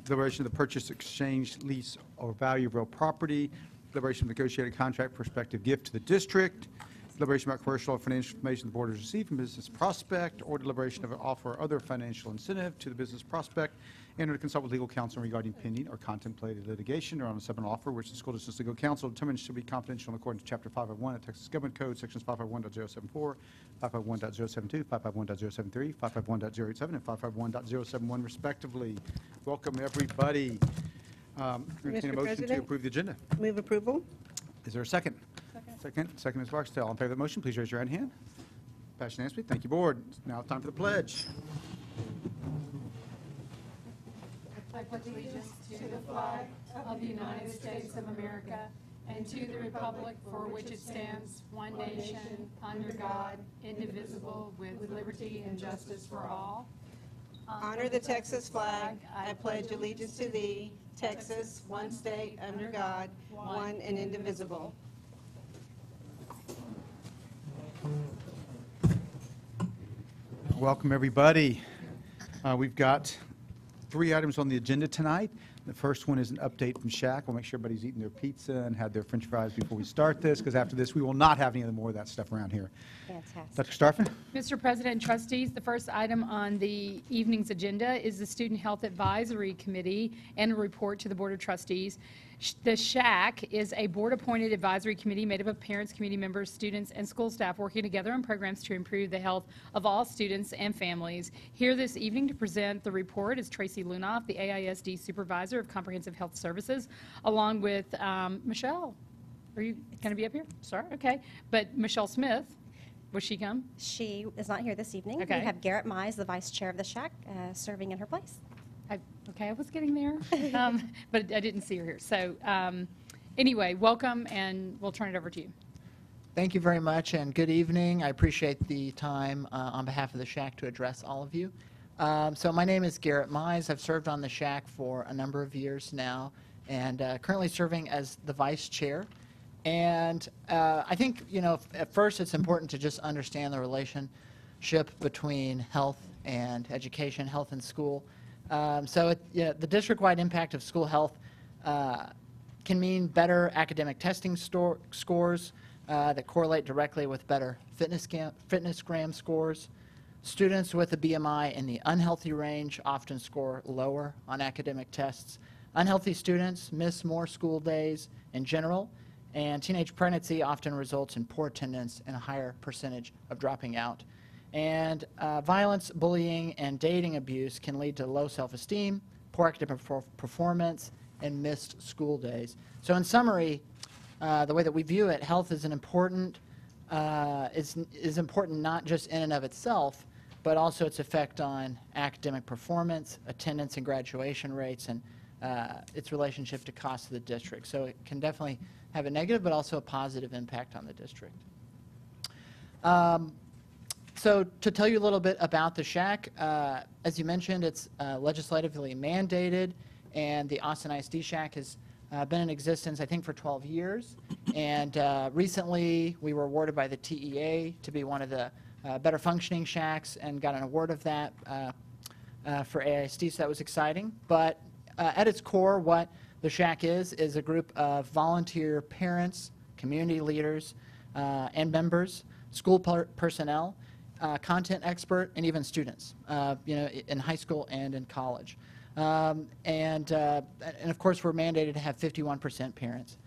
deliberation of the purchase, exchange, lease, or value of real property, deliberation of negotiated contract, prospective gift to the district, deliberation about commercial or financial information the board has received from business prospect, or deliberation of an offer or other financial incentive to the business prospect, and to consult with legal counsel regarding pending or contemplated litigation or on a settlement offer, which the school district's legal counsel determines should be confidential in accordance with Chapter 501 of Texas Government Code, Sections 551.074, 551.072, 551.073, 551.087, and 551.071, respectively. Welcome, everybody. Entertain a motion to approve the agenda. Move approval. Is there a second? Second, Ms. Barksdale. All in favor of the motion, please raise your right hand. Passed unanimously. Thank you, board. Now it's time for the pledge. I pledge allegiance to the flag of the United States of America and to the republic for which it stands, one nation, under God, indivisible, with liberty and justice for all. Honor the Texas flag. I pledge allegiance to thee, Texas, one state, under God, one and indivisible. Welcome, everybody. We've got 3 items on the agenda tonight. The first one is an update from Shaq. We'll make sure everybody's eating their pizza and had their french fries before we start this, because after this, we will not have any more of that stuff around here. Fantastic. Dr. Starfin? Mr. President and trustees, the first item on the evening's agenda is the Student Health Advisory Committee and a report to the Board of Trustees. The SHAC is a board-appointed advisory committee made up of parents, community members, students, and school staff working together on programs to improve the health of all students and families. Here this evening to present the report is Tracy Lunoff, the AISD Supervisor of Comprehensive Health Services, along with Michelle. Are you going to be up here? Sorry, okay. But Michelle Smith, will she come? She is not here this evening. Okay. We have Garrett Mize, the vice chair of the SHAC, serving in her place. Okay, I was getting there, but I didn't see her here. So anyway, welcome, and we'll turn it over to you. Thank you very much, and good evening. I appreciate the time on behalf of the SHAC to address all of you. So my name is Garrett Mize. I've served on the SHAC for a number of years now, and currently serving as the vice chair. And I think, you know, at first it's important to just understand the relationship between health and education, health and school. The district-wide impact of school health can mean better academic testing scores that correlate directly with better fitnessgram scores. Students with a BMI in the unhealthy range often score lower on academic tests. Unhealthy students miss more school days in general, and teenage pregnancy often results in poor attendance and a higher percentage of dropping out. And violence, bullying, and dating abuse can lead to low self-esteem, poor academic performance, and missed school days. So in summary, the way that we view it, health is important not just in and of itself, but also its effect on academic performance, attendance and graduation rates, and its relationship to cost of the district. So it can definitely have a negative but also a positive impact on the district. So to tell you a little bit about the SHAC, as you mentioned, it's legislatively mandated, and the Austin ISD SHAC has been in existence, I think, for 12 years. And recently, we were awarded by the TEA to be one of the better functioning SHACs and got an award of that for AISD, so that was exciting. But at its core, what the SHAC is a group of volunteer parents, community leaders, and members, school personnel, content expert, and even students, in high school and in college. And of course, we're mandated to have 51% parents.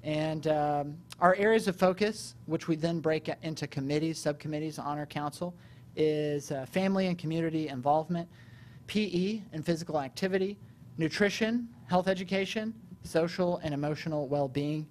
And our areas of focus, which we then break into committees, subcommittees on our council, is family and community involvement, PE and physical activity, nutrition, health education, social and emotional well-being,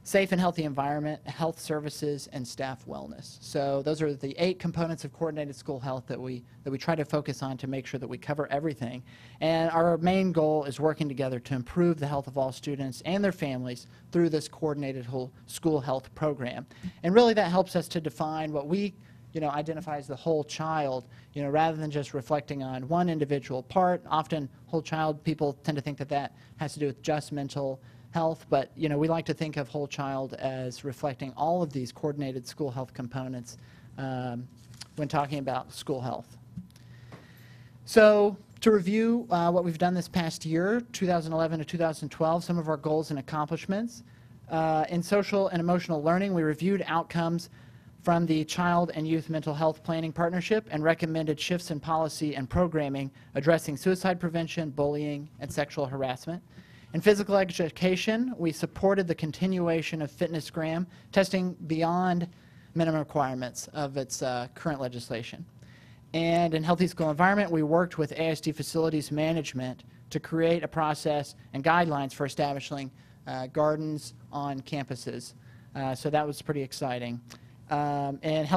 safe and healthy environment, health services, and staff wellness. So those are the 8 components of coordinated school health that we try to focus on to make sure that we cover everything. And our main goal is working together to improve the health of all students and their families through this coordinated whole school health program. And really that helps us to define what we identify as the whole child, rather than just reflecting on one individual part. Often whole child, people tend to think that that has to do with just mental health, but we like to think of whole child as reflecting all of these coordinated school health components when talking about school health. So To review what we've done this past year, 2011 to 2012, some of our goals and accomplishments. In social and emotional learning, we reviewed outcomes from the Child and Youth Mental Health Planning Partnership and recommended shifts in policy and programming addressing suicide prevention, bullying, and sexual harassment. In physical education, we supported the continuation of FitnessGram testing beyond minimum requirements of its current legislation. And in Healthy School Environment, we worked with AISD Facilities Management to create a process and guidelines for establishing gardens on campuses. So that was pretty exciting. In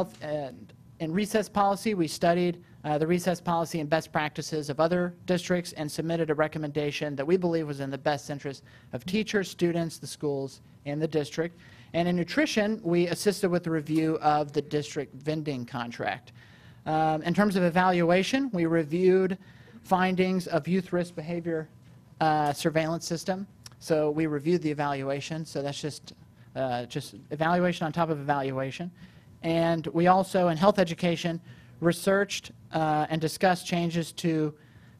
recess policy, we studied the recess policy and best practices of other districts and submitted a recommendation that we believe was in the best interest of teachers, students, the schools, and the district. And in nutrition, we assisted with the review of the district vending contract. In terms of evaluation, we reviewed findings of youth risk behavior surveillance system. So we reviewed the evaluation, so that's just evaluation on top of evaluation. And we also, in health education, researched and discussed changes to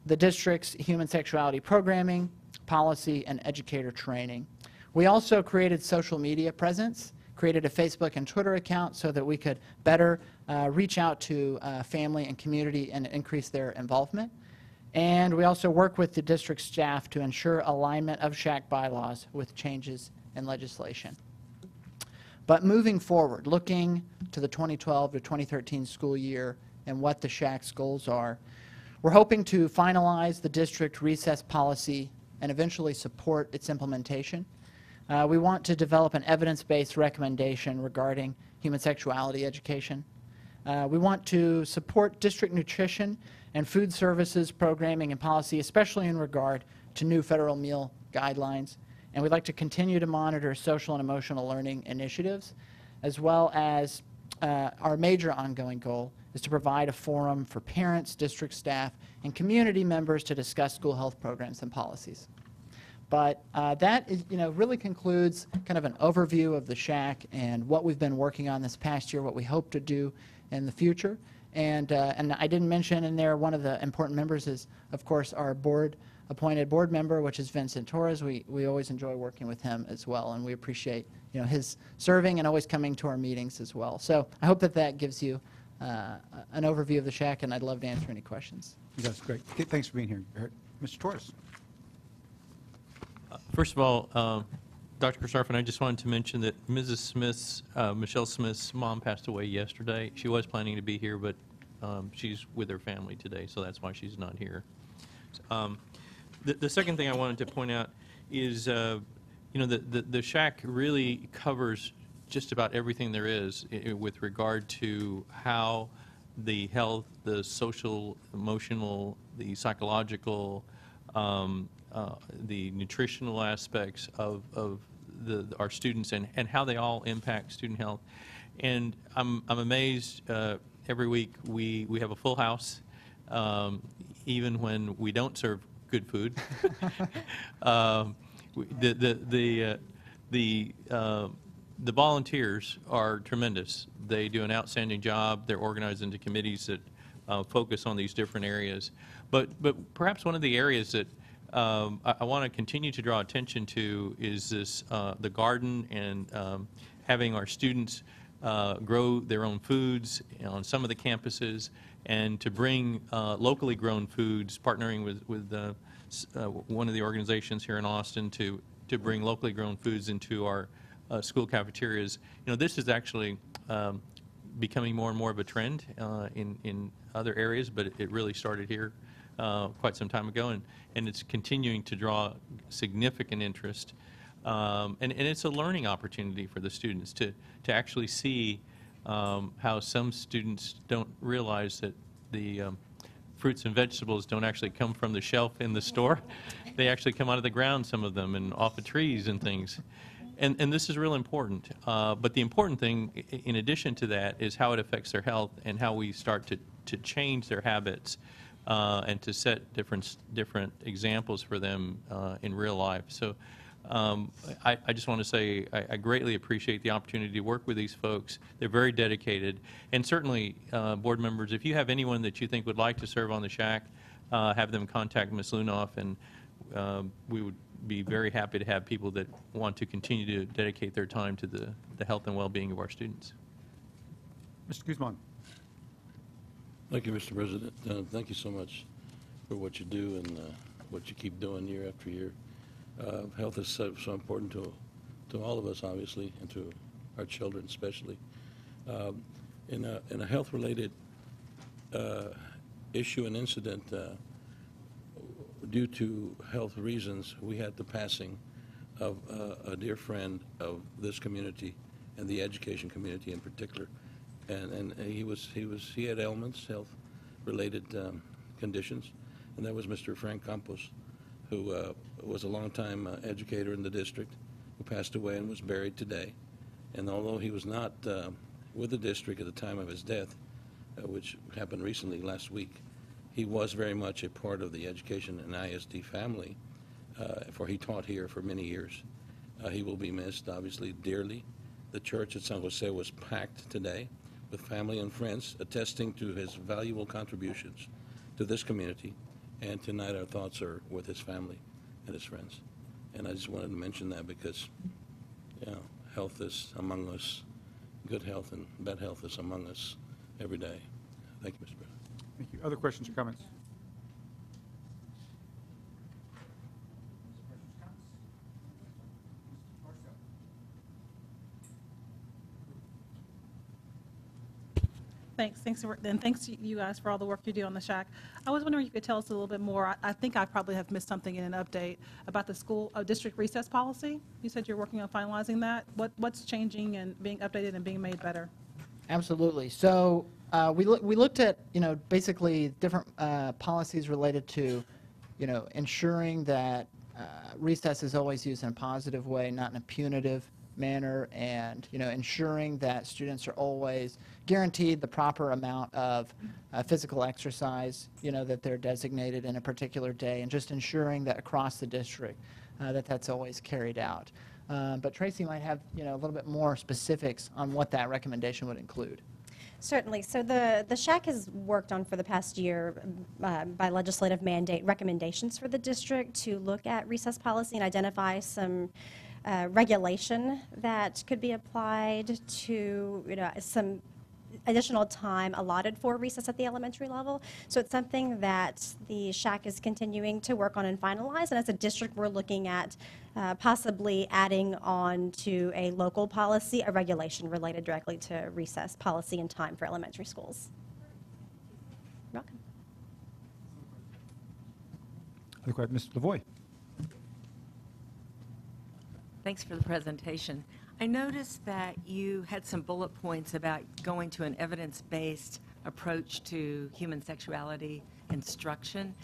the district's human sexuality programming, policy, and educator training. We also created social media presence, created a Facebook and Twitter account so that we could better reach out to family and community and increase their involvement. And we also work with the district staff to ensure alignment of SHAC bylaws with changes in legislation. But moving forward, looking to the 2012 to 2013 school year and what the SHAC's goals are, we're hoping to finalize the district recess policy and eventually support its implementation. We want to develop an evidence-based recommendation regarding human sexuality education. We want to support district nutrition and food services programming and policy, especially in regard to new federal meal guidelines. And we'd like to continue to monitor social and emotional learning initiatives, as well as our major ongoing goal is to provide a forum for parents, district staff, and community members to discuss school health programs and policies. But that is, really concludes kind of an overview of the SHAC and what we've been working on this past year, what we hope to do in the future. And I didn't mention in there, one of the important members is, of course, our appointed board member, which is Vincent Torres. We always enjoy working with him as well, and we appreciate his serving and always coming to our meetings as well. So I hope that gives you an overview of the SHAC, and I'd love to answer any questions. That's great. Okay, thanks for being here, Mr. Torres. First of all, Dr. Christopher, I just wanted to mention that Mrs. Smith's, Michelle Smith's mom passed away yesterday. She was planning to be here, but she's with her family today, so that's why she's not here. The second thing I wanted to point out is, the SHAC really covers just about everything there is with regard to how the health, the social, emotional, the psychological, the nutritional aspects of our students and how they all impact student health. And I'm amazed every week we have a full house, even when we don't serve good food. The volunteers are tremendous. They do an outstanding job. They're organized into committees that focus on these different areas. But perhaps one of the areas that I want to continue to draw attention to is this, the garden and having our students grow their own foods on some of the campuses, and to bring locally grown foods, partnering with one of the organizations here in Austin to bring locally grown foods into our school cafeterias. This is actually becoming more and more of a trend in other areas, but it really started here quite some time ago, and it's continuing to draw significant interest. And it's a learning opportunity for the students to actually see how some students don't realize that the fruits and vegetables don't actually come from the shelf in the store. They actually come out of the ground, some of them, and off of trees and things. And this is real important. But the important thing, in addition to that, is how it affects their health and how we start to change their habits and to set different examples for them in real life. So I just want to say I greatly appreciate the opportunity to work with these folks. They're very dedicated. And certainly, board members, if you have anyone that you think would like to serve on the SHAC, have them contact Ms. Lunoff, and we would be very happy to have people that want to continue to dedicate their time to the health and well-being of our students. Mr. Guzman. Thank you, Mr. President. Thank you so much for what you do and what you keep doing year after year. Health is so important to all of us, obviously, and to our children especially. In a health-related issue and incident, due to health reasons, we had the passing of a dear friend of this community and the education community in particular. And he had ailments, health-related conditions, and that was Mr. Frank Campos, who was a longtime educator in the district, who passed away and was buried today. And although he was not with the district at the time of his death, which happened recently, last week, he was very much a part of the education and AISD family, for he taught here for many years. He will be missed, obviously, dearly. The church at San Jose was packed today with family and friends, attesting to his valuable contributions to this community. And tonight our thoughts are with his family and his friends. And I just wanted to mention that because, you know, health is among us. Good health and bad health is among us every day. Thank you, Mr. President. Thank you. Other questions or comments? Thanks to you guys for all the work you do on the shack. I was wondering if you could tell us a little bit more. I think I probably have missed something in an update about the school district recess policy. You said you're working on finalizing that. What's changing and being updated and being made better? Absolutely. So we looked at, basically different policies related to, ensuring that recess is always used in a positive way, not in a punitive manner, and, ensuring that students are always guaranteed the proper amount of physical exercise, that they're designated in a particular day, and just ensuring that across the district that's always carried out. But Tracy might have, a little bit more specifics on what that recommendation would include. Certainly. So the SHAC has worked on for the past year by legislative mandate recommendations for the district to look at recess policy and identify some regulation that could be applied to, some additional time allotted for recess at the elementary level. So it's something that the SHAC is continuing to work on and finalize. And as a district, we're looking at possibly adding on to a local policy, a regulation related directly to recess policy and time for elementary schools. You're welcome. Other questions? Mr. Lavoie. Thanks for the presentation. I noticed that you had some bullet points about going to an evidence-based approach to human sexuality instruction,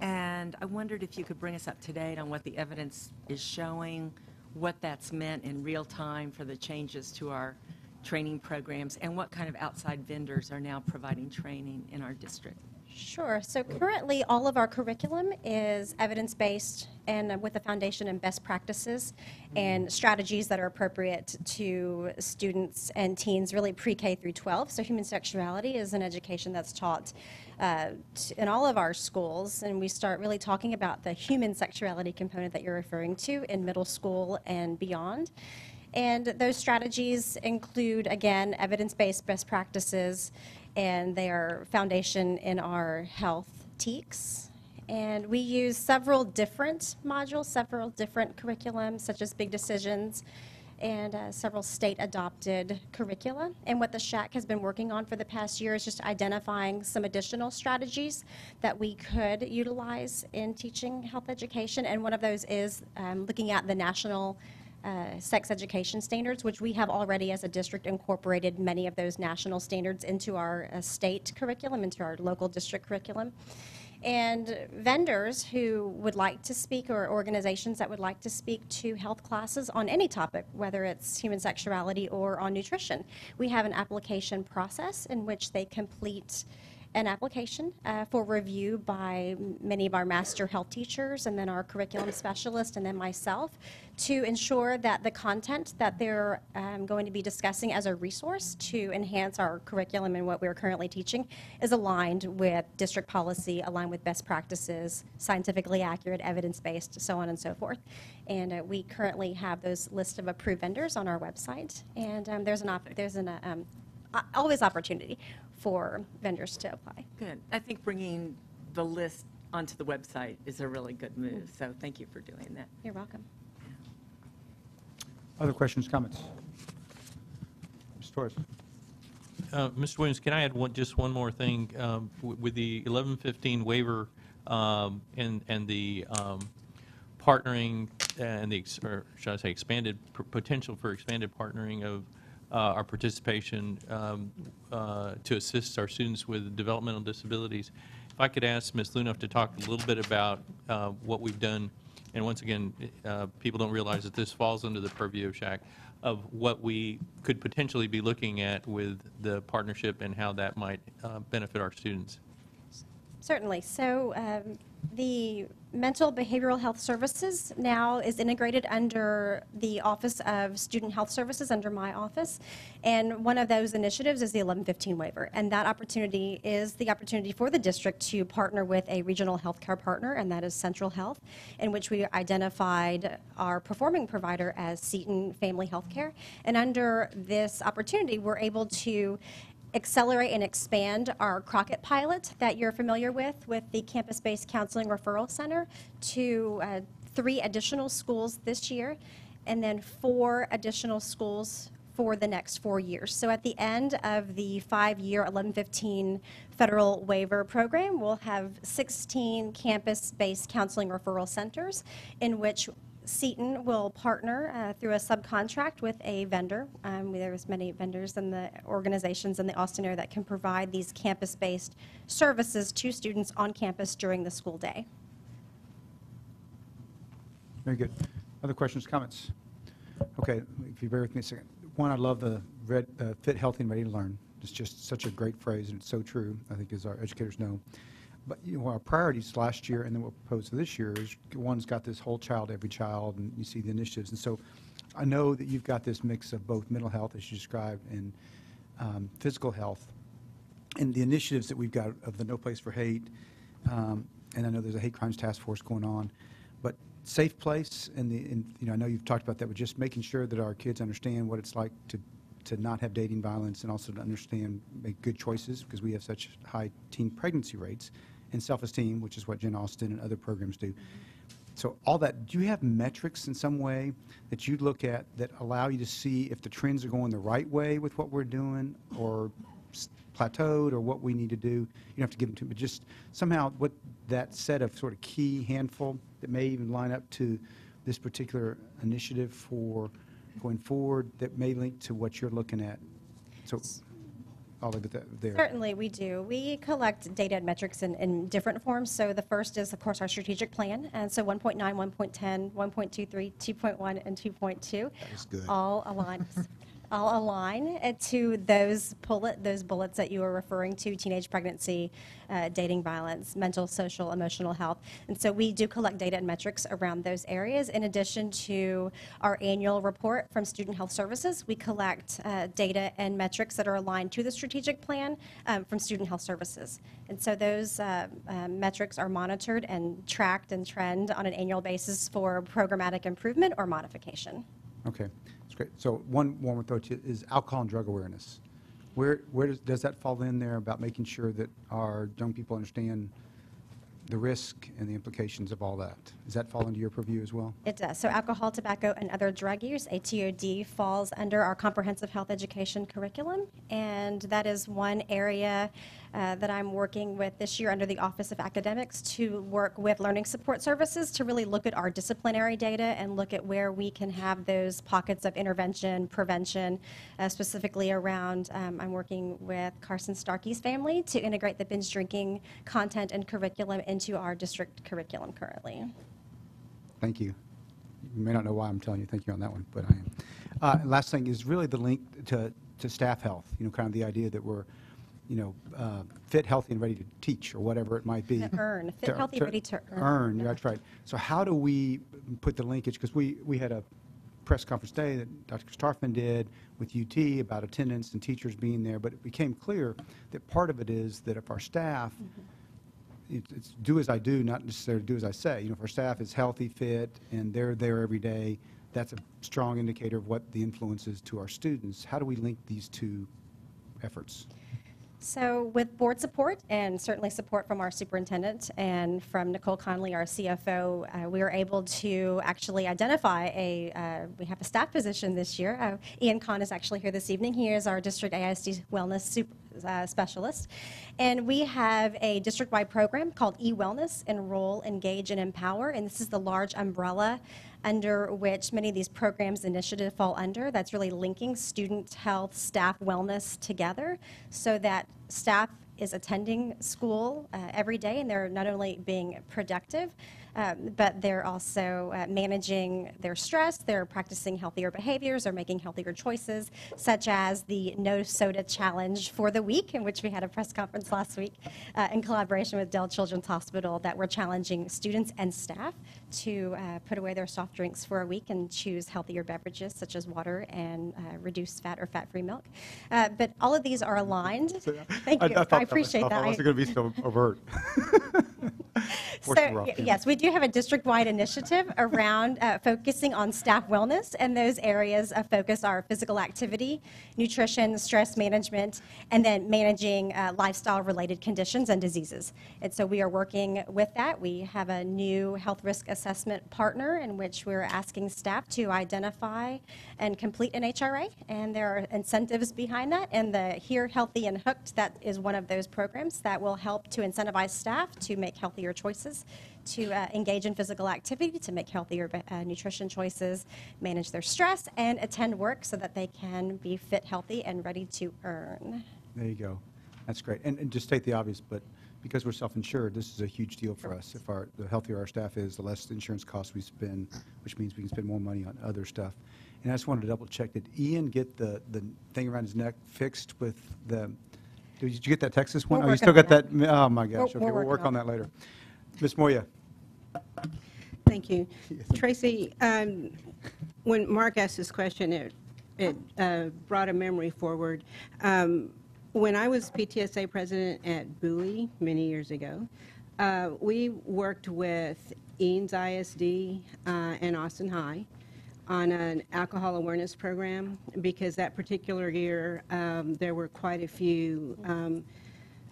and I wondered if you could bring us up to date on what the evidence is showing, what that's meant in real time for the changes to our training programs, and what kind of outside vendors are now providing training in our district. Sure. So currently, all of our curriculum is evidence-based and with a foundation in best practices and strategies that are appropriate to students and teens, really pre-K through 12. So human sexuality is an education that's taught in all of our schools, and we start really talking about the human sexuality component that you're referring to in middle school and beyond. And those strategies include, again, evidence-based best practices, and they are foundation in our health TEKS. And we use several different modules, several different curriculums, such as Big Decisions, and several state-adopted curricula. And what the SHAC has been working on for the past year is just identifying some additional strategies that we could utilize in teaching health education. And one of those is looking at the national sex education standards, which we have already as a district incorporated many of those national standards into our state curriculum, into our local district curriculum. And vendors who would like to speak, or organizations that would like to speak to health classes on any topic, whether it's human sexuality or on nutrition, we have an application process in which they complete an application for review by many of our master health teachers and then our curriculum specialist and then myself to ensure that the content that they're going to be discussing as a resource to enhance our curriculum and what we're currently teaching is aligned with district policy, aligned with best practices, scientifically accurate, evidence-based, so on and so forth. And we currently have those list of approved vendors on our website, and there's always opportunity for vendors to apply. Good. I think bringing the list onto the website is a really good move, so thank you for doing that. You're welcome. Other questions, comments? Ms. Torres? Mr. Williams, can I add just one more thing? With the 1115 waiver and the partnering and or should I say expanded, potential for expanded partnering of our participation to assist our students with developmental disabilities. If I could ask Ms. Lunoff to talk a little bit about what we've done, and once again, people don't realize that this falls under the purview of SHAC, of what we could potentially be looking at with the partnership and how that might benefit our students. Certainly. So the Mental Behavioral Health Services now is integrated under the Office of Student Health Services, under my office. And one of those initiatives is the 1115 waiver. And that opportunity is the opportunity for the district to partner with a regional healthcare partner, and that is Central Health, in which we identified our performing provider as Seton Family Healthcare. And under this opportunity, we're able to accelerate and expand our Crockett pilot that you're familiar with the campus-based counseling referral center to 3 additional schools this year, and then 4 additional schools for the next 4 years. So at the end of the 5-year 1115 federal waiver program, we'll have 16 campus-based counseling referral centers in which Seton will partner through a subcontract with a vendor. There's many vendors and the organizations in the Austin area that can provide these campus-based services to students on campus during the school day. Very good. Other questions, comments? Okay, if you bear with me a second. One, I love the fit, healthy, and ready to learn. It's just such a great phrase, and it's so true, I think, as our educators know. But our priorities last year and then what we're proposed for this year is, one's got this whole child, every child, and you see the initiatives. And so I know that you've got this mix of both mental health, as you described, and physical health. And the initiatives that we've got of the No Place for Hate, and I know there's a hate crimes task force going on, but safe place, and I know you've talked about that, but just making sure that our kids understand what it's like to not have dating violence, and also to understand, make good choices, because we have such high teen pregnancy rates, and self-esteem, which is what Jen Austen and other programs do. So all that, do you have metrics in some way that you look at that allow you to see if the trends are going the right way with what we're doing, or plateaued, or what we need to do? You don't have to give them to me, but just somehow what that set of sort of key handful that may even line up to this particular initiative for going forward that may link to what you're looking at. So I'll leave it there. Certainly, we do. We collect data and metrics in different forms. So the first is, of course, our strategic plan. And so 1.9, 1.10, 1.23, 2.1, and 2.2 That was good. all align to those bullets that you were referring to: teenage pregnancy, dating violence, mental, social, emotional health. And so we do collect data and metrics around those areas. In addition to our annual report from Student Health Services, we collect data and metrics that are aligned to the strategic plan from Student Health Services. And so those metrics are monitored and tracked and trend on an annual basis for programmatic improvement or modification. Okay, that's great. So one more thought to you is alcohol and drug awareness. Where does that fall in there about making sure that our young people understand the risk and the implications of all that? Does that fall into your purview as well? It does. So alcohol, tobacco, and other drug use, ATOD, falls under our comprehensive health education curriculum. And that is one area that I'm working with this year under the Office of Academics to work with learning support services to really look at our disciplinary data and look at where we can have those pockets of intervention, prevention, specifically around, I'm working with Carson Starkey's family to integrate the binge drinking content and curriculum into our district curriculum currently. Thank you. You may not know why I'm telling you thank you on that one, but I am. Last thing is really the link to staff health, kind of the idea that we're fit, healthy, and ready to teach, or whatever it might be. To earn, fit, healthy, ready to earn. Earn, that's right. So how do we put the linkage, because we had a press conference day that Dr. Starfman did with UT about attendance and teachers being there, but it became clear that part of it is that if our staff, it's do as I do, not necessarily do as I say. If our staff is healthy, fit, and they're there every day, that's a strong indicator of what the influence is to our students. How do we link these two efforts? So with board support and certainly support from our superintendent and from Nicole Conley, our CFO, we were able to actually identify we have a staff position this year. Ian Kahn is actually here this evening. He is our district AISD wellness specialist. And we have a district-wide program called eWellness, Enroll, Engage, and Empower. And this is the large umbrella under which many of these programs initiative fall under. That's really linking student health, staff wellness together so that staff is attending school every day, and they're not only being productive, but they're also managing their stress, they're practicing healthier behaviors, or making healthier choices, such as the No Soda Challenge for the week, in which we had a press conference last week in collaboration with Dell Children's Hospital, that we're challenging students and staff to put away their soft drinks for a week and choose healthier beverages, such as water and reduced fat or fat-free milk. But all of these are aligned. Thank you. I appreciate that. I wasn't going to be so overt. So, yes, we do have a district-wide initiative around focusing on staff wellness, and those areas of focus are physical activity, nutrition, stress management, and then managing lifestyle-related conditions and diseases. And so we are working with that. We have a new health risk assessment partner in which we're asking staff to identify and complete an HRA, and there are incentives behind that. And the Here, Healthy, and Hooked, that is one of those programs that will help to incentivize staff to make healthier choices, to engage in physical activity, to make healthier nutrition choices, manage their stress, and attend work so that they can be fit, healthy, and ready to earn. There you go. That's great. And just state the obvious, but because we're self-insured, this is a huge deal for us. If the healthier our staff is, the less insurance costs we spend, which means we can spend more money on other stuff. And I just wanted to double check, did Ian get the thing around his neck fixed with the, did you get that Texas one? We're Oh, you working still on got that. that? Oh, my gosh. We're Okay, we'll working work on on that later. Ms. Moya. Thank you. Tracy, when Mark asked this question, it brought a memory forward. When I was PTSA president at Bowie many years ago, we worked with Eanes ISD and Austin High on an alcohol awareness program, because that particular year there were quite a few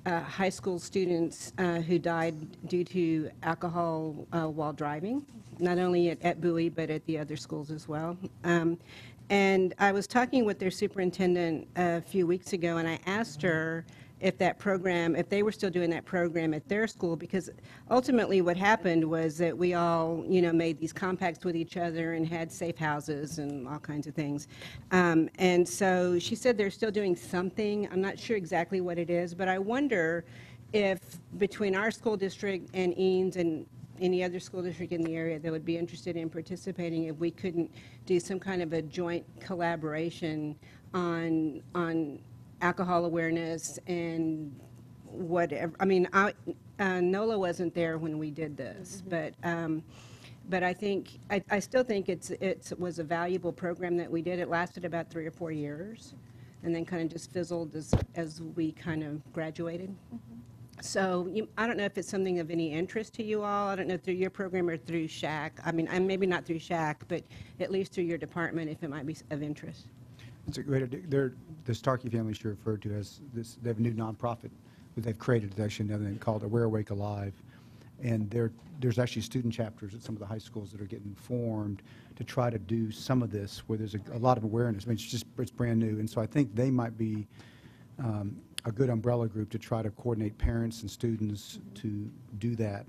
high school students who died due to alcohol while driving, not only at Bowie, but at the other schools as well. And I was talking with their superintendent a few weeks ago, and I asked her if that program, if they were still doing that program at their school, because ultimately what happened was that we all, made these compacts with each other and had safe houses and all kinds of things. And so she said they're still doing something. I'm not sure exactly what it is, but I wonder if between our school district and Eanes and any other school district in the area that would be interested in participating, if we couldn't do some kind of a joint collaboration on alcohol awareness and whatever. I mean, NOLA wasn't there when we did this, but I think I still think it was a valuable program that we did. It lasted about 3 or 4 years, and then kind of just fizzled as we kind of graduated. So I don't know if it's something of any interest to you all. I don't know through your program or through SHAC. I mean, maybe not through SHAC, but at least through your department, if it might be of interest. It's a great idea. The Starkey family she referred to as this, they have a new nonprofit that they've created. It's actually another name called Aware Awake Alive. And there's actually student chapters at some of the high schools that are getting formed to try to do some of this where there's a lot of awareness. I mean, it's brand new. And so I think they might be a good umbrella group to try to coordinate parents and students to do that,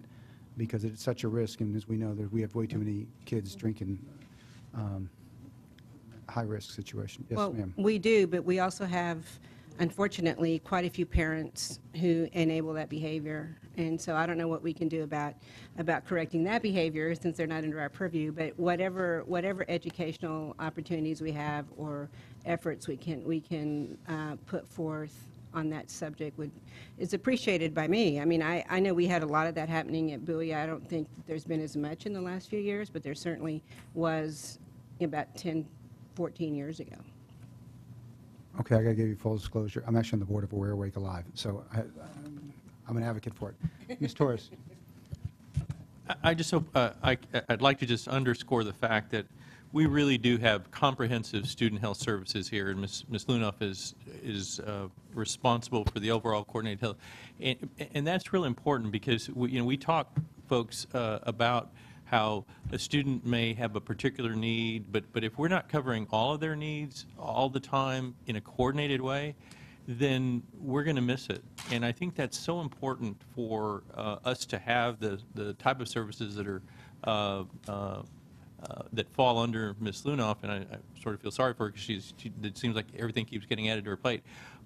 because it's such a risk. And as we know, we have way too many kids drinking. High-risk situation. Yes, Well, ma'am. we do, but we also have, unfortunately, quite a few parents who enable that behavior. And so I don't know what we can do about correcting that behavior, since they're not under our purview. But whatever educational opportunities we have or efforts we can put forth on that subject is appreciated by me. I mean, I know we had a lot of that happening at Bowie. I don't think there's been as much in the last few years, but there certainly was about 10, 14 years ago. Okay, I got to give you full disclosure. I'm actually on the board of Aware Wake Alive, so I'm an advocate for it. Ms. Torres. I just hope, I'd like to just underscore the fact that we really do have comprehensive student health services here, and Ms. Lunoff is responsible for the overall coordinated health. And that's really important because, we talk, folks, about how a student may have a particular need, but if we're not covering all of their needs all the time in a coordinated way, then we're going to miss it. And I think that's so important for us to have the type of services that are that fall under Ms. Lunoff, and I sort of feel sorry for her because it seems like everything keeps getting added to her plate.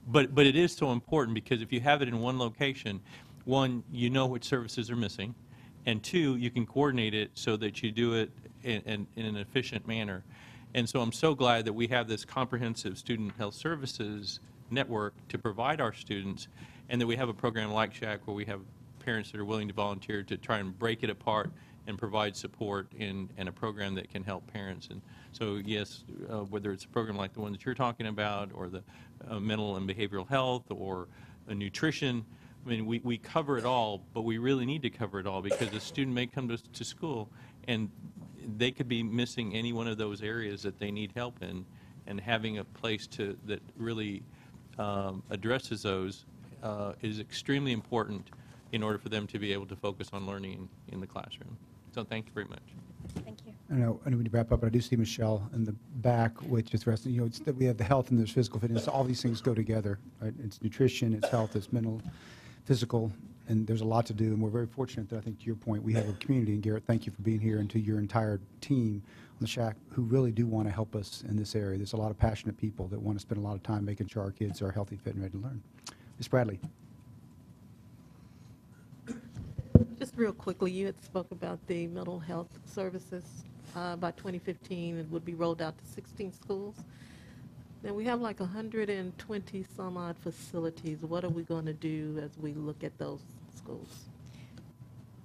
But it is so important because if you have it in one location, one, you know which services are missing, and two, you can coordinate it so that you do it in an efficient manner. And so I'm so glad that we have this comprehensive student health services network to provide our students, and that we have a program like SHAC where we have parents that are willing to volunteer to try and break it apart and provide support in a program that can help parents. And so, yes, whether it's a program like the one that you're talking about, or the mental and behavioral health, or nutrition, I mean, we cover it all, but we really need to cover it all because a student may come to school and they could be missing any one of those areas that they need help in, and having a place that really addresses those is extremely important in order for them to be able to focus on learning in the classroom. So thank you very much. Thank you. I know we need to wrap up, but I do see Michelle in the back with just the rest. It's that we have the health and there's physical fitness. All these things go together. Right? It's nutrition, it's health, it's mental, physical, and there's a lot to do. And we're very fortunate that I think to your point, we have a community. And Garrett, thank you for being here, and to your entire team on the SHAC who really do want to help us in this area. There's a lot of passionate people that want to spend a lot of time making sure our kids are healthy, fit, and ready to learn. Ms. Bradley. Just real quickly, you had spoke about the mental health services. By 2015, it would be rolled out to 16 schools. Now, we have like 120 some odd facilities. What are we going to do as we look at those schools?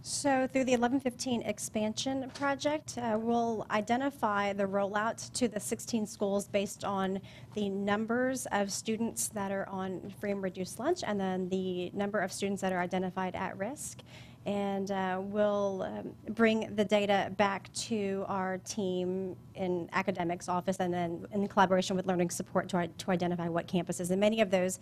So through the 1115 expansion project, we'll identify the rollout to the 16 schools based on the numbers of students that are on free and reduced lunch, and then the number of students that are identified at risk. And we'll bring the data back to our team in academics office, and then in collaboration with learning support to identify what campuses. And many of those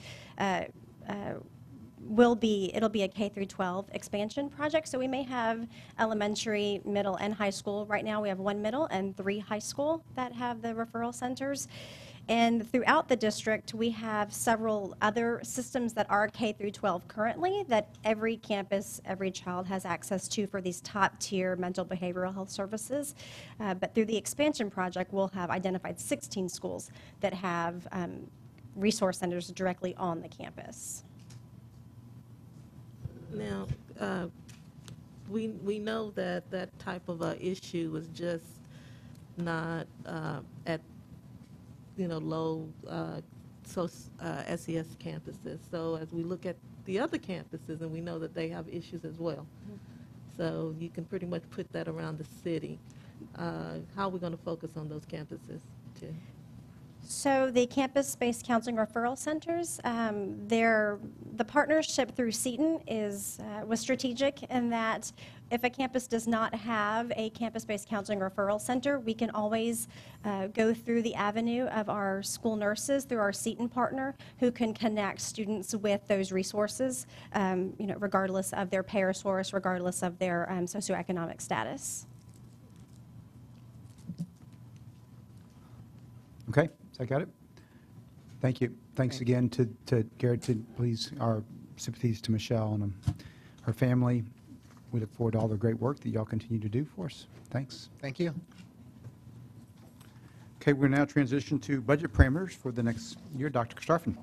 it'll be a K through 12 expansion project. So we may have elementary, middle, and high school. Right now we have 1 middle and 3 high school that have the referral centers. And throughout the district, we have several other systems that are K through 12 currently that every campus, every child has access to for these top-tier mental behavioral health services. But through the expansion project, we'll have identified 16 schools that have resource centers directly on the campus. Now, we know that that type of issue is just not at low SES campuses. So as we look at the other campuses, and we know that they have issues as well. So you can pretty much put that around the city. How are we going to focus on those campuses too? So the campus-based counseling referral centers, the partnership through Seton was strategic in that if a campus does not have a campus-based counseling referral center, we can always go through the avenue of our school nurses through our Seton partner, who can connect students with those resources, regardless of their payer source, regardless of their socioeconomic status. Okay, so I got it. Thank you. Thanks again to Garrett. Please, our sympathies to Michelle and her family. We look forward to all the great work that y'all continue to do for us. Thanks. Thank you. Okay, we're now transition to budget parameters for the next year. Dr. Starfin.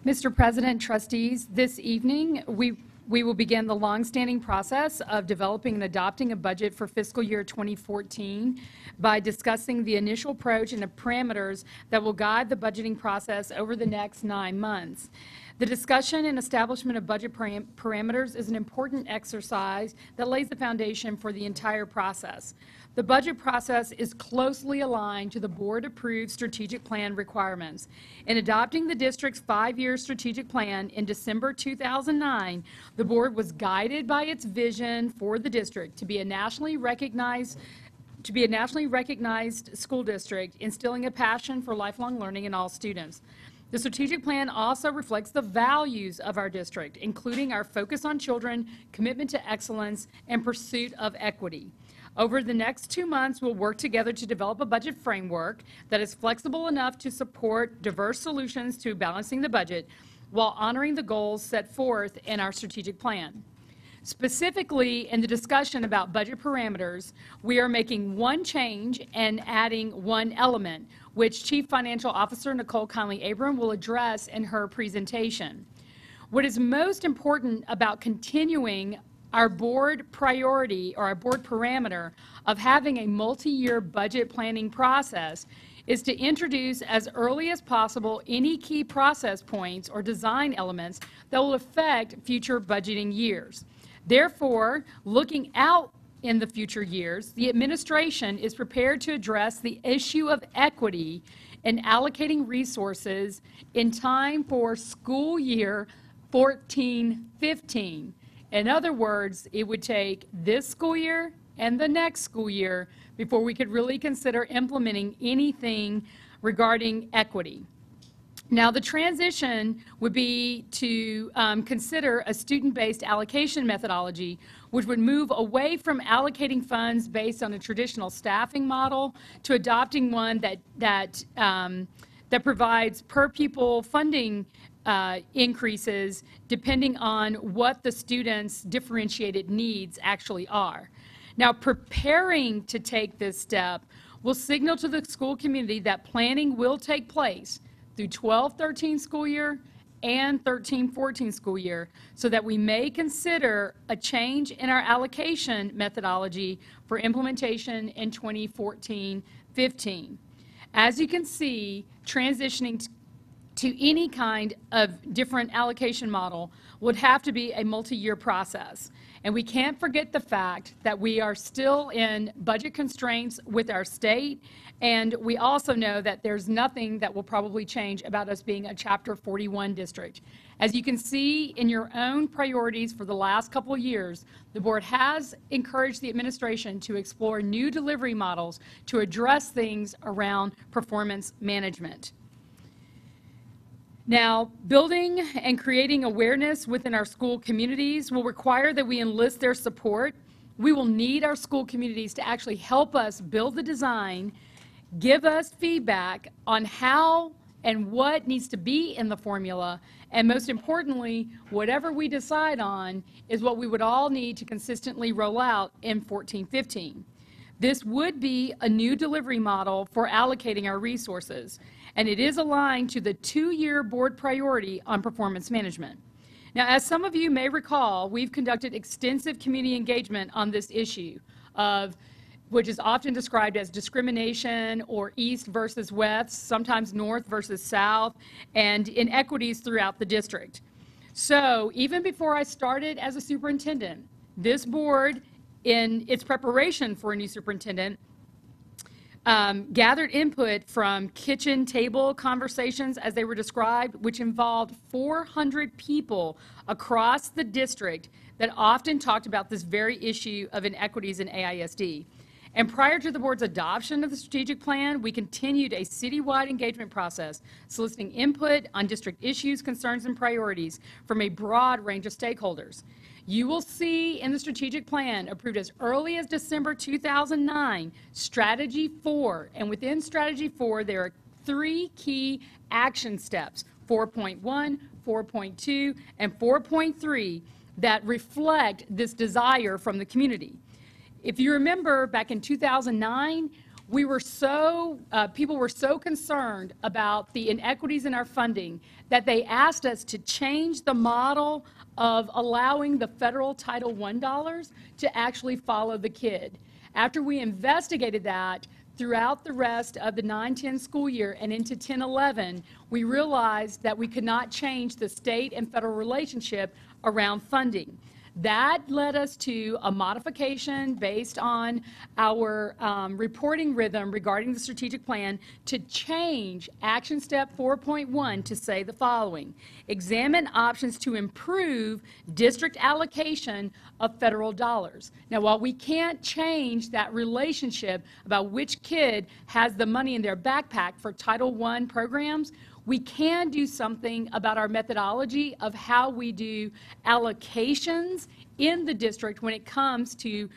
Mr. President, trustees, this evening we we will begin the longstanding process of developing and adopting a budget for fiscal year 2014 by discussing the initial approach and the parameters that will guide the budgeting process over the next 9 months. The discussion and establishment of budget parameters is an important exercise that lays the foundation for the entire process. The budget process is closely aligned to the board-approved strategic plan requirements. In adopting the district's 5-year strategic plan in December 2009, the board was guided by its vision for the district to be a nationally recognized school district, instilling a passion for lifelong learning in all students. The strategic plan also reflects the values of our district, including our focus on children, commitment to excellence, and pursuit of equity. Over the next 2 months, we'll work together to develop a budget framework that is flexible enough to support diverse solutions to balancing the budget while honoring the goals set forth in our strategic plan. Specifically, in the discussion about budget parameters, we are making one change and adding one element, which Chief Financial Officer Nicole Conley-Abram will address in her presentation. What is most important about continuing our board priority or our board parameter of having a multi-year budget planning process is to introduce as early as possible any key process points or design elements that will affect future budgeting years. Therefore, looking out in the future years, the administration is prepared to address the issue of equity in allocating resources in time for school year 14-15. In other words, it would take this school year and the next school year before we could really consider implementing anything regarding equity. Now, the transition would be to consider a student-based allocation methodology, which would move away from allocating funds based on a traditional staffing model to adopting one that provides per-pupil funding increases depending on what the students' differentiated needs actually are. Now, preparing to take this step will signal to the school community that planning will take place through 12-13 school year and 13-14 school year, so that we may consider a change in our allocation methodology for implementation in 2014-15. As you can see, transitioning to any kind of different allocation model would have to be a multi-year process. And we can't forget the fact that we are still in budget constraints with our state, and we also know that there's nothing that will probably change about us being a Chapter 41 district. As you can see in your own priorities for the last couple of years, the board has encouraged the administration to explore new delivery models to address things around performance management. Now, building and creating awareness within our school communities will require that we enlist their support. We will need our school communities to actually help us build the design, give us feedback on how and what needs to be in the formula, and most importantly, whatever we decide on is what we would all need to consistently roll out in 14-15. This would be a new delivery model for allocating our resources, and it is aligned to the 2-year board priority on performance management. Now, as some of you may recall, we've conducted extensive community engagement on this issue of which is often described as discrimination or east versus west, sometimes north versus south, and inequities throughout the district. So even before I started as a superintendent, this board, in its preparation for a new superintendent, gathered input from kitchen table conversations, as they were described, which involved 400 people across the district that often talked about this very issue of inequities in AISD. And prior to the board's adoption of the strategic plan, we continued a citywide engagement process, soliciting input on district issues, concerns, and priorities from a broad range of stakeholders. You will see in the strategic plan, approved as early as December 2009, Strategy 4. And within Strategy 4, there are 3 key action steps, 4.1, 4.2, and 4.3, that reflect this desire from the community. If you remember, back in 2009, people were so concerned about the inequities in our funding that they asked us to change the model of allowing the federal Title I dollars to actually follow the kid. After we investigated that throughout the rest of the 9-10 school year and into 10-11, we realized that we could not change the state and federal relationship around funding. That led us to a modification based on our reporting rhythm regarding the strategic plan to change action step 4.1 to say the following: examine options to improve district allocation of federal dollars. Now, while we can't change that relationship about which kid has the money in their backpack for Title I programs, we can do something about our methodology of how we do allocations in the district when it comes to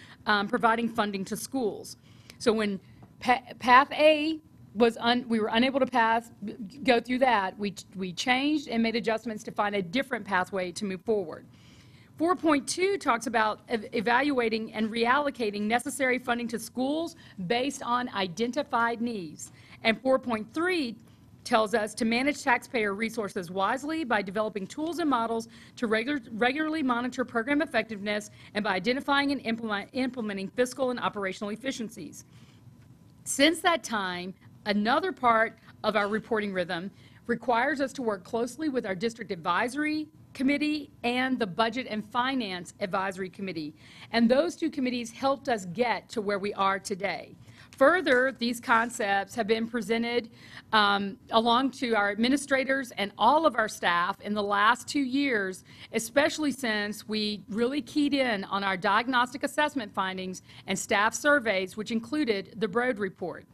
providing funding to schools. So when Path A was we were unable to go through that, we changed and made adjustments to find a different pathway to move forward. 4.2 talks about evaluating and reallocating necessary funding to schools based on identified needs. And 4.3 tells us to manage taxpayer resources wisely by developing tools and models to regularly monitor program effectiveness and by identifying and implementing fiscal and operational efficiencies. Since that time, another part of our reporting rhythm requires us to work closely with our district advisory committee and the budget and finance advisory committee. And those two committees helped us get to where we are today. Further, these concepts have been presented along to our administrators and all of our staff in the last 2 years, especially since we really keyed in on our diagnostic assessment findings and staff surveys, which included the Broad Report.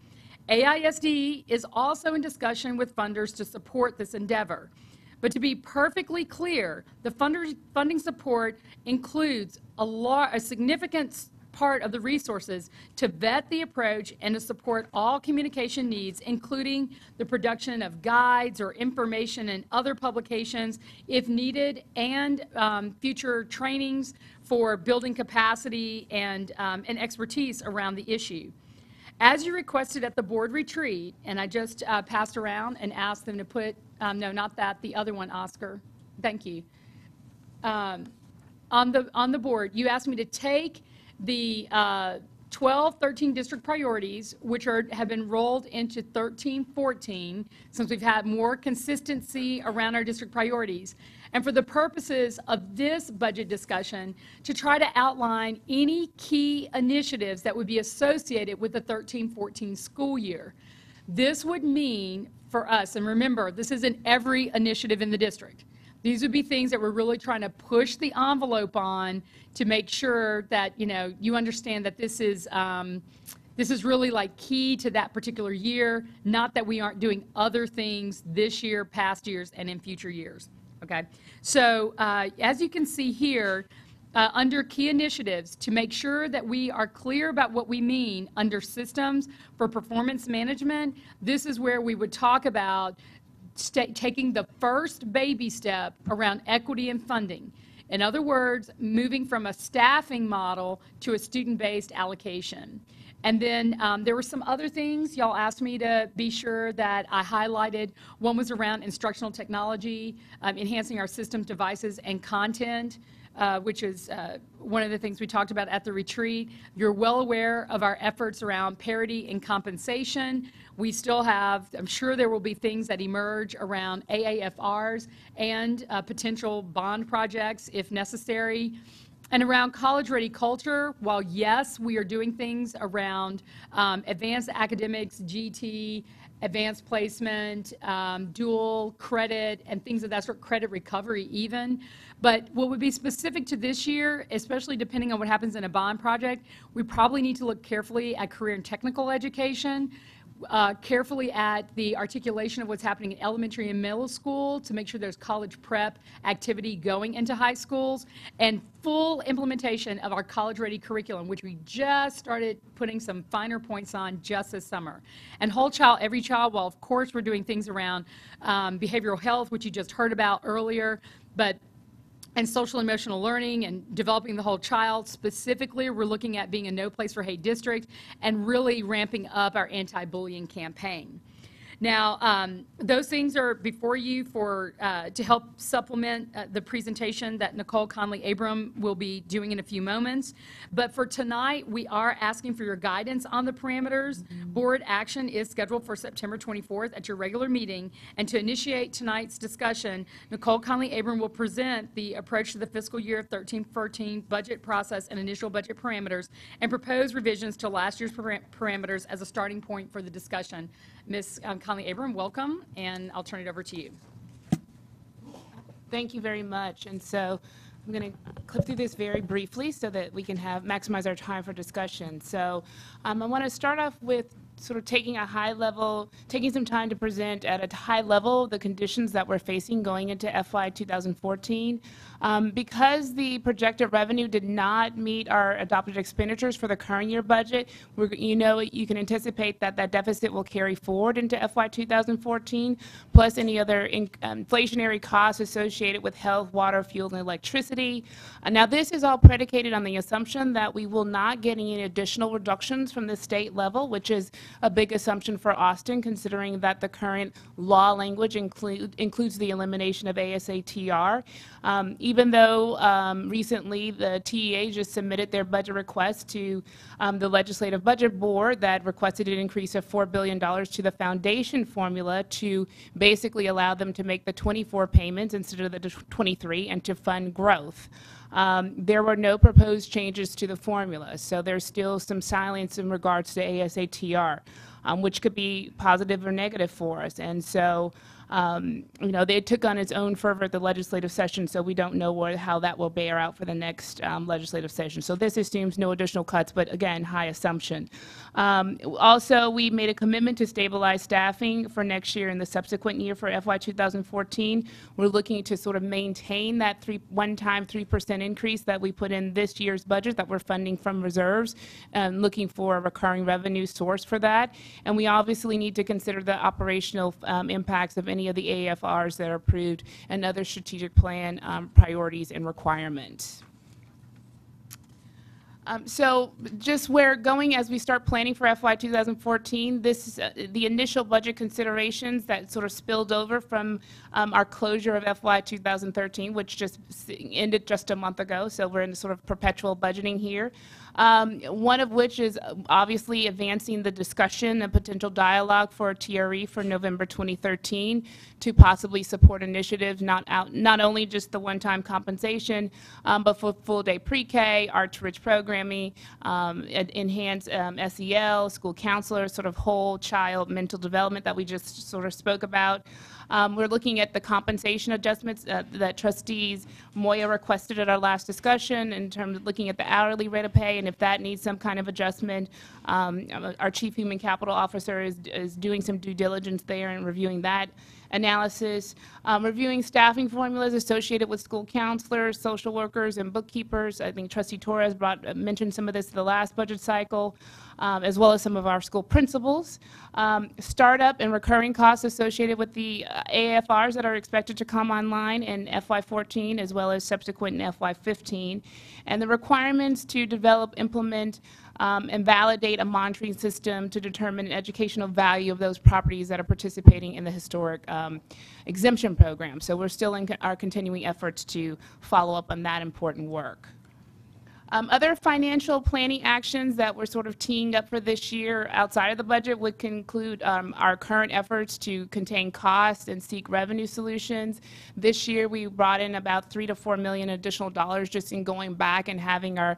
AISD is also in discussion with funders to support this endeavor. But to be perfectly clear, the funding support includes a significant part of the resources to vet the approach and to support all communication needs, including the production of guides or information and other publications if needed, and future trainings for building capacity and expertise around the issue. As you requested at the board retreat, and I just passed around and asked them to put, no, not that, the other one, Oscar. Thank you. On the board, you asked me to take the 12-13 district priorities, which have been rolled into 13-14, since we've had more consistency around our district priorities, and for the purposes of this budget discussion, to try to outline any key initiatives that would be associated with the 13-14 school year. This would mean for us, and remember, this isn't every initiative in the district. These would be things that we're really trying to push the envelope on to make sure that, you understand that this is really like key to that particular year, not that we aren't doing other things this year, past years, and in future years. Okay? So as you can see here, under key initiatives, to make sure that we are clear about what we mean under systems for performance management, this is where we would talk about taking the first baby step around equity and funding. In other words, moving from a staffing model to a student-based allocation. And then there were some other things y'all asked me to be sure that I highlighted. One was around instructional technology, enhancing our systems, devices, and content, which is one of the things we talked about at the retreat. You're well aware of our efforts around parity and compensation. We still have, I'm sure there will be things that emerge around AAFRs and potential bond projects if necessary. And around college-ready culture, while yes, we are doing things around advanced academics, GT, advanced placement, dual credit, and things of that sort, credit recovery even. But what would be specific to this year, especially depending on what happens in a bond project, we probably need to look carefully at career and technical education, carefully at the articulation of what's happening in elementary and middle school to make sure there's college prep activity going into high schools, and full implementation of our college-ready curriculum, which we just started putting some finer points on just this summer. And whole child, every child, well, of course, we're doing things around behavioral health, which you just heard about earlier, and social emotional learning and developing the whole child. Specifically, we're looking at being a no place for hate district and really ramping up our anti-bullying campaign. Now, those things are before you for, to help supplement the presentation that Nicole Conley-Abram will be doing in a few moments. But for tonight, we are asking for your guidance on the parameters. Board action is scheduled for September 24th at your regular meeting. And to initiate tonight's discussion, Nicole Conley-Abram will present the approach to the fiscal year 13-14 budget process and initial budget parameters and propose revisions to last year's parameters as a starting point for the discussion. Ms. Conley-Abram, welcome, and I'll turn it over to you. Thank you very much. And so I'm going to clip through this very briefly so that we can maximize our time for discussion. So I want to start off with sort of taking some time to present at a high level the conditions that we're facing going into FY 2014. Because the projected revenue did not meet our adopted expenditures for the current year budget, you can anticipate that that deficit will carry forward into FY 2014, plus any other inflationary costs associated with health, water, fuel, and electricity. Now, this is all predicated on the assumption that we will not get any additional reductions from the state level, which is a big assumption for Austin, considering that the current law language includes the elimination of ASATR. Even though recently the TEA just submitted their budget request to the Legislative Budget Board that requested an increase of $4 billion to the foundation formula to basically allow them to make the 24 payments instead of the 23 and to fund growth. There were no proposed changes to the formula, so there's still some silence in regards to ASATR, which could be positive or negative for us. And so, it took on its own fervor at the legislative session, so we don't know how that will bear out for the next legislative session. So this assumes no additional cuts, but again, high assumption. Also, we made a commitment to stabilize staffing for next year and the subsequent year for FY 2014. We're looking to sort of maintain that one-time 3% increase that we put in this year's budget that we're funding from reserves, and looking for a recurring revenue source for that. And we obviously need to consider the operational impacts of any of the AFRs that are approved and other strategic plan priorities and requirements. So just where going as we start planning for FY 2014, this is the initial budget considerations that sort of spilled over from our closure of FY 2013, which just ended just a month ago. So we're in sort of perpetual budgeting here. One of which is obviously advancing the discussion and potential dialogue for TRE for November 2013 to possibly support initiatives, not only just the one-time compensation, but for full-day pre-K, art-to-rich programming, enhanced SEL, school counselors, sort of whole child mental development that we just sort of spoke about. We're looking at the compensation adjustments that trustees Moya requested at our last discussion in terms of looking at the hourly rate of pay and if that needs some kind of adjustment. Our Chief Human Capital Officer is doing some due diligence there and reviewing that analysis, reviewing staffing formulas associated with school counselors, social workers, and bookkeepers. I think Trustee Torres mentioned some of this in the last budget cycle, as well as some of our school principals. Startup and recurring costs associated with the AFRs that are expected to come online in FY14 as well as subsequent in FY15, and the requirements to develop, implement, and validate a monitoring system to determine the educational value of those properties that are participating in the historic exemption program. So we're still in our continuing efforts to follow up on that important work. Other financial planning actions that we're sort of teeing up for this year outside of the budget would conclude our current efforts to contain costs and seek revenue solutions. This year we brought in about $3 to $4 million additional dollars just in going back and having our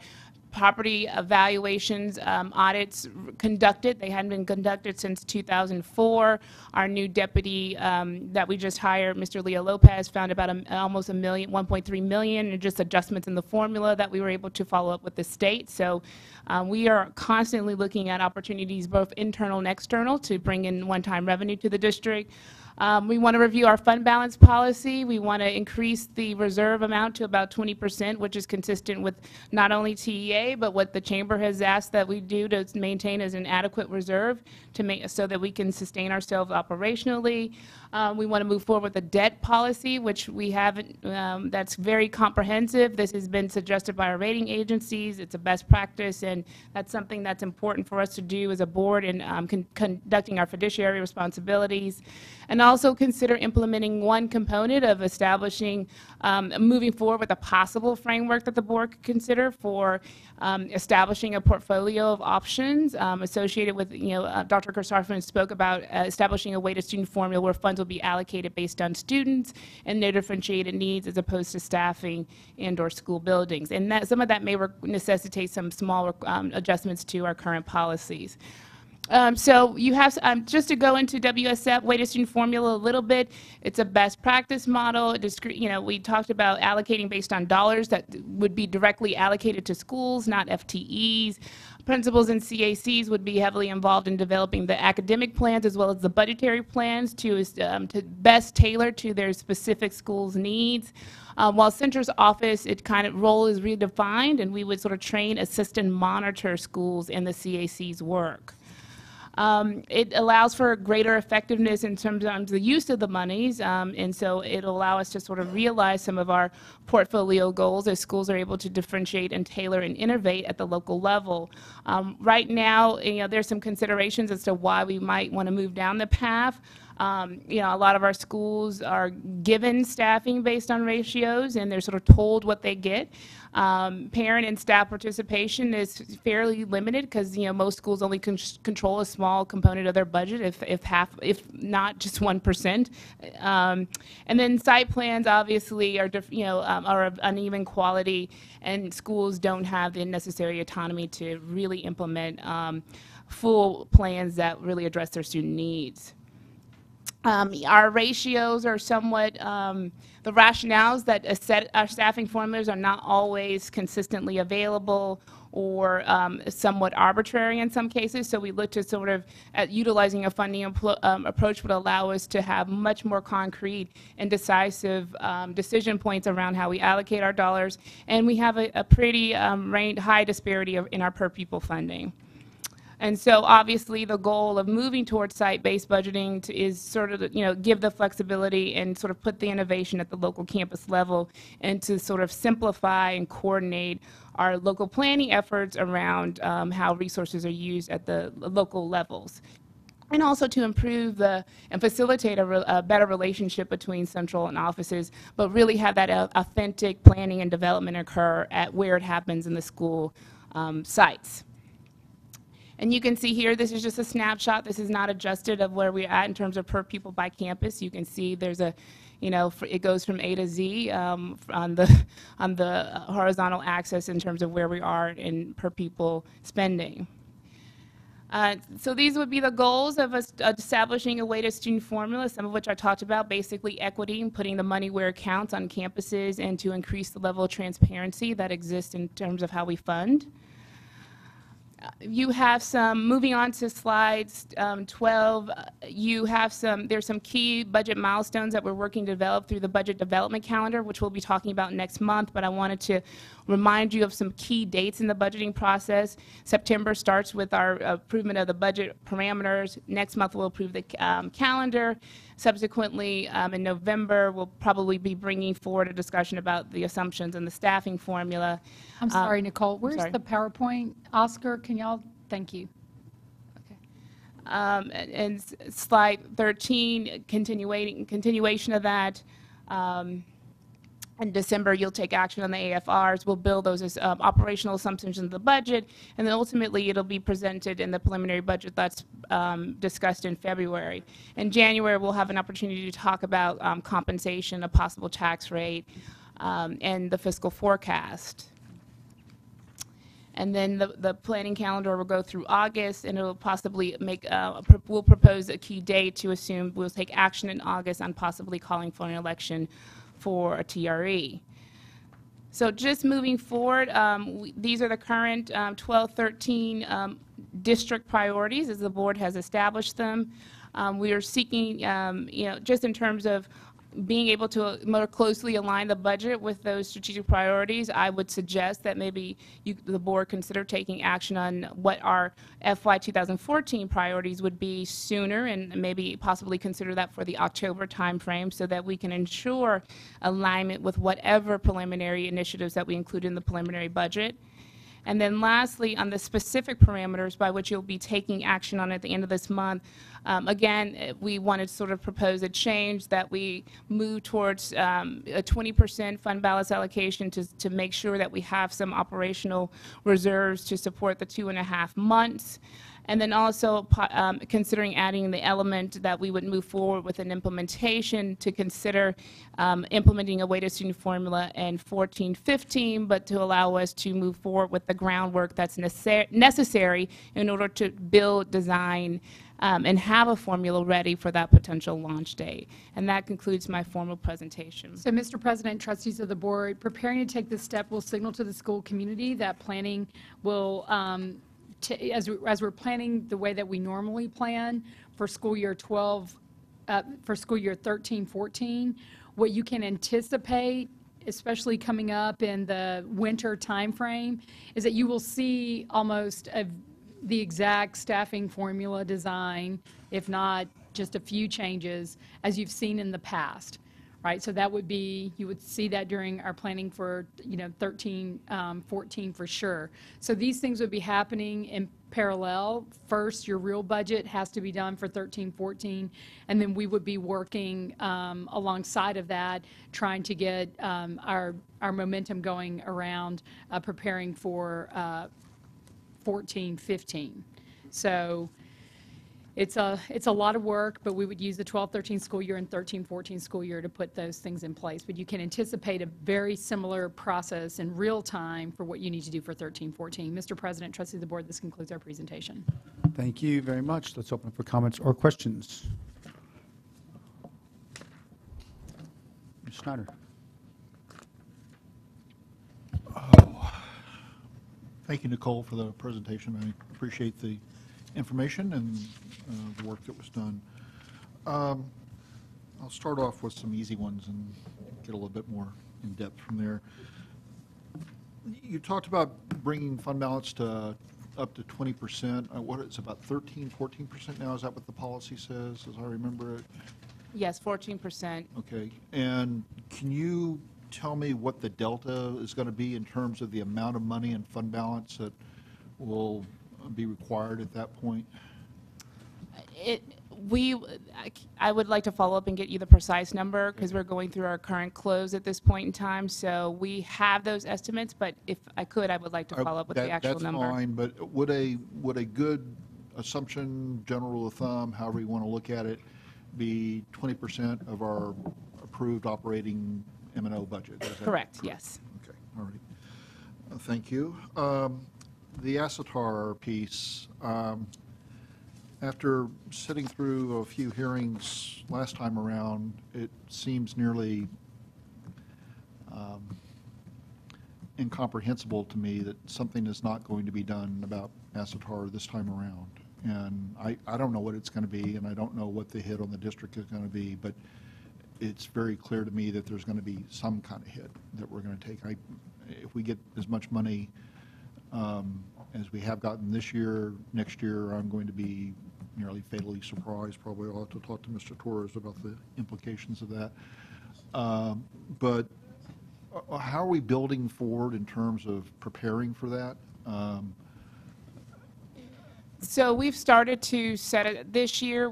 property evaluations audits conducted. They hadn't been conducted since 2004. Our new deputy that we just hired, Mr. Leo Lopez, found about almost $1.3 million in just adjustments in the formula that we were able to follow up with the state. So we are constantly looking at opportunities, both internal and external, to bring in one-time revenue to the district. We want to review our fund balance policy. We want to increase the reserve amount to about 20%, which is consistent with not only TEA, but what the Chamber has asked that we do to maintain as an adequate reserve to make, so that we can sustain ourselves operationally. We want to move forward with a debt policy, which we haven't, that's very comprehensive. This has been suggested by our rating agencies. It's a best practice, and that's something that's important for us to do as a board in conducting our fiduciary responsibilities. And also consider implementing one component of establishing, moving forward with a possible framework that the board could consider for establishing a portfolio of options associated with, Dr. Christopherson spoke about establishing a weighted student formula where funds will be allocated based on students and their differentiated needs as opposed to staffing and/or school buildings. And that, some of that may necessitate some small adjustments to our current policies. So you have, just to go into WSF, weighted student formula a little bit, it's a best practice model. We talked about allocating based on dollars that would be directly allocated to schools, not FTEs. Principals and CACs would be heavily involved in developing the academic plans as well as the budgetary plans to best tailor to their specific school's needs. While Center's office, role is redefined, and we would sort of train, assist, and monitor schools in the CAC's work. It allows for greater effectiveness in terms of the use of the monies, and so it'll allow us to sort of realize some of our portfolio goals as schools are able to differentiate and tailor and innovate at the local level. Right now, there's some considerations as to why we might want to move down the path. A lot of our schools are given staffing based on ratios, and they're sort of told what they get. Parent and staff participation is fairly limited because, most schools only control a small component of their budget, if not just 1%. And then site plans obviously are, are of uneven quality, and schools don't have the necessary autonomy to really implement full plans that really address their student needs. Our ratios are somewhat, the rationales that set our staffing formulas are not always consistently available or somewhat arbitrary in some cases. So we look to sort of at utilizing a funding approach would allow us to have much more concrete and decisive decision points around how we allocate our dollars. And we have a pretty high disparity in our per pupil funding. And so obviously the goal of moving towards site-based budgeting is sort of, give the flexibility and sort of put the innovation at the local campus level, and to sort of simplify and coordinate our local planning efforts around how resources are used at the local levels. And also to improve and facilitate a better relationship between central and offices, but really have that authentic planning and development occur at where it happens in the school sites. And you can see here, this is just a snapshot. This is not adjusted of where we're at in terms of per pupil by campus. You can see there's a, it goes from A to Z on the horizontal axis in terms of where we are in per pupil spending. So these would be the goals of us establishing a weighted student formula, some of which I talked about, basically equity and putting the money where it counts on campuses, and to increase the level of transparency that exists in terms of how we fund. You have some, moving on to slides 12, there's some key budget milestones that we're working to develop through the budget development calendar, which we'll be talking about next month, but I wanted to remind you of some key dates in the budgeting process. September starts with our improvement of the budget parameters. Next month we'll approve the calendar. Subsequently, in November, we'll probably be bringing forward a discussion about the assumptions and the staffing formula. I'm sorry, Nicole, where's sorry. the PowerPoint? Oscar, can y'all, thank you. Okay. And slide 13, continuation of that. In December, you'll take action on the AFRs. We'll build those as operational assumptions in the budget, and then ultimately it'll be presented in the preliminary budget that's discussed in February. In January, we'll have an opportunity to talk about compensation, a possible tax rate, and the fiscal forecast. And then the planning calendar will go through August, and it'll possibly we'll propose a key date to assume we'll take action in August on possibly calling for an election for a TRE. So just moving forward, these are the current 12, 13 district priorities as the board has established them. We are seeking, just in terms of being able to more closely align the budget with those strategic priorities, I would suggest that maybe the board consider taking action on what our FY 2014 priorities would be sooner, and maybe possibly consider that for the October timeframe, so that we can ensure alignment with whatever preliminary initiatives that we include in the preliminary budget. And then lastly, on the specific parameters by which you'll be taking action on at the end of this month, again, we wanted to sort of propose a change that we move towards a 20% fund balance allocation to make sure that we have some operational reserves to support the 2.5 months. And then also considering adding the element that we would move forward with an implementation to consider implementing a weighted student formula in 14-15, but to allow us to move forward with the groundwork that's necessary in order to build, design, and have a formula ready for that potential launch date. And that concludes my formal presentation. So, Mr. President, trustees of the board, preparing to take this step will signal to the school community that planning will as we're planning the way that we normally plan for school year 13-14, what you can anticipate, especially coming up in the winter timeframe, is that you will see almost the exact staffing formula design, if not just a few changes, as you've seen in the past. Right, so that would be, you would see that during our planning for, 13-14 for sure. So these things would be happening in parallel. First, your real budget has to be done for 13-14, and then we would be working alongside of that, trying to get our momentum going around preparing for 14-15. So it's a lot of work, but we would use the 12-13 school year and 13-14 school year to put those things in place. But you can anticipate a very similar process in real time for what you need to do for 13-14. Mr. President, trustees of the board, this concludes our presentation. Thank you very much. Let's open for comments or questions. Ms. Schneider. Thank you, Nicole, for the presentation. I appreciate the information and the work that was done. I'll start off with some easy ones and get a little bit more in depth from there. You talked about bringing fund balance to up to 20%. What it's about 13-14% now? Is that what the policy says, as I remember it? Yes, 14%. Okay. And can you tell me what the delta is going to be in terms of the amount of money and fund balance that will be required at that point? I would like to follow up and get you the precise number, because we're going through our current close at this point in time. So we have those estimates, but if I could, I would like to follow up with the actual number. That's fine, but would a good assumption, general rule of thumb, however you want to look at it, be 20% of our approved operating M&O budget? Correct, yes. Okay, all right. Thank you. The ASATAR piece, after sitting through a few hearings last time around, it seems nearly incomprehensible to me that something is not going to be done about ASATAR this time around. And I don't know what it's going to be, and I don't know what the hit on the district is going to be, but it's very clear to me that there's going to be some kind of hit that we're going to take. If we get as much money as we have gotten this year, next year, I'm going to be nearly fatally surprised. Probably I'll have to talk to Mr. Torres about the implications of that. But how are we building forward in terms of preparing for that? So we've started to set it this year.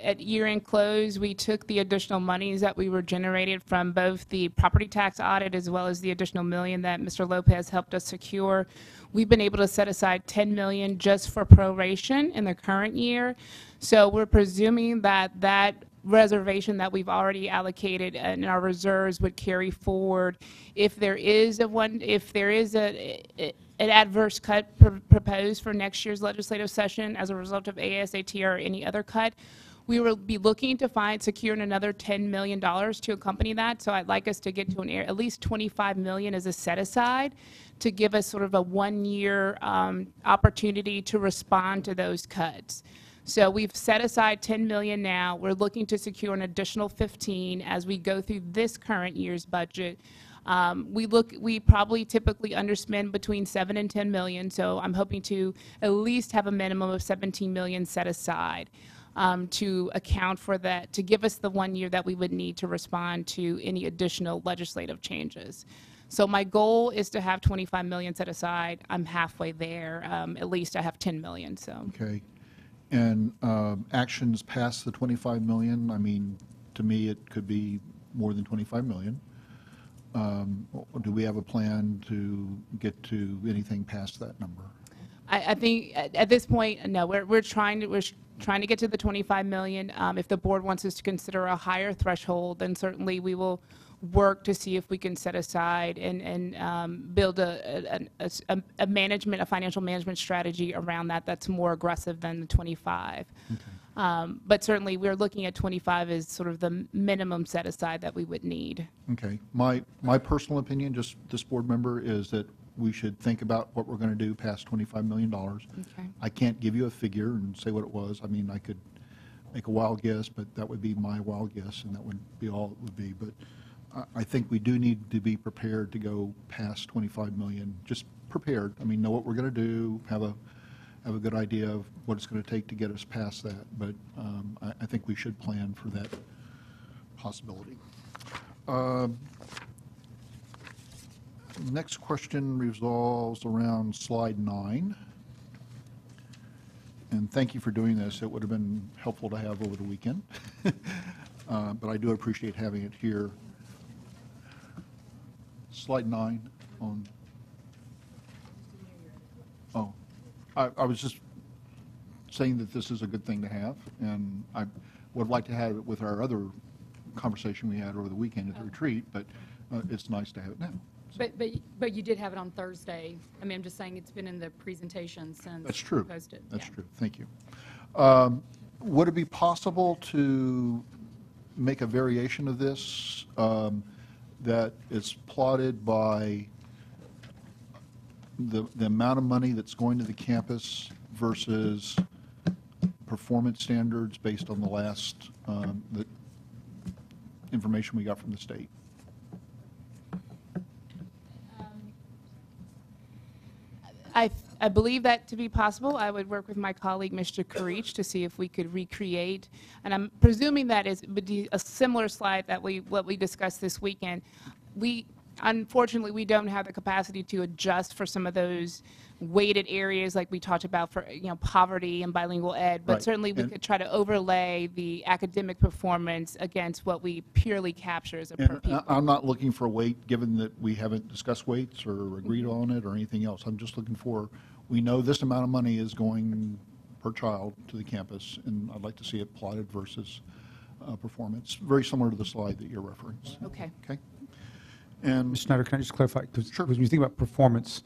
At year-end close, we took the additional monies that we were generated from both the property tax audit as well as the additional $1 million that Mr. Lopez helped us secure. We've been able to set aside $10 million just for proration in the current year. So we're presuming that that reservation that we've already allocated in our reserves would carry forward. If there is an adverse cut proposed for next year's legislative session as a result of AISD or any other cut, we will be looking to secure another $10 million to accompany that. So I'd like us to get to at least $25 million as a set aside to give us sort of a one-year opportunity to respond to those cuts. So we've set aside 10 million now. We're looking to secure an additional 15 as we go through this current year's budget. We probably typically underspend between 7 and 10 million, so I'm hoping to at least have a minimum of 17 million set aside to account for that, to give us the 1 year that we would need to respond to any additional legislative changes. So my goal is to have 25 million set aside. I'm halfway there. At least I have 10 million, so. Okay. And actions past the 25 million, I mean, to me, it could be more than 25 million. Do we have a plan to get to anything past that number? I think at this point, no, we're trying to get to the 25 million. If the board wants us to consider a higher threshold, then certainly we will work to see if we can set aside and build a financial management strategy around that that's more aggressive than the 25. Okay. But certainly we're looking at 25 as sort of the minimum set aside that we would need. Okay. My personal opinion, just this board member, is that we should think about what we're going to do past $25 million. Okay. I can't give you a figure and say what it was. I mean, I could make a wild guess, but that would be my wild guess, and that would be all it would be. But I think we do need to be prepared to go past 25 million, just prepared. I mean, know what we're going to do, have a good idea of what it's going to take to get us past that. But I think we should plan for that possibility. Next question revolves around slide 9. And thank you for doing this. It would have been helpful to have over the weekend. But I do appreciate having it here. Slide 9 on. Oh, I was just saying that this is a good thing to have, and I would like to have it with our other conversation we had over the weekend at the retreat, but it's nice to have it now. But you did have it on Thursday. I mean, I'm just saying it's been in the presentation since That's true. you posted. That's Yeah. true. Thank you. Would it be possible to make a variation of this that is plotted by the amount of money that's going to the campus versus performance standards based on the last the information we got from the state? I believe that to be possible. I would work with my colleague, Mr. Karich, to see if we could recreate, and I'm presuming that would be a similar slide that what we discussed this weekend. Unfortunately, we don't have the capacity to adjust for some of those weighted areas like we talked about for poverty and bilingual ed, but Right. certainly we could try to overlay the academic performance against what we purely capture as a per And pupil. I'm not looking for a weight, given that we haven't discussed weights or agreed on it or anything else. I'm just looking for, we know this amount of money is going per child to the campus, and I'd like to see it plotted versus performance, very similar to the slide that you're referencing. Okay. Okay? And Ms. Snyder, can I just clarify? Because Sure. when you think about performance,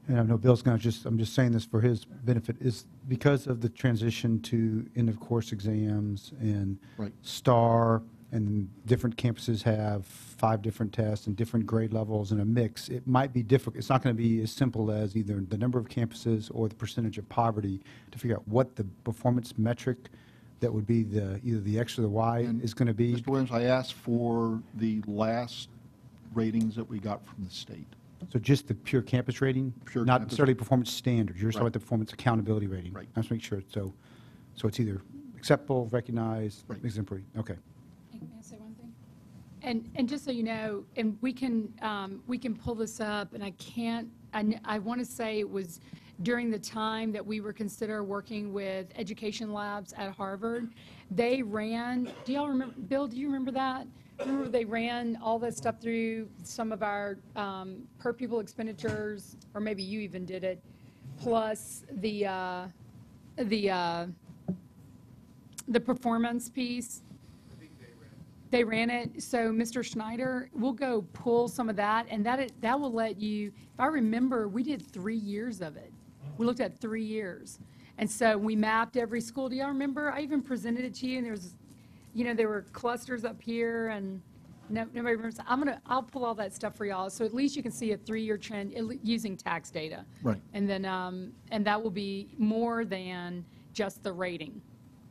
and I know Bill's going to I'm just saying this for his benefit, is because of the transition to end-of-course exams and Right. STAR, and different campuses have 5 different tests and different grade levels and a mix, it might be difficult. It's not going to be as simple as either the number of campuses or the percentage of poverty to figure out what the performance metric that would be either the X or the Y And is going to be. Mr. Williams, I asked for the last ratings that we got from the state. So just the pure campus rating? Pure Not campus. necessarily performance standards? You're just talking Right. about the performance accountability rating? Right. I just make sure, so it's either acceptable, recognized, Right. exemplary, okay. May I say one thing? And just so you know, and we can pull this up, and I want to say it was during the time that we were consider working with education labs at Harvard. They ran, do y'all remember, Bill, do you remember that? Remember they ran all that stuff through some of our per pupil expenditures, or maybe you even did it, plus the performance piece. They ran it. So, Mr. Schneider, we'll go pull some of that, and that will let you, if I remember, we did 3 years of it. We looked at 3 years. And so we mapped every school. Do y'all remember? I even presented it to you, and there were clusters up here, and nobody remembers. I'll pull all that stuff for y'all, so at least you can see a 3-year trend using tax data. Right. And then, and that will be more than just the rating.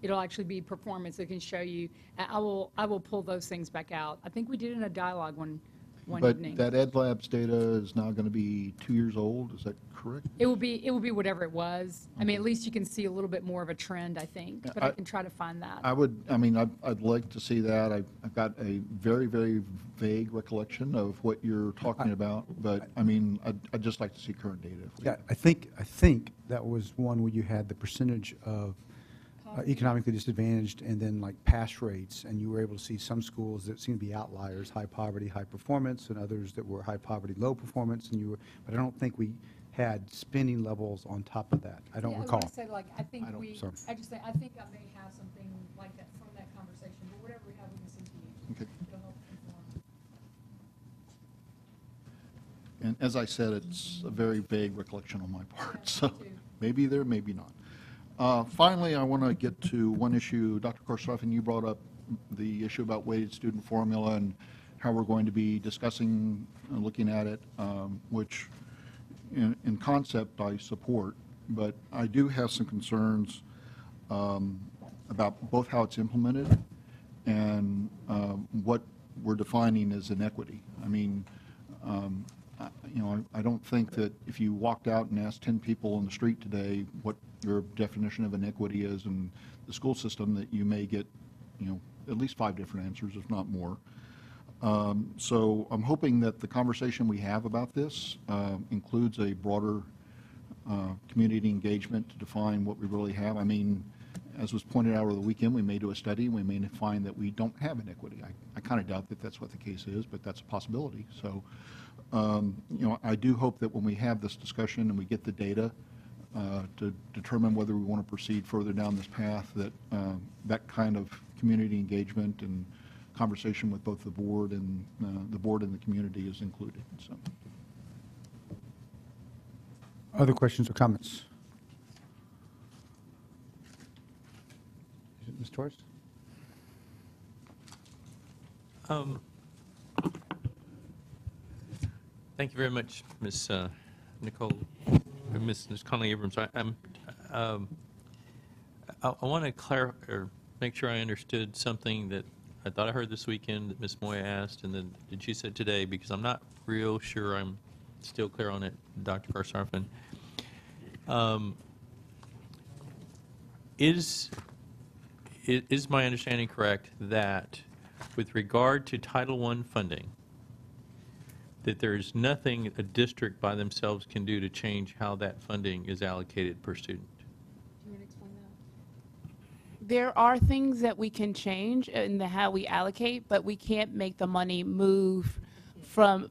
It'll actually be performance that can show you. I will pull those things back out. I think we did it in a dialogue one But evening. that Ed Labs data is now going to be 2 years old, is that correct? It will be whatever it was. I mean, at least you can see a little bit more of a trend, I think, but I can try to find that. I'd like to see that. I've got a very, very vague recollection of what you're talking about, but, I'd just like to see current data. if we- Yeah, I think that was one where you had the percentage of economically disadvantaged and then like pass rates, and you were able to see some schools that seemed to be outliers, high poverty, high performance, and others that were high poverty, low performance, but I don't think we had spending levels on top of that. I don't recall. I say, like, I think I don't- we, sorry. I just say, I think I may have something like that from that conversation, but whatever we have, we can send to you. Okay. It'll help inform. And as I said, it's a very vague recollection on my part, so too. maybe there, maybe not. Finally, I want to get to one issue. Dr. Karstoffen, you brought up the issue about weighted student formula and how we're going to be discussing, looking at it, which in concept I support, but I do have some concerns about both how it's implemented and what we're defining as inequity. I don't think that if you walked out and asked 10 people on the street today what your definition of inequity is in the school system, that you may get, at least 5 different answers, if not more. So I'm hoping that the conversation we have about this includes a broader community engagement to define what we really have. As was pointed out over the weekend, we may do a study and we may find that we don't have inequity. I kind of doubt that that's what the case is, but that's a possibility. So, I do hope that when we have this discussion and we get the data to determine whether we want to proceed further down this path, that that kind of community engagement and conversation with both the board and the community is included. So, Other questions or comments? Is it Ms. Torres? Thank you very much, Ms. Nicole, Ms. Conley Abrams. I want to clarify or make sure I understood something that I thought I heard this weekend that Ms. Moya asked, and then that she said today, because I'm not real sure I'm still clear on it, Dr. Karstoffen. Is my understanding correct that with regard to Title I funding, that there is nothing a district by themselves can do to change how that funding is allocated per student? Do you want to explain that? There are things that we can change in how we allocate, but we can't make the money move from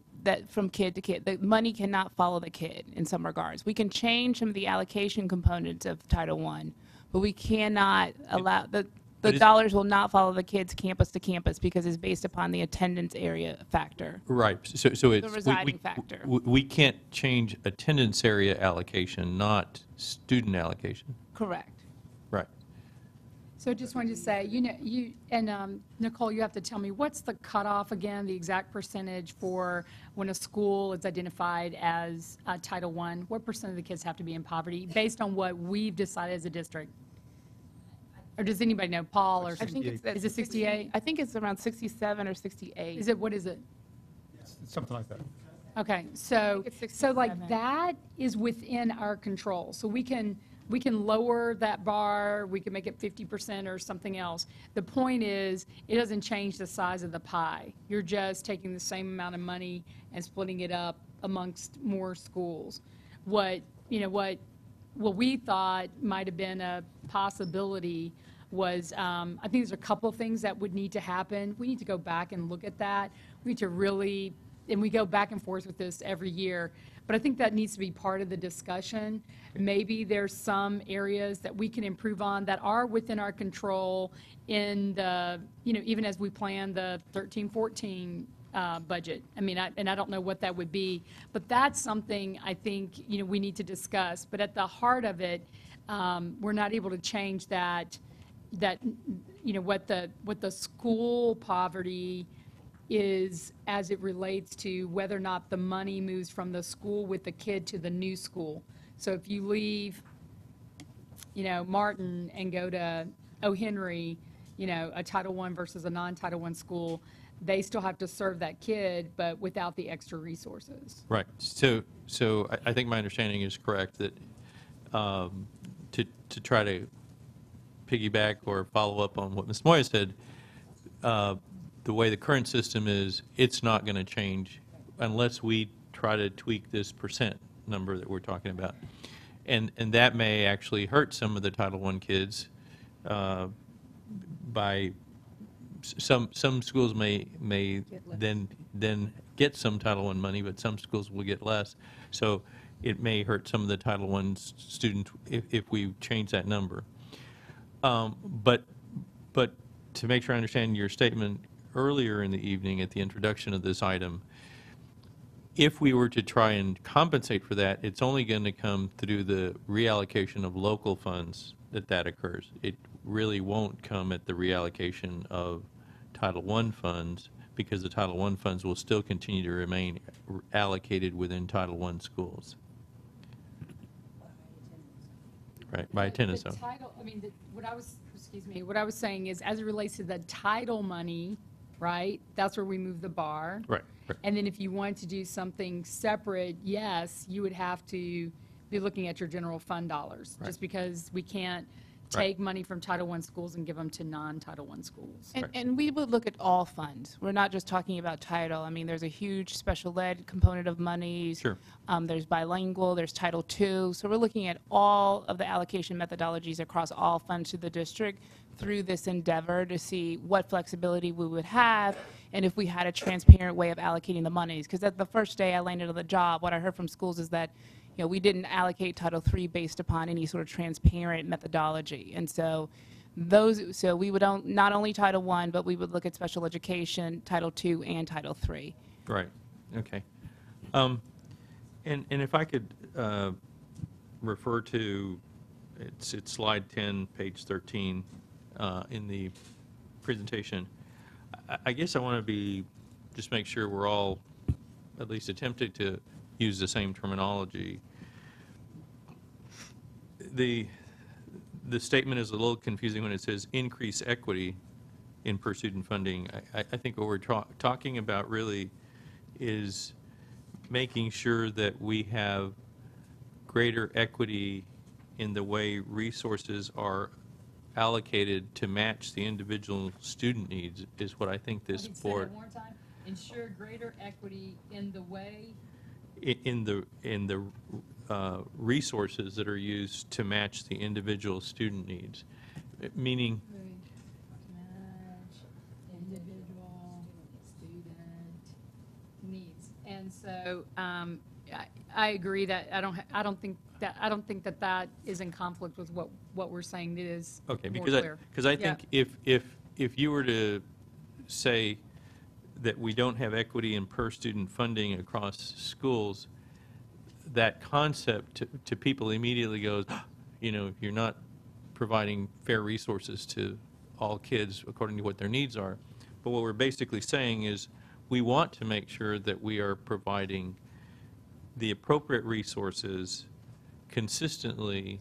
kid to kid. The money cannot follow the kid in some regards. We can change some of the allocation components of Title I, but we cannot allow the dollars will not follow the kids campus to campus because it's based upon the attendance area factor. Right. So it's residing factor. We can't change attendance area allocation, not student allocation. Correct. Right. So I just wanted to say, you and Nicole, you have to tell me, what's the cutoff again, the exact percentage for when a school is identified as Title I? What percent of the kids have to be in poverty based on what we've decided as a district? Or does anybody know, Paul, or I think it's is it 68? I think it's around 67 or 68. What is it? Something like that. Okay, so think it's like 67. that is within our control. So we can lower that bar, we can make it 50% or something else. The point is, it doesn't change the size of the pie. You're just taking the same amount of money and splitting it up amongst more schools. What we thought might have been a possibility was, I think there's a couple things that would need to happen. We need to go back and look at that. We need to really, and we go back and forth with this every year, but I think that needs to be part of the discussion. Maybe there's some areas that we can improve on that are within our control in the, even as we plan the 13-14 budget. I don't know what that would be, but that's something I think, we need to discuss. But at the heart of it, we're not able to change that what the school poverty is as it relates to whether or not the money moves from the school with the kid to the new school. So if you leave, Martin and go to O. Henry, a Title I versus a non-Title I school, they still have to serve that kid, but without the extra resources. Right. So I think my understanding is correct that to try to piggyback or follow up on what Ms. Moya said, the way the current system is, it's not going to change unless we try to tweak this percent number that we're talking about. And that may actually hurt some of the Title I kids by some schools may then get some Title I money, but some schools will get less. So it may hurt some of the Title I students if we change that number. But to make sure I understand your statement earlier in the evening at the introduction of this item, if we were to try and compensate for that, it's only going to come through the reallocation of local funds that occurs. It really won't come at the reallocation of Title I funds, because the Title I funds will still continue to remain allocated within Title I schools. Right, by attendance zone. What I was saying is, as it relates to the title money, right, that's where we move the bar. Right. And then if you want to do something separate, yes, you would have to be looking at your general fund dollars, just because we can't take money from Title I schools and give them to non-Title I schools. And we would look at all funds. We're not just talking about title. I mean, there's a huge special ed component of monies. Sure. There's bilingual, there's Title II. So we're looking at all of the allocation methodologies across all funds to the district through this endeavor to see what flexibility we would have and if we had a transparent way of allocating the monies. Because at the first day I landed on the job, what I heard from schools is that we didn't allocate Title III based upon any sort of transparent methodology. And so we would not only Title I, but we would look at special education, Title II, and Title III. Right, okay. And if I could refer to, it's slide 10, page 13 in the presentation. I guess I want to just make sure we're all at least attempting to use the same terminology. The statement is a little confusing when it says increase equity in per student funding. I think what we're talking about really is making sure that we have greater equity in the way resources are allocated to match the individual student needs, is what I think this board. Say that one more time. Ensure greater equity in the way. In the resources that are used to match the individual student needs, meaning Match individual student needs. And so I agree that I don't think that is in conflict with what we're saying. It is okay, more because clear. I think if you were to say that we don't have equity in per student funding across schools, that concept to people immediately goes, you're not providing fair resources to all kids according to what their needs are. But what we're basically saying is we want to make sure that we are providing the appropriate resources consistently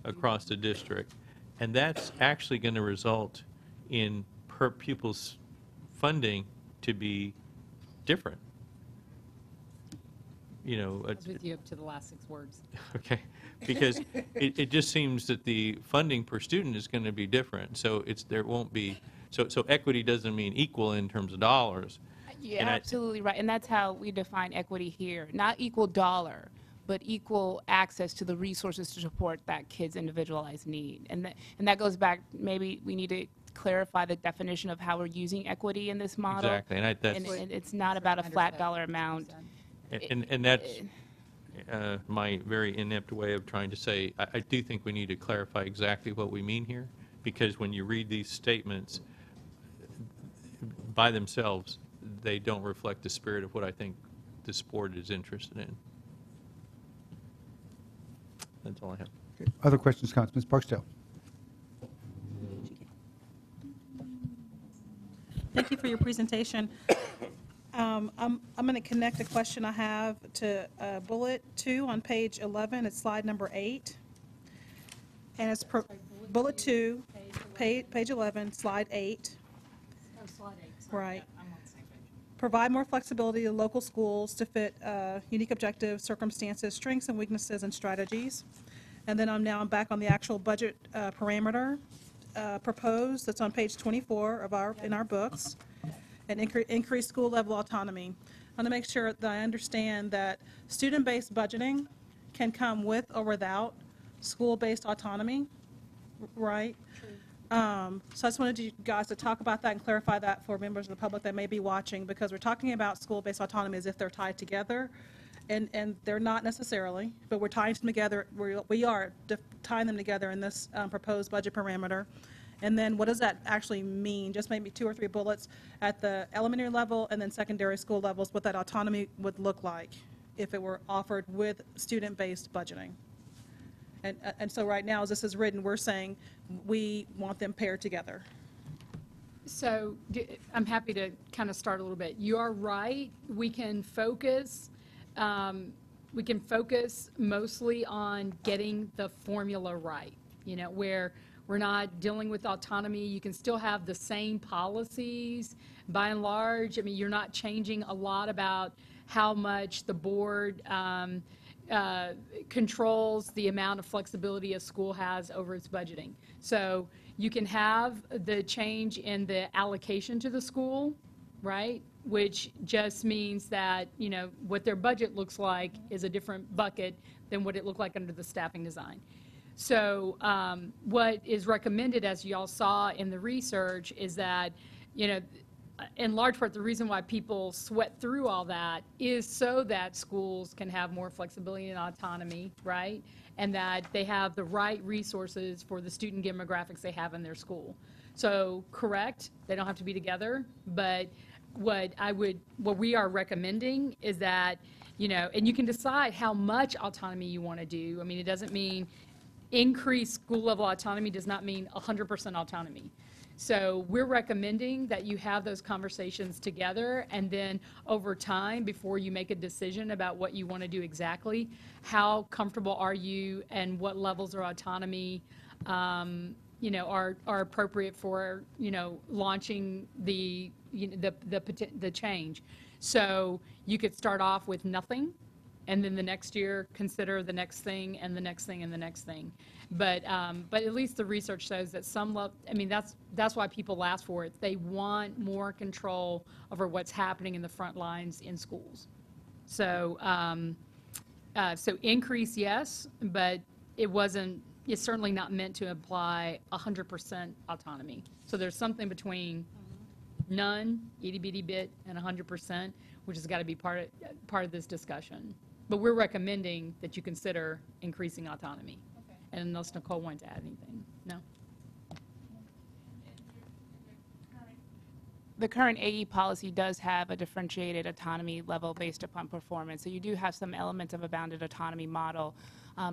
across the district. And that's actually going to result in per pupil's funding to be different. I was with you up to the last 6 words. Okay, because it just seems that the funding per student is going to be different. So there won't be, so equity doesn't mean equal in terms of dollars. Yeah, absolutely right. And that's how we define equity here. Not equal dollar, but equal access to the resources to support that kid's individualized need. And that goes back, maybe we need to clarify the definition of how we're using equity in this model. Exactly, and it's not about a flat dollar amount. And that's my very inept way of trying to say, I do think we need to clarify exactly what we mean here, because when you read these statements by themselves, they don't reflect the spirit of what I think this board is interested in. That's all I have. Okay. Other questions, comments? Ms. Barksdale. Thank you for your presentation. I'm going to connect a question I have to bullet 2 on page 11. It's slide number 8. And it's bullet 2, page 11, slide 8. Oh, slide 8. Right. Provide more flexibility to local schools to fit unique objectives, circumstances, strengths and weaknesses, and strategies. And then I'm back on the actual budget parameter proposed. That's on page 24 of in our books. And increase school level autonomy. I want to make sure that I understand that student-based budgeting can come with or without school-based autonomy, right? So I just wanted you guys to talk about that and clarify that for members of the public that may be watching, because we're talking about school-based autonomy as if they're tied together, and they're not necessarily, but we're tying them together, we are tying them together in this proposed budget parameter. And then what does that actually mean? Just maybe 2 or 3 bullets at the elementary level and then secondary school levels, what that autonomy would look like if it were offered with student-based budgeting. And so right now, as this is written, we're saying we want them paired together. So I'm happy to kind of start a little bit. You are right. We can focus mostly on getting the formula right, where we're not dealing with autonomy. You can still have the same policies by and large. I mean, you're not changing a lot about how much the board controls the amount of flexibility a school has over its budgeting. So you can have the change in the allocation to the school, right? Which just means that, what their budget looks like is a different bucket than what it looked like under the staffing design. So what is recommended, as you all saw in the research, is that, in large part, the reason why people sweat through all that is so that schools can have more flexibility and autonomy, right? And that they have the right resources for the student demographics they have in their school. So, correct, they don't have to be together, but what we are recommending is that, and you can decide how much autonomy you want to do. I mean, it doesn't mean increased school level autonomy does not mean 100% autonomy. So we're recommending that you have those conversations together, and then over time, before you make a decision about what you want to do exactly, how comfortable are you and what levels of autonomy are appropriate for launching the change. So you could start off with nothing, and then the next year consider the next thing and the next thing and the next thing. But at least the research shows that that's why people ask for it. They want more control over what's happening in the front lines in schools. So so increase, yes, but it's certainly not meant to imply 100% autonomy. So there's something between none, itty bitty bit, and 100%, which has got to be part of this discussion. But we're recommending that you consider increasing autonomy. Okay. And unless Nicole wanted to add anything. No? The current AE policy does have a differentiated autonomy level based upon performance. So you do have some elements of a bounded autonomy model.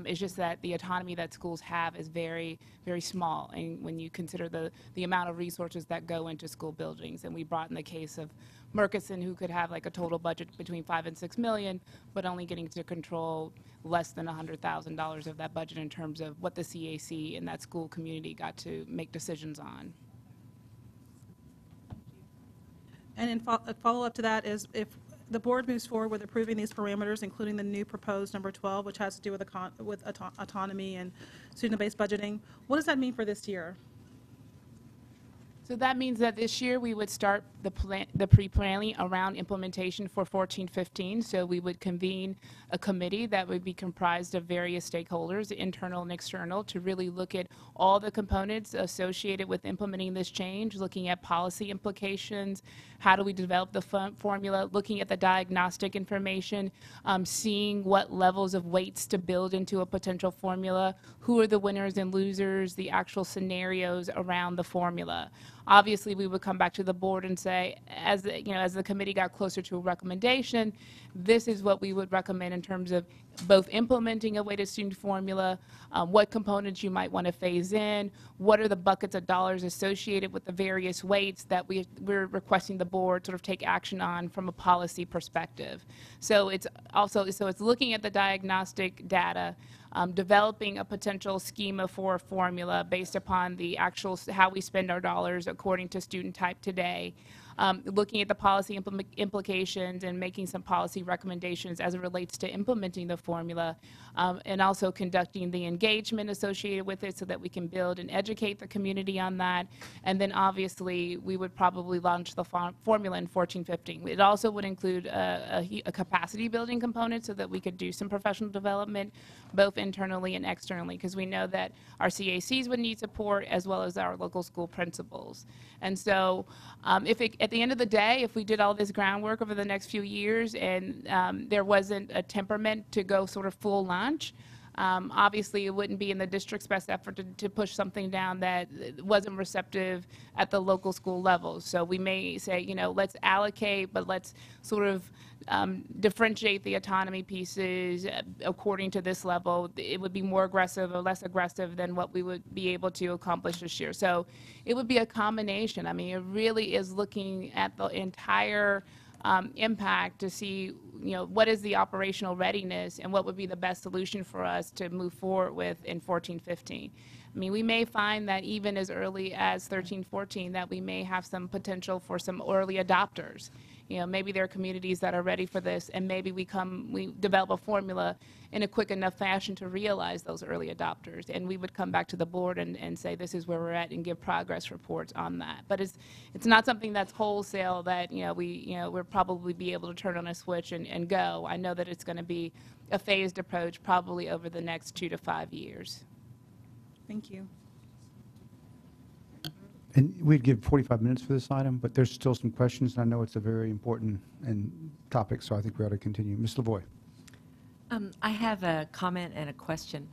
It's just that the autonomy that schools have is very, very small, and when you consider the amount of resources that go into school buildings. And we brought in the case of Murkison, who could have like a total budget between $5 and $6 million, but only getting to control less than $100,000 of that budget in terms of what the CAC and that school community got to make decisions on. And in follow-up to that is, if the board moves forward with approving these parameters, including the new proposed number 12, which has to do with autonomy and student-based budgeting, what does that mean for this year? So that means that this year we would start the pre-planning around implementation for 14-15. So we would convene a committee that would be comprised of various stakeholders, internal and external, to really look at all the components associated with implementing this change, looking at policy implications, how do we develop the formula, looking at the diagnostic information, seeing what levels of weights to build into a potential formula, who are the winners and losers, the actual scenarios around the formula. Obviously, we would come back to the board and say, as the committee got closer to a recommendation, this is what we would recommend in terms of both implementing a weighted student formula, what components you might want to phase in, what are the buckets of dollars associated with the various weights that we're requesting the board sort of take action on from a policy perspective. So it's looking at the diagnostic data, developing a potential schema for a formula based upon the actual, how we spend our dollars according to student type today. Looking at the policy implications and making some policy recommendations as it relates to implementing the formula, and also conducting the engagement associated with it so that we can build and educate the community on that. And then obviously, we would probably launch the formula in 14-15. It also would include a capacity building component so that we could do some professional development, both internally and externally, because we know that our CACs would need support as well as our local school principals. And so at the end of the day, if we did all this groundwork over the next few years and there wasn't a temperament to go sort of full launch, obviously it wouldn't be in the district's best effort to push something down that wasn't receptive at the local school level. So we may say, you know, let's allocate, but let's sort of differentiate the autonomy pieces according to this level. It would be more aggressive or less aggressive than what we would be able to accomplish this year. So it would be a combination. I mean, it really is looking at the entire impact to see, you know, what is the operational readiness and what would be the best solution for us to move forward with in 14-15. I mean, we may find that even as early as 13-14 that we may have some potential for some early adopters. You know, maybe there are communities that are ready for this, and maybe we develop a formula in a quick enough fashion to realize those early adopters. And we would come back to the board and say, this is where we're at, and give progress reports on that. But it's not something that's wholesale that, we'll probably be able to turn on a switch and go. I know that it's going to be a phased approach probably over the next 2 to 5 years. Thank you. And we'd give 45 minutes for this item, but there's still some questions, and I know it's a very important topic, so I think we ought to continue. Ms. Lavoie. I have a comment and a question.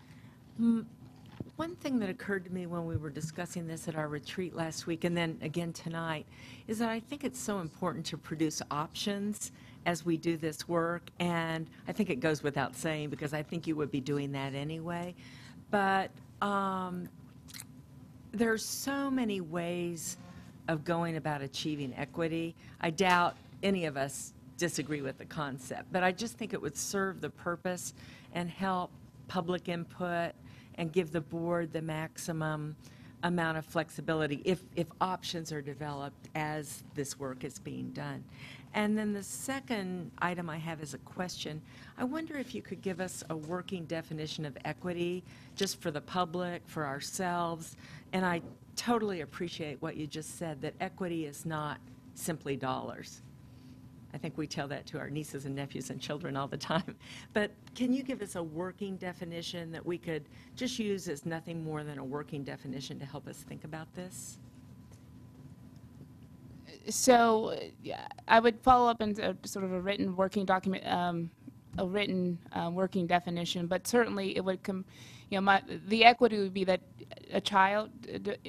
One thing that occurred to me when we were discussing this at our retreat last week and then again tonight is that I think it's so important to produce options as we do this work, and I think it goes without saying because I think you would be doing that anyway. But there's so many ways of going about achieving equity. I doubt any of us disagree with the concept, but I just think it would serve the purpose and help public input and give the board the maximum amount of flexibility if options are developed as this work is being done. And then the second item I have is a question. I wonder if you could give us a working definition of equity just for the public, for ourselves. And I totally appreciate what you just said, that equity is not simply dollars. I think we tell that to our nieces and nephews and children all the time. But can you give us a working definition that we could just use as nothing more than a working definition to help us think about this? So I would follow up in sort of a written working document, working definition, but certainly it would the equity would be that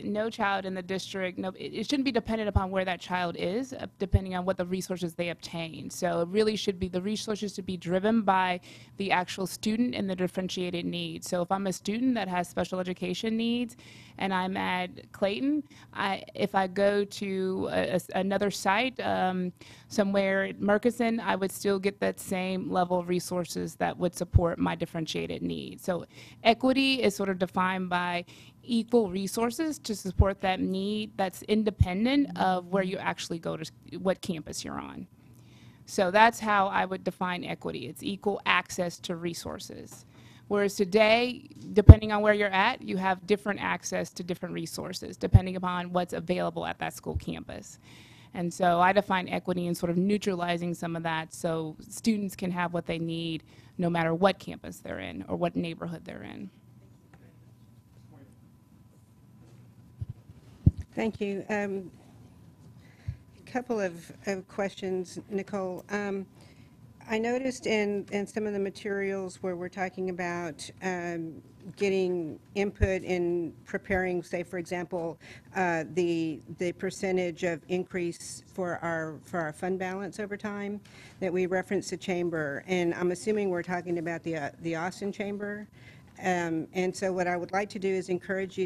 no child in the district, it shouldn't be dependent upon where that child is, depending on what the resources they obtain. So it really should be, the resources to be driven by the actual student and the differentiated needs. So if I'm a student that has special education needs and I'm at Clayton, if I go to another site somewhere at Murchison, I would still get that same level of resources that would support my differentiated needs. So equity is sort of defined by equal resources to support that need that's independent of where you actually go to, what campus you're on. So that's how I would define equity. It's equal access to resources. Whereas today, depending on where you're at, you have different access to different resources, depending upon what's available at that school campus. And so I define equity in sort of neutralizing some of that so students can have what they need no matter what campus they're in or what neighborhood they're in. Thank you. A couple of questions, Nicole. I noticed in some of the materials where we're talking about getting input in preparing, say, for example, the percentage of increase for our fund balance over time, that we reference the chamber, and I'm assuming we're talking about the Austin Chamber. And so what I would like to do is encourage you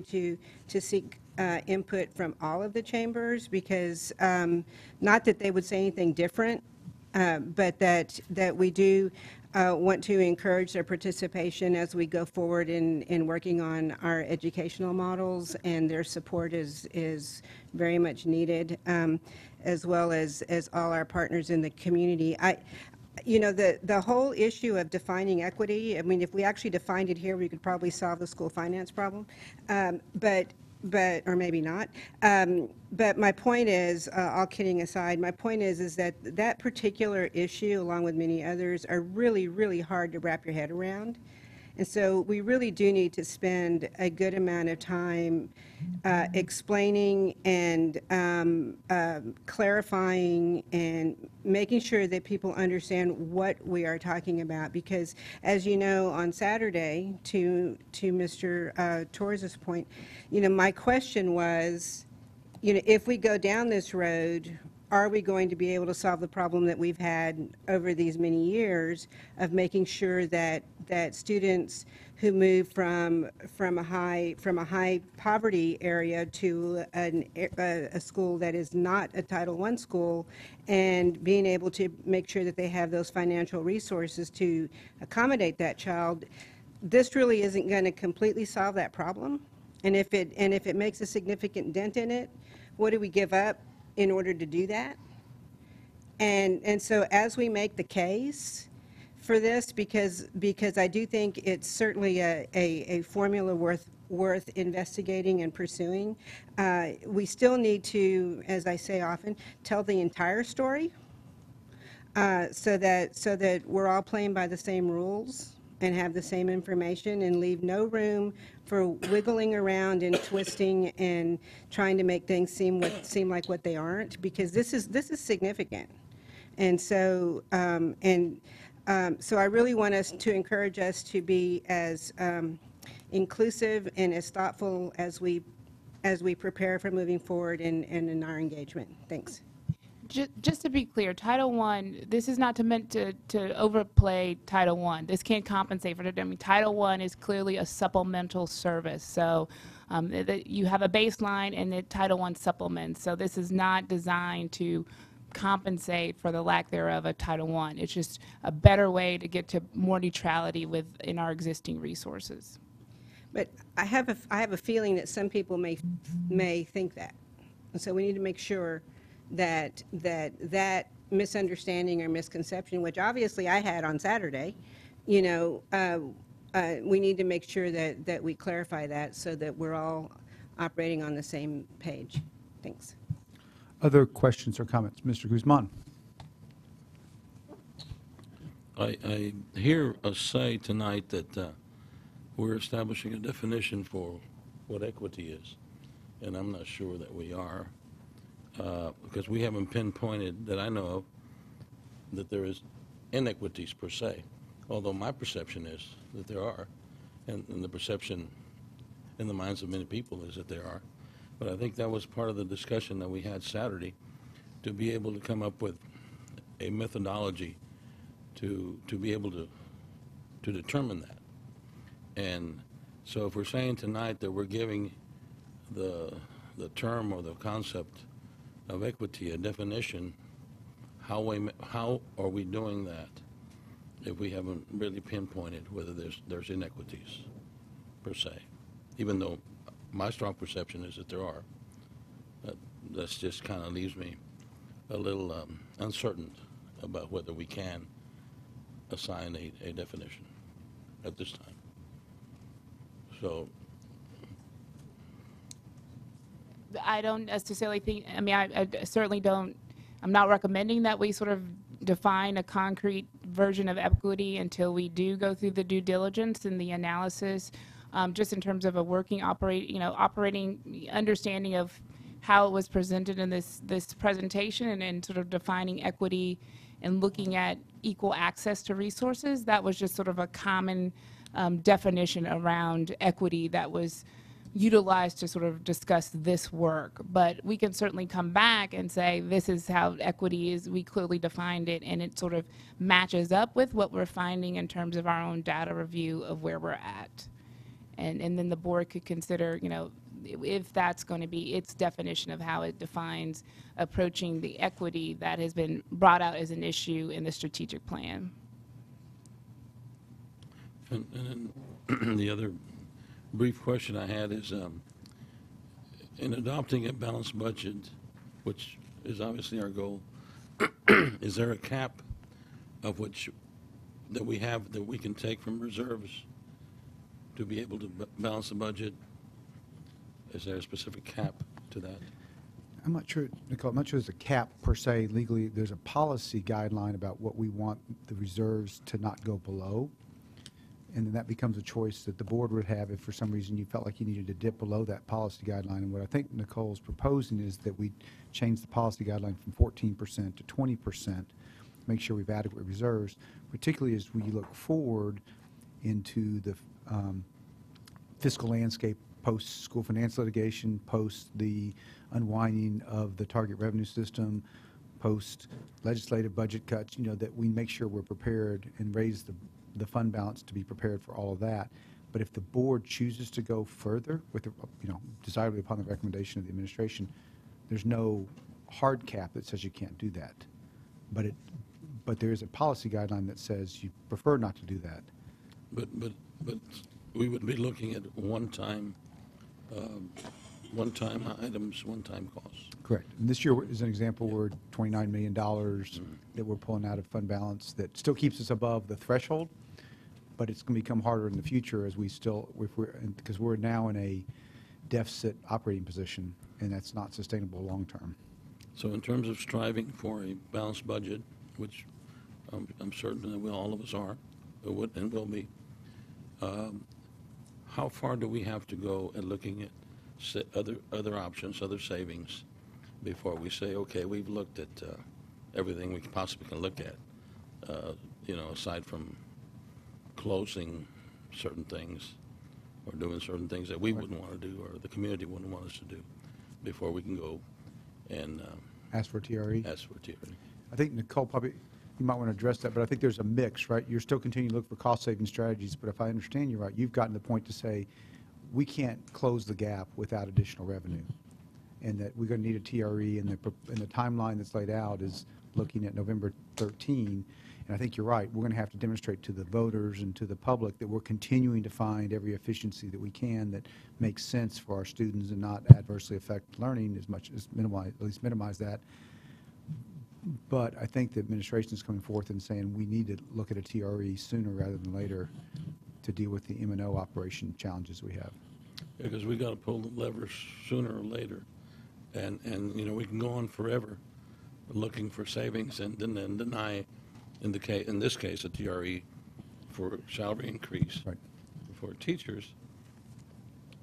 to seek input from all of the chambers, because not that they would say anything different, but that we do want to encourage their participation as we go forward in working on our educational models, and their support is very much needed, as well as all our partners in the community. You know, the whole issue of defining equity, I mean, if we actually defined it here, we could probably solve the school finance problem, but or maybe not. But my point is, all kidding aside, my point is that that particular issue, along with many others, are really, really hard to wrap your head around. And so we really do need to spend a good amount of time explaining and clarifying and making sure that people understand what we are talking about. Because, as you know, on Saturday, to Mr. Torres's point, you know, my question was, you know, if we go down this road, are we going to be able to solve the problem that we've had over these many years of making sure that students who move from a high poverty area to a school that is not a Title I school, and being able to make sure that they have those financial resources to accommodate that child, this really isn't going to completely solve that problem. And if it makes a significant dent in it, what do we give up in order to do that? And so as we make the case for this, because I do think it's certainly a formula worth investigating and pursuing, we still need to, as I say often, tell the entire story, so that we're all playing by the same rules and have the same information, and leave no room for wiggling around and twisting and trying to make things seem like what they aren't, because this is significant. And so so I really want us to encourage us to be as inclusive and as thoughtful as we prepare for moving forward in our engagement. Thanks. Just to be clear, Title I, this is not meant to overplay Title I. This can't compensate for it. I mean, Title I is clearly a supplemental service. So you have a baseline and the Title I supplements. So this is not designed to compensate for the lack thereof of Title I. It's just a better way to get to more neutrality within our existing resources. But I have a feeling that some people may think that. And so we need to make sure that misunderstanding or misconception, which obviously I had on Saturday, you know, we need to make sure that we clarify that so that we're all operating on the same page. Thanks. Other questions or comments? Mr. Guzman. I hear us say tonight that we're establishing a definition for what equity is, and I'm not sure that we are, because we haven't pinpointed, that I know of, that there is inequities per se, although my perception is that there are, and the perception in the minds of many people is that there are. But I think that was part of the discussion that we had Saturday, to be able to come up with a methodology to be able to determine that. And so if we're saying tonight that we're giving the term or the concept of equity a definition, how are we doing that if we haven't really pinpointed whether there's inequities per se, even though my strong perception is that there are. That just kind of leaves me a little uncertain about whether we can assign a definition at this time. So I don't necessarily think, I mean, I certainly don't, I'm not recommending that we sort of define a concrete version of equity until we do go through the due diligence and the analysis, just in terms of a working, operating understanding of how it was presented in this presentation, and sort of defining equity and looking at equal access to resources. That was just sort of a common definition around equity that was utilized to sort of discuss this work. But we can certainly come back and say, this is how equity is, we clearly defined it, and it sort of matches up with what we're finding in terms of our own data review of where we're at. And then the board could consider, if that's going to be its definition of how it defines approaching the equity that has been brought out as an issue in the strategic plan. And then the other brief question I had is, in adopting a balanced budget, which is obviously our goal, is there a cap of which that we have that we can take from reserves to be able to balance the budget? Is there a specific cap to that? I'm not sure, Nicole, I'm not sure there's a cap per se legally. There's a policy guideline about what we want the reserves to not go below. And then that becomes a choice that the board would have if for some reason you felt like you needed to dip below that policy guideline. And what I think Nicole's proposing is that we change the policy guideline from 14% to 20%, make sure we have adequate reserves, particularly as we look forward into the fiscal landscape post-school finance litigation, post the unwinding of the target revenue system, post legislative budget cuts, that we make sure we're prepared and raise the fund balance to be prepared for all of that. But if the board chooses to go further with, decidedly upon the recommendation of the administration, there's no hard cap that says you can't do that. But there is a policy guideline that says you prefer not to do that. But we would be looking at one-time items, one-time costs. Correct. And this year is an example where $29 million that we're pulling out of fund balance that still keeps us above the threshold, but it's going to become harder in the future as because we're now in a deficit operating position, and that's not sustainable long-term. So in terms of striving for a balanced budget, which I'm certain that all of us are, would and will be, how far do we have to go at looking at other options, other savings, before we say, okay, we've looked at everything we possibly can look at, aside from closing certain things or doing certain things that we wouldn't want to do or the community wouldn't want us to do before we can go and Ask for TRE? ask for TRE. I think, Nicole, probably, you might want to address that, but I think there's a mix, right? You're still continuing to look for cost-saving strategies, but if I understand you right, you've gotten to the point to say, we can't close the gap without additional revenue, and that we're going to need a TRE, and the timeline that's laid out is looking at November 13, and I think you're right. We're going to have to demonstrate to the voters and to the public that we're continuing to find every efficiency that we can that makes sense for our students and not adversely affect learning as much as minimize that. But I think the administration is coming forth and saying we need to look at a TRE sooner rather than later to deal with the M&O operation challenges we have. Because we got to pull the levers sooner or later, and we can go on forever looking for savings and then deny, in this case, a TRE for salary increase for teachers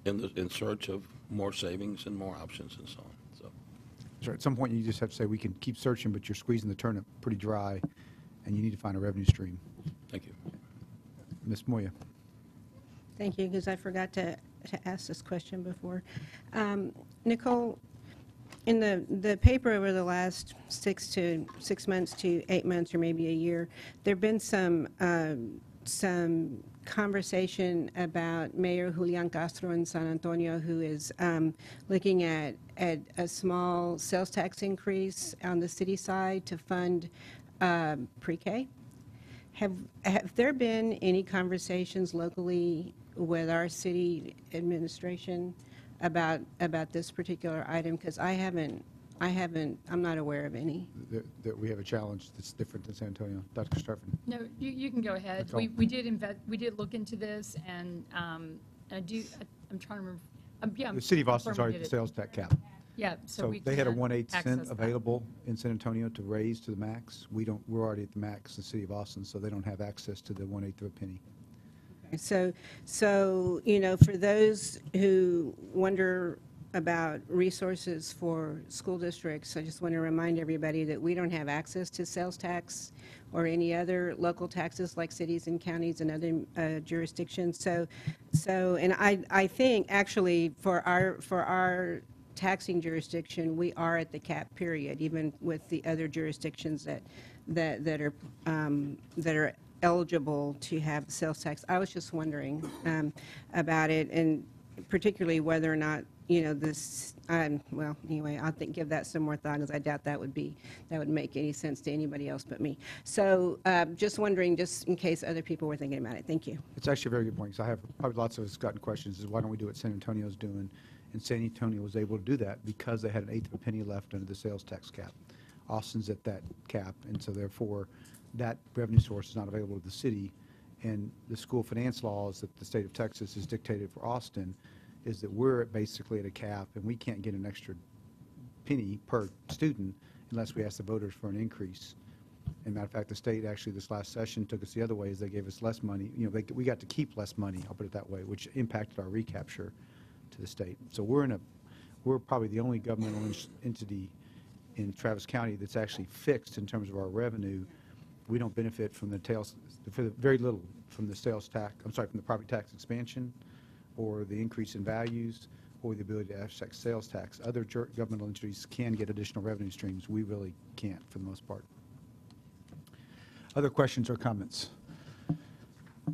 in search of more savings and more options and so on. So at some point, you just have to say, we can keep searching, but you're squeezing the turnip pretty dry, and you need to find a revenue stream. Thank you. Ms. Moya. Thank you, because I forgot to ask this question before. Nicole, in the paper over the last 6 months to 8 months or maybe a year, there have been some conversation about Mayor Julian Castro in San Antonio, who is looking at a small sales tax increase on the city side to fund pre-K. Have there been any conversations locally with our city administration about this particular item? Because I'm not aware of any. That we have a challenge that's different than San Antonio. Dr. Starfin. No, you can go ahead. Nicole. We did look into this, and I'm trying to remember. Yeah, The city of I'm Austin's confirmed we already at did the it. sales tax cap. Yeah, so we they had a can't 1/8 access cent that. available in San Antonio to raise to the max. We're already at the max in the city of Austin, so they don't have access to the 1/8 of a penny. So for those who wonder about resources for school districts, I just want to remind everybody that we don't have access to sales tax or any other local taxes like cities and counties and other jurisdictions. And I think actually for our taxing jurisdiction, we are at the cap period, even with the other jurisdictions that are eligible to have sales tax. I was just wondering about it, particularly whether or not, this, well, anyway, I'll give that some more thought, because I doubt that would make any sense to anybody else but me. So just wondering, just in case other people were thinking about it. Thank you. It's actually a very good point, because I have probably lots of us gotten questions, is why don't we do what San Antonio's doing? And San Antonio was able to do that because they had an eighth of a penny left under the sales tax cap. Austin's at that cap, and so therefore, that revenue source is not available to the city. And the school finance laws that the state of Texas has dictated for Austin is that we're basically at a cap, and we can't get an extra penny per student unless we ask the voters for an increase. And matter of fact, the state actually this last session took us the other way, is they gave us less money. We got to keep less money, I'll put it that way, which impacted our recapture to the state. So we're probably the only governmental entity in Travis County that's actually fixed in terms of our revenue. We don't benefit from very little from the sales tax, from the property tax expansion or the increase in values or the ability to access sales tax. Other governmental entities can get additional revenue streams. We really can't for the most part. Other questions or comments?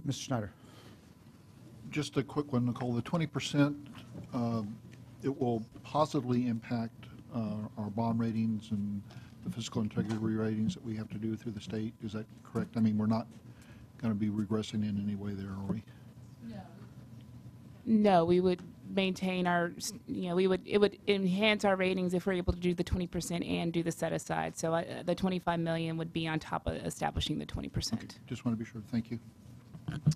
Mr. Schneider. Just a quick one, Nicole. The 20%, it will positively impact our bond ratings and the fiscal integrity ratings that we have to do through the state. Is that correct? I mean, we're not going to be regressing in any way there, are we? No, we would maintain our, it would enhance our ratings if we're able to do the 20% and do the set aside. So the 25 million would be on top of establishing the 20%. Okay. Just want to be sure. Thank you.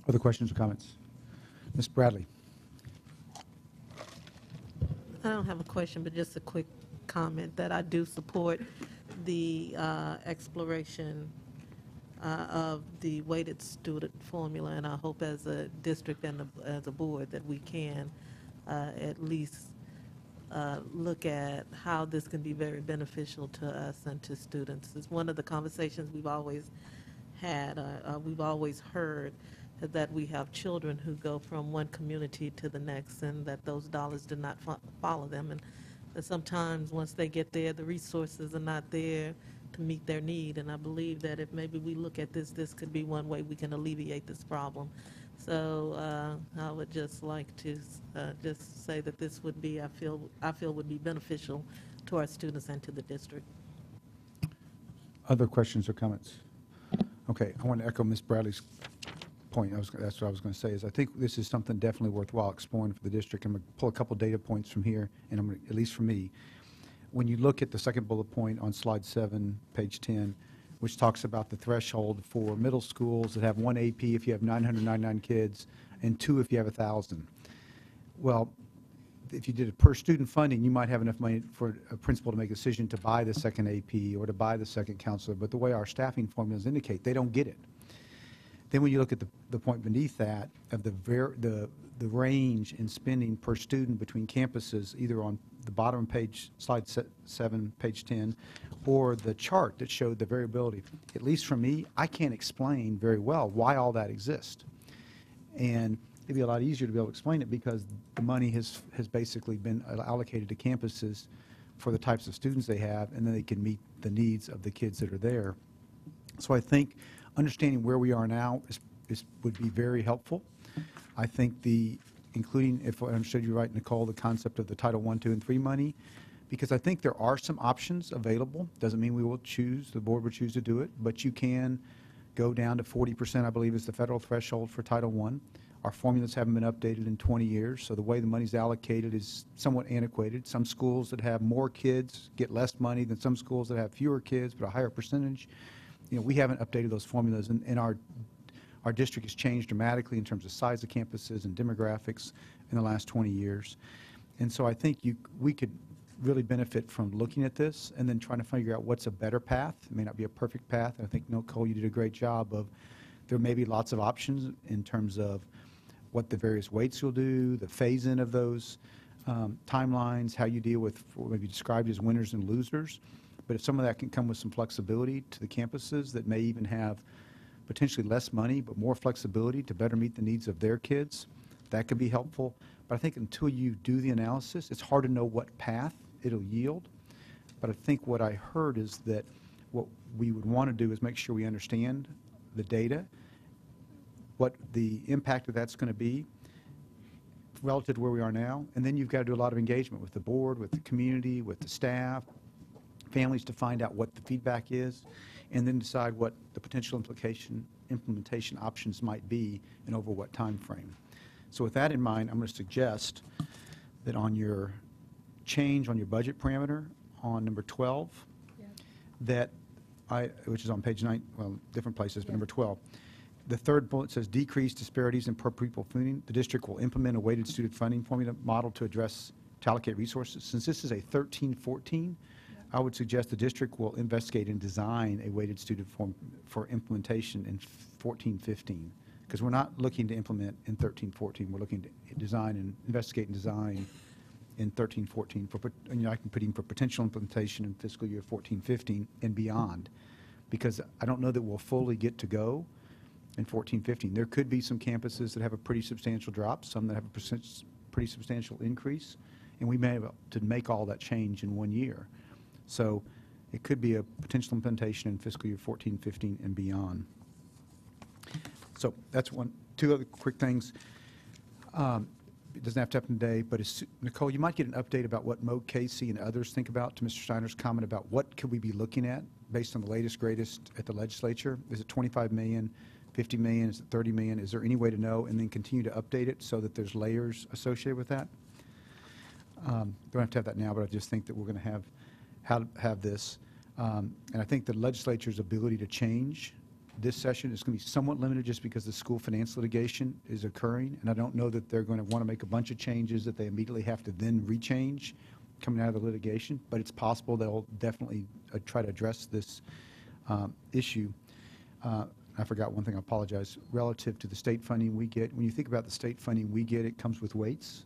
Other questions or comments? Ms. Bradley. I don't have a question, but just a quick comment that I do support the exploration of the weighted student formula, and I hope as a district and as a board that we can at least look at how this can be very beneficial to us and to students. It's one of the conversations we've always had, we've always heard that we have children who go from one community to the next and that those dollars do not follow them, and that sometimes once they get there, the resources are not there to meet their need. And I believe that if maybe we look at this could be one way we can alleviate this problem. So I would just like to just say that this would be, I feel would be beneficial to our students and to the district. Other questions or comments? Okay, I want to echo Ms. Bradley's point. That's what I was going to say, is I think this is something definitely worthwhile exploring for the district. I'm going to pull a couple data points from here, and I'm going to, at least for me, when you look at the second bullet point on slide 7, page 10, which talks about the threshold for middle schools that have 1 AP if you have 999 kids and 2 if you have 1,000. Well, if you did it per student funding, you might have enough money for a principal to make a decision to buy the second AP or to buy the second counselor, but the way our staffing formulas indicate, they don't get it. Then when you look at the point beneath that of the range in spending per student between campuses, either on the bottom page, slide 7, page 10, or the chart that showed the variability, at least for me, I can't explain very well why all that exists. And it'd be a lot easier to be able to explain it because the money has basically been allocated to campuses for the types of students they have, and then they can meet the needs of the kids that are there. So I think understanding where we are now would be very helpful. I think including, if I understood you right, Nicole, the concept of the Title I, II, and III money, because I think there are some options available. Doesn't mean the board would choose to do it, but you can go down to 40%, I believe is the federal threshold for Title I. Our formulas haven't been updated in 20 years, so the way the money's allocated is somewhat antiquated. Some schools that have more kids get less money than some schools that have fewer kids, but a higher percentage. We haven't updated those formulas, and our district has changed dramatically in terms of size of campuses and demographics in the last 20 years. And so I think we could really benefit from looking at this and then trying to figure out what's a better path. It may not be a perfect path. I think, Nicole, you did a great job of, there may be lots of options in terms of what the various weights you'll do, the phase-in of those timelines, how you deal with what may be described as winners and losers. But if some of that can come with some flexibility to the campuses that may even have potentially less money but more flexibility to better meet the needs of their kids, that could be helpful. But I think until you do the analysis, it's hard to know what path it'll yield. But I think what I heard is that what we would want to do is make sure we understand the data, what the impact of that's going to be relative to where we are now. And then you've got to do a lot of engagement with the board, with the community, with the staff, families to find out what the feedback is, and then decide what the potential implementation options might be and over what time frame. So with that in mind, I'm going to suggest that on your change on your budget parameter on number 12, that which is on page 9, well, different places, but number 12, the third bullet says decrease disparities in per pupil funding. The district will implement a weighted student funding formula model to allocate resources. Since this is a 13-14, I would suggest the district will investigate and design a weighted student form for implementation in 14-15, because we're not looking to implement in 13-14. We're looking to design and investigate and design in 13-14 for, I can put in for potential implementation in fiscal year 14-15 and beyond, because I don't know that we'll fully get to go in 14-15. There could be some campuses that have a pretty substantial drop, some that have a pretty substantial increase, and we may have to make all that change in 1 year. So it could be a potential implementation in fiscal year 14-15 and beyond. So that's two other quick things. It doesn't have to happen today, but Nicole, you might get an update about what Mo Casey and others think about, to Mr. Steiner's comment about what could we be looking at based on the latest, greatest at the legislature. Is it 25 million, 50 million, is it 30 million? Is there any way to know, and then continue to update it so that there's layers associated with that? Don't have to have that now, but I just think that we're going to have this. And I think the legislature's ability to change this session is going to be somewhat limited just because the school finance litigation is occurring, and I don't know that they're going to want to make a bunch of changes that they immediately have to then rechange coming out of the litigation, but it's possible they'll definitely try to address this issue. I forgot one thing, I apologize. Relative to the state funding we get, when you think about the state funding we get, it comes with weights.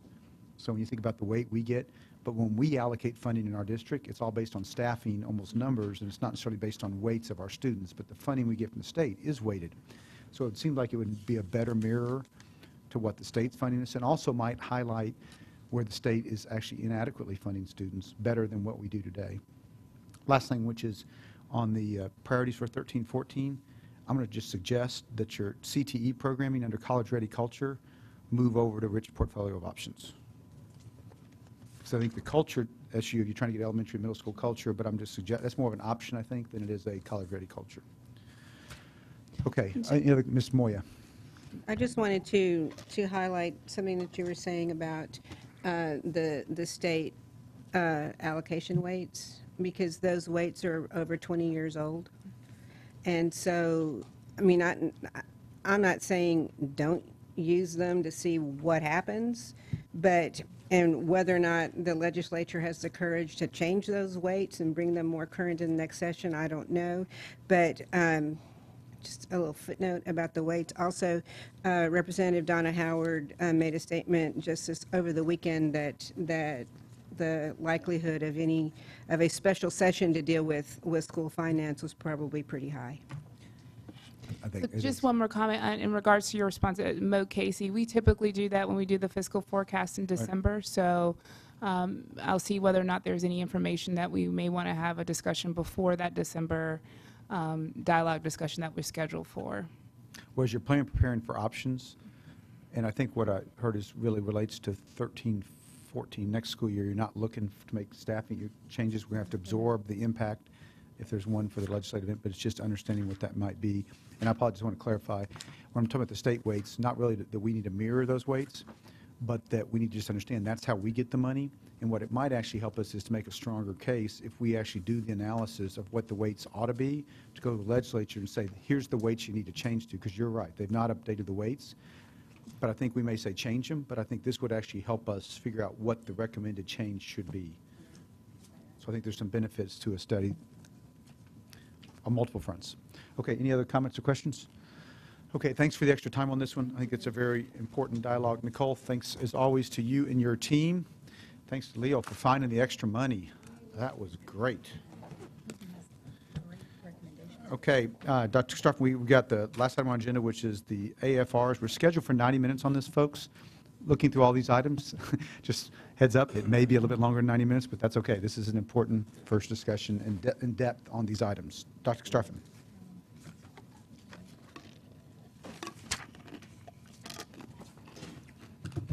So when you think about the weight we get, but when we allocate funding in our district, it's all based on staffing, almost numbers, and it's not necessarily based on weights of our students, but the funding we get from the state is weighted. So it seemed like it would be a better mirror to what the state's funding is, and also might highlight where the state is actually inadequately funding students better than what we do today. Last thing, which is on the priorities for 13-14, I'm going to just suggest that your CTE programming under College Ready Culture move over to rich portfolio of options. So I think the culture issue, you're trying to get elementary, middle school culture, but I'm just suggesting that's more of an option, I think, than it is a college-ready culture. Okay, Ms. Moya. I just wanted to highlight something that you were saying about the state allocation weights, because those weights are over 20 years old. And so, I mean, I'm not saying don't use them to see what happens, but and whether or not the legislature has the courage to change those weights and bring them more current in the next session, I don't know. But just a little footnote about the weights. Also, Representative Donna Howard made a statement just over the weekend that the likelihood of a special session to deal with school finance was probably pretty high. I think it Just is. one more comment in regards to your response, Mo Casey. We typically do that when we do the fiscal forecast in December. So I'll see whether or not there's any information that we may want to have a discussion before that December dialogue discussion that we're scheduled for. Was your plan preparing for options? And I think what I heard is really relates to 13-14 next school year. You're not looking to make staffing changes. We're going to have to absorb the impact if there's one for the legislative event, but it's just understanding what that might be. And I probably just want to clarify, when I'm talking about the state weights, not really that we need to mirror those weights, but that we need to just understand that's how we get the money. And what it might actually help us is to make a stronger case if we actually do the analysis of what the weights ought to be, to go to the legislature and say, here's the weights you need to change to, because you're right, they've not updated the weights. But I think we may say change them, but I think this would actually help us figure out what the recommended change should be. So I think there's some benefits to a study on multiple fronts. Okay, any other comments or questions? Okay, thanks for the extra time on this one. I think it's a very important dialogue. Nicole, thanks as always to you and your team. Thanks to Leo for finding the extra money. That was great. Okay, Dr. Struff, we got the last item on agenda, which is the AFRs. We're scheduled for 90 minutes on this, folks. Looking through all these items, just heads up, it may be a little bit longer than 90 minutes, but that's okay. This is an important first discussion in depth on these items. Dr. Struffen.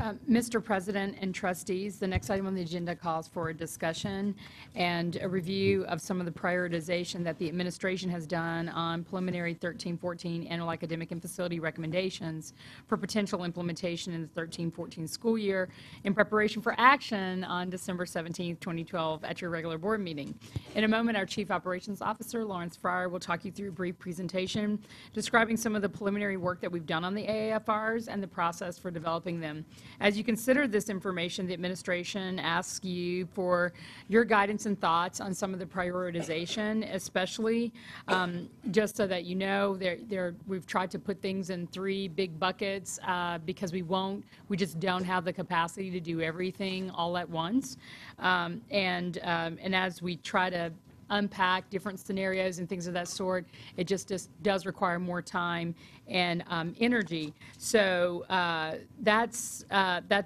Mr. President and trustees, the next item on the agenda calls for a discussion and a review of some of the prioritization that the administration has done on preliminary 13-14 annual academic and facility recommendations for potential implementation in the 13-14 school year in preparation for action on December 17th, 2012 at your regular board meeting. In a moment, our Chief Operations Officer, Lawrence Fryer, will talk you through a brief presentation describing some of the preliminary work that we've done on the AAFRs and the process for developing them. As you consider this information, the administration asks you for your guidance and thoughts on some of the prioritization, especially just so that you know, we've tried to put things in 3 big buckets because we just don't have the capacity to do everything all at once. And as we try to unpack different scenarios and things of that sort, it just does require more time and energy. So that's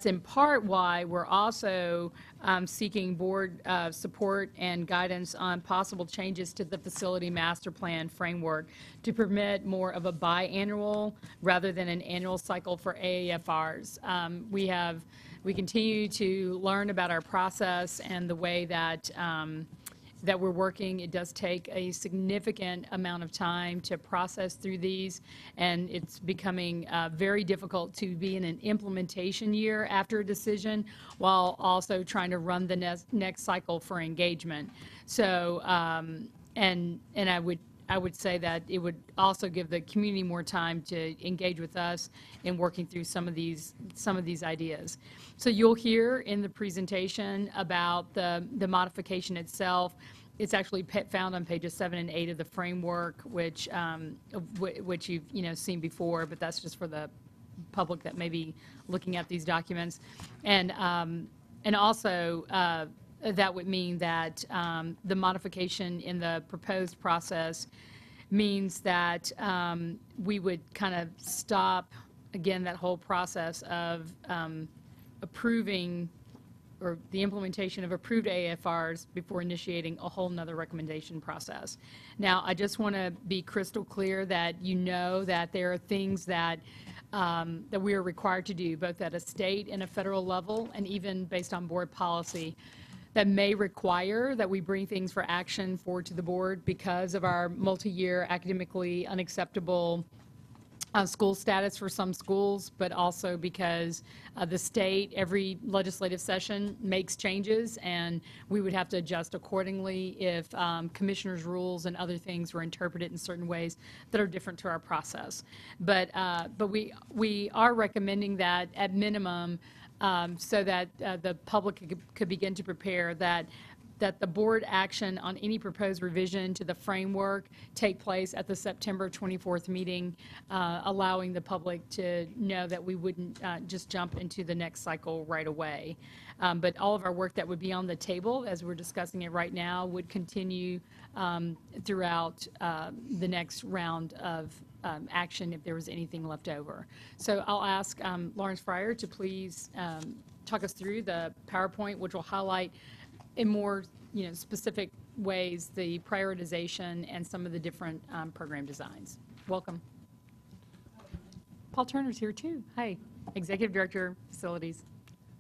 in part why we're also seeking board support and guidance on possible changes to the facility master plan framework to permit more of a biannual rather than an annual cycle for AAFRs. We continue to learn about our process and the way that that we're working. It does take a significant amount of time to process through these, and it's becoming very difficult to be in an implementation year after a decision while also trying to run the next cycle for engagement. So, and I would say that it would also give the community more time to engage with us in working through some of these ideas. So you'll hear in the presentation about the modification itself. It's actually found on pages 7 and 8 of the framework, which you've seen before, but that's just for the public that may be looking at these documents. And also that would mean that the modification in the proposed process means that we would kind of stop, again, that whole process of approving or the implementation of approved AFRs before initiating a whole nother recommendation process. Now, I just want to be crystal clear that you know that there are things that that we are required to do, both at a state and a federal level, and even based on board policy, that may require that we bring things for action forward to the board because of our multi-year academically unacceptable school status for some schools, but also because the state, every legislative session makes changes, and we would have to adjust accordingly if commissioners' rules and other things were interpreted in certain ways that are different to our process. But we are recommending that at minimum, so that the public could begin to prepare that the board action on any proposed revision to the framework take place at the September 24th meeting, allowing the public to know that we wouldn't just jump into the next cycle right away. But all of our work that would be on the table, as we're discussing it right now, would continue throughout the next round of action if there was anything left over. So I'll ask Lawrence Fryer to please talk us through the PowerPoint, which will highlight in more specific ways the prioritization and some of the different program designs. Welcome. Paul Turner's here too. Hi, Executive Director, Facilities.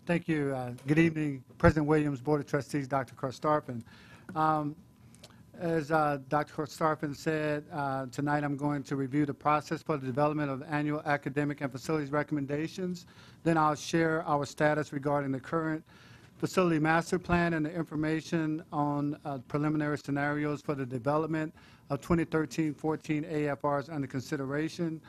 Thank you. Good evening, President Williams, Board of Trustees, Dr. Karstafen. As Dr. Karstafen said, tonight I'm going to review the process for the development of annual academic and facilities recommendations. Then I'll share our status regarding the current facility master plan and the information on preliminary scenarios for the development of 2013-14 AFRs under consideration.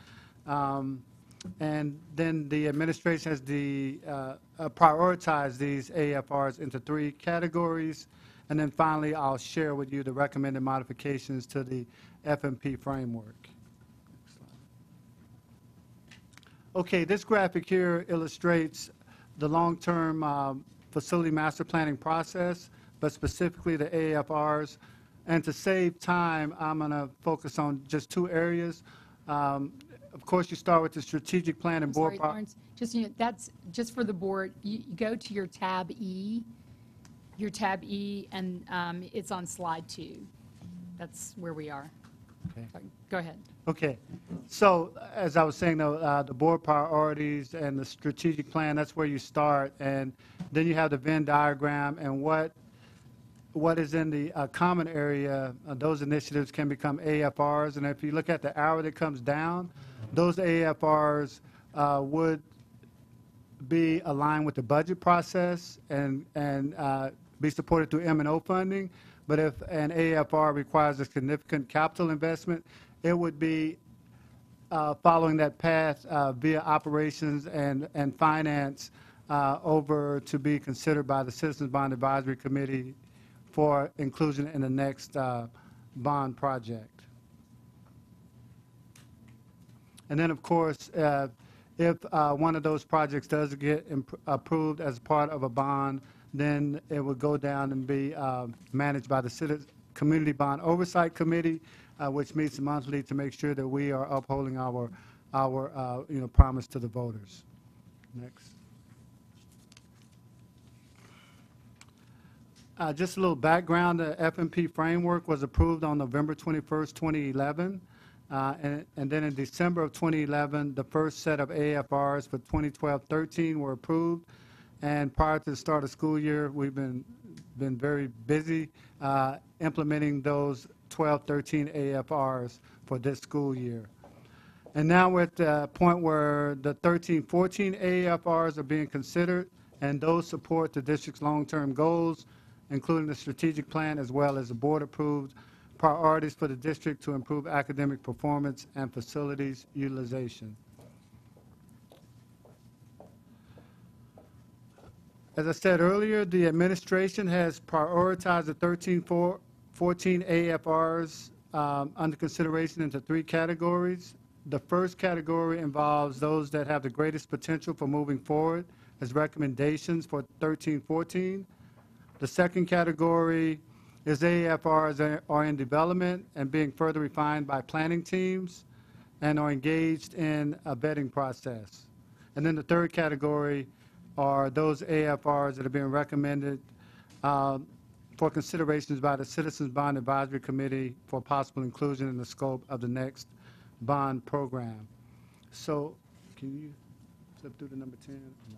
And then the administration has prioritized these AFRs into 3 categories. And then finally, I'll share with you the recommended modifications to the FMP framework. Okay, this graphic here illustrates the long-term facility master planning process, but specifically the AFRs. And to save time, I'm going to focus on just 2 areas. Of course, you start with the strategic plan and board. Sorry, Lawrence, just that's just for the board. You go to your tab E, and it's on slide 2. That's where we are. Okay. Go ahead. Okay. So as I was saying, though, the board priorities and the strategic plan, that's where you start. And then you have the Venn diagram and what is in the common area, those initiatives can become AFRs. And if you look at the arrow that comes down, those AFRs would be aligned with the budget process and be supported through M&O funding. But if an AFR requires a significant capital investment, it would be following that path via operations and finance over to be considered by the Citizens Bond Advisory Committee for inclusion in the next bond project. And then, of course, if one of those projects does get approved as part of a bond, then it would go down and be managed by the Community Bond Oversight Committee, which meets monthly to make sure that we are upholding our promise to the voters. Next. Just a little background, the FMP framework was approved on November 21st, 2011. And then in December of 2011, the first set of AFRs for 2012-13 were approved. And prior to the start of school year, we've been very busy implementing those 12-13 AFRs for this school year. And now we're at the point where the 13-14 AFRs are being considered, and those support the district's long-term goals, including the strategic plan as well as the board-approved priorities for the district to improve academic performance and facilities utilization. As I said earlier, the administration has prioritized the 13-14 AFRs under consideration into 3 categories. The first category involves those that have the greatest potential for moving forward as recommendations for 13-14. The second category is AFRs that are in development and being further refined by planning teams and are engaged in a vetting process. And then the third category are those AFRs that are being recommended for considerations by the Citizens Bond Advisory Committee for possible inclusion in the scope of the next bond program. So can you flip through to number 10? No.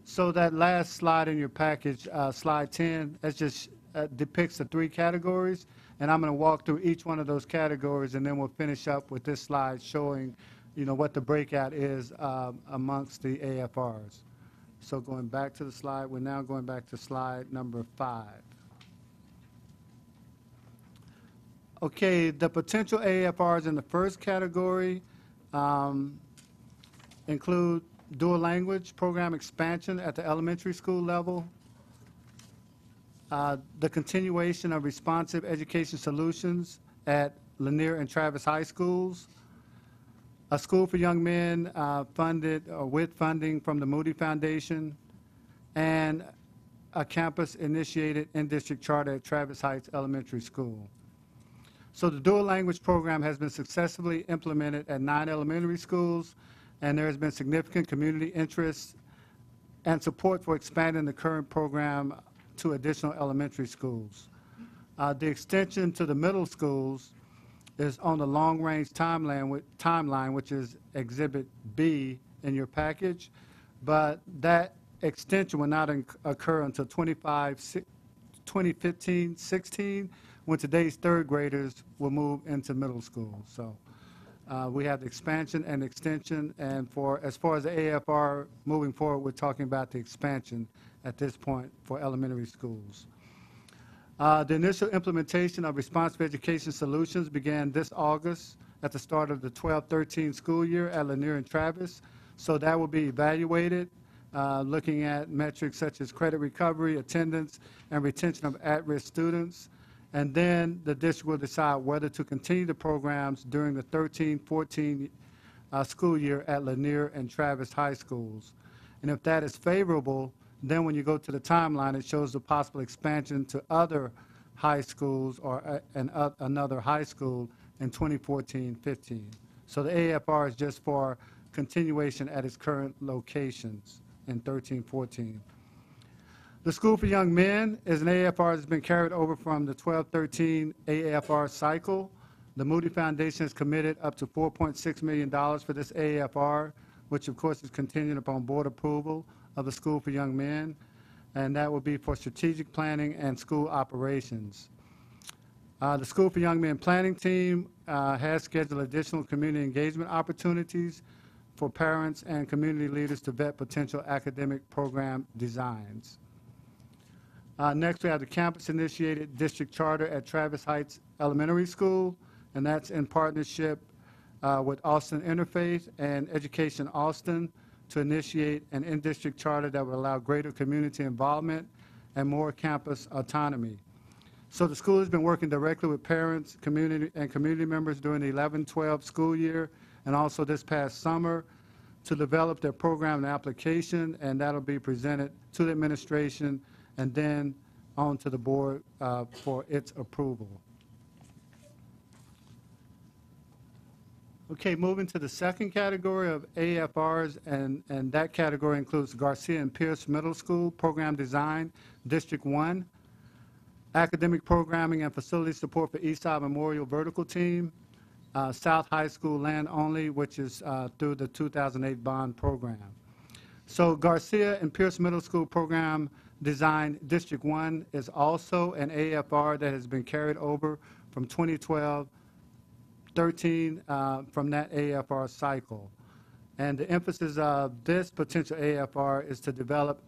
So that last slide in your package, slide 10, that just depicts the 3 categories, and I'm going to walk through each one of those categories, and then we'll finish up with this slide showing, what the breakout is amongst the AFRs. So going back to the slide, we're now going back to slide number 5. Okay, the potential AFRs in the first category include dual language program expansion at the elementary school level, the continuation of responsive education solutions at Lanier and Travis High Schools, a school for young men funded or with funding from the Moody Foundation, and a campus-initiated in-district charter at Travis Heights Elementary School. So the dual language program has been successfully implemented at 9 elementary schools, and there has been significant community interest and support for expanding the current program to additional elementary schools. The extension to the middle schools is on the long-range timeline, which is Exhibit B in your package, but that extension will not occur until 2015-16, when today's third graders will move into middle school. So we have the expansion and extension, and as far as the AFR moving forward, we're talking about the expansion at this point for elementary schools. The initial implementation of responsive education solutions began this August at the start of the 12-13 school year at Lanier and Travis. So that will be evaluated, looking at metrics such as credit recovery, attendance, and retention of at-risk students. And then the district will decide whether to continue the programs during the 13-14 school year at Lanier and Travis High Schools. And if that is favorable, then when you go to the timeline, it shows the possible expansion to other high schools or another high school in 2014-15. So the AFR is just for continuation at its current locations in 13-14. The School for Young Men is an AFR that's been carried over from the 12-13 AFR cycle. The Moody Foundation has committed up to $4.6 million for this AFR, which of course is contingent upon board approval of the School for Young Men, and that will be for strategic planning and school operations. The School for Young Men planning team has scheduled additional community engagement opportunities for parents and community leaders to vet potential academic program designs. Next, we have the campus-initiated district charter at Travis Heights Elementary School, and that's in partnership with Austin Interfaith and Education Austin to initiate an in-district charter that will allow greater community involvement and more campus autonomy. So the school has been working directly with parents, community members during the 11-12 school year, and also this past summer to develop their program and application, and that'll be presented to the administration and then on to the board for its approval. Okay, moving to the second category of AFRs, and that category includes Garcia and Pierce Middle School Program Design, District 1, Academic Programming and Facility Support for Eastside Memorial Vertical Team, South High School Land Only, which is through the 2008 bond program. So Garcia and Pierce Middle School Program Design District 1 is also an AFR that has been carried over from 2012-13 from that AFR cycle. And the emphasis of this potential AFR is to develop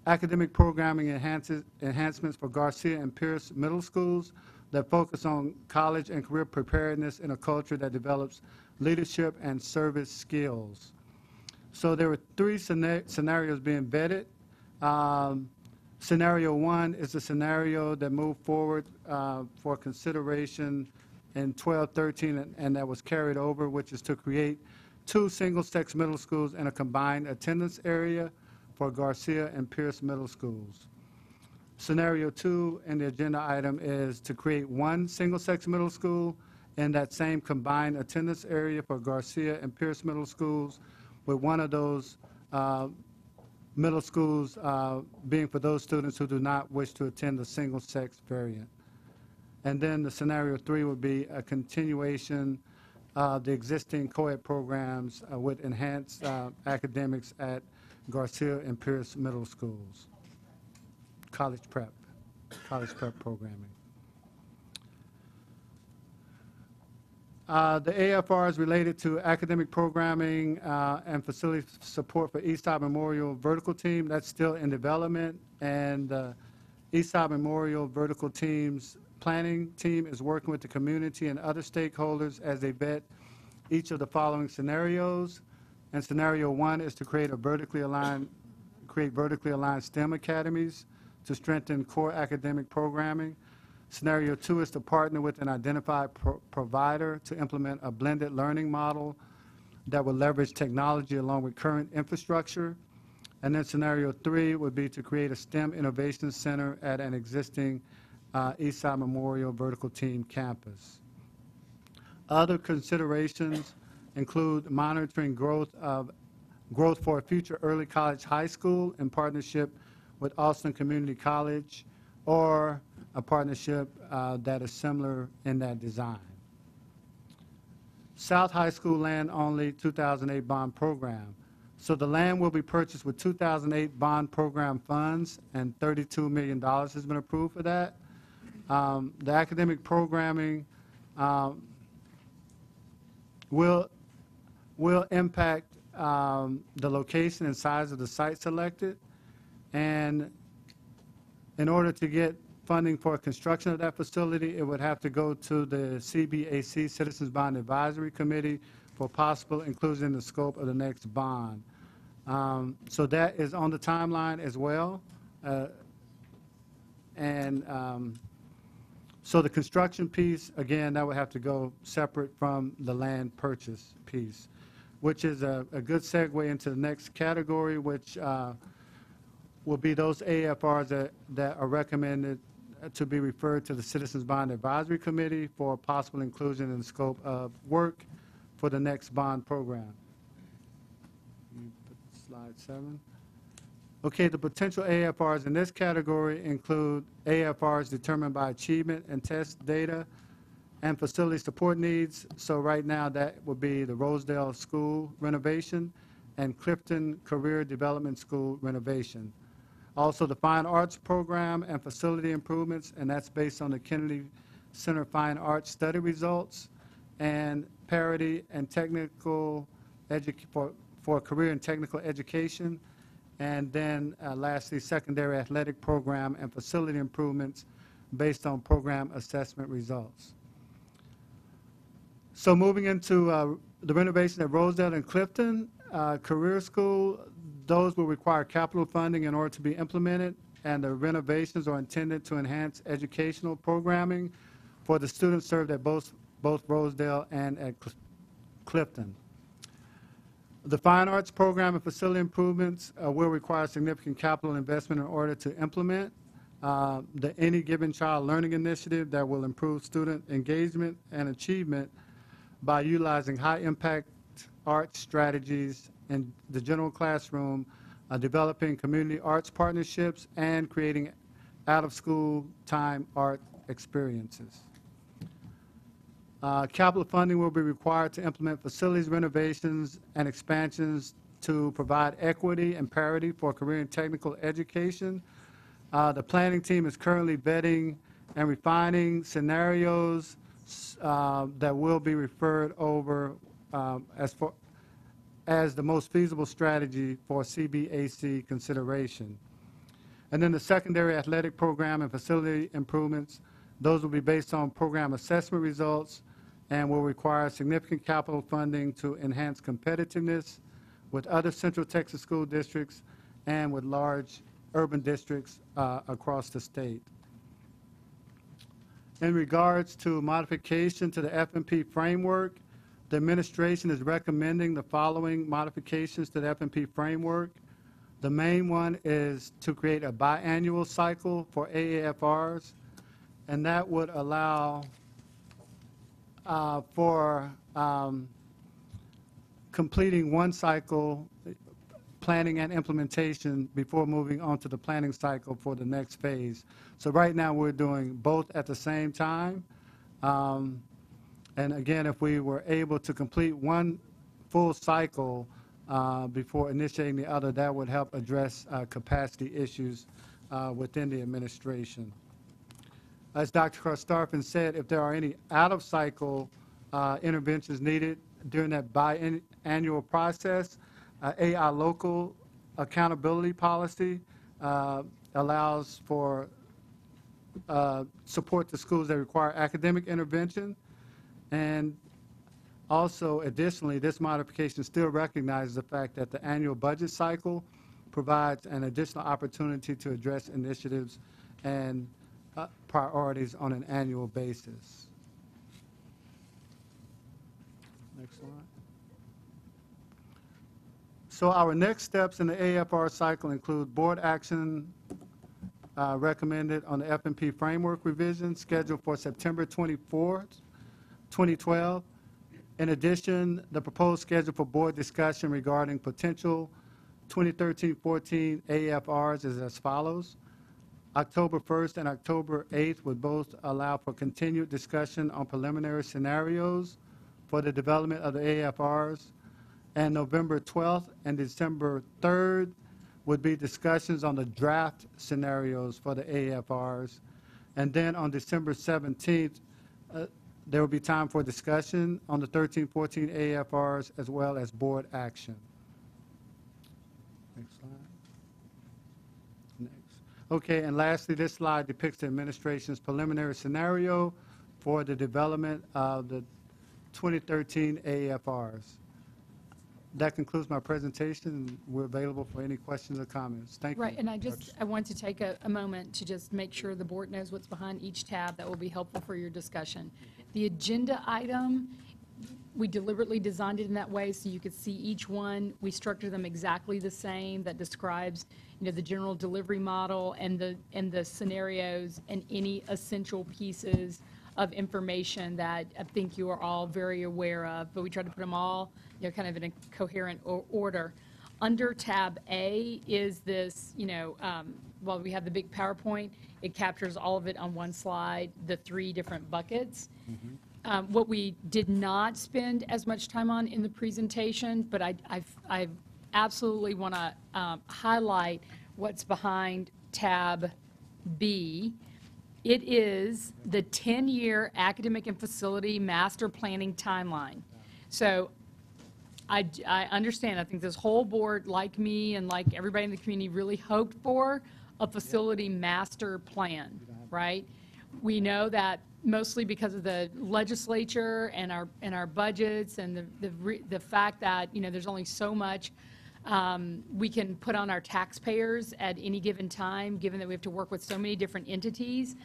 academic programming enhancements for Garcia and Pierce Middle Schools that focus on college and career preparedness in a culture that develops leadership and service skills. So there were three scenarios being vetted. Scenario 1 is a scenario that moved forward for consideration in 12-13 and that was carried over, which is to create 2 single-sex middle schools in a combined attendance area for Garcia and Pierce Middle Schools. Scenario 2 in the agenda item is to create 1 single-sex middle school in that same combined attendance area for Garcia and Pierce Middle Schools, with one of those middle schools being for those students who do not wish to attend the single-sex variant. And then the scenario 3 would be a continuation of the existing co-ed programs with enhanced academics at Garcia and Pierce Middle Schools, college prep programming. The AFRs related to academic programming and facility support for Eastside Memorial Vertical Team, that's still in development, and the Eastside Memorial Vertical Team's planning team is working with the community and other stakeholders as they vet each of the following scenarios. And scenario 1 is to create vertically aligned STEM academies to strengthen core academic programming. Scenario 2 is to partner with an identified provider to implement a blended learning model that will leverage technology along with current infrastructure. And then scenario 3 would be to create a STEM Innovation Center at an existing Eastside Memorial Vertical Team campus. Other considerations include monitoring growth for a future early college high school in partnership with Austin Community College, or a partnership that is similar in that design. South High School Land Only 2008 bond program. So the land will be purchased with 2008 bond program funds, and $32 million has been approved for that. The academic programming will impact the location and size of the site selected, and in order to get funding for construction of that facility, it would have to go to the CBAC, Citizens Bond Advisory Committee, for possible inclusion in the scope of the next bond. So that is on the timeline as well. So the construction piece, again, that would have to go separate from the land purchase piece, which is a good segue into the next category, which will be those AFRs that are recommended to be referred to the Citizens Bond Advisory Committee for possible inclusion in the scope of work for the next bond program. You put slide 7. Okay, the potential AFRs in this category include AFRs determined by achievement and test data, and facility support needs. So right now, that would be the Rosedale School renovation and Clifton Career Development School renovation. Also, the Fine Arts Program and facility improvements, and that's based on the Kennedy Center Fine Arts study results, and parity and technical for career and technical education, and then lastly, secondary athletic program and facility improvements based on program assessment results. So moving into the renovation at Rosedale and Clifton, Career School, those will require capital funding in order to be implemented, and the renovations are intended to enhance educational programming for the students served at both Rosedale and at Clifton. The Fine Arts Program and facility improvements will require significant capital investment in order to implement the Any Given Child Learning Initiative that will improve student engagement and achievement by utilizing high-impact art strategies in the general classroom, developing community arts partnerships, and creating out-of-school time art experiences. Capital funding will be required to implement facilities renovations and expansions to provide equity and parity for career and technical education. The planning team is currently vetting and refining scenarios that will be referred over as the most feasible strategy for CBAC consideration. And then the secondary athletic program and facility improvements, those will be based on program assessment results and will require significant capital funding to enhance competitiveness with other Central Texas school districts and with large urban districts across the state. In regards to modification to the F&P framework, the administration is recommending the following modifications to the F&P framework. The main one is to create a biannual cycle for AAFRs, and that would allow for completing one cycle, planning and implementation, before moving on to the planning cycle for the next phase. So right now, we're doing both at the same time. And again, if we were able to complete one full cycle before initiating the other, that would help address capacity issues within the administration. As Dr. Karstafen said, if there are any out-of-cycle interventions needed during that biannual process, AI local accountability policy allows for support to schools that require academic intervention. And also, additionally, this modification still recognizes the fact that the annual budget cycle provides an additional opportunity to address initiatives and priorities on an annual basis. Next slide. So our next steps in the AFR cycle include board action recommended on the F&P framework revision scheduled for September 24th, 2012. In addition, the proposed schedule for board discussion regarding potential 2013-14 AFRs is as follows. October 1st and October 8th would both allow for continued discussion on preliminary scenarios for the development of the AFRs. And November 12th and December 3rd would be discussions on the draft scenarios for the AFRs. And then on December 17th, there will be time for discussion on the 13-14 AFRs as well as board action. Next slide. Next. Okay, and lastly, this slide depicts the administration's preliminary scenario for the development of the 2013 AFRs. That concludes my presentation, and we're available for any questions or comments. Thank you. Right, and I want to take a moment to just make sure the board knows what's behind each tab. That will be helpful for your discussion. The agenda item, we deliberately designed it in that way so you could see each one. We structured them exactly the same. That describes, the general delivery model and the scenarios and any essential pieces of information that I think you are all very aware of, but we tried to put them all, kind of in a coherent order. Under tab A is this, while we have the big PowerPoint, it captures all of it on one slide, the three different buckets. what we did not spend as much time on in the presentation, but I absolutely want to highlight what's behind tab B. It is the 10-year academic and facility master planning timeline. So I understand, I think this whole board, like me and like everybody in the community, really hoped for a facility master plan, right? We know that mostly because of the legislature and our budgets and the fact that, you know, there's only so much we can put on our taxpayers at any given time, given that we have to work with so many different entities,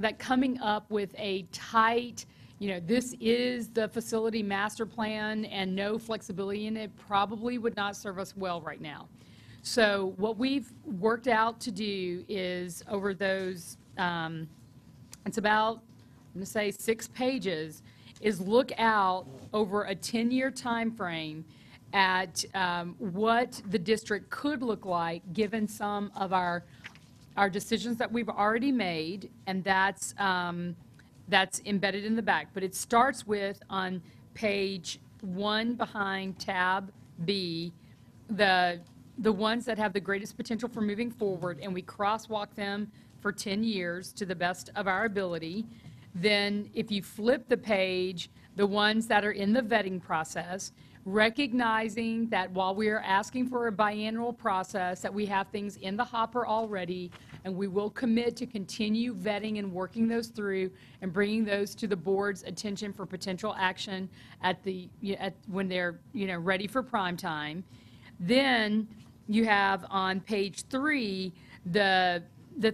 that coming up with a tight, you know, this is the facility master plan and no flexibility in it probably would not serve us well right now. So what we've worked out to do is over those, it's about, I'm going to say 6 pages, is look out over a 10-year time frame at what the district could look like given some of our decisions that we've already made, and that's embedded in the back. But it starts with, on page 1 behind tab B, the ones that have the greatest potential for moving forward, and we crosswalk them for 10 years to the best of our ability. Then if you flip the page, the ones that are in the vetting process, recognizing that while we are asking for a biannual process, that we have things in the hopper already, and we will commit to continue vetting and working those through and bringing those to the board's attention for potential action when they're, you know, ready for prime time. Then you have on page 3 the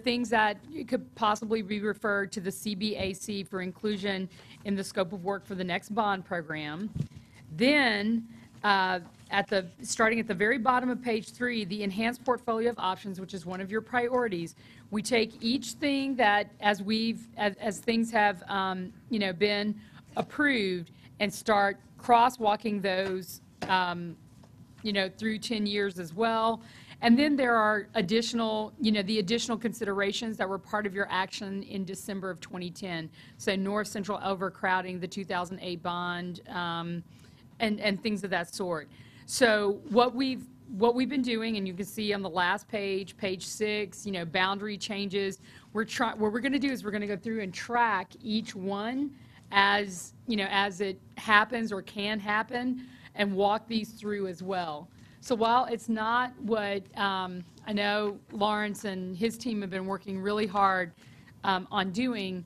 things that could possibly be referred to the CBAC for inclusion in the scope of work for the next bond program. Then, starting at the very bottom of page 3, the enhanced portfolio of options, which is one of your priorities. We take each thing that, as things have, you know, been approved, and start crosswalking those, you know, through 10 years as well. And then there are additional, you know, the additional considerations that were part of your action in December of 2010. So North Central overcrowding, the 2008 bond, and things of that sort. So what we've been doing, and you can see on the last page, page 6, you know, boundary changes. What we're going to do is we're going to go through and track each one as, you know, as it happens or can happen, and walk these through as well. So while it's not what I know Lawrence and his team have been working really hard on doing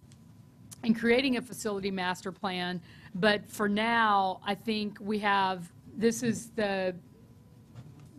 and creating a facility master plan, but for now, I think we have, this is the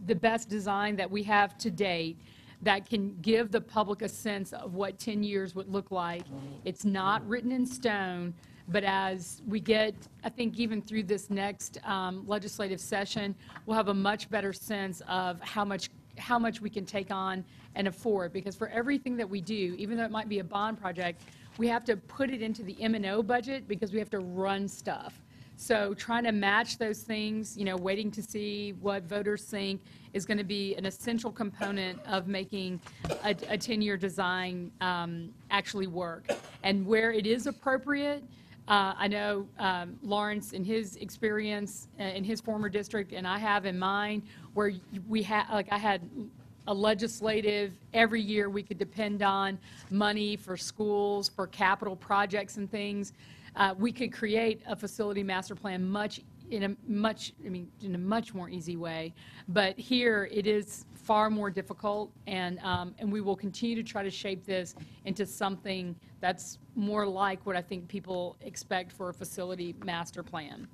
best design that we have to date that can give the public a sense of what 10 years would look like. It's not written in stone, but as we get, I think even through this next legislative session, we'll have a much better sense of how much we can take on and afford. Because for everything that we do, even though it might be a bond project, we have to put it into the M&O budget because we have to run stuff. So trying to match those things, you know, waiting to see what voters think is going to be an essential component of making a 10-year design actually work. And where it is appropriate, I know Lawrence, in his experience in his former district, and I have in mine, where we had, like I had a legislative, every year we could depend on money for schools, for capital projects and things. We could create a facility master plan in a much more easy way. But here it is far more difficult, and we will continue to try to shape this into something that's more like what I think people expect for a facility master plan.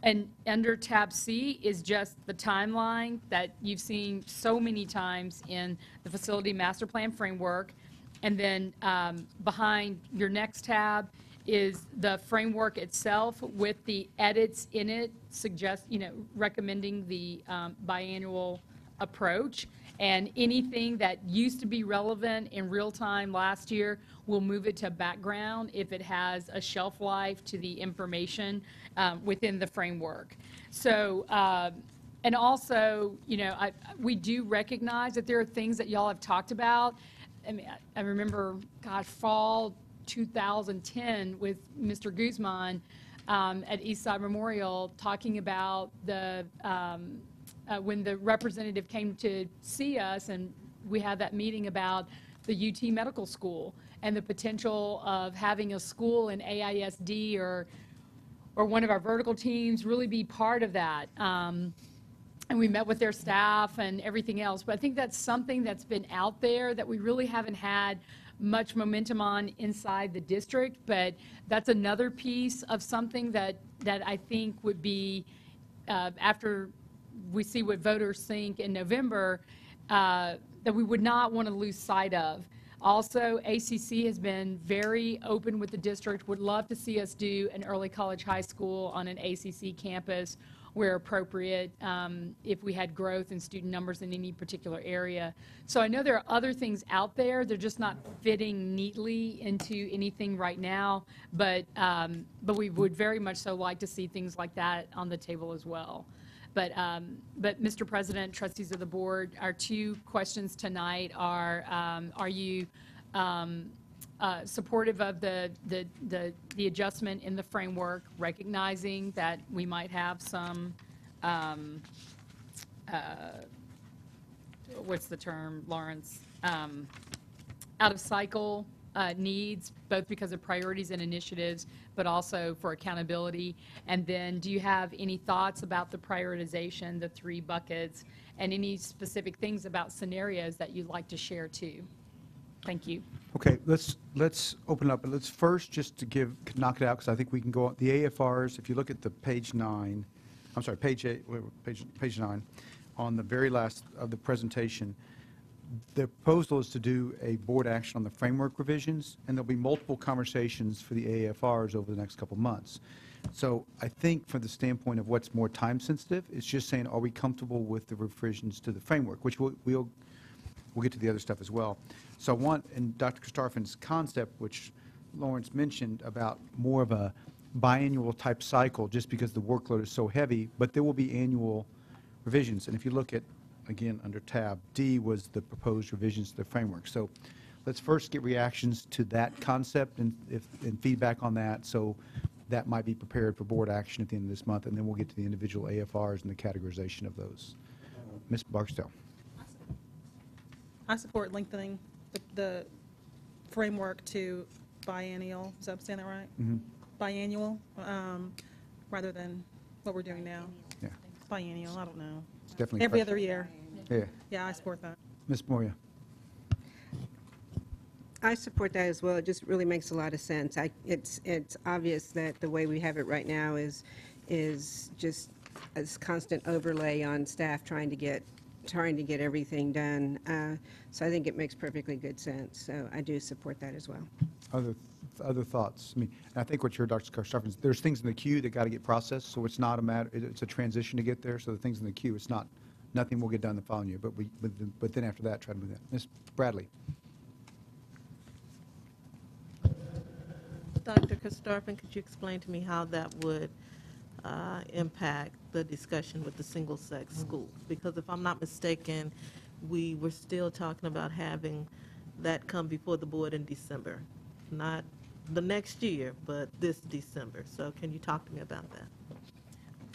And under tab C is just the timeline that you've seen so many times in the facility master plan framework. And then behind your next tab is the framework itself with the edits in it, recommending the biannual approach. And anything that used to be relevant in real time last year, we'll move it to background if it has a shelf life to the information within the framework. So, and also, you know, we do recognize that there are things that y'all have talked about. I mean, I remember, gosh, fall 2010 with Mr. Guzman, at Eastside Memorial talking about when the representative came to see us, and we had that meeting about the UT Medical School and the potential of having a school in AISD or one of our vertical teams really be part of that. And we met with their staff and everything else. But I think that's something that's been out there that we really haven't had much momentum on inside the district. But that's another piece of something that I think would be, after we see what voters think in November, that we would not want to lose sight of. Also, ACC has been very open with the district, would love to see us do an early college high school on an ACC campus where appropriate, if we had growth in student numbers in any particular area. So I know there are other things out there. They're just not fitting neatly into anything right now, but we would very much so like to see things like that on the table as well. But Mr. President, trustees of the board, our two questions tonight are you supportive of the adjustment in the framework, recognizing that we might have some, what's the term, Lawrence, out of cycle needs, both because of priorities and initiatives, but also for accountability? And then do you have any thoughts about the prioritization, the 3 buckets, and any specific things about scenarios that you'd like to share too? Thank you. Okay, let's open up, but let's first just to knock it out, because I think we can go on. The AFRs, if you look at the page 9, I'm sorry, page 8, page 9, on the very last of the presentation, the proposal is to do a board action on the framework revisions, and there'll be multiple conversations for the AFRs over the next couple of months. So I think from the standpoint of what's more time sensitive, it's just saying, are we comfortable with the revisions to the framework, which we'll get to the other stuff as well. So I want, in Dr. Christopher's concept, which Lawrence mentioned, about more of a biannual type cycle, just because the workload is so heavy, but there will be annual revisions. And if you look at, again, under tab D was the proposed revisions to the framework. So let's first get reactions to that concept and feedback on that. So that might be prepared for board action at the end of this month, and then we'll get to the individual AFRs and the categorization of those. Ms. Barksdale. I support lengthening the framework to biennial. Is that, I'm saying that right? Mm-hmm. Biannual, rather than what we're doing now. Yeah, Biennial, I don't know. it's definitely Every fresh. other year. Yeah. Yeah, I support that. Ms. Moya. I support that as well. It just really makes a lot of sense. It's obvious that the way we have it right now is just a constant overlay on staff trying to get everything done. So I think it makes perfectly good sense. So I do support that as well. Other thoughts? I mean, I think what you heard, Dr. Christopher, there's things in the queue that got to get processed, so it's not a matter, it's a transition to get there. So the things in the queue, it's not, nothing will get done the following year, but then after that, try to move that. Ms. Bradley. Dr. Christopher, could you explain to me how that would impact the discussion with the single-sex schools? Because if I'm not mistaken, we were still talking about having that come before the board in December, not the next year, but this December. So can you talk to me about that?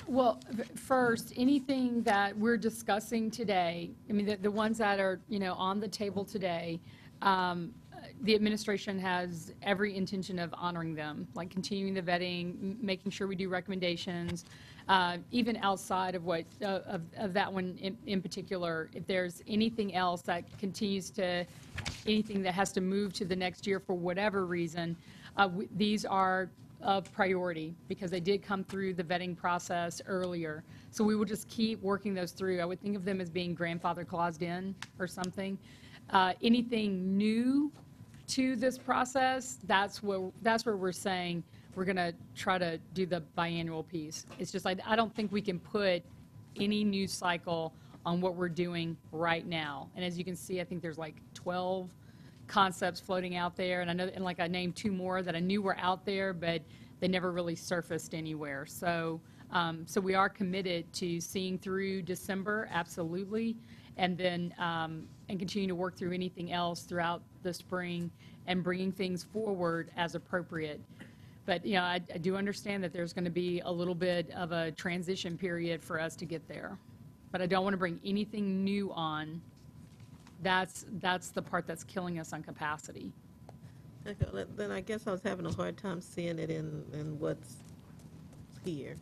Well, first, anything that we're discussing today, I mean, the ones that are, on the table today, the administration has every intention of honoring them, like continuing the vetting, making sure we do recommendations, even outside of what of that one in particular. If there's anything else that continues to, anything that has to move to the next year for whatever reason, these are of priority because they did come through the vetting process earlier. So we will just keep working those through. I would think of them as being grandfather claused in or something. Anything new to this process, that's where we're saying we're going to try to do the biannual piece. It's just like, I don't think we can put any news cycle on what we're doing right now. And as you can see, I think there's like 12 concepts floating out there, and I know, and like I named 2 more that I knew were out there, but they never really surfaced anywhere. So, so we are committed to seeing through December, absolutely, and then and continue to work through anything else throughout the spring and bringing things forward as appropriate. But, you know, I do understand that there's going to be a little bit of a transition period for us to get there. But I don't want to bring anything new on. That's the part that's killing us on capacity. Okay, then I guess I was having a hard time seeing it in what's here.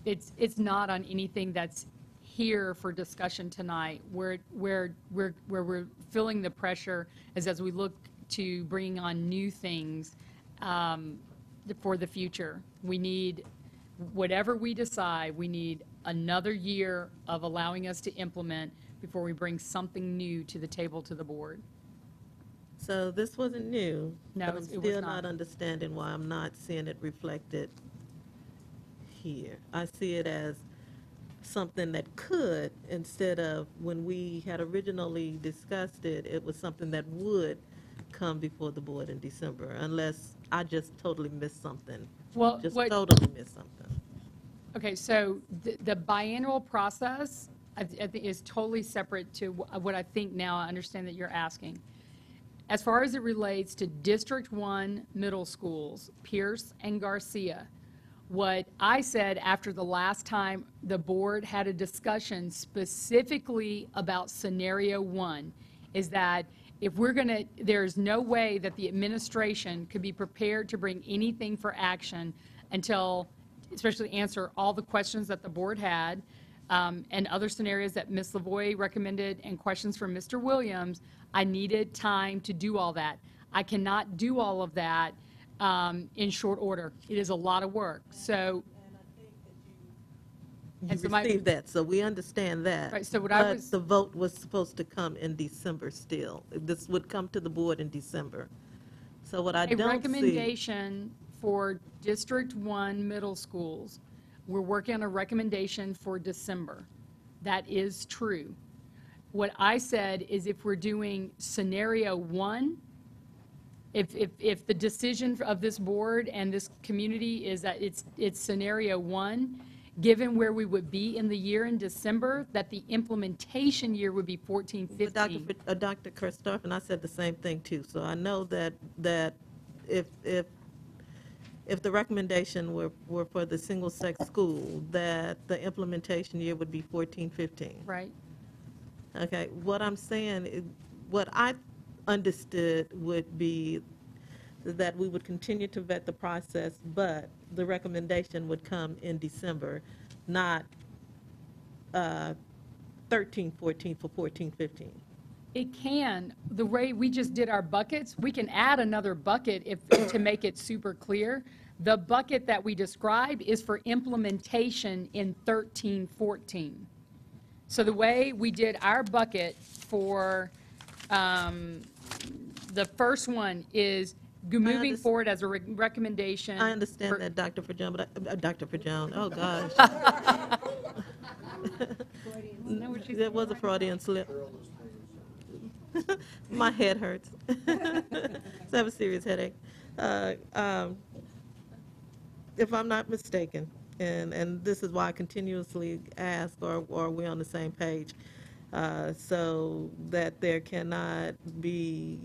It's not on anything that's here for discussion tonight. Where we're feeling the pressure is as we look to bringing on new things for the future. We need, whatever we decide, we need another year of allowing us to implement before we bring something new to the table to the board. So this wasn't new. No, but I'm it was still not. not understanding why I'm not seeing it reflected here. I see it as something that could, instead of when we had originally discussed it, it was something that would come before the board in December, unless I just totally missed something. Well, Just what- totally missed something. Okay, so the biannual process, I think, is totally separate to what I think now I understand that you're asking. As far as it relates to District 1 middle schools, Pierce and Garcia, what I said after the last time the board had a discussion specifically about scenario 1 is that if we're going to, there's no way that the administration could be prepared to bring anything for action until, especially answer all the questions that the board had, and other scenarios that Ms. Lavoie recommended and questions from Mr. Williams. I needed time to do all that. I cannot do all of that in short order. It is a lot of work. So, You And so my- received that, so we understand that. Right, so what I But was- the vote was supposed to come in December still. This would come to the board in December. So what I a don't see. recommendation for District 1 middle schools, we're working on a recommendation for December. That is true. What I said is if we're doing scenario 1, if the decision of this board and this community is that it's scenario 1, given where we would be in the year in December, that the implementation year would be 14, But 15. Dr. Kirstoff, and I said the same thing too, so I know that if the recommendation were for the single-sex school, that the implementation year would be 14, 15. Right? Okay, what I'm saying, what I understood would be that we would continue to vet the process, but the recommendation would come in December, not 13, 14 for 14, 15. It can. The way we just did our buckets, we can add another bucket to make it super clear. The bucket that we described is for implementation in 13, 14. So the way we did our bucket for the first one is moving underst- forward as a recommendation. I understand that, Dr. Fajon, but, Dr. Fajon, oh, gosh. There was a Freudian slip. My head hurts. I have a serious headache. If I'm not mistaken, and this is why I continuously ask, are we on the same page? So that there cannot be,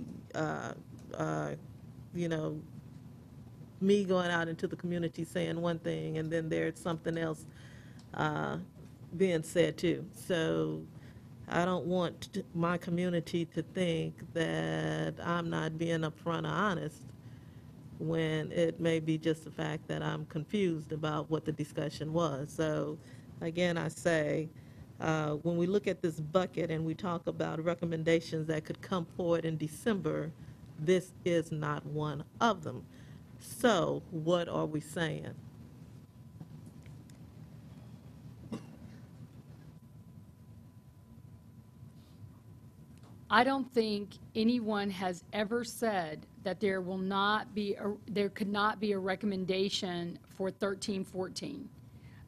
me going out into the community saying one thing, and then there's something else being said too. So I don't want my community to think that I'm not being upfront or honest when it may be just the fact that I'm confused about what the discussion was. So again, I say, when we look at this bucket and we talk about recommendations that could come forward in December, this is not one of them. So what are we saying? I don't think anyone has ever said that there could not be a recommendation for 13, 14.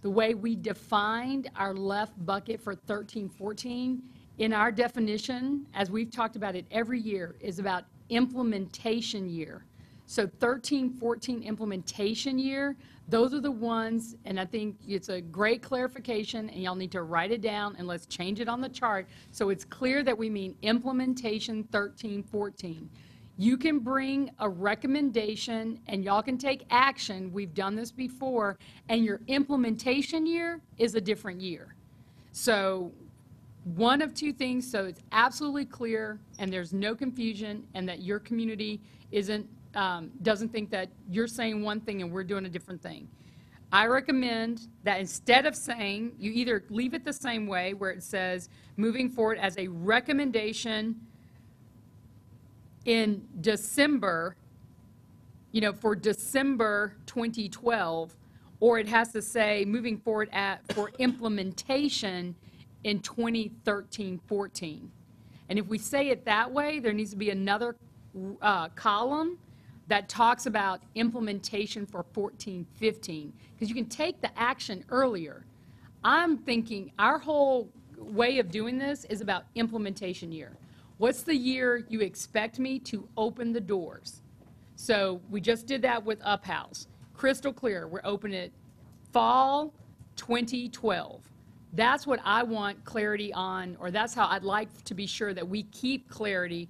The way we defined our left bucket for 13, 14, in our definition, as we've talked about it every year, is about implementation year. So 13, 14 implementation year, those are the ones, and I think it's a great clarification, and y'all need to write it down, and let's change it on the chart, so it's clear that we mean implementation 13, 14. You can bring a recommendation, and y'all can take action. We've done this before, and your implementation year is a different year. So one of two things, so it's absolutely clear, and there's no confusion, and that your community doesn't think that you're saying one thing and we're doing a different thing. I recommend that instead of saying, you either leave it the same way, where it says, moving forward as a recommendation in December, for December 2012, or it has to say, moving forward for implementation in 2013-14. And if we say it that way, there needs to be another column that talks about implementation for 14-15, because you can take the action earlier. I'm thinking our whole way of doing this is about implementation year. What's the year you expect me to open the doors? So we just did that with Up House. Crystal clear, we're opening it fall 2012. That's what I want clarity on, or that's how I'd like to be sure that we keep clarity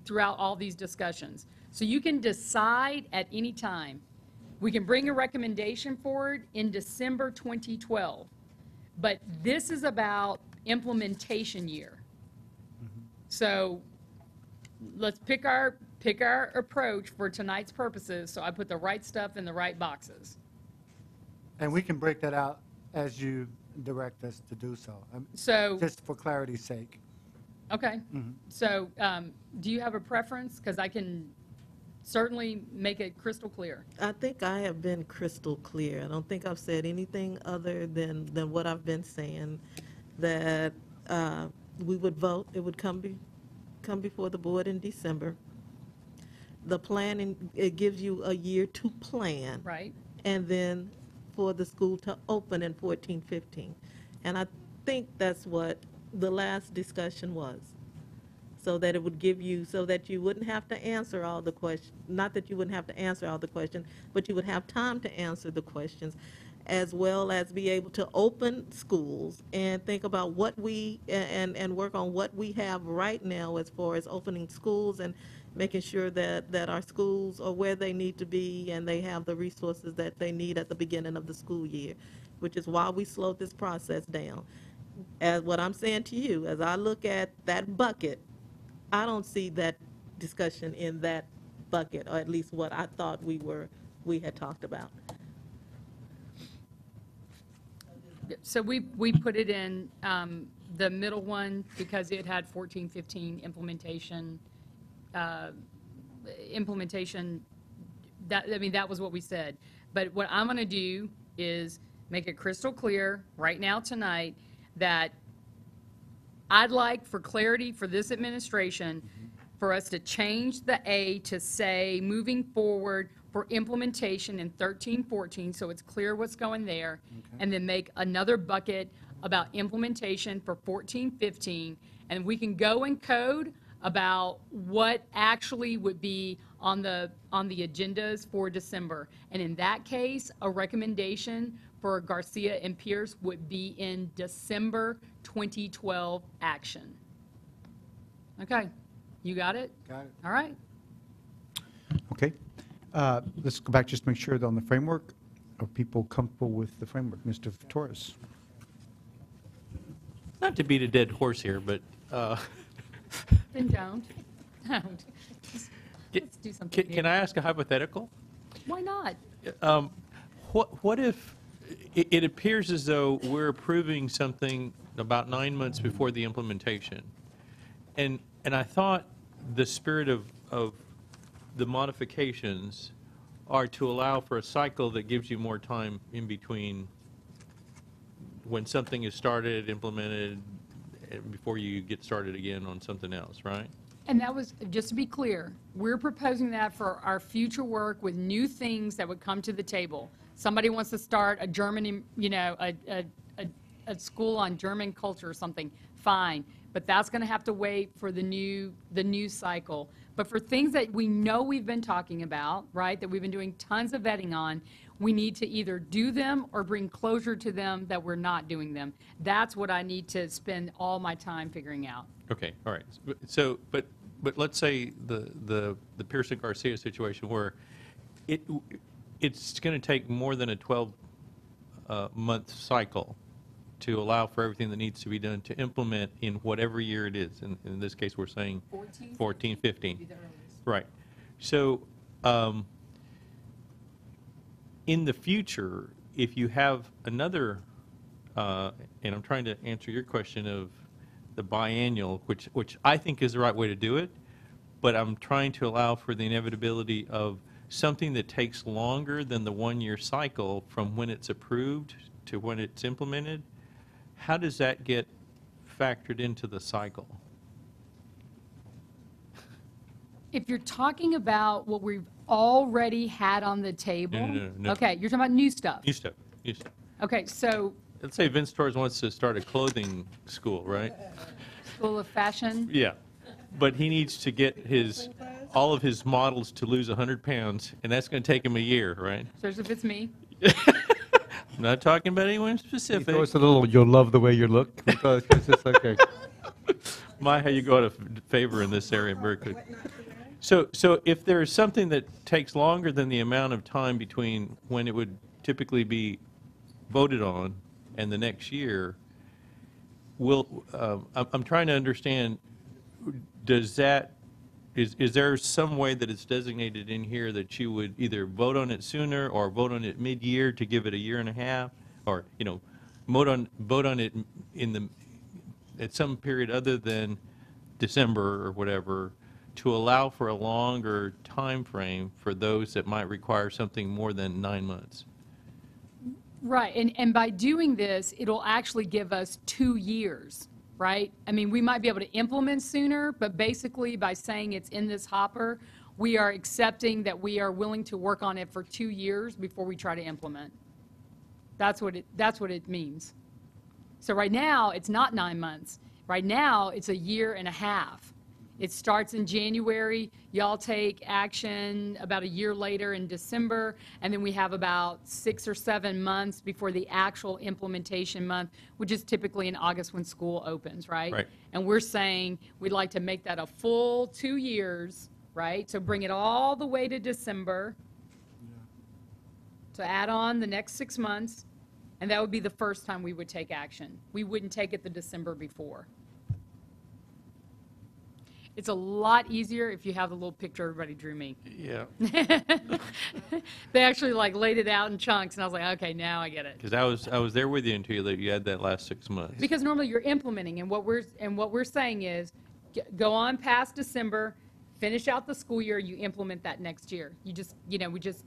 throughout all these discussions. So you can decide at any time. We can bring a recommendation forward in December 2012, but this is about implementation year. So let's pick our approach for tonight's purposes, so I put the right stuff in the right boxes. And we can break that out as you direct us to do so. So, just for clarity's sake. okay. So do you have a preference? Because I can certainly make it crystal clear. I think I have been crystal clear. I don't think I've said anything other than what I've been saying, that we would vote, it would come before the board in December. The planning, it gives you a year to plan. Right. And then for the school to open in 14-15. And I think that's what the last discussion was. So that it would give you, so that you wouldn't have to answer all the questions, not that you wouldn't have to answer all the questions, but you would have time to answer the questions, as well as be able to open schools and think about what and work on what we have right now as far as opening schools and making sure that our schools are where they need to be and they have the resources that they need at the beginning of the school year, which is why we slowed this process down. As what I'm saying to you, as I look at that bucket, I don't see that discussion in that bucket, or at least what I thought we had talked about. So we put it in the middle one because it had 14-15 implementation. That was what we said. But what I'm going to do is make it crystal clear right now tonight that I'd like, for clarity for this administration, for us to change the A to say moving forward for implementation in 13-14, so it's clear what's going there, and then make another bucket about implementation for 14-15, and we can go and code about what actually would be on the agendas for December. And in that case, a recommendation for Garcia and Pierce would be in December 2012 action. Okay, you got it? Got it. All right. Okay. Let's go back just to make sure that on the framework, are people comfortable with the framework? Mr. Torres? Not to beat a dead horse here, but Then don't. Let's do something can I ask a hypothetical? Why not? What if it appears as though we're approving something about 9 months before the implementation, and I thought the spirit of the modifications are to allow for a cycle that gives you more time in between when something is started, implemented, and before you get started again on something else, right? And that was, just to be clear, we're proposing that for our future work with new things that would come to the table. Somebody wants to start a German, a school on German culture or something, fine. But that's going to have to wait for the new cycle. But for things that we know we've been talking about, right, that we've been doing tons of vetting on, we need to either do them or bring closure to them that we're not doing them. That's what I need to spend all my time figuring out. Okay, all right. So, but but let's say the Pearson Garcia situation where it's going to take more than a 12-month cycle to allow for everything that needs to be done to implement in whatever year it is. In this case, we're saying 14, 15. Right. So in the future, if you have another, and I'm trying to answer your question of the biannual, which I think is the right way to do it, but I'm trying to allow for the inevitability of something that takes longer than the one-year cycle from when it's approved to when it's implemented. How does that get factored into the cycle? If you're talking about what we've already had on the table. No. Okay, you're talking about new stuff. New stuff. Okay, so Let's say Vince Torres wants to start a clothing school, right? School of Fashion. Yeah. But he needs to get all of his models to lose 100 pounds, and that's going to take him a year, right? So if it's me. I'm not talking about anyone He specific. throws a little, "You'll love the way you look," because it's just okay. My, how you go out of favor in this area very quick. So if there is something that takes longer than the amount of time between when it would typically be voted on and the next year, I'm trying to understand, is there some way that it's designated in here that you would either vote on it sooner or vote on it mid-year to give it a year and a half, or vote on it at some period other than December or whatever, to allow for a longer time frame for those that might require something more than 9 months? Right, and by doing this, it'll actually give us 2 years, right? I mean, we might be able to implement sooner, but basically by saying it's in this hopper, we are accepting that we are willing to work on it for 2 years before we try to implement. That's what it means. So right now, it's not 9 months. Right now, it's a year and a half. It starts in January, y'all take action about a year later in December, and then we have about 6 or 7 months before the actual implementation month, which is typically in August when school opens, right? Right. And we're saying we'd like to make that a full 2 years, right? So bring it all the way to December, to add on the next 6 months, and that would be the first time we would take action. We wouldn't take it the December before. It's a lot easier if you have the little picture everybody drew me. Yeah. They actually laid it out in chunks, and I was like, okay, now I get it. Because I was there with you until you had that last 6 months. Because normally you're implementing, and what we're saying is, go on past December, finish out the school year, you implement that next year. We just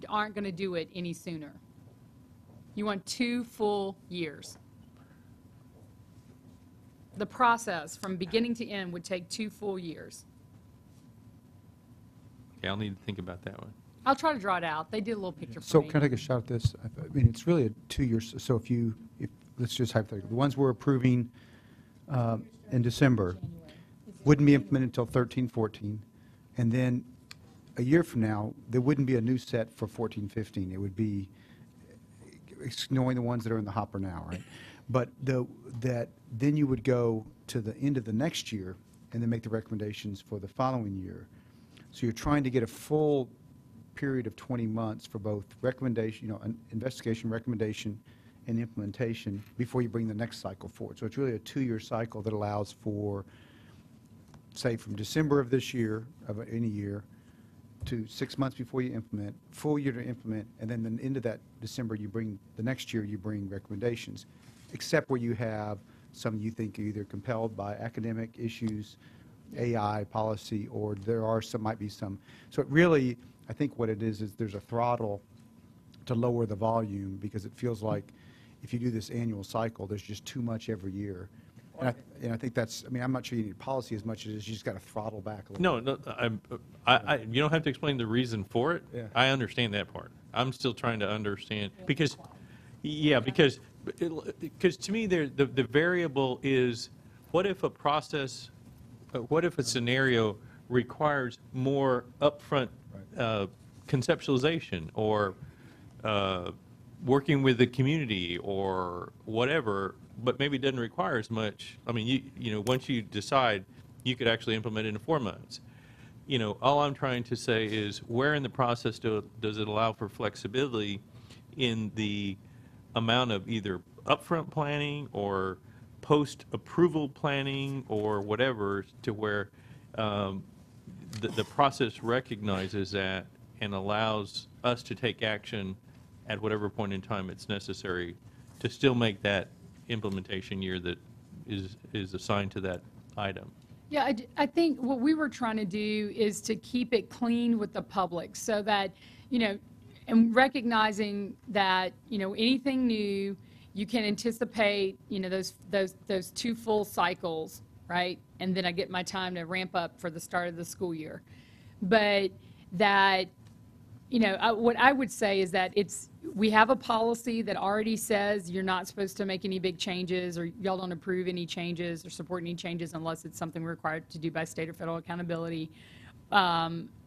aren't going to do it any sooner. You want 2 full years. The process from beginning to end would take 2 full years. Okay, I'll need to think about that one. I'll try to draw it out. They did a little picture for So me. can I take a shot at this? I mean, it's really a 2 years, so let's just hypothetically, the ones we're approving in December wouldn't be implemented until 13, 14, and then a year from now, there wouldn't be a new set for 14, 15. It would be ignoring the ones that are in the hopper now, right? But then you would go to the end of the next year and then make the recommendations for the following year. So you're trying to get a full period of 20 months for both recommendation, investigation, recommendation, and implementation before you bring the next cycle forward. So it's really a 2-year cycle that allows for, say, from December of this year, of any year, to 6 months before you implement, full year to implement, and then the end of that December, the next year you bring recommendations, except where you have some you think are either compelled by academic issues, AI policy, or might be some. So it really, I think what it is there's a throttle to lower the volume, because it feels like if you do this annual cycle, there's just too much every year. And I think that's, I'm not sure you need policy as much as you just got to throttle back a little. No, you don't have to explain the reason for it. Yeah. I understand that part. I'm still trying to understand, because to me, the variable is, what if a scenario requires more upfront conceptualization, or working with the community, or whatever, but maybe doesn't require as much. I mean, once you decide, you could actually implement it in 4 months. all I'm trying to say is where in the process does it allow for flexibility in the amount of either upfront planning or post-approval planning or whatever, to where the process recognizes that and allows us to take action at whatever point in time it's necessary to still make that implementation year that is assigned to that item. Yeah, I think what we were trying to do is to keep it clean with the public so that, and recognizing that, anything new, you can anticipate, those 2 full cycles, right? And then I get my time to ramp up for the start of the school year. But that, what I would say is that we have a policy that already says you're not supposed to make any big changes, or y'all don't approve any changes or support any changes unless it's something we're required to do by state or federal accountability.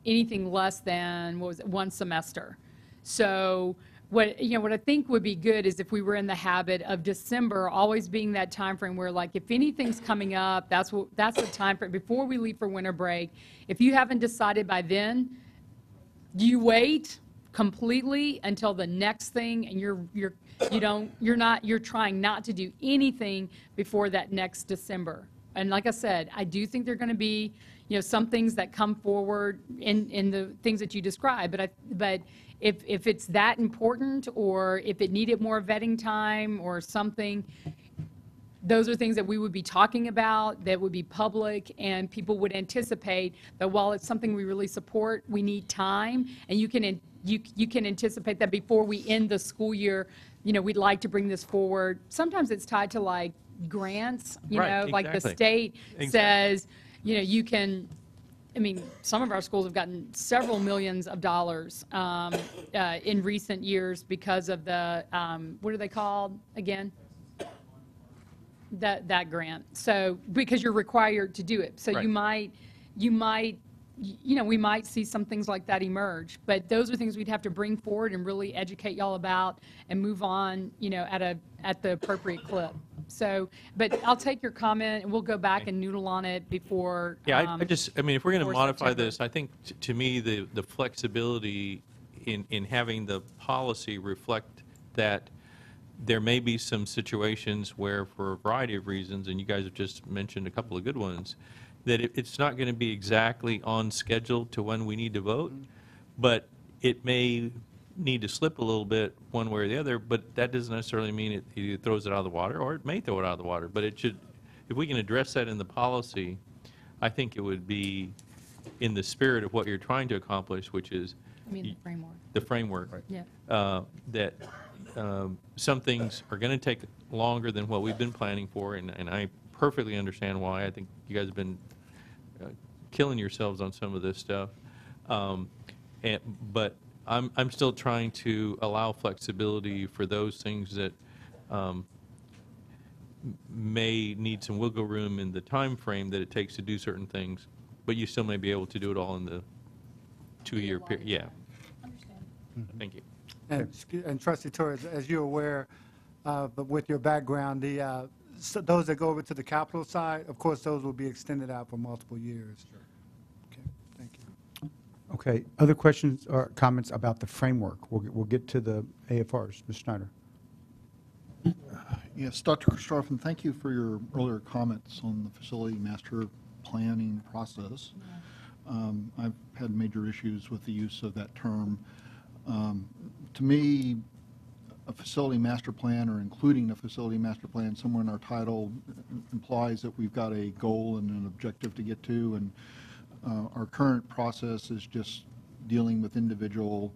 Anything less than, 1 semester. So what I think would be good is if we were in the habit of December always being that time frame where, like, if anything's coming up, that's the time frame before we leave for winter break. If you haven't decided by then, you wait completely until the next thing, and you're trying not to do anything before that next December. And like I said, I do think there are going to be, some things that come forward in the things that you described, but if it's that important, or if it needed more vetting time or something, those are things that we would be talking about, that would be public, and people would anticipate that while it's something we really support, we need time, and you can anticipate that before we end the school year, we'd like to bring this forward. Sometimes it's tied to, like, grants, Right, like the exactly. state Exactly. says, you can, some of our schools have gotten several millions of dollars in recent years because of the, what are they called again? That grant. So, because you're required to do it. So Right. we might see some things like that emerge. But those are things we'd have to bring forward and really educate y'all about and move on, at the appropriate clip. So, but I'll take your comment, and we'll go back and noodle on it before. Yeah, if we're going to before modify September. this, I think to me, the flexibility in having the policy reflect that there may be some situations where, for a variety of reasons, and you guys have just mentioned a couple of good ones, that it's not going to be exactly on schedule to when we need to vote, but it may need to slip a little bit one way or the other, but that doesn't necessarily mean it either throws it out of the water, or it may throw it out of the water. But it should, if we can address that in the policy, I think it would be in the spirit of what you're trying to accomplish, which is The framework. the framework. Yeah. That some things are going to take longer than what we've been planning for, and I perfectly understand why. I think you guys have been killing yourselves on some of this stuff. But I'm still trying to allow flexibility for those things that may need some wiggle room in the time frame that it takes to do certain things, but you still may be able to do it all in the 2-year period. Yeah. Thank you. And Trustee Torres, as you're aware, but with your background, those that go over to the capital side, of course, those will be extended out for multiple years. Okay, thank you. Okay, other questions or comments about the framework? We'll get to the AFRs. Ms. Schneider. Yes, Dr. Christopherson, thank you for your earlier comments on the facility master planning process. I've had major issues with the use of that term. To me, a facility master plan, or including a facility master plan somewhere in our title, implies that we've got a goal and an objective to get to, and our current process is just dealing with individual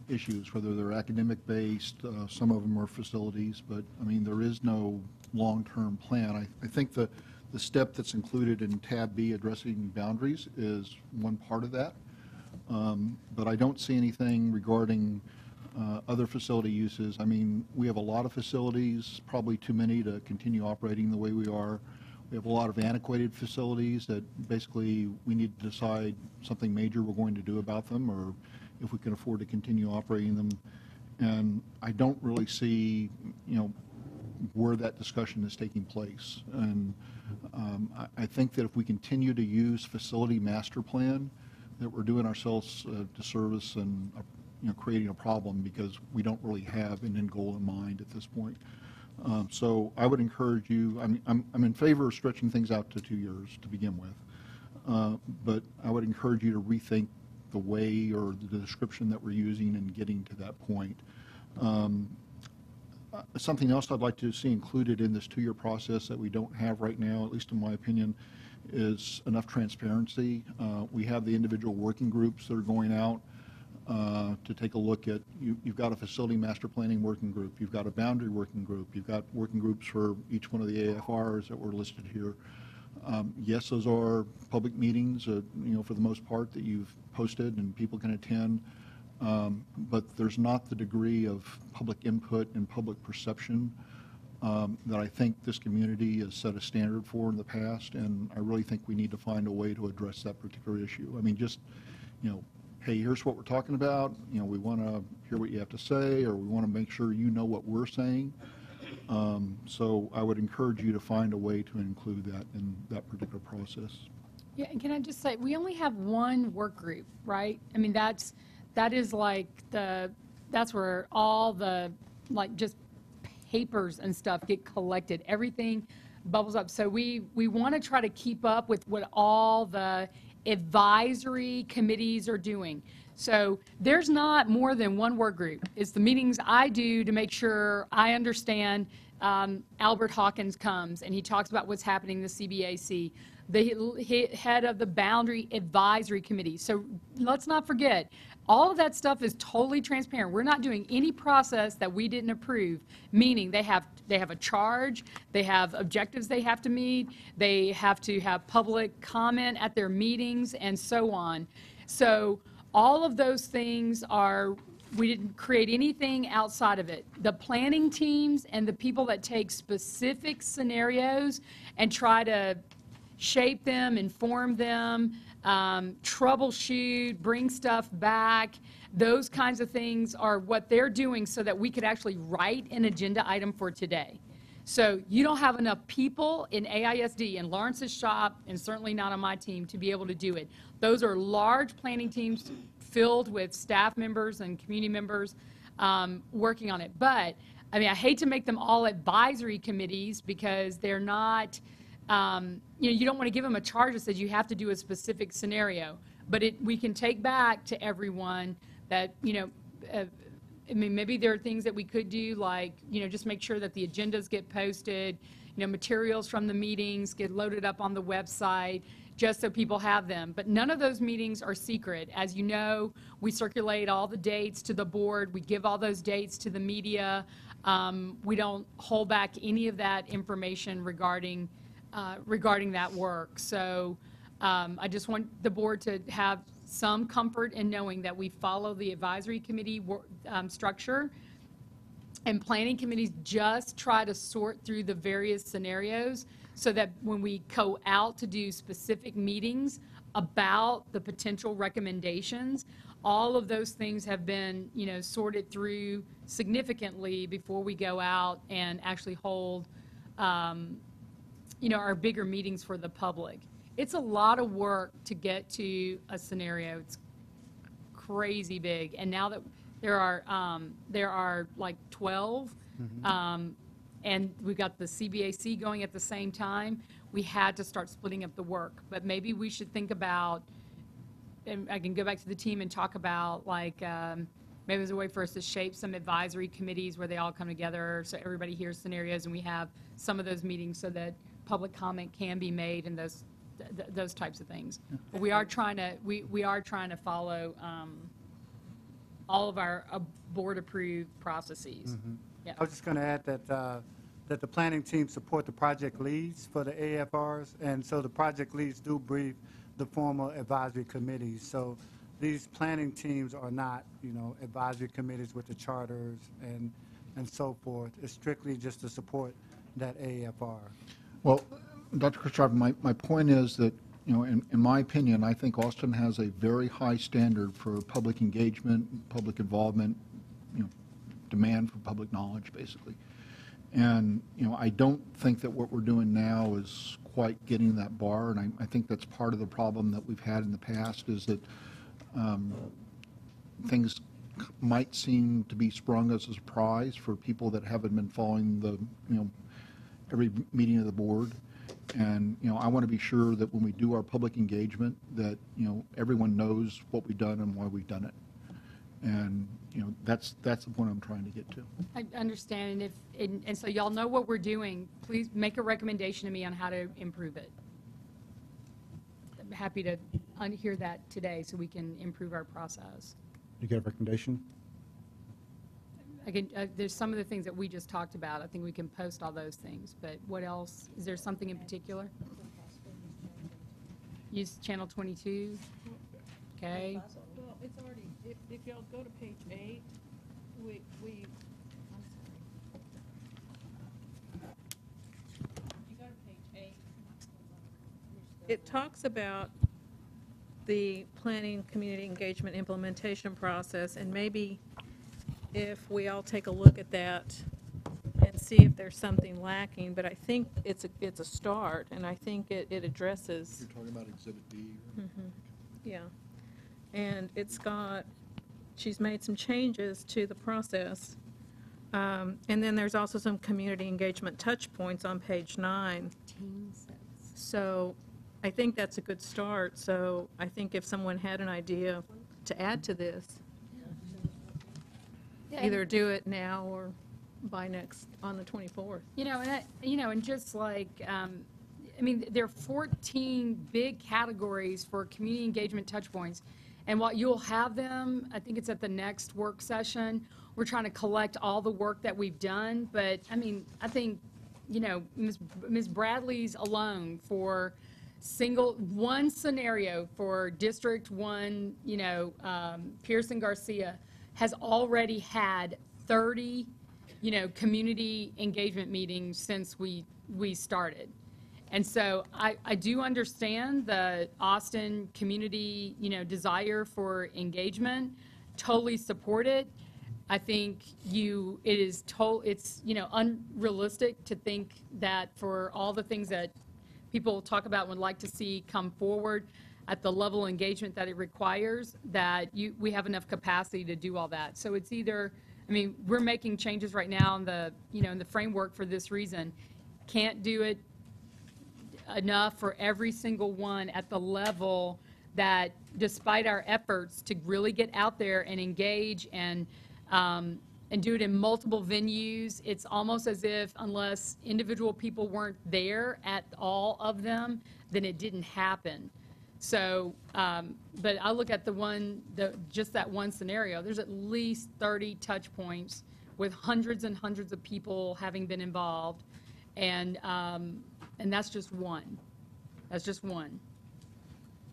issues, whether they're academic-based, some of them are facilities, but, there is no long-term plan. I think the step that's included in tab B, addressing boundaries, is one part of that. But I don't see anything regarding other facility uses. We have a lot of facilities, probably too many to continue operating the way we are. We have a lot of antiquated facilities that basically we need to decide something major we're going to do about them, or if we can afford to continue operating them. And I don't really see, where that discussion is taking place. And I think that if we continue to use facility master plan, that we're doing ourselves a disservice and creating a problem because we don't really have an end goal in mind at this point. So I would encourage you, I'm in favor of stretching things out to 2 years to begin with, but I would encourage you to rethink the way or the description that we're using in getting to that point. Something else I'd like to see included in this 2-year process that we don't have right now, at least in my opinion, is enough transparency. We have the individual working groups that are going out to take a look at, you've got a facility master planning working group, you've got a boundary working group, you've got working groups for each one of the AFRs that were listed here. Yes, those are public meetings, for the most part, that you've posted and people can attend, but there's not the degree of public input and public perception that I think this community has set a standard for in the past, and I really think we need to find a way to address that particular issue. I mean, just, hey, here's what we're talking about, we want to hear what you have to say, or we want to make sure you know what we're saying. So I would encourage you to find a way to include that in that particular process. Yeah, and can I just say, we only have one work group, right? I mean, that is like that's where all the, like, just papers and stuff get collected. Everything bubbles up. So we want to try to keep up with what all the advisory committees are doing. So there's not more than one work group. It's the meetings I do to make sure I understand. Albert Hawkins comes and he talks about what's happening in the CBAC, the head of the Boundary Advisory Committee. So let's not forget, all of that stuff is totally transparent. We're not doing any process that we didn't approve, meaning they have a charge, they have objectives they have to meet, they have to have public comment at their meetings, and so on. So all of those things we didn't create anything outside of it. The planning teams and the people that take specific scenarios and try to shape them, inform them, troubleshoot, bring stuff back, those kinds of things are what they're doing so that we could actually write an agenda item for today. So you don't have enough people in AISD, in Lawrence's shop, and certainly not on my team, to be able to do it. Those are large planning teams filled with staff members and community members working on it. But, I mean, I hate to make them all advisory committees because they're not, you don't want to give them a charge that says you have to do a specific scenario. But we can take back to everyone that, I mean, maybe there are things that we could do, like, just make sure that the agendas get posted, materials from the meetings get loaded up on the website, just so people have them. But none of those meetings are secret. As you know, we circulate all the dates to the board. We give all those dates to the media. We don't hold back any of that information regarding that work. So I just want the board to have some comfort in knowing that we follow the advisory committee structure, and planning committees just try to sort through the various scenarios so that when we go out to do specific meetings about the potential recommendations, all of those things have been, sorted through significantly before we go out and actually hold, our bigger meetings for the public. It's a lot of work to get to a scenario. It's crazy big. And now that there are like 12, and we've got the CBAC going at the same time, we had to start splitting up the work. But maybe we should think about, and I can go back to the team and talk about, like, maybe there's a way for us to shape some advisory committees where they all come together so everybody hears scenarios, and we have some of those meetings so that public comment can be made and those types of things. But we are trying to follow all of our board-approved processes. Yeah. I was just going to add that the planning team support the project leads for the AFRs, and so the project leads do brief the formal advisory committees. So these planning teams are not, advisory committees with the charters and so forth. It's strictly just to support that AFR. Well, Dr. Khrushchev, my point is that, in my opinion, I think Austin has a very high standard for public engagement, public involvement, demand for public knowledge, basically. And, I don't think that what we're doing now is quite getting that bar, and I think that's part of the problem that we've had in the past, is that things might seem to be sprung as a surprise for people that haven't been following the, every meeting of the board. And, I want to be sure that when we do our public engagement, that, everyone knows what we've done and why we've done it. And, that's the point I'm trying to get to. I understand, and so y'all know what we're doing. Please make a recommendation to me on how to improve it. I'm happy to hear that today so we can improve our process. You get a recommendation? There's some of the things that we just talked about. I think we can post all those things, but what else? Is there something in particular? Use Channel 22? Okay. Well, it's already, if y'all go to page 8, I'm sorry. You go to page 8. It talks about the planning, community engagement implementation process, and maybe if we all take a look at that and see if there's something lacking, but I think it's a start, and I think it addresses. You're talking about Exhibit B? Yeah. And she's made some changes to the process. And then there's also some community engagement touch points on page 9. So I think that's a good start. So I think if someone had an idea to add to this, either do it now or by on the 24th. And just like, there are 14 big categories for community engagement touch points. And what you'll have them, I think it's at the next work session. We're trying to collect all the work that we've done. But, I think, Ms. Bradley's alone for one scenario for District 1, Pearson Garcia has already had 30, community engagement meetings since we started. And so I do understand the Austin community, desire for engagement, totally support it. I think it's unrealistic to think that for all the things that people talk about and would like to see come forward at the level of engagement that it requires, that we have enough capacity to do all that. So it's either, we're making changes right now in the framework for this reason. Can't do it enough for every single one at the level that, despite our efforts to really get out there and engage and do it in multiple venues, it's almost as if unless individual people weren't there at all of them, then it didn't happen. So, but I look at just that one scenario, there's at least 30 touch points with hundreds and hundreds of people having been involved. And that's just one. That's just one.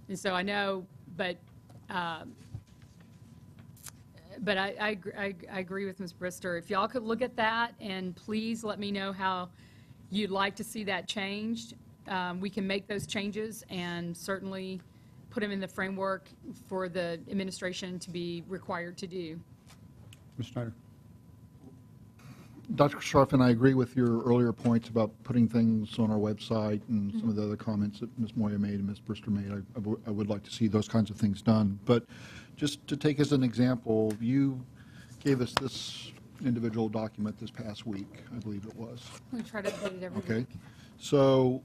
And so I know, but I agree with Ms. Brister. If y'all could look at that and please let me know how you'd like to see that changed. We can make those changes and certainly put them in the framework for the administration to be required to do. Ms. Schneider. Dr. Sharfin, I agree with your earlier points about putting things on our website and some of the other comments that Ms. Moya made and Ms. Brister made. I would like to see those kinds of things done. But just to take as an example, you gave us this individual document this past week, I believe it was. We try to update it every Okay. week. So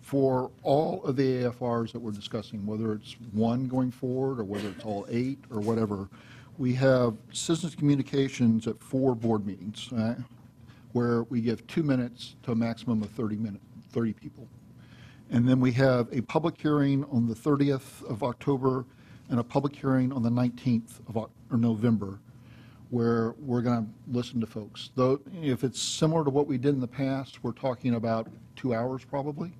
for all of the AFRs that we're discussing, whether it's one going forward or whether it's all 8 or whatever, we have citizens communications at 4 board meetings, where we give 2 minutes to a maximum of 30 people. And then we have a public hearing on the 30th of October and a public hearing on the 19th of November, where we're going to listen to folks. Though, if it's similar to what we did in the past, we're talking about 2 hours probably,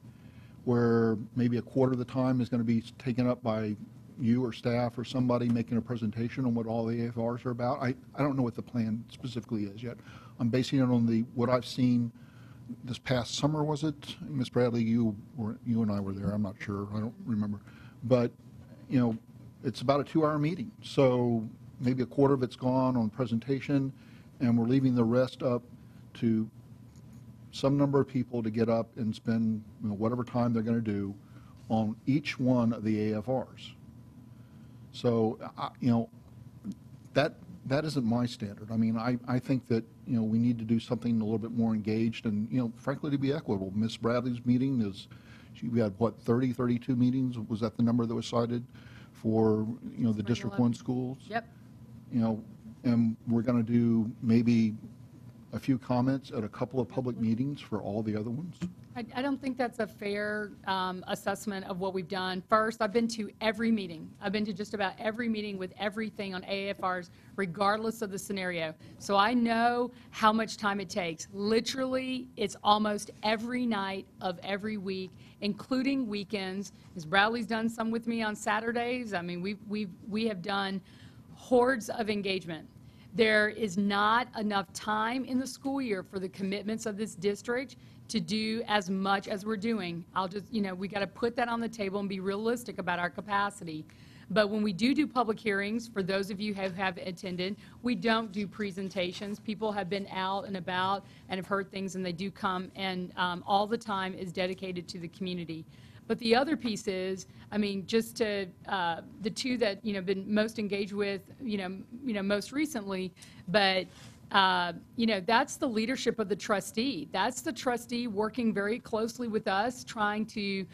where maybe a quarter of the time is going to be taken up by you or staff or somebody making a presentation on what all the AFRs are about. I don't know what the plan specifically is yet. I'm basing it on what I've seen this past summer, was it? Ms. Bradley, you and I were there. I'm not sure. I don't remember. But, it's about a 2-hour meeting. So maybe a quarter of it's gone on presentation, and we're leaving the rest up to some number of people to get up and spend, you know, whatever time they're going to do on each one of the AFRs. So, you know, that isn't my standard. I mean, I think that, you know, we need to do something a little bit more engaged and, you know, frankly, to be equitable. Ms. Bradley's meeting is, we had, what, 30, 32 meetings? Was that the number that was cited for, you know, the District 1 schools? Yep. You know, and we're going to do maybe a few comments at a couple of public meetings for all the other ones? I don't think that's a fair assessment of what we've done. First, I've been to every meeting. I've been to just about every meeting with everything on AFRs, regardless of the scenario. So I know how much time it takes. Literally, it's almost every night of every week, including weekends. Ms. Bradley's done some with me on Saturdays. I mean, we have done hordes of engagement. There is not enough time in the school year for the commitments of this district to do as much as we're doing. I'll just, you know, we got to put that on the table and be realistic about our capacity. But when we do public hearings, for those of you who have attended, we don't do presentations. People have been out and about and have heard things, and they do come, and all the time is dedicated to the community. But the other piece is, I mean, just to the two that, you know, been most engaged with, you know, most recently, but you know, that's the leadership of the trustee. That's the trustee working very closely with us, trying to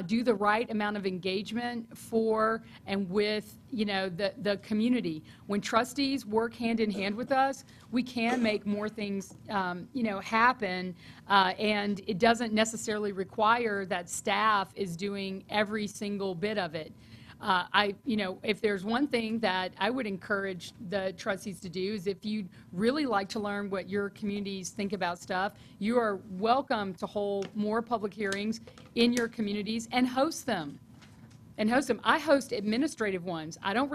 do the right amount of engagement for and with, you know, the community. When trustees work hand in hand with us, we can make more things, you know, happen, and it doesn't necessarily require that staff is doing every single bit of it. You know, if there's one thing that I would encourage the trustees to do is if you'd really like to learn what your communities think about stuff, you are welcome to hold more public hearings in your communities and host them. I host administrative ones. I don't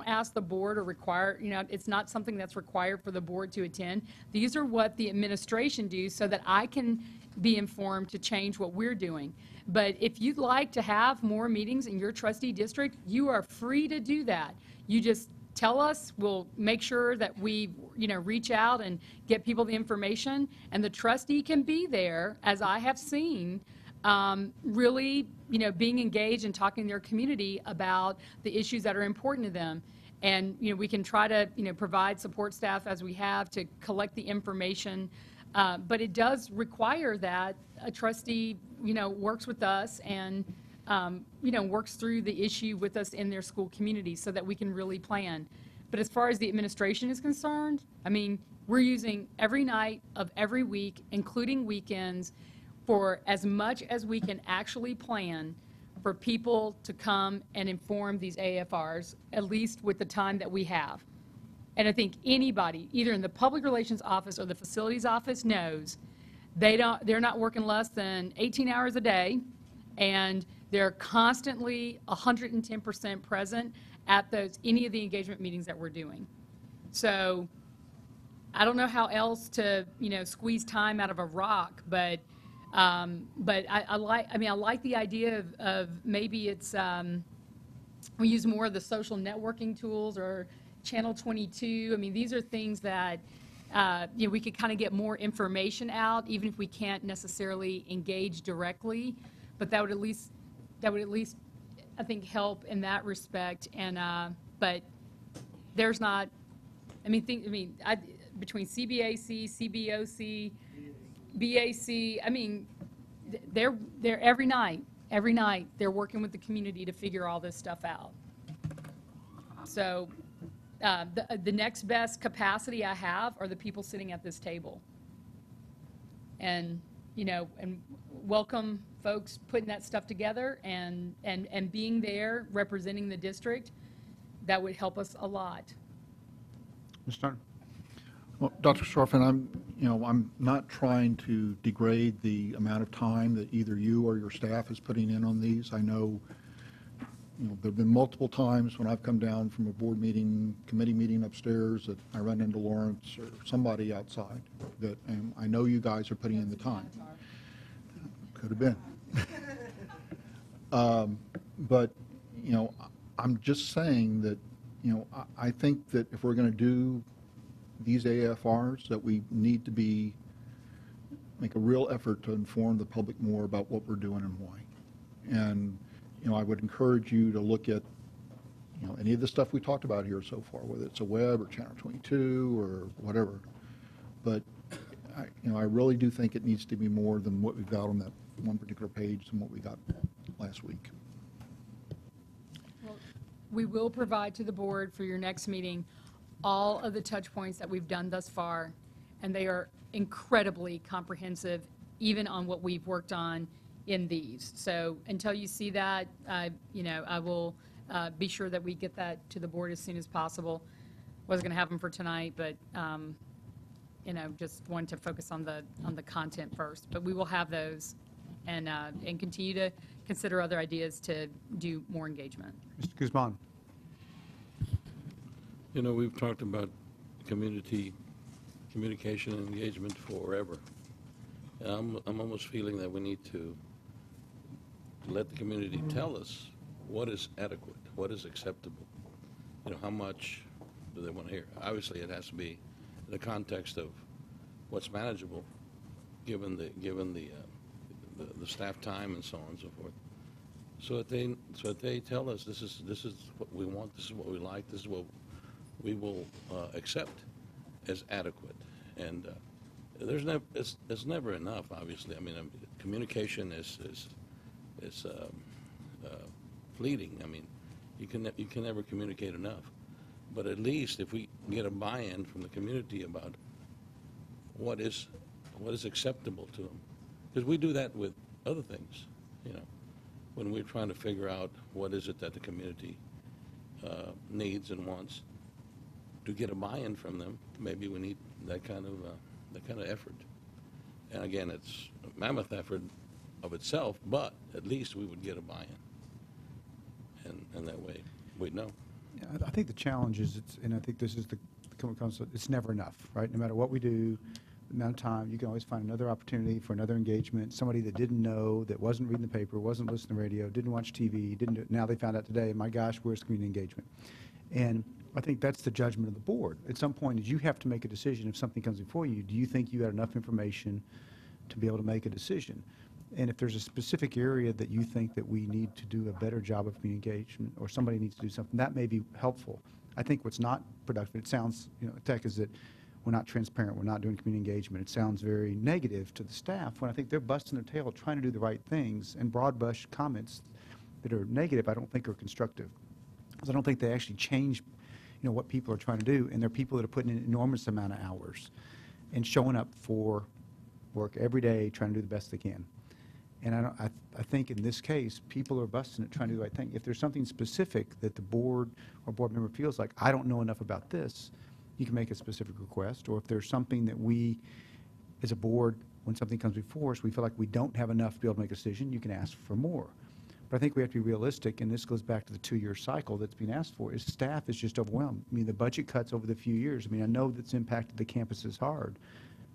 ask the board or require, you know, it's not something that's required for the board to attend. These are what the administration do so that I can be informed to change what we're doing. But if you'd like to have more meetings in your trustee district, you are free to do that. You just tell us, we'll make sure that we, you know, reach out and get people the information, and the trustee can be there, as I have seen, really, you know, being engaged and talking to their community about the issues that are important to them. And, you know, we can try to, you know, provide support staff as we have to collect the information. But it does require that a trustee, you know, works with us and, you know, works through the issue with us in their school community so that we can really plan. But as far as the administration is concerned, I mean, we're using every night of every week, including weekends, for as much as we can actually plan for people to come and inform these AFRs, at least with the time that we have. And I think anybody, either in the public relations office or the facilities office, knows they're not working less than 18 hours a day, and they're constantly 110% present at any of the engagement meetings that we're doing. So I don't know how else to, you know, squeeze time out of a rock, but I like the idea of maybe it's we use more of the social networking tools or Channel 22. I mean, these are things that you know, we could kind of get more information out, even if we can't necessarily engage directly. But that would at least I think help in that respect. And but there's not. I mean, between CBAC, CBOC, BAC. I mean, they're every night. Every night they're working with the community to figure all this stuff out. So. The next best capacity I have are the people sitting at this table. And, you know, and welcome folks putting that stuff together and being there representing the district. That would help us a lot. Mr. Turner? Well, Dr. Schorfen, I'm not trying to degrade the amount of time that either you or your staff is putting in on these. I know, you know, there have been multiple times when I've come down from a board meeting, committee meeting upstairs, that I run into Lawrence or somebody outside that, and I know you guys are putting in the time. Could have been. But, you know, I'm just saying that, you know, I think that if we're going to do these AFRs, that we need to be make a real effort to inform the public more about what we're doing and why. And, I would encourage you to look at, any of the stuff we talked about here so far, whether it's a web or Channel 22 or whatever. But, I really do think it needs to be more than what we've got on that one particular page and what we got last week. We will provide to the board for your next meeting all of the touch points that we've done thus far, and they are incredibly comprehensive, even on what we've worked on in these. So until you see that, I will be sure that we get that to the board as soon as possible. Wasn't going to have them for tonight, but just wanted to focus on the content first. But we will have those, and continue to consider other ideas to do more engagement. Mr. Guzman. We've talked about community communication and engagement forever. And I'm almost feeling that we need to let the community tell us what is adequate, what is acceptable. How much do they want to hear? Obviously, it has to be in the context of what's manageable, given the staff time and so on and so forth. So that they tell us this is what we want, this is what we like, this is what we will accept as adequate. And it's never enough, obviously. I mean, communication is fleeting. I mean, you can never communicate enough. But at least if we get a buy-in from the community about what is acceptable to them, because we do that with other things, when we're trying to figure out what is it that the community needs and wants. To get a buy-in from them, maybe we need that kind of effort. And again, it's a mammoth effort of itself, but at least we would get a buy-in, and that way we'd know. Yeah, I think the challenge is, and I think this is the concept, it's never enough, right? No matter what we do, the amount of time, you can always find another opportunity for another engagement, somebody that didn't know, that wasn't reading the paper, wasn't listening to radio, didn't watch TV, didn't do it. Now they found out today, my gosh, where's community engagement? And I think that's the judgment of the board. At some point, is you have to make a decision if something comes before you. Do you think you had enough information to be able to make a decision? And if there's a specific area that you think that we need to do a better job of community engagement, or somebody needs to do something, that may be helpful. I think what's not productive, it sounds, tech, is that we're not transparent, we're not doing community engagement. It sounds very negative to the staff, when I think they're busting their tail trying to do the right things, and broad brush comments that are negative I don't think are constructive. Because I don't think they actually change what people are trying to do, and they're people that are putting in an enormous amount of hours and showing up for work every day, trying to do the best they can. And I think in this case, people are busting it, trying to do the right thing. If there's something specific that the board or board member feels like, I don't know enough about this, you can make a specific request. Or if there's something that we, as a board, when something comes before us, we feel like we don't have enough to be able to make a decision, you can ask for more. But I think we have to be realistic, and this goes back to the 2-year cycle that's being asked for, is staff is just overwhelmed. I mean, the budget cuts over the few years, I know that's impacted the campuses hard,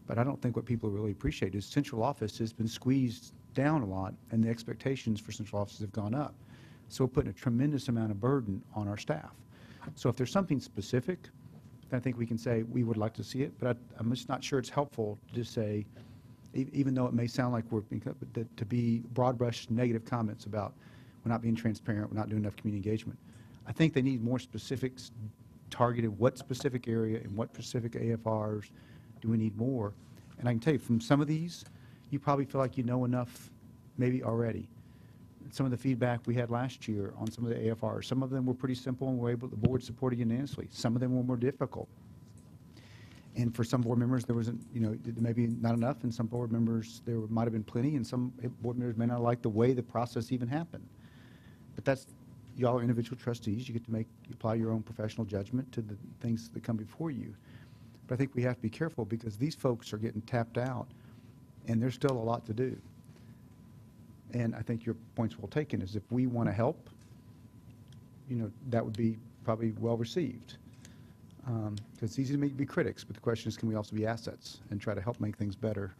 but I don't think what people really appreciate is central office has been squeezed down a lot, and the expectations for central offices have gone up. So we're putting a tremendous amount of burden on our staff. So if there's something specific, then I think we can say we would like to see it, but I'm just not sure it's helpful to just say, even though it may sound like we're being cut, but to be broad brush negative comments about we're not being transparent, we're not doing enough community engagement. I think they need more specifics, targeted what specific area and what specific AFRs do we need more. And I can tell you, from some of these, you probably feel like you know enough maybe already. Some of the feedback we had last year on some of the AFRs, some of them were pretty simple and the board supported unanimously. Some of them were more difficult. And for some board members, there wasn't, maybe not enough, and some board members, there might have been plenty, and some board members may not like the way the process even happened. But that's, y'all are individual trustees. You get to apply your own professional judgment to the things that come before you. But I think we have to be careful, because these folks are getting tapped out, and there's still a lot to do. And I think your point's well taken, is if we want to help, that would be probably well received. Because it's easy to be critics, but the question is, can we also be assets and try to help make things better?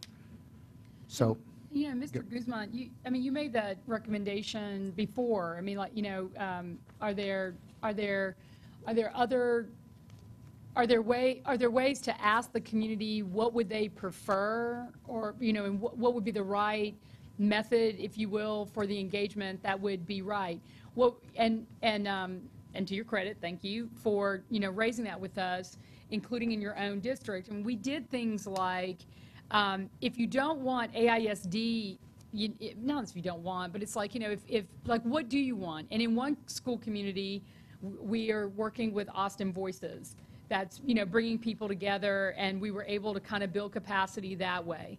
So, Mr. Guzman, you made that recommendation before. Are there other are there ways to ask the community what would they prefer, or, and what would be the right method, if you will, for the engagement that would be right? Well, and to your credit, thank you for, raising that with us, including in your own district. And we did things like, if you don't want AISD, not if you don't want, but it's like, if like, what do you want? And in one school community, we are working with Austin Voices. That's, bringing people together, and we were able to kind of build capacity that way.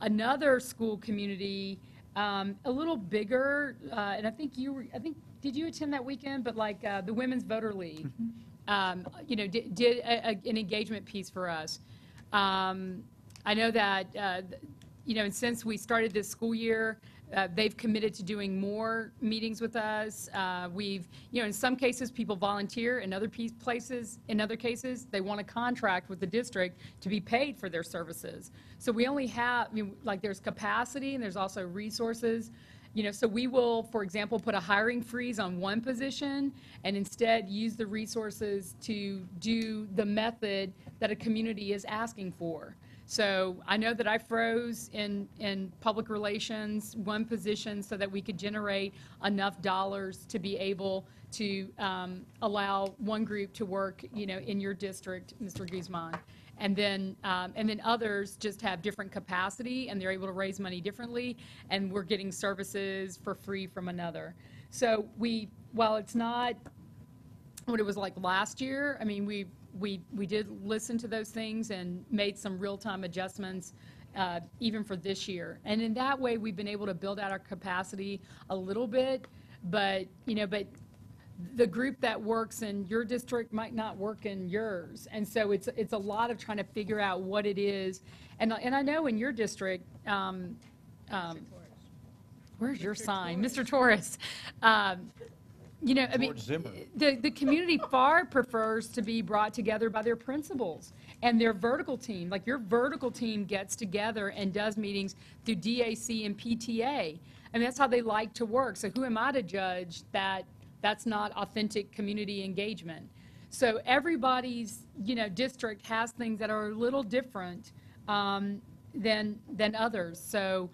Another school community, a little bigger, and I think did you attend that weekend? But like the Women's Voter League, did an engagement piece for us. I know that, and since we started this school year, they've committed to doing more meetings with us. We've, in some cases, people volunteer. In other cases, they want a contract with the district to be paid for their services. So we only have, there's capacity and there's also resources. So we will, for example, put a hiring freeze on one position and instead use the resources to do the method that a community is asking for. So I know that I froze in public relations one position so that we could generate enough dollars to be able to allow one group to work, in your district, Mr. Guzman. And then others just have different capacity, and they're able to raise money differently, and we're getting services for free from another. So while it's not what it was like last year, I mean, we did listen to those things and made some real-time adjustments even for this year. And in that way, we've been able to build out our capacity a little bit, but the group that works in your district might not work in yours. And so it's a lot of trying to figure out what it is. And I know in your district, where's your sign? Mr. Torres. I mean, the community far prefers to be brought together by their principals and their vertical team. Like your vertical team gets together and does meetings through DAC and PTA. And that's how they like to work. So who am I to judge that that's not authentic community engagement? So everybody's, district has things that are a little different than others. So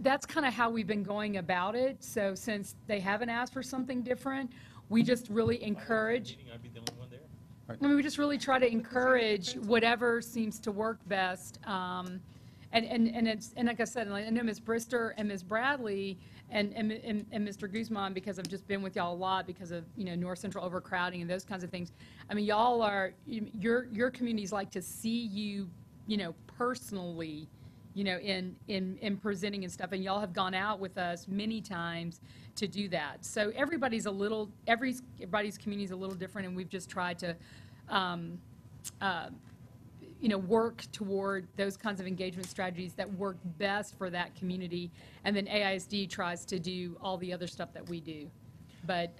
that's kind of how we've been going about it. So since they haven't asked for something different, we just really encourage. I mean, we just really try to encourage whatever seems to work best. And like I said, I know Ms. Brister and Ms. Bradley and Mr. Guzman, because I've just been with y'all a lot because of, North Central overcrowding and those kinds of things. I mean, y'all are, your communities like to see you, personally, in presenting and stuff, and y'all have gone out with us many times to do that. So everybody's community is a little different, and we've just tried to, work toward those kinds of engagement strategies that work best for that community, and then AISD tries to do all the other stuff that we do. But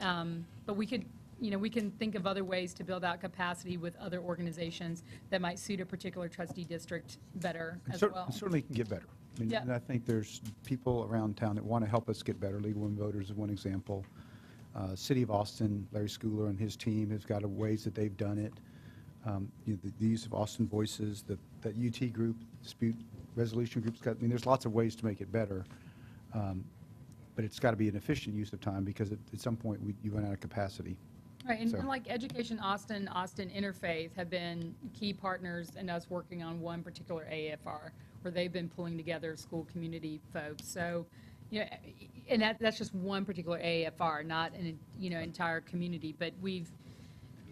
we could, we can think of other ways to build out capacity with other organizations that might suit a particular trustee district better as well. Certainly can get better. I mean, Yeah. and I think there's people around town that want to help us get better. League of Women Voters is one example. City of Austin, Larry Schooler and his team has got ways that they've done it. The use of Austin Voices, that UT group, dispute resolution group's got, I mean, there's lots of ways to make it better. But it's got to be an efficient use of time, because at some point you run out of capacity. Right, and So- like Education Austin Interfaith have been key partners in us working on one particular AFR, where they've been pulling together school community folks. So, and that's just one particular AFR, not an entire community. But we've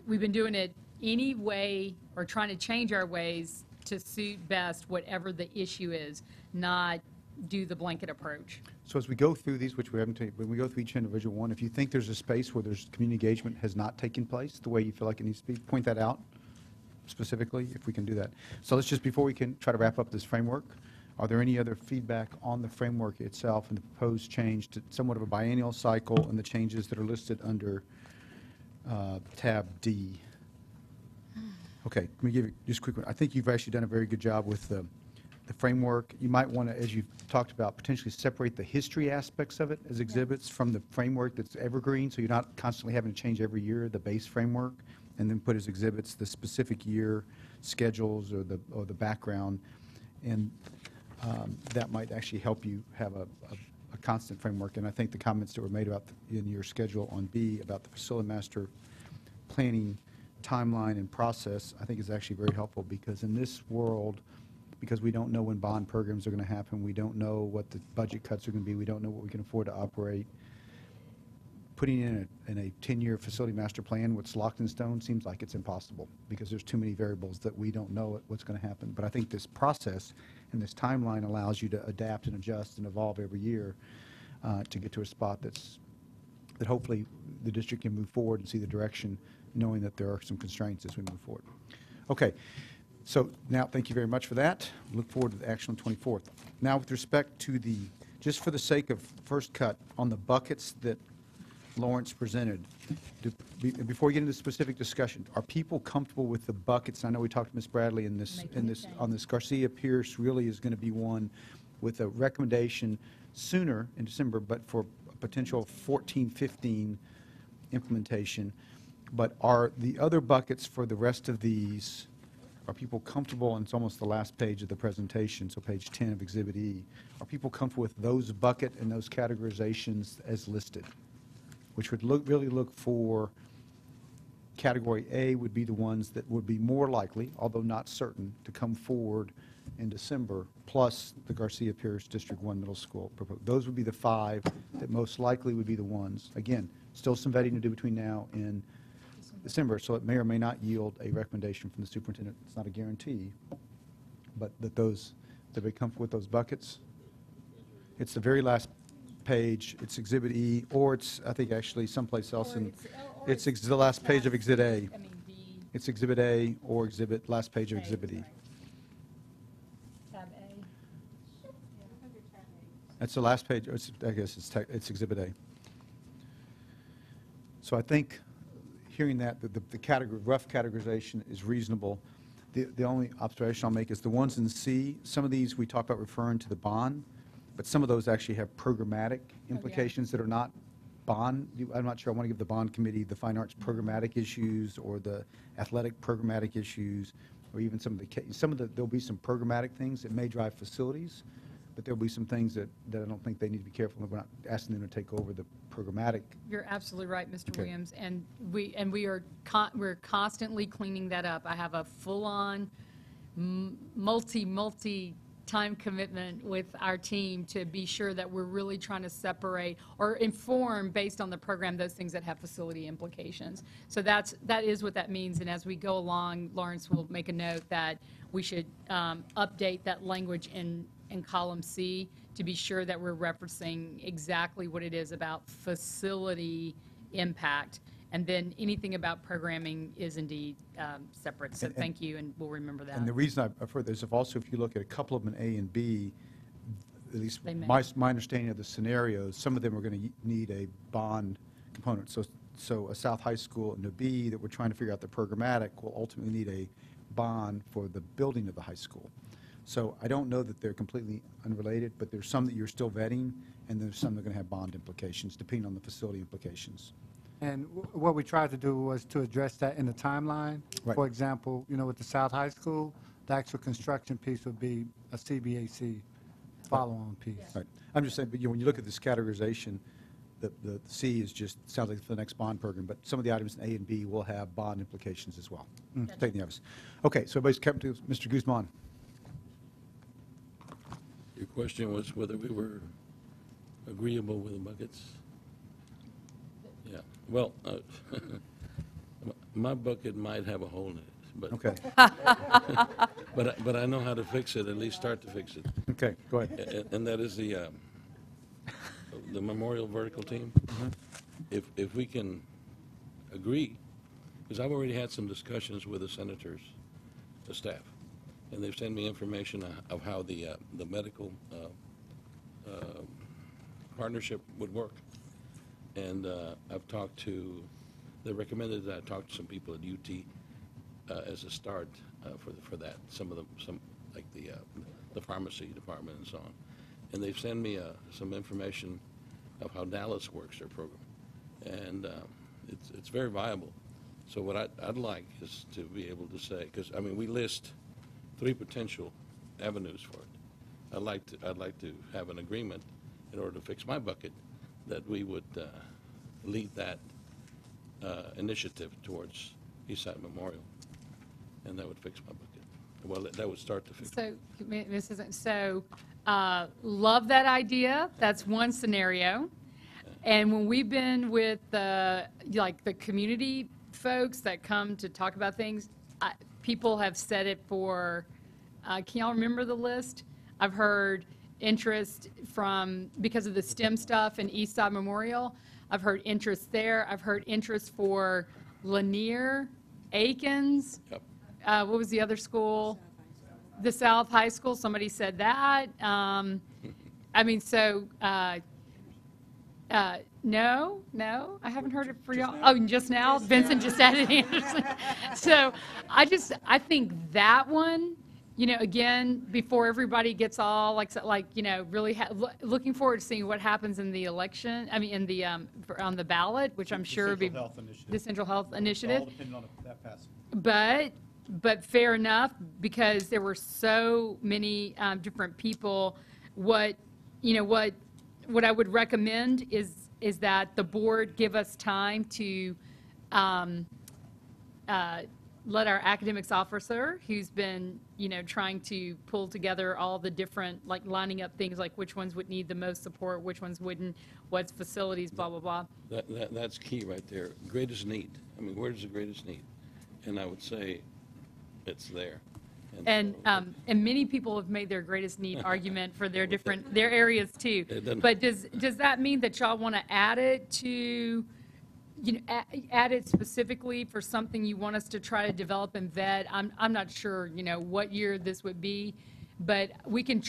been doing it anyway, or trying to change our ways to suit best whatever the issue is, not do the blanket approach. So as we go through these, which we haven't taken, when we go through each individual one, if you think there's a space where there's community engagement has not taken place the way you feel like it needs to be, point that out specifically, if we can do that. So let's just, before we can try to wrap up this framework, are there any other feedback on the framework itself and the proposed change to somewhat of a biennial cycle and the changes that are listed under tab D? Okay, let me give you just a quick one. I think you've actually done a very good job with the framework. You might want to, as you've talked about, potentially separate the history aspects of it as exhibits from the framework that's evergreen, so you're not constantly having to change every year the base framework, and then put as exhibits the specific year schedules or the background, and that might actually help you have a constant framework. And I think the comments that were made about in your schedule on B about the facility master planning timeline and process, I think is actually very helpful, because in this world, because we don't know when bond programs are going to happen, we don't know what the budget cuts are going to be, we don't know what we can afford to operate, putting in a 10-year facility master plan, what's locked in stone, seems like it's impossible, because there's too many variables that we don't know what's going to happen. But I think this process and this timeline allows you to adapt and adjust and evolve every year to get to a spot that hopefully the district can move forward and see the direction, knowing that there are some constraints as we move forward. Okay, so now thank you very much for that. Look forward to the action on 24th. Now, with respect to just for the sake of first cut, on the buckets that Lawrence presented, before we get into specific discussion, are people comfortable with the buckets? I know we talked to Ms. Bradley on this. Garcia Pierce really is going to be one with a recommendation sooner in December, but for a potential 14-15 implementation. But are the other buckets for the rest of these, are people comfortable, and it's almost the last page of the presentation, so page 10 of Exhibit E, are people comfortable with those bucket and those categorizations as listed? Which would really look for category A would be the ones that would be more likely, although not certain, to come forward in December, plus the Garcia Pierce District 1 Middle School. Those would be the 5 that most likely would be the ones. Again, still some vetting to do between now and December, so it may or may not yield a recommendation from the superintendent. It's not a guarantee, but that they comfortable with those buckets. It's the very last page, it's Exhibit E, or it's, I think, actually someplace else, and it's the last page of Exhibit A. It's Exhibit A or last page of Exhibit E. Tab A. That's the last page, I guess it's Exhibit A. So I think, hearing that, the rough categorization is reasonable. The only observation I'll make is the ones in C, some of these we talk about referring to the bond, but some of those actually have programmatic implications that are not bond. I'm not sure I want to give the bond committee the fine arts programmatic issues or the athletic programmatic issues, or even there'll be some programmatic things that may drive facilities, but there'll be some things that I don't think they need to be careful of. We're not asking them to take over the programmatic. You're absolutely right, Mr. Okay. Williams, and we're constantly cleaning that up. I have a full-on multi-time commitment with our team to be sure that we're really trying to separate or inform based on the program those things that have facility implications. So that is what that means, and as we go along, Lawrence will make a note that we should update that language in column C to be sure that we're referencing exactly what it is about facility impact. And then anything about programming is indeed separate. So thank you, and we'll remember that. And the reason I've heard this, if you look at a couple of them in A and B, at least They may. my understanding of the scenarios, some of them are going to need a bond component. So a South High School and a B that we're trying to figure out the programmatic will ultimately need a bond for the building of the high school. So I don't know that they're completely unrelated, but there's some that you're still vetting, and there's some that are going to have bond implications, depending on the facility implications. And what we tried to do was to address that in the timeline. Right. For example, with the South High School, the actual construction piece would be a CBAC follow-on piece. Right. I'm just saying, but when you look at this categorization, the C sounds like the next bond program, but some of the items in A and B will have bond implications as well. Taking the obvious. Okay, so everybody's kept to Mr. Guzman. Your question was whether we were agreeable with the buckets? Yeah, well, my bucket might have a hole in it, but. Okay. But I know how to fix it, at least start to fix it. Okay, go ahead. And that is the memorial vertical team. If we can agree, because I've already had some discussions with the senators, the staff, and they've sent me information of how the medical partnership would work. And they recommended that I talk to some people at UT as a start for that, some like the pharmacy department and so on. And they've sent me some information of how Dallas works their program. And it's very viable. So what I'd like is to be able to say, because, I mean, we list 3 potential avenues for it. I'd like to have an agreement in order to fix my bucket that we would lead that initiative towards Eastside Memorial, and that would fix my bucket. Well, that would start to fix. So, love that idea. That's one scenario. And when we've been with the community folks that come to talk about things, people have said it for, can y'all remember the list? I've heard interest because of the STEM stuff in Eastside Memorial. I've heard interest there. I've heard interest for Lanier, Aikens. Yep. What was the other school? The South High School. Somebody said that. I mean, so, no, I haven't heard it for y'all. Oh, just now? Vincent just added Anderson. So I think that one, again, before everybody gets all really looking forward to seeing what happens in the election, I mean, on the ballot, which I'm sure The Central Health Initiative. the Central Health Initiative. All depending on if that passes. But fair enough, because there were so many different people. What I would recommend is that the board give us time to let our academics officer, who's been trying to pull together all the different, lining up things like which ones would need the most support, which ones wouldn't, what's facilities, blah, blah, blah. That's key right there. Greatest need. I mean, where's the greatest need? And I would say it's there. And so- many people have made their greatest need argument for their areas too. It doesn't- But does that mean that y'all want to add it to, add it specifically for something you want us to try to develop and vet? I'm not sure, what year this would be, but we can,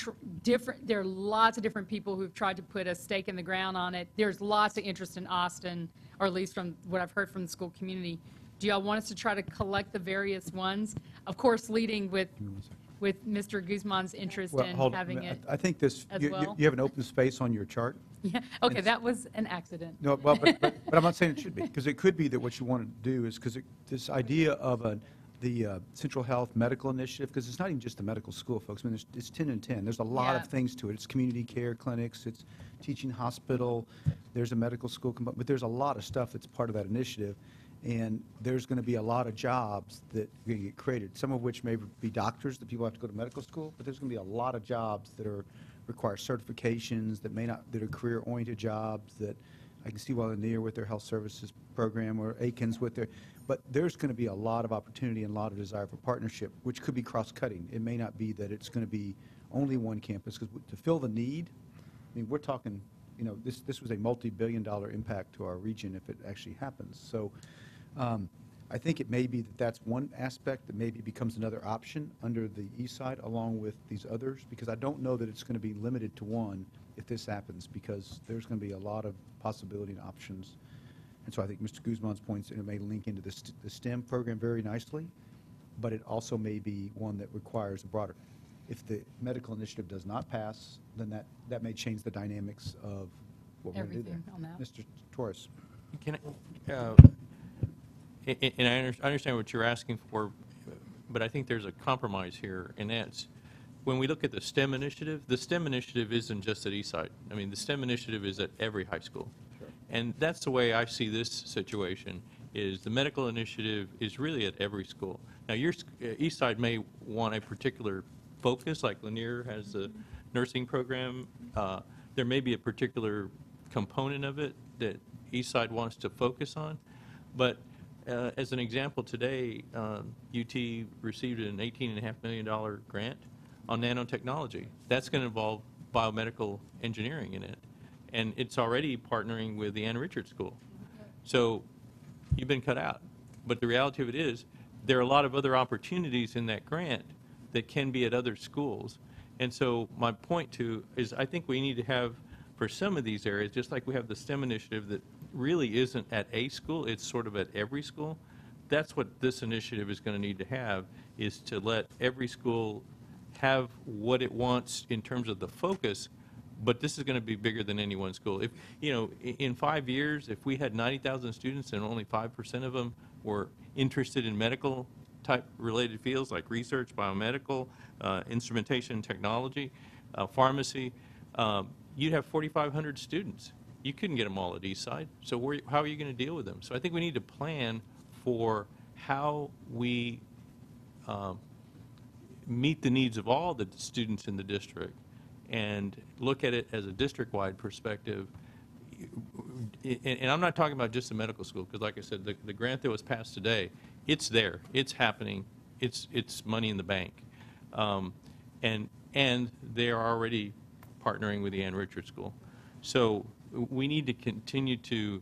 there are lots of different people who've tried to put a stake in the ground on it. There's lots of interest in Austin, or at least from what I've heard from the school community. Do y'all want us to try to collect the various ones? Of course, leading with Mr. Guzman's interest Well, in hold on. having it. I think this, as you well. have an open space on your chart. Yeah, okay, that was an accident. No, well, but I'm not saying it should be, because it could be that what you want to do is, because this idea of the Central Health Medical Initiative, because it's not even just the medical school, folks. I mean, it's 10 and 10. There's a lot Yeah. of things to it. It's community care clinics, it's teaching hospital, there's a medical school, but there's a lot of stuff that's part of that initiative. And there's going to be a lot of jobs that are going to get created, some of which may be doctors that people have to go to medical school, but there's going to be a lot of jobs that require certifications, that are career-oriented jobs, that I can see Lanier with their health services program, or Aikens with their, but there's going to be a lot of opportunity and a lot of desire for partnership, which could be cross-cutting. It may not be that it's going to be only one campus, because to fill the need, I mean, we're talking, this was a multi-billion-dollar impact to our region if it actually happens. So I think it may be that that's one aspect that maybe becomes another option under the east side along with these others, because I don't know that it's going to be limited to one if this happens, because there's going to be a lot of possibility and options. And so I think Mr. Guzman's points, it may link into the STEM program very nicely, but it also may be one that requires a broader. If the medical initiative does not pass, then that may change the dynamics of what we're going to do there. Everything on that. Mr. Torres. Can and I understand what you're asking for, but I think there's a compromise here, and that's when we look at the STEM initiative isn't just at Eastside. I mean, the STEM initiative is at every high school. Sure. And that's the way I see this situation, is the medical initiative is really at every school. Now, your Eastside may want a particular focus, like Lanier has the nursing program. There may be a particular component of it that Eastside wants to focus on, but as an example, today, UT received an $18.5 million grant on nanotechnology. That's going to involve biomedical engineering in it. And it's already partnering with the Ann Richards School. So you've been cut out. But the reality of it is, there are a lot of other opportunities in that grant that can be at other schools. And so my point is I think we need to have, for some of these areas, just like we have the STEM initiative that really isn't at a school, it's sort of at every school. That's what this initiative is going to need to have, is to let every school have what it wants in terms of the focus, but this is going to be bigger than any one school. If, in 5 years, if we had 90,000 students and only 5% of them were interested in medical type related fields like research, biomedical, instrumentation technology, pharmacy, you'd have 4,500 students. You couldn't get them all at Eastside. So how are you going to deal with them? So I think we need to plan for how we meet the needs of all the students in the district and look at it as a district-wide perspective. And I'm not talking about just the medical school, because like I said, the grant that was passed today, it's there, it's happening, it's money in the bank. And they are already partnering with the Ann Richards School. So we need to continue to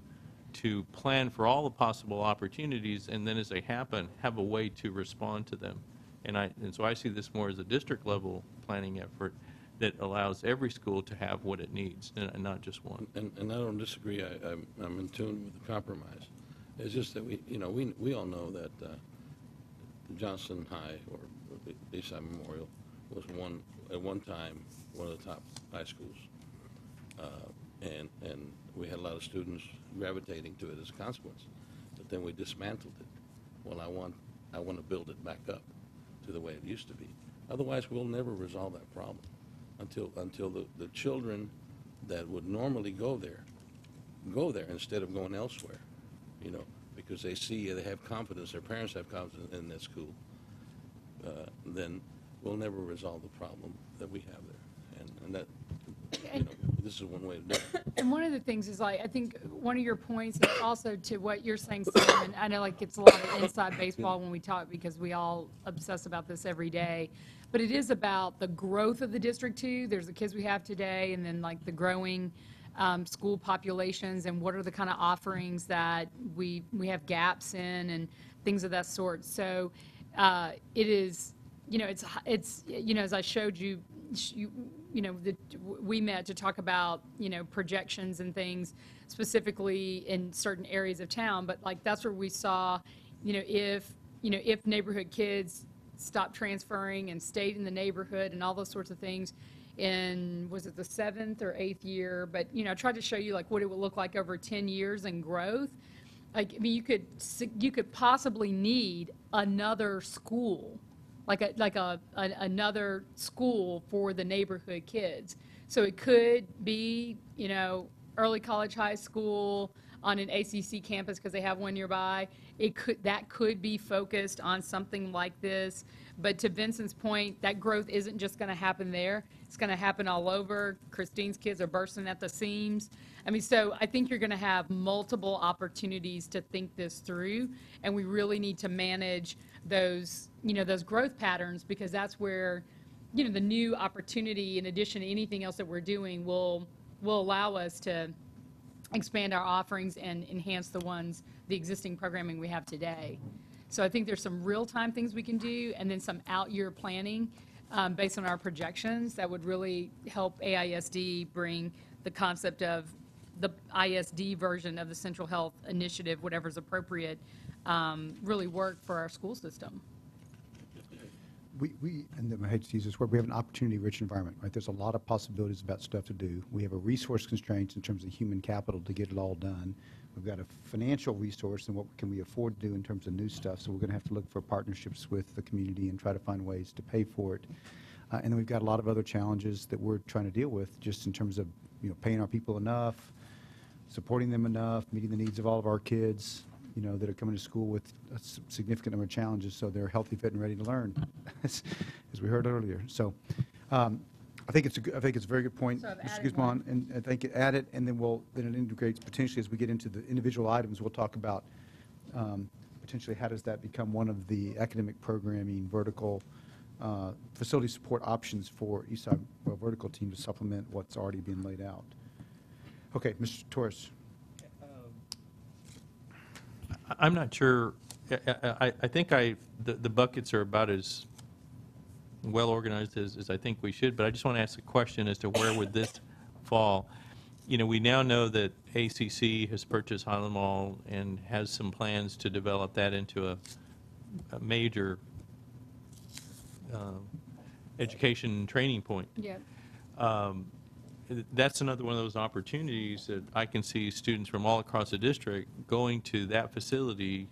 plan for all the possible opportunities, and then as they happen, have a way to respond to them. And so I see this more as a district-level planning effort that allows every school to have what it needs, and not just one. And I don't disagree. I'm in tune with the compromise. It's just that we all know that Johnson High or the Eastside Memorial was at one time one of the top high schools, and we had a lot of students gravitating to it as a consequence. But then we dismantled it. Well, I want to build it back up to the way it used to be. Otherwise, we'll never resolve that problem until the children that would normally go there instead of going elsewhere, because they have confidence, their parents have confidence in that school. Then we'll never resolve the problem that we have there, and that this is one way to do it. And one of the things is, like, I think one of your points is also to what you're saying, Sam, and I know, like, it's a lot of inside baseball when we talk, because we all obsess about this every day, but it is about the growth of the district too. There's the kids we have today, and then like the growing school populations, and what are the kind of offerings that we have gaps in, and things of that sort. So it is, it's as I showed you, we met to talk about, projections and things specifically in certain areas of town, but like that's where we saw, if neighborhood kids stopped transferring and stayed in the neighborhood and all those sorts of things in, was it the 7th or 8th year? But, I tried to show you like what it would look like over 10 years in growth. Like, I mean, you could possibly need another school, another school for the neighborhood kids. So it could be, early college, high school on an ACC campus because they have one nearby. That could be focused on something like this. But to Vincent's point, that growth isn't just going to happen there. It's going to happen all over. Christine's kids are bursting at the seams. I mean, so I think you're going to have multiple opportunities to think this through, and we really need to manage those, those growth patterns, because that's where, the new opportunity, in addition to anything else that we're doing, will allow us to expand our offerings and enhance the existing programming we have today. So I think there's some real-time things we can do, and then some out-year planning based on our projections that would really help AISD bring the concept of the ISD version of the Central Health Initiative, whatever's appropriate, really work for our school system. And I hate to use this word, we have an opportunity-rich environment, right? There's a lot of possibilities about stuff to do. We have a resource constraints in terms of human capital to get it all done. We've got a financial resource and what can we afford to do in terms of new stuff. So we're going to have to look for partnerships with the community and try to find ways to pay for it. And then we've got a lot of other challenges that we're trying to deal with, just in terms of paying our people enough, supporting them enough, meeting the needs of all of our kids, that are coming to school with a significant number of challenges, so they're healthy, fit, and ready to learn, as we heard earlier. So I think it's a very good point, So I've Mr. added Guzman, one. and I think add it, and then it integrates potentially as we get into the individual items. We'll talk about potentially how does that become one of the academic programming vertical facility support options for Eastside Vertical Team to supplement what's already been laid out. Okay, Mr. Torres. I'm not sure. I think the buckets are about as well organized as I think we should, but I just want to ask a question as to where would this fall. We now know that ACC has purchased Highland Mall and has some plans to develop that into a major education and training point. Yeah. That's another one of those opportunities that I can see students from all across the district going to that facility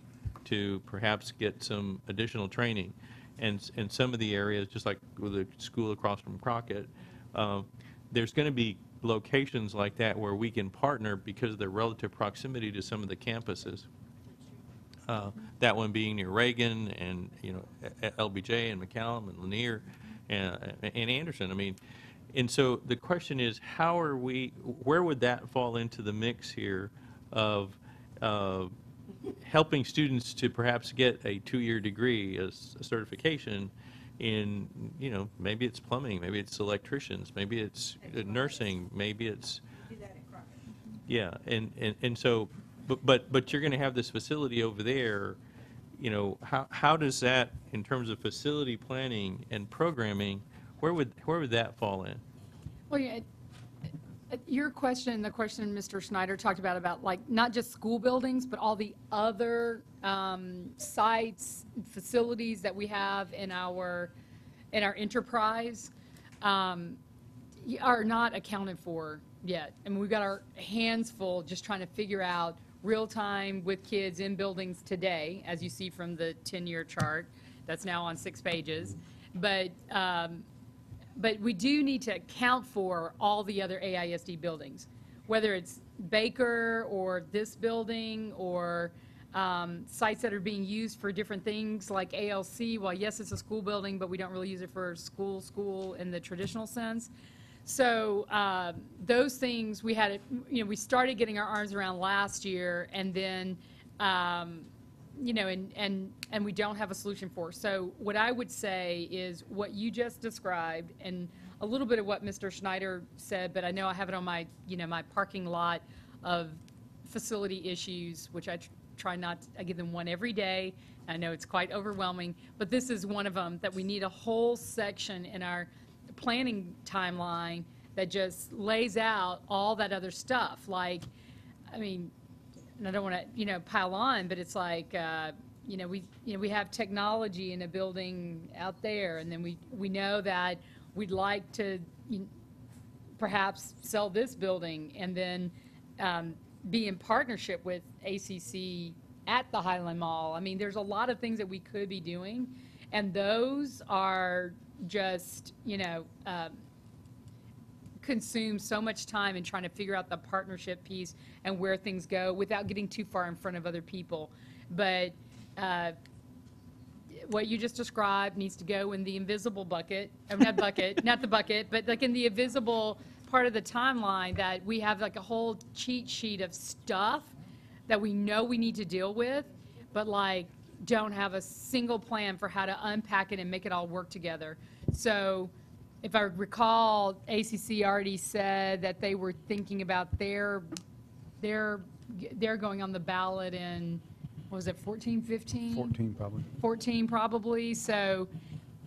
to perhaps get some additional training. And some of the areas, just like with the school across from Crockett, there's going to be locations like that where we can partner because of their relative proximity to some of the campuses. That one being near Reagan and, LBJ and McCallum and Lanier and Anderson. I mean, and so the question is, where would that fall into the mix here of helping students to perhaps get a 2-year degree, a certification in, maybe it's plumbing, maybe it's electricians, maybe it's nursing, maybe it's, yeah, and so, but you're going to have this facility over there, how does that, in terms of facility planning and programming, where would that fall in? Well, yeah, your question, the question Mr. Schneider talked about like not just school buildings, but all the other sites, facilities that we have in our enterprise are not accounted for yet. I mean, we've got our hands full just trying to figure out real time with kids in buildings today, as you see from the 10-year chart that's now on 6 pages. But we do need to account for all the other AISD buildings, whether it's Baker or this building or sites that are being used for different things like ALC. Well, yes, it's a school building, but we don't really use it for school in the traditional sense. So those things we had, we started getting our arms around last year, and then, and we don't have a solution for. So what I would say is what you just described, and a little bit of what Mr. Schneider said, but I know I have it on my, my parking lot of facility issues, which I try not, I give them one every day. I know it's quite overwhelming, but this is one of them that we need a whole section in our planning timeline that just lays out all that other stuff. Like, I mean, and I don't want to, pile on, but it's like, we have technology in a building out there, and then we know that we'd like to perhaps sell this building and then be in partnership with ACC at the Highland Mall. I mean, there's a lot of things that we could be doing, and those are just, consume so much time in trying to figure out the partnership piece and where things go without getting too far in front of other people. But what you just described needs to go in the invisible bucket, not the bucket, but like in the invisible part of the timeline, that we have like a whole cheat sheet of stuff that we know we need to deal with, but like don't have a single plan for how to unpack it and make it all work together. So if I recall, ACC already said that they were thinking about they're going on the ballot in, what was it, 14, 15? 14 probably. 14 probably. So,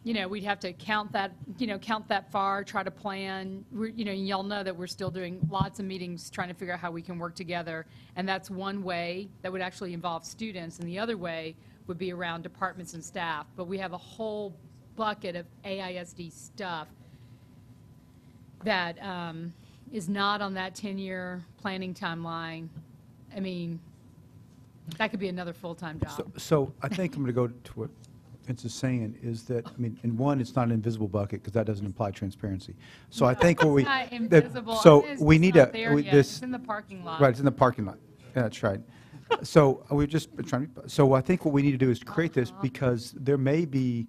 we'd have to count that, count that far, try to plan. Y'all know that we're still doing lots of meetings trying to figure out how we can work together. And that's one way that would actually involve students. And the other way would be around departments and staff. But we have a whole bucket of AISD stuff that is not on that 10-year planning timeline. I mean, that could be another full-time job. So I think I'm going to go to what Vince is saying, is that, I mean, in one, it's not an invisible bucket because that doesn't imply transparency. So I think what we, It's not invisible. so It's we just need not to, there yet. It's in the parking lot. Right, it's in the parking lot. Yeah, that's right. So we've just been trying to, so I think what we need to do is create this, because there may be,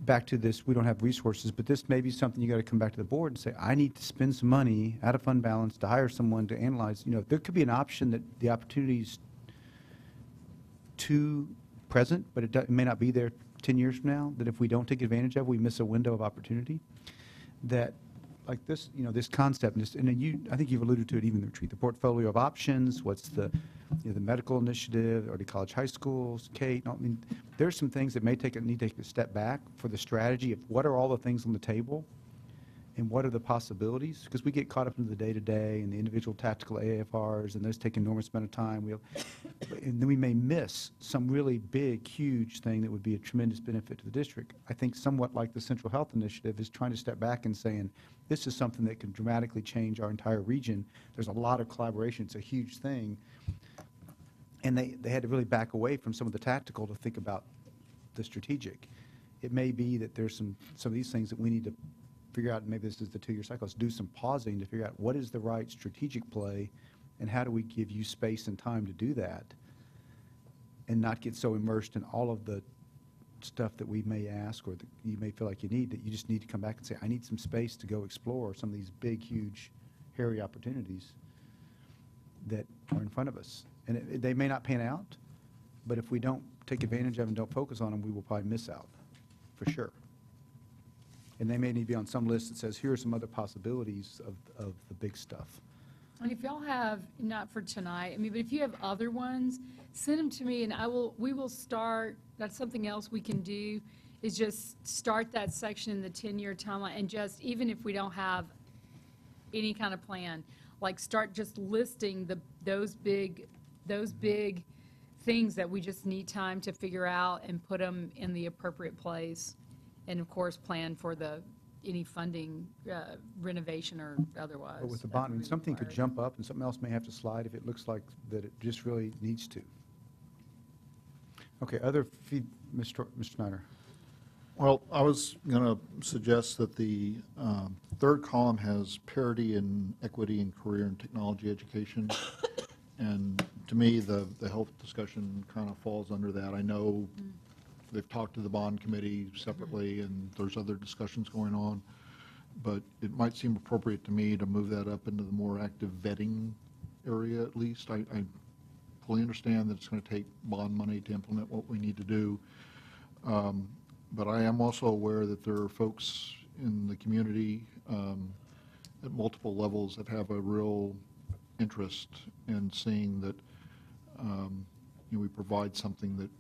back to this, we don't have resources, but this may be something you got to come back to the board and say, I need to spend some money out of fund balance to hire someone to analyze. There could be an option that the opportunity's too present, but it may not be there 10 years from now, that if we don't take advantage of, we miss a window of opportunity. That, like this, this concept, and I think you've alluded to it even in the retreat, the portfolio of options, what's the, the medical initiative, or the college high schools, Kate, I mean, there's some things that need to take a step back for the strategy of what are all the things on the table and what are the possibilities, because we get caught up in the day-to-day and the individual tactical AFRs, and those take an enormous amount of time. And then we may miss some really big, huge thing that would be a tremendous benefit to the district. I think somewhat like the Central Health Initiative is trying to step back and saying, this is something that can dramatically change our entire region. There's a lot of collaboration. It's a huge thing. And they had to really back away from some of the tactical to think about the strategic. It may be that there's some of these things that we need to figure out, maybe this is the 2-year cycle, let's do some pausing to figure out what is the right strategic play and how do we give you space and time to do that and not get so immersed in all of the stuff that we may ask or that you may feel like you need, that you just need to come back and say, I need some space to go explore some of these big, huge, hairy opportunities that are in front of us. And they may not pan out, but if we don't take advantage of them and don't focus on them, we will probably miss out, for sure. And they may need to be on some list that says, here are some other possibilities of the big stuff. And if y'all have, not for tonight, I mean, but if you have other ones, send them to me and we will start, that's something else we can do, is just start that section in the 10-year timeline and just, even if we don't have any kind of plan, like start just listing those big things that we just need time to figure out and put them in the appropriate place. And of course, plan for any funding, renovation or otherwise. But with the bond, I mean, something could jump up and something else may have to slide if it looks like that it just really needs to. Okay, other Mr. Snyder. Well, I was going to suggest that the third column has parity in equity in career and technology education. And to me, the health discussion kind of falls under that. I know they've talked to the bond committee separately, and there's other discussions going on. But it might seem appropriate to me to move that up into the more active vetting area at least. I fully understand that it's going to take bond money to implement what we need to do. But I am also aware that there are folks in the community at multiple levels that have a real interest in seeing that we provide something that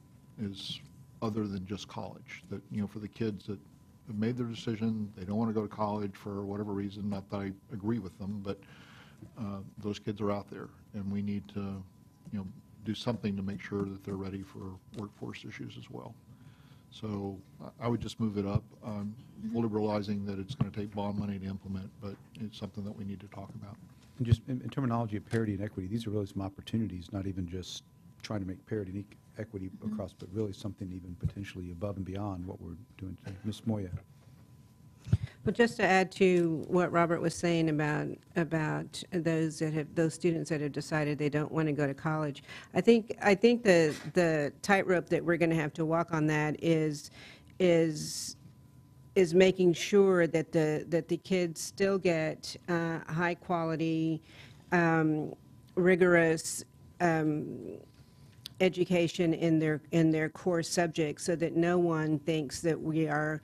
is other than just college. That, for the kids that have made their decision, they don't want to go to college for whatever reason, not that I agree with them, but those kids are out there, and we need to, do something to make sure that they're ready for workforce issues as well. So I would just move it up, fully realizing that it's going to take bond money to implement, but it's something that we need to talk about. And just in terminology of parity and equity, these are really some opportunities, not even just trying to make parity and equity across, but really something even potentially above and beyond what we're doing today. Ms. Moya. Well, just to add to what Robert was saying about those students that have decided they don't want to go to college, I think the tightrope that we're going to have to walk on that is making sure that the kids still get high quality, rigorous education in their core subjects, so that no one thinks that we are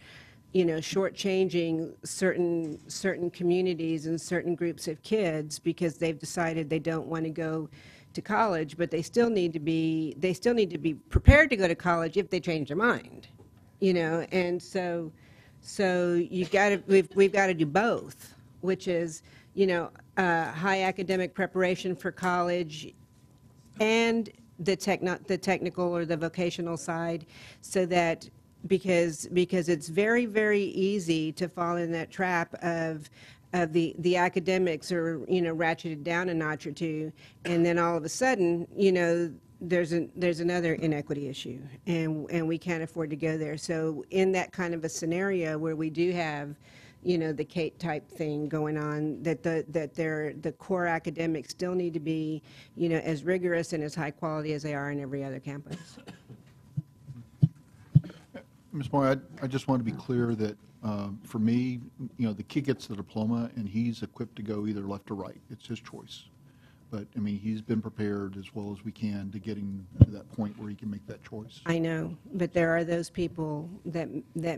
shortchanging certain communities and certain groups of kids because they've decided they don't want to go to college, but they still need to be prepared to go to college if they change their mind, and so we've got to do both, which is high academic preparation for college and the technical or the vocational side, so that because it's very, very easy to fall in that trap of the academics are ratcheted down a notch or two, and then all of a sudden there's another inequity issue, and we can't afford to go there. So in that kind of a scenario where we do have the Kate type thing going on, that the core academics still need to be as rigorous and as high quality as they are in every other campus. Ms. Moy, I just want to be clear that for me, the kid gets the diploma and he's equipped to go either left or right. It's his choice. But, I mean, he's been prepared as well as we can to getting to that point where he can make that choice. I know, but there are those people that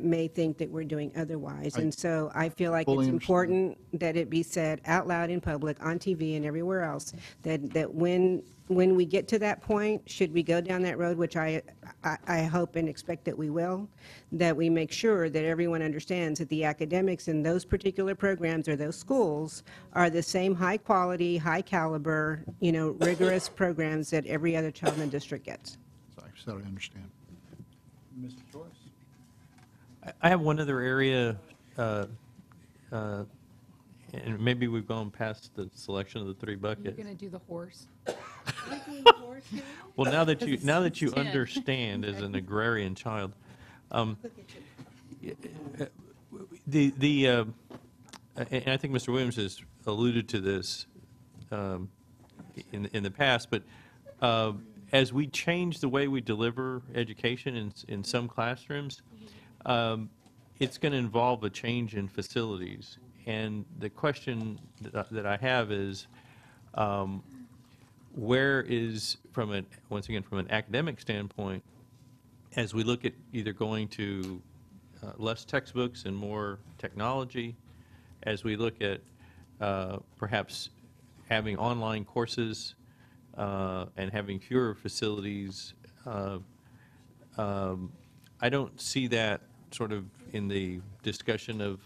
may think that we're doing otherwise. And so I feel like it's important that it be said out loud in public, on TV and everywhere else, that when we get to that point, should we go down that road, which I hope and expect that we will, that we make sure that everyone understands that the academics in those particular programs or those schools are the same high quality, high caliber, rigorous programs that every other child in the district gets. So I understand. Mr. Joyce. I have one other area, and maybe we've gone past the selection of the three You're buckets. going to do the horse. Well, now that you It's 10. understand as an agrarian child, and I think Mr. Williams has alluded to this in the past, but as we change the way we deliver education in some classrooms, it's going to involve a change in facilities. And the question that I have is, where is, once again, from an academic standpoint, as we look at either going to less textbooks and more technology, as we look at perhaps having online courses and having fewer facilities, I don't see that sort of in the discussion of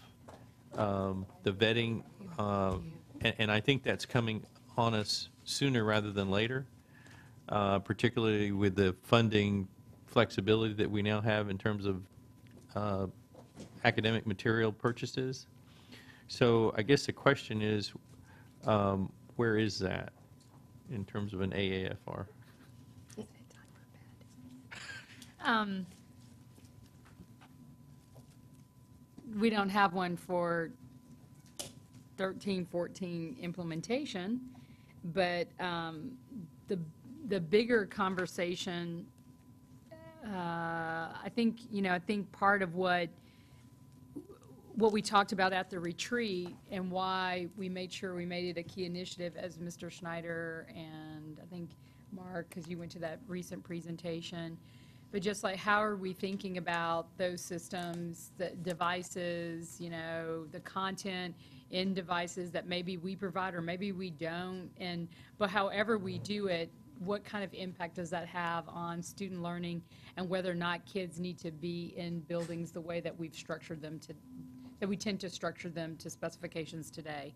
the vetting, and I think that's coming on us sooner rather than later, particularly with the funding flexibility that we now have in terms of academic material purchases. So I guess the question is, where is that in terms of an AAFR? We don't have one for 13, 14 implementation, but the bigger conversation, I think part of what we talked about at the retreat and why we made sure we made it a key initiative, as Mr. Schneider and I think Mark, because you went to that recent presentation, but just like how are we thinking about those systems, the devices, the content in devices that maybe we provide or maybe we don't, but however we do it, what kind of impact does that have on student learning and whether or not kids need to be in buildings the way that we've structured them that we tend to structure them to specifications today.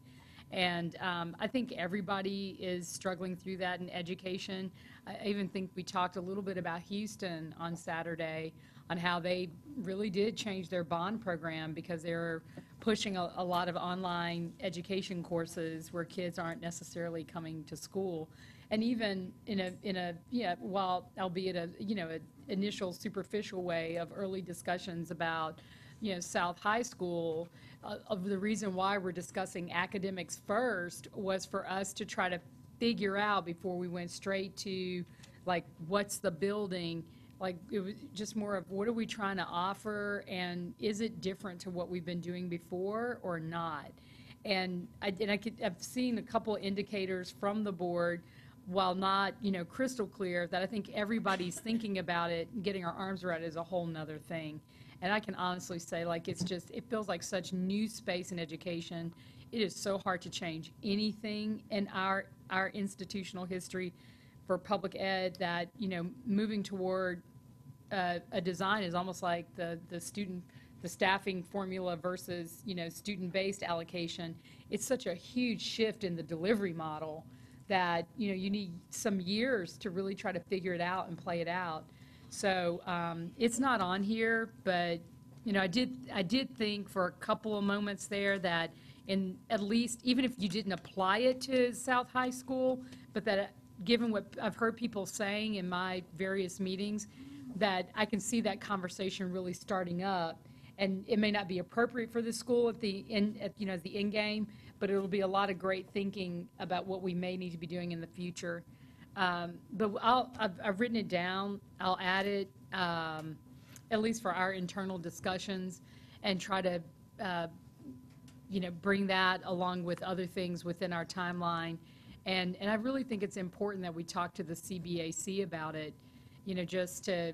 And I think everybody is struggling through that in education. I even think we talked a little bit about Houston on Saturday on how they really did change their bond program because they're pushing a lot of online education courses where kids aren't necessarily coming to school. And even while albeit an initial superficial way of early discussions about South High School, of the reason why we're discussing academics first was for us to try to figure out before we went straight to, like, what's the building, like, it was just more of what are we trying to offer, and is it different to what we've been doing before or not? And I've seen a couple indicators from the board, while not, crystal clear, that I think everybody's thinking about it and getting our arms around it is a whole nother thing. And I can honestly say, like, it feels like such new space in education. It is so hard to change anything in our institutional history for public ed that, moving toward a design is almost like the staffing formula versus, student-based allocation. It's such a huge shift in the delivery model that, you need some years to really try to figure it out and play it out. So it's not on here, but I did think for a couple of moments there that at least even if you didn't apply it to South High School, but that given what I've heard people saying in my various meetings, that I can see that conversation really starting up. And it may not be appropriate for the school at the end, as the end game, but it'll be a lot of great thinking about what we may need to be doing in the future. But I've written it down. I'll add it, at least for our internal discussions, and try to, bring that along with other things within our timeline. And I really think it's important that we talk to the CBAC about it, just to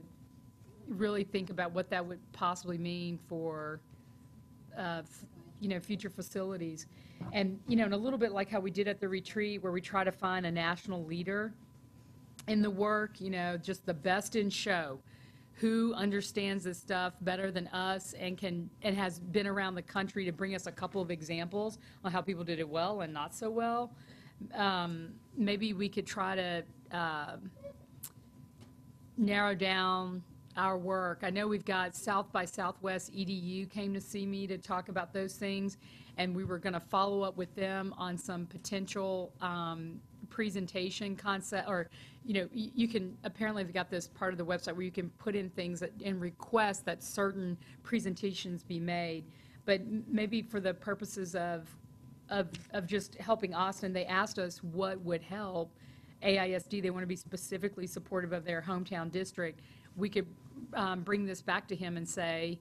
really think about what that would possibly mean for, future facilities. And, and a little bit like how we did at the retreat, where we try to find a national leader in the work, just the best in show, who understands this stuff better than us and has been around the country to bring us a couple of examples on how people did it well and not so well. Maybe we could try to narrow down our work. I know we've got South by Southwest EDU came to see me to talk about those things, and we were going to follow up with them on some potential presentation concept, or, you can, apparently they've got this part of the website where you can put in things and request that certain presentations be made. But maybe for the purposes of just helping Austin, they asked us what would help AISD. They want to be specifically supportive of their hometown district. We could bring this back to him and say,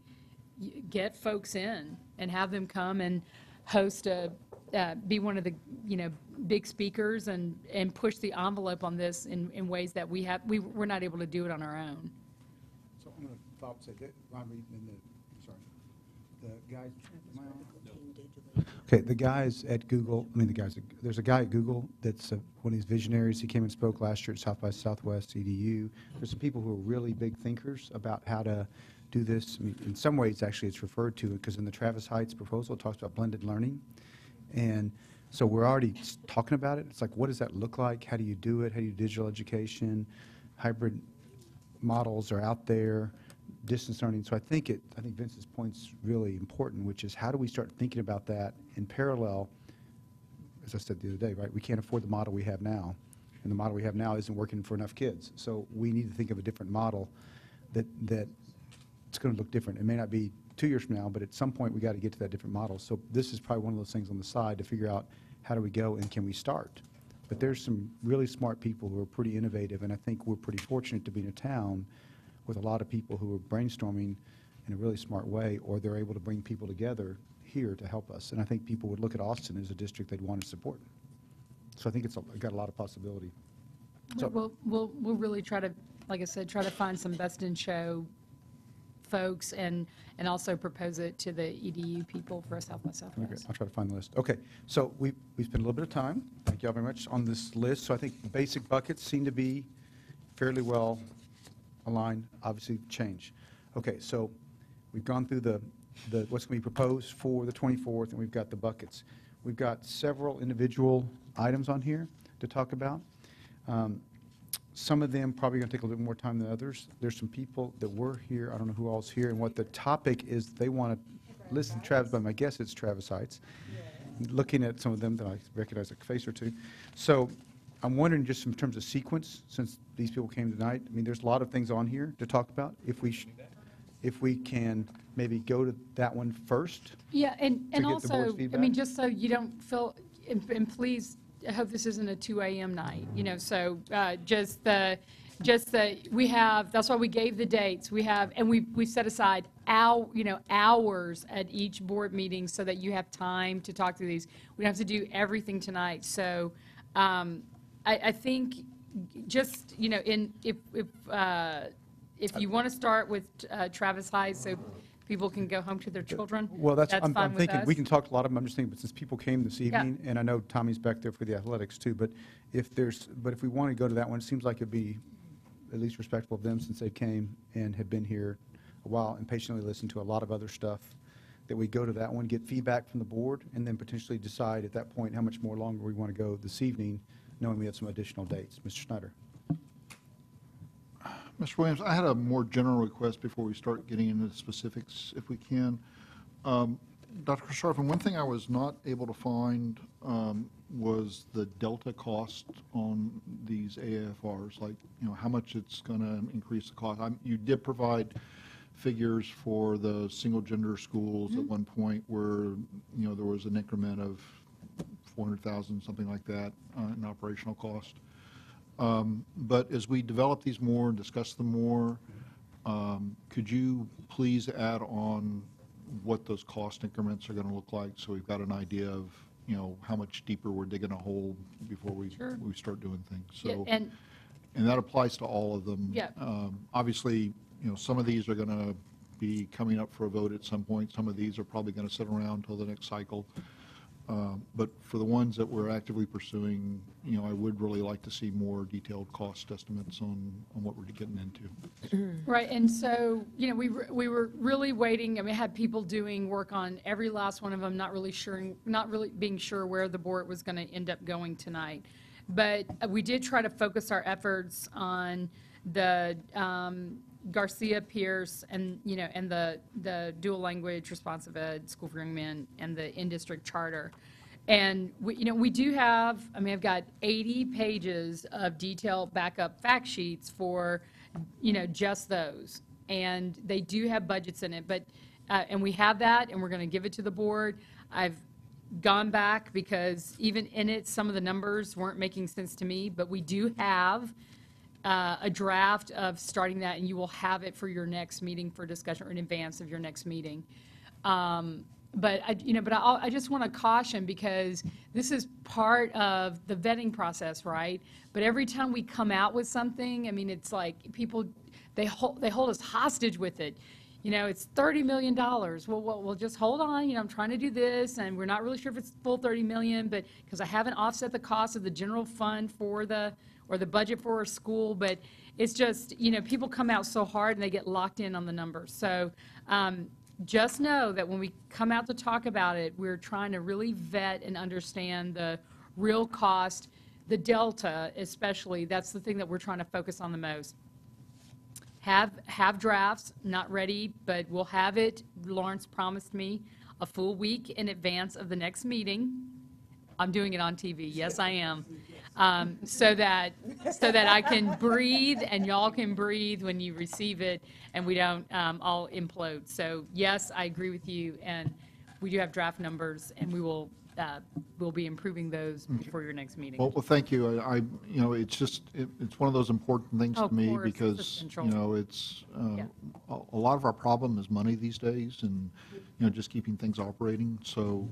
get folks in and have them come and host be one of the, big speakers and push the envelope on this in ways that we're not able to do it on our own. So I'm going to follow up, say that, Ron Reed and the guys, am I on? Okay, the guys at Google, there's a guy at Google that's one of these visionaries. He came and spoke last year at South by Southwest EDU. There's some people who are really big thinkers about how to do this. In some ways, actually, it's referred to, because in the Travis Heights proposal, it talks about blended learning. And so we're already talking about it. It's like, what does that look like? How do you do it? How do you do digital education? Hybrid models are out there, distance learning. So I think Vince's point's really important, which is how do we start thinking about that in parallel? As I said the other day, right? We can't afford the model we have now, and the model we have now isn't working for enough kids. So we need to think of a different model that it's going to look different. It may not be 2 years from now, but at some point we got to get to that different model. So this is probably one of those things on the side to figure out how do we go and can we start. But there's some really smart people who are pretty innovative, and I think we're pretty fortunate to be in a town with a lot of people who are brainstorming in a really smart way, or they're able to bring people together here to help us. And I think people would look at Austin as a district they'd want to support. So I think it's got a lot of possibility. So, We'll really try to, like I said, try to find some best in show folks and also propose it to the EDU people for South by okay, Southwest. I'll try to find the list. Okay, so we spent a little bit of time, thank you all very much, on this list. So I think the basic buckets seem to be fairly well aligned, obviously change. Okay, so we've gone through the what's going to be proposed for the 24th, and we've got the buckets. We've got several individual items on here to talk about. Some of them probably going to take a little bit more time than others. There's some people that were here, I don't know who all's here, and what the topic is they want to listen to Travis, but my guess it's Travis Heights. Looking at some of them that I recognize a face or two. So I'm wondering, just in terms of sequence, since these people came tonight, there's a lot of things on here to talk about. If we can maybe go to that one first. Yeah, and get the also, board's feedback? just so you don't feel, and please, I hope this isn't a 2 a.m. night, so we have, that's why we gave the dates. We have, and we set aside hours at each board meeting so that you have time to talk through these. We don't have to do everything tonight. So I think just, if you want to start with Travis Heights so people can go home to their children, Well, I'm fine with thinking, us. we can talk to a lot of them, I'm just thinking, but since people came this evening, and I know Tommy's back there for the athletics too, but if we want to go to that one, it seems like it'd be at least respectful of them since they came and have been here a while and patiently listened to a lot of other stuff, that we go to that one, get feedback from the board, and then potentially decide at that point how much more longer we want to go this evening, knowing we have some additional dates. Mr. Schneider. Mr. Williams, I had a more general request before we start getting into the specifics, if we can. Dr. Sharpen, one thing I was not able to find was the delta cost on these AFRs, like, how much it's going to increase the cost. You did provide figures for the single-gender schools at one point where, there was an increment of 400,000, something like that, in operational cost. But as we develop these more and discuss them more, could you please add on what those cost increments are going to look like, so we've got an idea of, how much deeper we're digging a hole before we start doing things. So, Yeah, and that applies to all of them. Yeah. Obviously, some of these are going to be coming up for a vote at some point. Some of these are probably going to sit around until the next cycle. But for the ones that we're actively pursuing, I would really like to see more detailed cost estimates on what we're getting into. Right, and so, we were really waiting, had people doing work on every last one of them, not really being sure where the board was going to end up going tonight. But we did try to focus our efforts on the Garcia Pierce and, and the dual language responsive ed, school for young men, and the in-district charter. And we do have, I mean, I've got 80 pages of detailed backup fact sheets for, just those. And they do have budgets in it, but, and we have that, and we're going to give it to the board. I've gone back because even in it, some of the numbers weren't making sense to me, but we do have a draft of starting that, and you will have it for your next meeting for discussion or in advance of your next meeting. But I just want to caution, because this is part of the vetting process, right? But every time we come out with something, I mean, it's like people, they hold us hostage with it. It's $30 million. Well, just hold on. I'm trying to do this, and we're not really sure if it's full 30 million, but because I haven't offset the cost of the general fund or the budget for a school. But it's just, people come out so hard and they get locked in on the numbers. So just know that when we come out to talk about it, we're trying to really vet and understand the real cost, the delta especially. That's the thing that we're trying to focus on the most. Have drafts, not ready, but we'll have it. Lawrence promised me a full week in advance of the next meeting. I'm doing it on TV. Yes, I am. So that I can breathe and y'all can breathe when you receive it, and we don't all implode. So yes, I agree with you, and we do have draft numbers, and we'll be improving those before your next meeting. Well, thank you. It's just, it's one of those important things Oh, to me, of course, it's because, essential. it's, Yeah. a lot of our problem is money these days, and, just keeping things operating. So,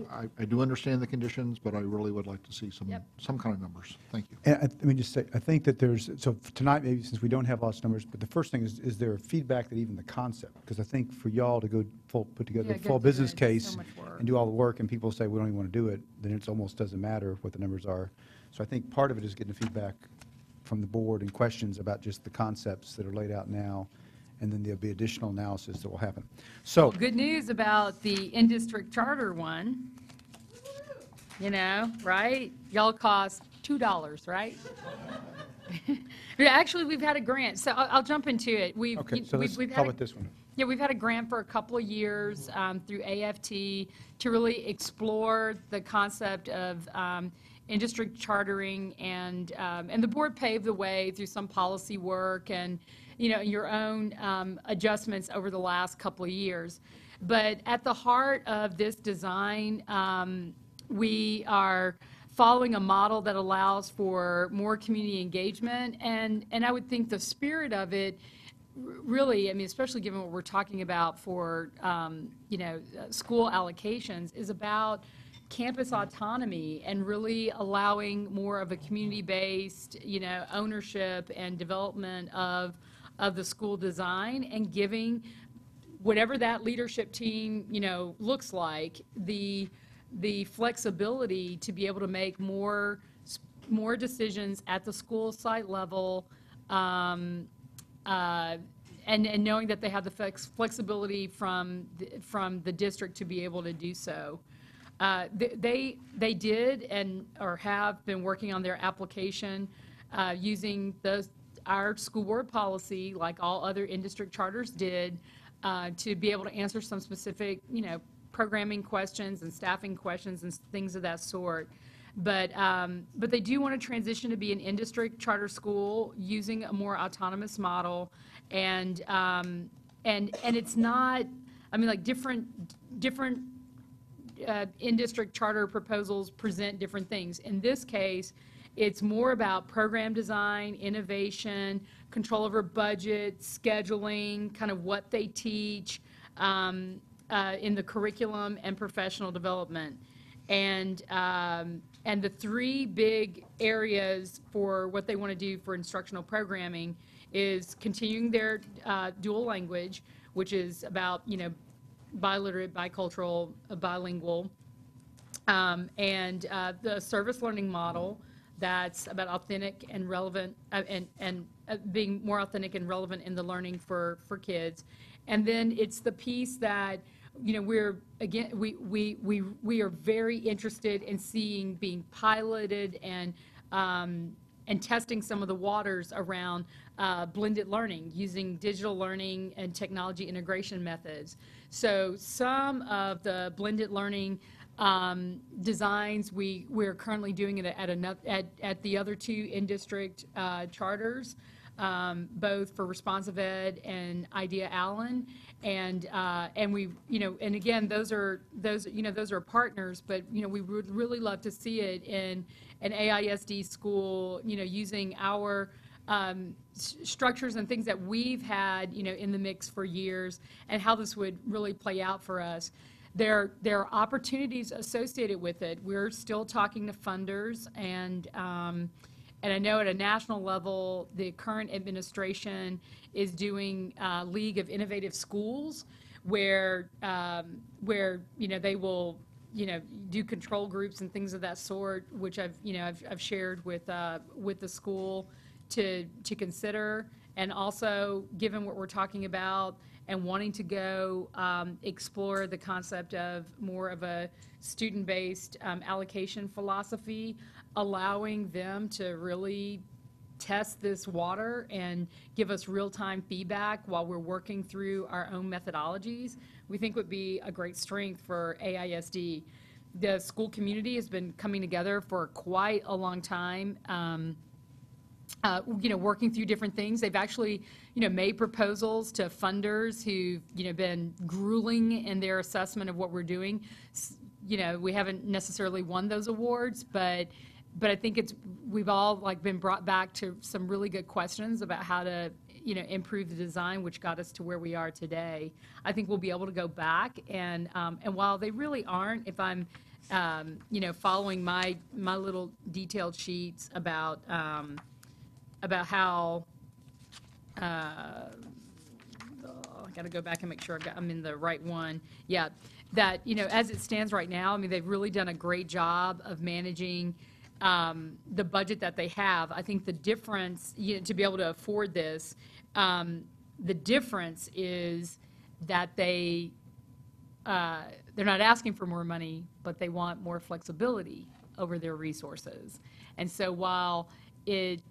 I do understand the conditions, but I really would like to see some kind of numbers. Thank you. And let me just say, I think that so tonight, maybe since we don't have lots of numbers, but the first thing is there feedback that even the concept? Because I think for y'all to go put together Yeah, a go full through business it. It's case so much work. and do all the work, and people say, we don't even want to do it, then it almost doesn't matter what the numbers are. So I think part of it is getting the feedback from the board and questions about just the concepts that are laid out now, and then there'll be additional analysis that will happen. So, Good news about the in-district charter one, right? Y'all cost $2, right? Actually, we've had a grant, so I'll jump into it. okay, so let's we've had call a- it this one. Yeah, we've had a grant for a couple of years through AFT to really explore the concept of in-district chartering, and the board paved the way through some policy work and, your own adjustments over the last couple of years. But at the heart of this design, we are following a model that allows for more community engagement, and I would think the spirit of it really, I mean, especially given what we're talking about for, school allocations, is about campus autonomy and really allowing more of a community-based, ownership and development of the school design, and giving whatever that leadership team, looks like, the flexibility to be able to make more decisions at the school site level, and knowing that they have the flexibility from the district to be able to do so. They did or have been working on their application using our school board policy, like all other in-district charters did, to be able to answer some specific, programming questions and staffing questions and things of that sort. But they do want to transition to be an in-district charter school using a more autonomous model, and it's not, I mean, like different in-district charter proposals present different things. In this case, it's more about program design, innovation, control over budget, scheduling, kind of what they teach in the curriculum and professional development. And the three big areas for what they want to do for instructional programming is continuing their dual language, which is about, biliterate, bicultural, bilingual, and the service learning model, that's about authentic and relevant, and being more authentic and relevant in the learning for kids. And then it's the piece that, we're, again, we are very interested in seeing being piloted and testing some of the waters around blended learning, using digital learning and technology integration methods. So some of the blended learning designs. We're currently doing it at the other two in-district charters, both for Responsive Ed and Idea Allen, and we, and again, those are partners, but we would really love to see it in an AISD school, using our structures and things that we've had, in the mix for years, and how this would really play out for us. There are opportunities associated with it. We're still talking to funders, and I know at a national level, the current administration is doing League of Innovative Schools, where they will do control groups and things of that sort, which I've shared with the school to consider. And also, given what we're talking about and wanting to go explore the concept of more of a student-based allocation philosophy, allowing them to really test this water and give us real-time feedback while we're working through our own methodologies, we think would be a great strength for AISD. The school community has been coming together for quite a long time, working through different things. They've actually, made proposals to funders who've, been grueling in their assessment of what we're doing. We haven't necessarily won those awards, but I think we've all been brought back to some really good questions about how to, improve the design, which got us to where we are today. I think we'll be able to go back and while they really aren't, if I'm, following my little detailed sheets about how, I got to go back and make sure I'm in the right one. Yeah, that, as it stands right now, they've really done a great job of managing the budget that they have. I think the difference, to be able to afford this, the difference is that they're not asking for more money, but they want more flexibility over their resources. And so while it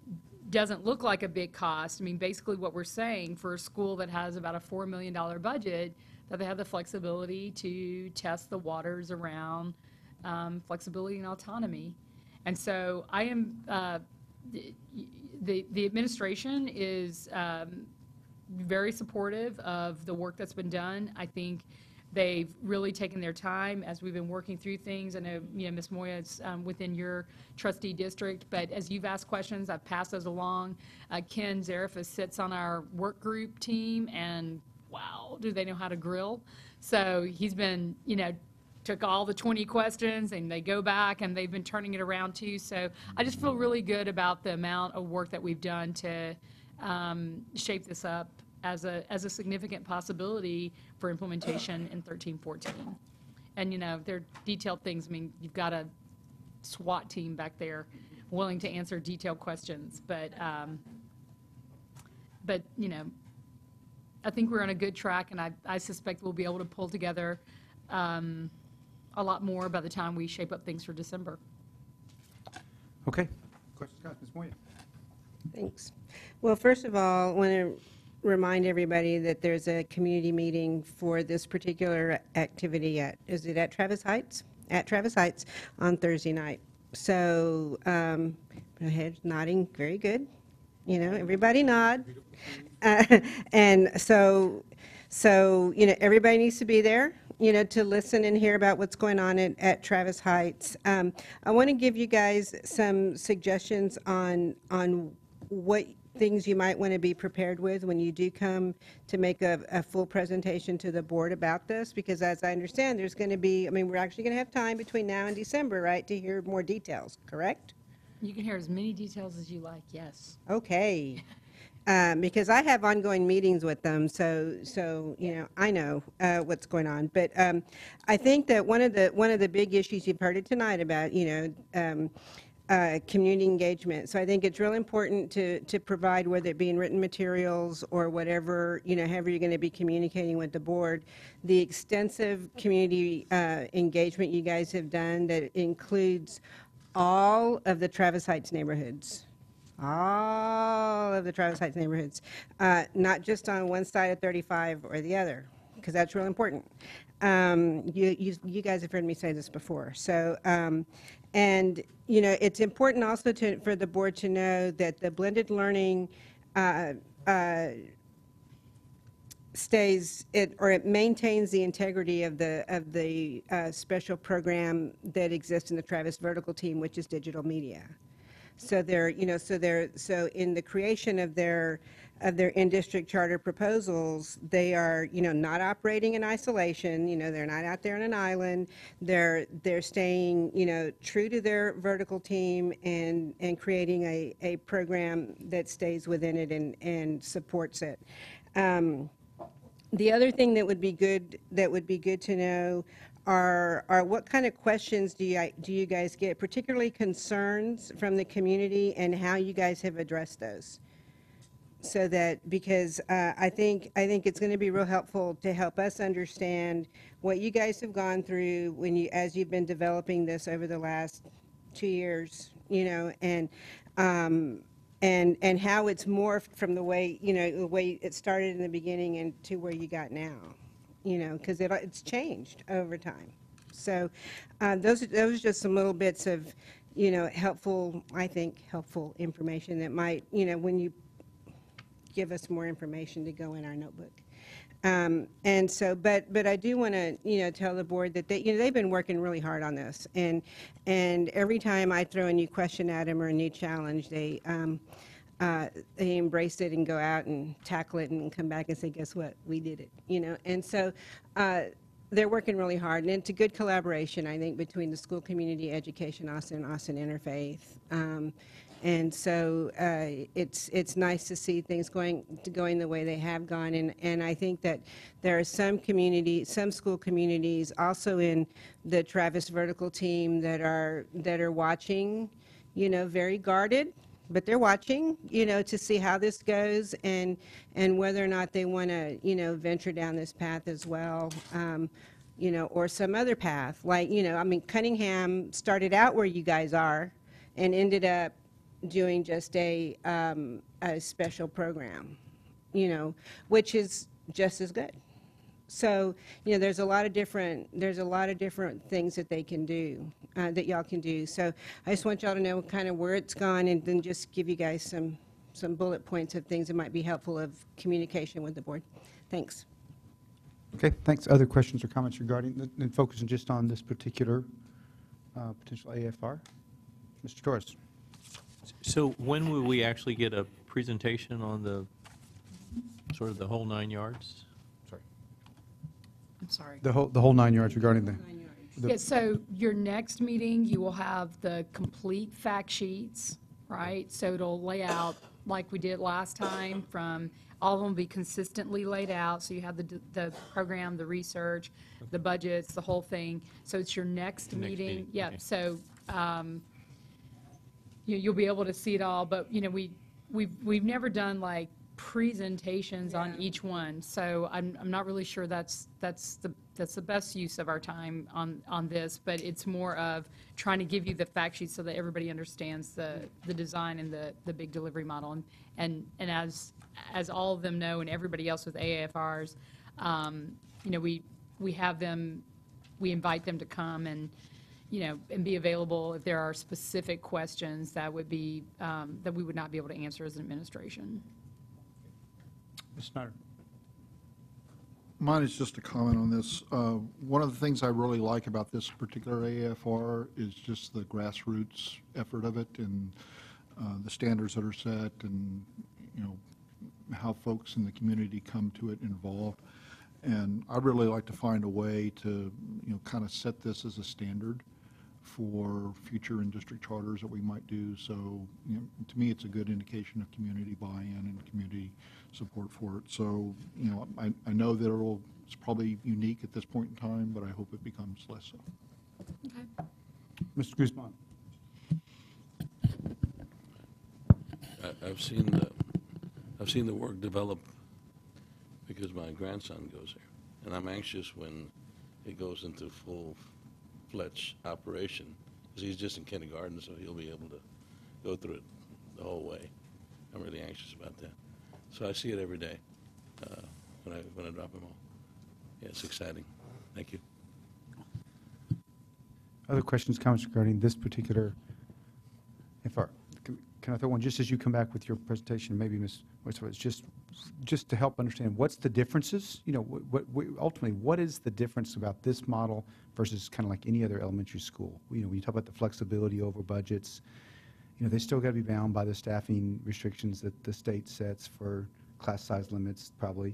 doesn't look like a big cost, basically what we're saying for a school that has about a $4 million budget, that they have the flexibility to test the waters around flexibility and autonomy. And so I am, the administration is very supportive of the work that's been done. I think they've really taken their time as we've been working through things. I know, Ms. Moya is within your trustee district, but as you've asked questions, I've passed those along. Ken Zarifas sits on our work group team, and wow, do they know how to grill. So he's been, took all the 20 questions, and they go back, and they've been turning it around too. So I just feel really good about the amount of work that we've done to shape this up as a significant possibility for implementation in 13-14. And, they're detailed things. You've got a SWAT team back there willing to answer detailed questions. But I think we're on a good track, and I suspect we'll be able to pull together a lot more by the time we shape up things for December. Okay. Questions, comments, Ms. Moya? Thanks. Well, first of all, I want to remind everybody that there's a community meeting for this particular activity is it at Travis Heights? At Travis Heights on Thursday night. So, my head's nodding, very good. Everybody nod. And so, everybody needs to be there, to listen and hear about what's going on at Travis Heights. I want to give you guys some suggestions on what things you might want to be prepared with when you do come to make a full presentation to the board about this, because as I understand, there's going to be, we're actually going to have time between now and December, right, to hear more details, correct? You can hear as many details as you like, yes. Okay. Because I have ongoing meetings with them, so I know what's going on. But I think that one of the big issues you've heard it tonight about, community engagement. So I think it's really important to provide, whether it be in written materials or whatever, however you're going to be communicating with the board, the extensive community engagement you guys have done that includes all of the Travis Heights neighborhoods. All of the Travis Heights neighborhoods, not just on one side of 35 or the other. because that's real important. You guys have heard me say this before. So, and, you know, it's important also for the board to know that the blended learning it maintains the integrity of the special program that exists in the Travis Vertical Team, which is digital media. So so in the creation of their in-district charter proposals, they are, you know, not operating in isolation. You know, they're not out there on an island. They're staying, you know, true to their vertical team and creating a program that stays within it and supports it. The other thing that would be good to know are what kind of questions do you guys get, particularly concerns from the community, and how you guys have addressed those. So that, because I think it's going to be real helpful to help us understand what you guys have gone through as you've been developing this over the last 2 years, you know, and how it's morphed from the way it started in the beginning and to where you got now, you know, because it's changed over time. So those are just some little bits of, you know, helpful information that might, you know, when you give us more information to go in our notebook. And so, but I do want to, you know, tell the board that they've been working really hard on this, and every time I throw a new question at them or a new challenge, they embrace it and go out and tackle it and come back and say, guess what, we did it, you know. And so they're working really hard, and it's a good collaboration, I think, between the School Community Education Austin and Austin Interfaith. And so it's nice to see things going the way they have gone, and I think that there are some school communities also in the Travis Vertical Team that are watching, you know, very guarded, but they're watching, you know, to see how this goes and whether or not they want to, you know, venture down this path as well, you know, or some other path. Like, you know, I mean, Cunningham started out where you guys are and ended up doing just a special program, you know, which is just as good. So, you know, there's a lot of different things that they can do, that y'all can do. So I just want y'all to know kind of where it's gone, and then just give you guys some bullet points of things that might be helpful of communication with the board. Thanks. Okay, thanks. Other questions or comments regarding, and focusing just on this particular potential AFR? Mr. Torres. So when will we actually get a presentation on the, sort of the whole 9 yards? Sorry. I'm sorry. The whole 9 yards regarding the Yeah, so your next meeting, you will have the complete fact sheets, right? So it'll lay out like we did last time, from all of them will be consistently laid out. So you have the program, the research, the budgets, the whole thing. So it's your next meeting. Yeah, okay. so you'll be able to see it all. But, you know, we've never done like presentations on each one. So I'm not really sure that's the best use of our time on this, but it's more of trying to give you the fact sheet so that everybody understands the design and the big delivery model. And as all of them know, and everybody else with AAFRs, you know, we have them, we invite them to come and, you know, and be available if there are specific questions that would be, that we would not be able to answer as an administration. Ms. Snyder. Mine is just a comment on this. One of the things I really like about this particular AFR is just the grassroots effort of it, and the standards that are set, and, you know, how folks in the community come to it involved. And I'd really like to find a way to, you know, kind of set this as a standard for future in-district charters that we might do. So, you know, to me, it's a good indication of community buy-in and community support for it. So, you know, I know that it's probably unique at this point in time, but I hope it becomes less so. Okay. Mr. Guzman. I've seen the work develop because my grandson goes there, and I'm anxious when it goes into full-fledged operation, because he's just in kindergarten, so he'll be able to go through it the whole way. I'm really anxious about that. So I see it every day when I drop him off. Yeah, it's exciting. Thank you. Other questions, comments regarding this particular, can I throw one, just as you come back with your presentation, maybe Ms. Weisler, just to help understand, what's the differences? You know, ultimately, what is the difference about this model versus kind of like any other elementary school? You know, when you talk about the flexibility over budgets, you know, they still got to be bound by the staffing restrictions that the state sets for class size limits, probably,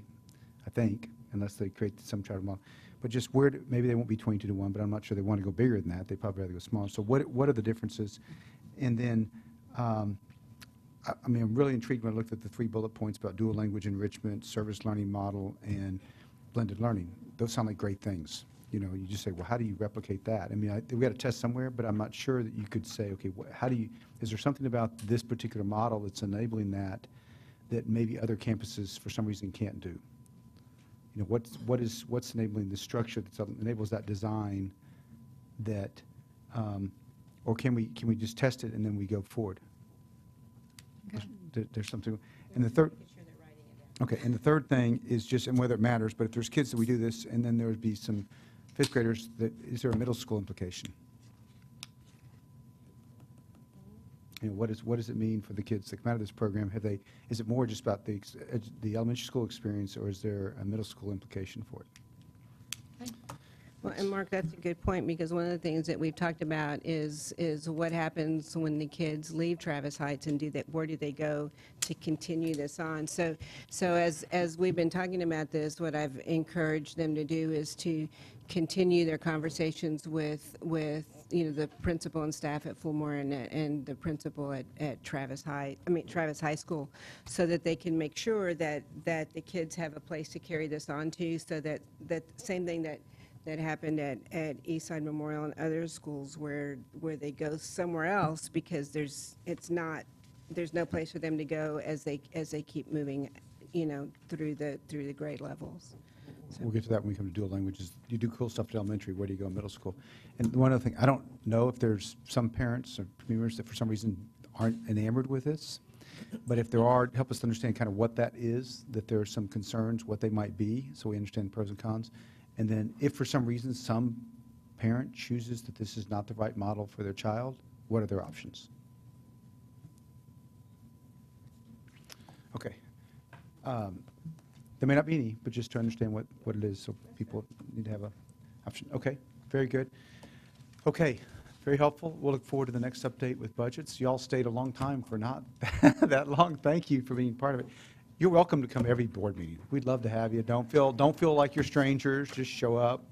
I think, unless they create some charter model. But just maybe they won't be 22 to 1, but I'm not sure they want to go bigger than that. They'd probably rather go smaller. So what are the differences? And then, I mean, I'm really intrigued when I looked at the 3 bullet points about dual language enrichment, service learning model, and blended learning. Those sound like great things. You know, you just say, well, how do you replicate that? I mean, we got to test somewhere, but I'm not sure that you could say, okay, is there something about this particular model that's enabling that maybe other campuses for some reason can't do? You know, what's enabling the structure that enables that design that, or can we just test it and then we go forward? There's something, and the third. Okay, and the third thing is just, and whether it matters, but if there's kids that we do this, and then there would be some fifth graders, is there a middle school implication? You know, what does it mean for the kids that come out of this program? Is it more just about the elementary school experience, or is there a middle school implication for it? Well, and Mark, that's a good point, because one of the things that we've talked about is what happens when the kids leave Travis Heights and where do they go to continue this on? So as we've been talking about this, what I've encouraged them to do is to continue their conversations with you know, the principal and staff at Fulmore and the principal at Travis High School, so that they can make sure that the kids have a place to carry this on to, so that same thing that happened at Eastside Memorial and other schools where they go somewhere else because there's no place for them to go as they keep moving, you know, through the grade levels. So. We'll get to that when we come to dual languages. You do cool stuff at elementary. Where do you go in middle school? And one other thing, I don't know if there's some parents or members that for some reason aren't enamored with this, but if there are, help us understand kind of what that is, that there are some concerns, what they might be, so we understand the pros and cons. And then if for some reason some parent chooses that this is not the right model for their child, what are their options? Okay. There may not be any, but just to understand what it is, so people need to have an option. Okay, very good. Okay, very helpful. We'll look forward to the next update with budgets. You all stayed a long time for not that long. Thank you for being part of it. You're welcome to come every board meeting. We'd love to have you. Don't feel like you're strangers. Just show up.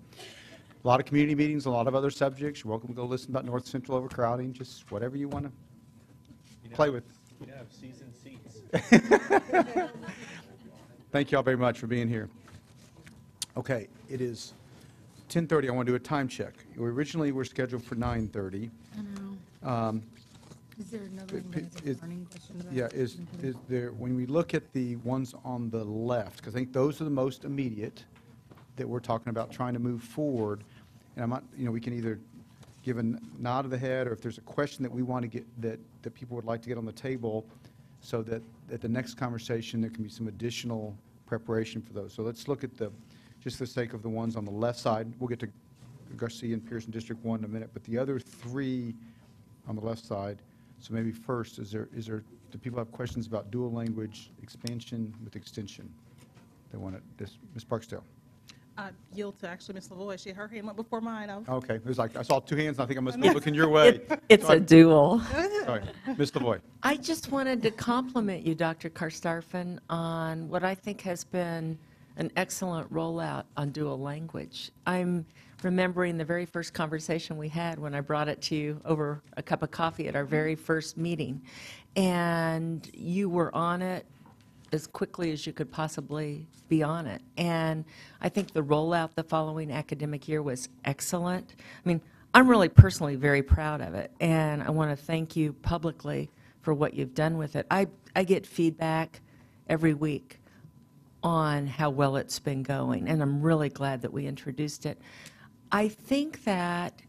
A lot of community meetings, a lot of other subjects. You're welcome to go listen about North Central overcrowding, just whatever you want to play with. You have seasoned seats. Thank you all very much for being here. Okay, it is 10:30. I want to do a time check. We originally were scheduled for 9:30. I know. Is there another one that has a burning question about? Yeah, is there, when we look at the ones on the left, because I think those are the most immediate that we're talking about trying to move forward, and I'm not, you know, we can either give a nod of the head, or if there's a question that we want to get, that people would like to get on the table, so that at the next conversation, there can be some additional preparation for those. So let's look at just for the sake of the ones on the left side. We'll get to Garcia and Pearson District 1 in a minute, but the other 3 on the left side. So maybe first, do people have questions about dual language expansion with extension? They want it, Ms. Barksdale. I yield to actually Ms. Lavoie. Her hand went before mine. Okay, it was like, I saw 2 hands, and I think I must be looking your way. It's a duel. Sorry, Ms. Lavoie. I just wanted to compliment you, Dr. Karstarfin, on what I think has been an excellent rollout on dual language. I'm remembering the very first conversation we had when I brought it to you over a cup of coffee at our very first meeting. And you were on it as quickly as you could possibly be on it. And I think the rollout the following academic year was excellent. I mean, I'm really personally very proud of it, and I want to thank you publicly for what you've done with it. I get feedback every week on how well it's been going, and I'm really glad that we introduced it. I think that,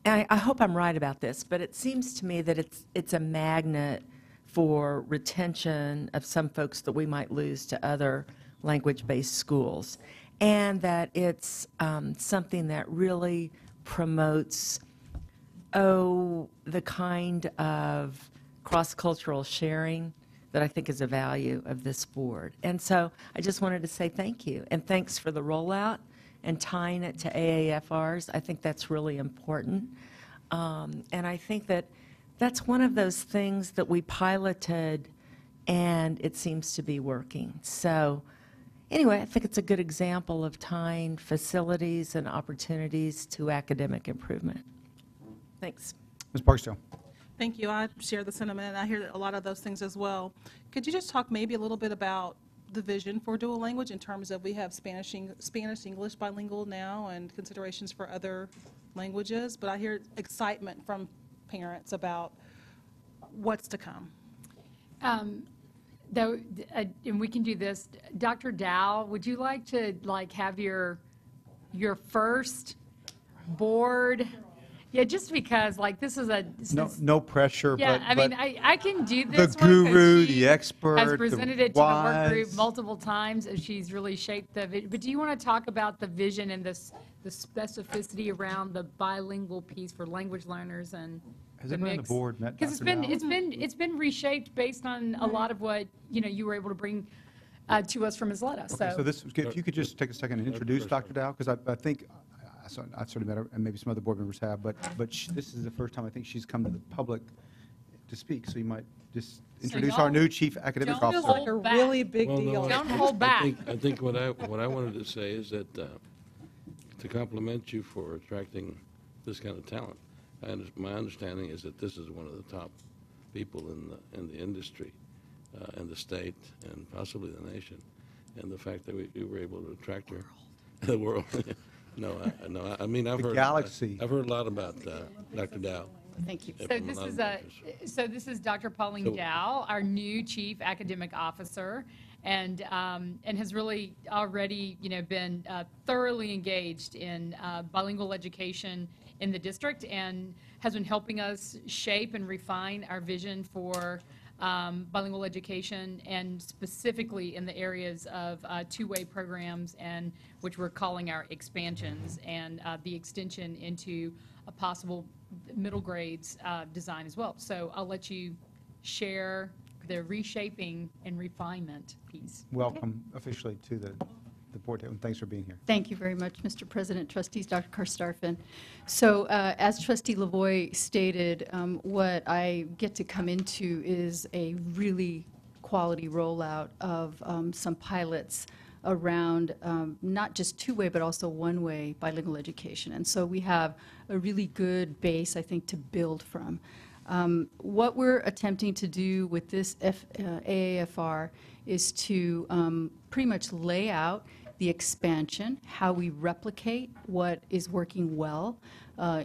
and I hope I'm right about this, but it seems to me that it's a magnet for retention of some folks that we might lose to other language-based schools. and that it's something that really promotes, the kind of cross-cultural sharing that I think is a value of this board. And so I just wanted to say thank you, and thanks for the rollout and tying it to AAFRs. I think that's really important. And I think that that's one of those things that we piloted, and it seems to be working. So anyway, I think it's a good example of tying facilities and opportunities to academic improvement. Thanks. Ms. Barksdale. Thank you. I share the sentiment, and I hear a lot of those things as well. Could you just talk maybe a little bit about the vision for dual language in terms of we have Spanish-English bilingual now and considerations for other languages, but I hear excitement from parents about what's to come. Though, and we can do this. Dr. Dow, would you like to have your first board? Yeah, just because this is a No pressure, yeah. but I mean, I can do the this. one 'cause guru, she the expert, has the presented it to the work group wise. multiple times, and she's really shaped the. But do you want to talk about the vision and the specificity around the bilingual piece for language learners and Has the everyone on the mix? board met Because Dr. Dow? it's been reshaped based on a lot of what you were able to bring to us from Isleta. Okay, so this, if you could just take a second and introduce Dr. Dow, because I think, I've sort of met her, and maybe some other board members have, but this is the first time I think she's come to the public to speak, so you might just introduce our new chief academic don't officer. hold A back. really big deal. Don't hold back. I think what I wanted to say is that to compliment you for attracting this kind of talent. My understanding is that this is one of the top people in the industry, in the state, and possibly the nation. And the fact that we were able to attract her, the world. No, I mean, I've The heard galaxy. I've heard a lot about Dr. Dow. Thank you. So from this lot is of this is Dr. Pauline So- Dow, our new chief academic officer, and has really already been thoroughly engaged in bilingual education in the district, and has been helping us shape and refine our vision for bilingual education, and specifically in the areas of two-way programs, and which we're calling our expansions, and the extension into a possible middle grades design as well. So I'll let you share the reshaping and refinement piece. Welcome officially to the board, and thanks for being here. Thank you very much, Mr. President, trustees, Dr. Karstarfin. So as Trustee Lavoie stated, what I get to come into is a really quality rollout of some pilots around not just two-way, but also one-way bilingual education. And so we have a really good base, I think, to build from. What we're attempting to do with this AAFR is to pretty much lay out the expansion, how we replicate what is working well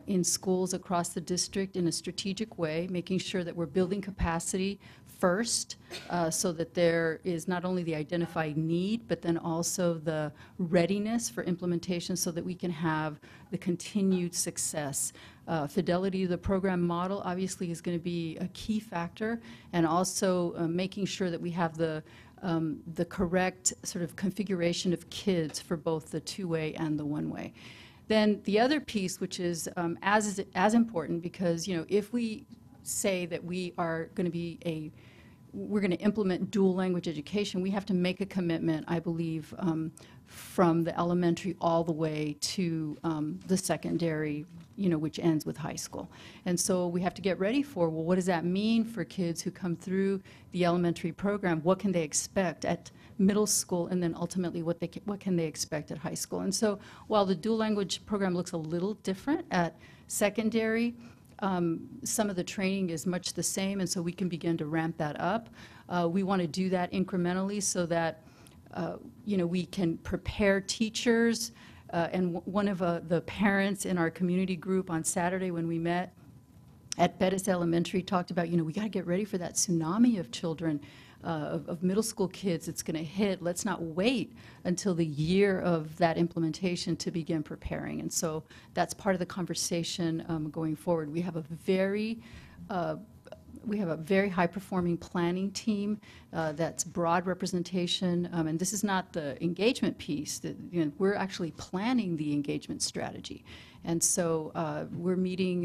in schools across the district in a strategic way, making sure that we're building capacity first so that there is not only the identified need, but then also the readiness for implementation so that we can have the continued success. Fidelity to the program model obviously is going to be a key factor, and also making sure that we have the correct sort of configuration of kids for both the two-way and the one-way. Then the other piece, which is as important, because if we say that we are going to be we're going to implement dual language education, we have to make a commitment, I believe, from the elementary all the way to the secondary, which ends with high school. And so we have to get ready for, well, what does that mean for kids who come through the elementary program? What can they expect at middle school, and then ultimately what can they expect at high school? And so while the dual language program looks a little different at secondary, some of the training is much the same, and so we can begin to ramp that up. We want to do that incrementally so that we can prepare teachers. And one of the parents in our community group on Saturday when we met at Bettis Elementary talked about, we got to get ready for that tsunami of children, of middle school kids that's going to hit. Let's not wait until the year of that implementation to begin preparing. And so that's part of the conversation going forward. We have a very we have a very high-performing planning team that's broad representation, and this is not the engagement piece. That, you know, we're actually planning the engagement strategy. And so we're meeting,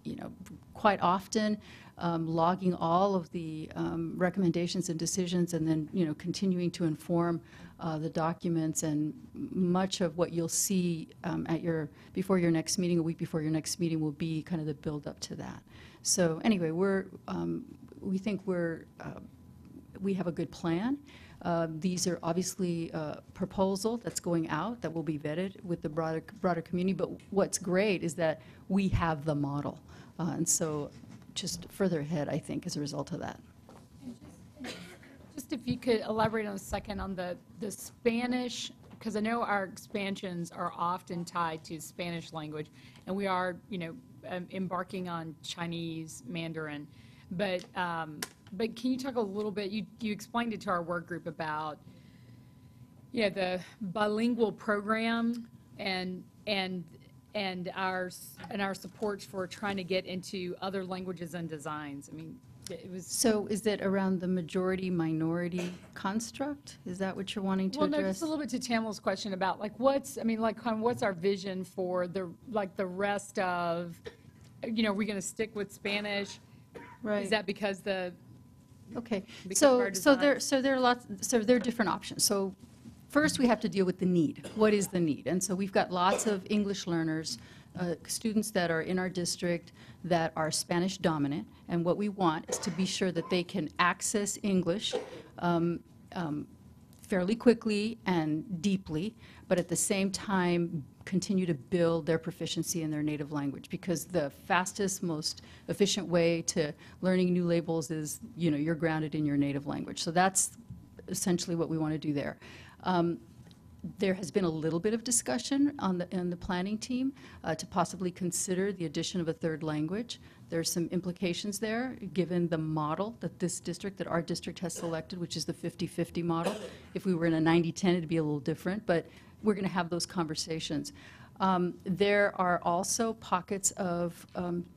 you know, quite often, logging all of the recommendations and decisions, and then, you know, continuing to inform the documents. And much of what you'll see at before your next meeting, a week before your next meeting, will be kind of the build up to that. So anyway, we think we have a good plan. These are obviously a proposal that's going out that will be vetted with the broader community. But what's great is that we have the model, and so just further ahead, I think, as a result of that. Just if you could elaborate on a second on the Spanish, because I know our expansions are often tied to Spanish language, and we are, you know, embarking on Chinese, Mandarin. But can you talk a little bit, you explained it to our work group about, you know, the bilingual program and our support for trying to get into other languages and designs. I mean, it was. So is it around the majority-minority construct? Is that what you're wanting to address? Well, no, just a little bit to Tamel's question about, like, what's our vision for the rest of, you know, are we going to stick with Spanish? Right. Is that because Okay. because of our So there are different options. So first, we have to deal with the need. What is the need? And so we've got lots of English learners, students that are in our district that are Spanish dominant, and what we want is to be sure that they can access English fairly quickly and deeply, but at the same time continue to build their proficiency in their native language, because the fastest, most efficient way to learning new labels is, you know, you're grounded in your native language. So that's essentially what we want to do there. There has been a little bit of discussion on the planning team to possibly consider the addition of a third language. There's some implications there, given the model that our district has selected, which is the 50-50 model. If we were in a 90-10, it'd be a little different, but we're going to have those conversations. There are also pockets of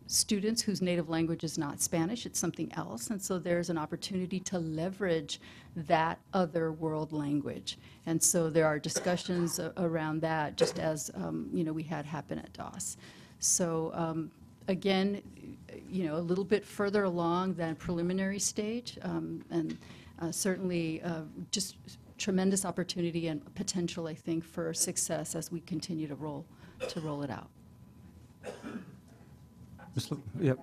students whose native language is not Spanish, it's something else, and so there's an opportunity to leverage that other world language. And so there are discussions around that, just as you know, we had happen at DOS. So again, you know, a little bit further along than preliminary stage, and certainly just tremendous opportunity and potential, I think, for success as we continue to roll it out. Yep.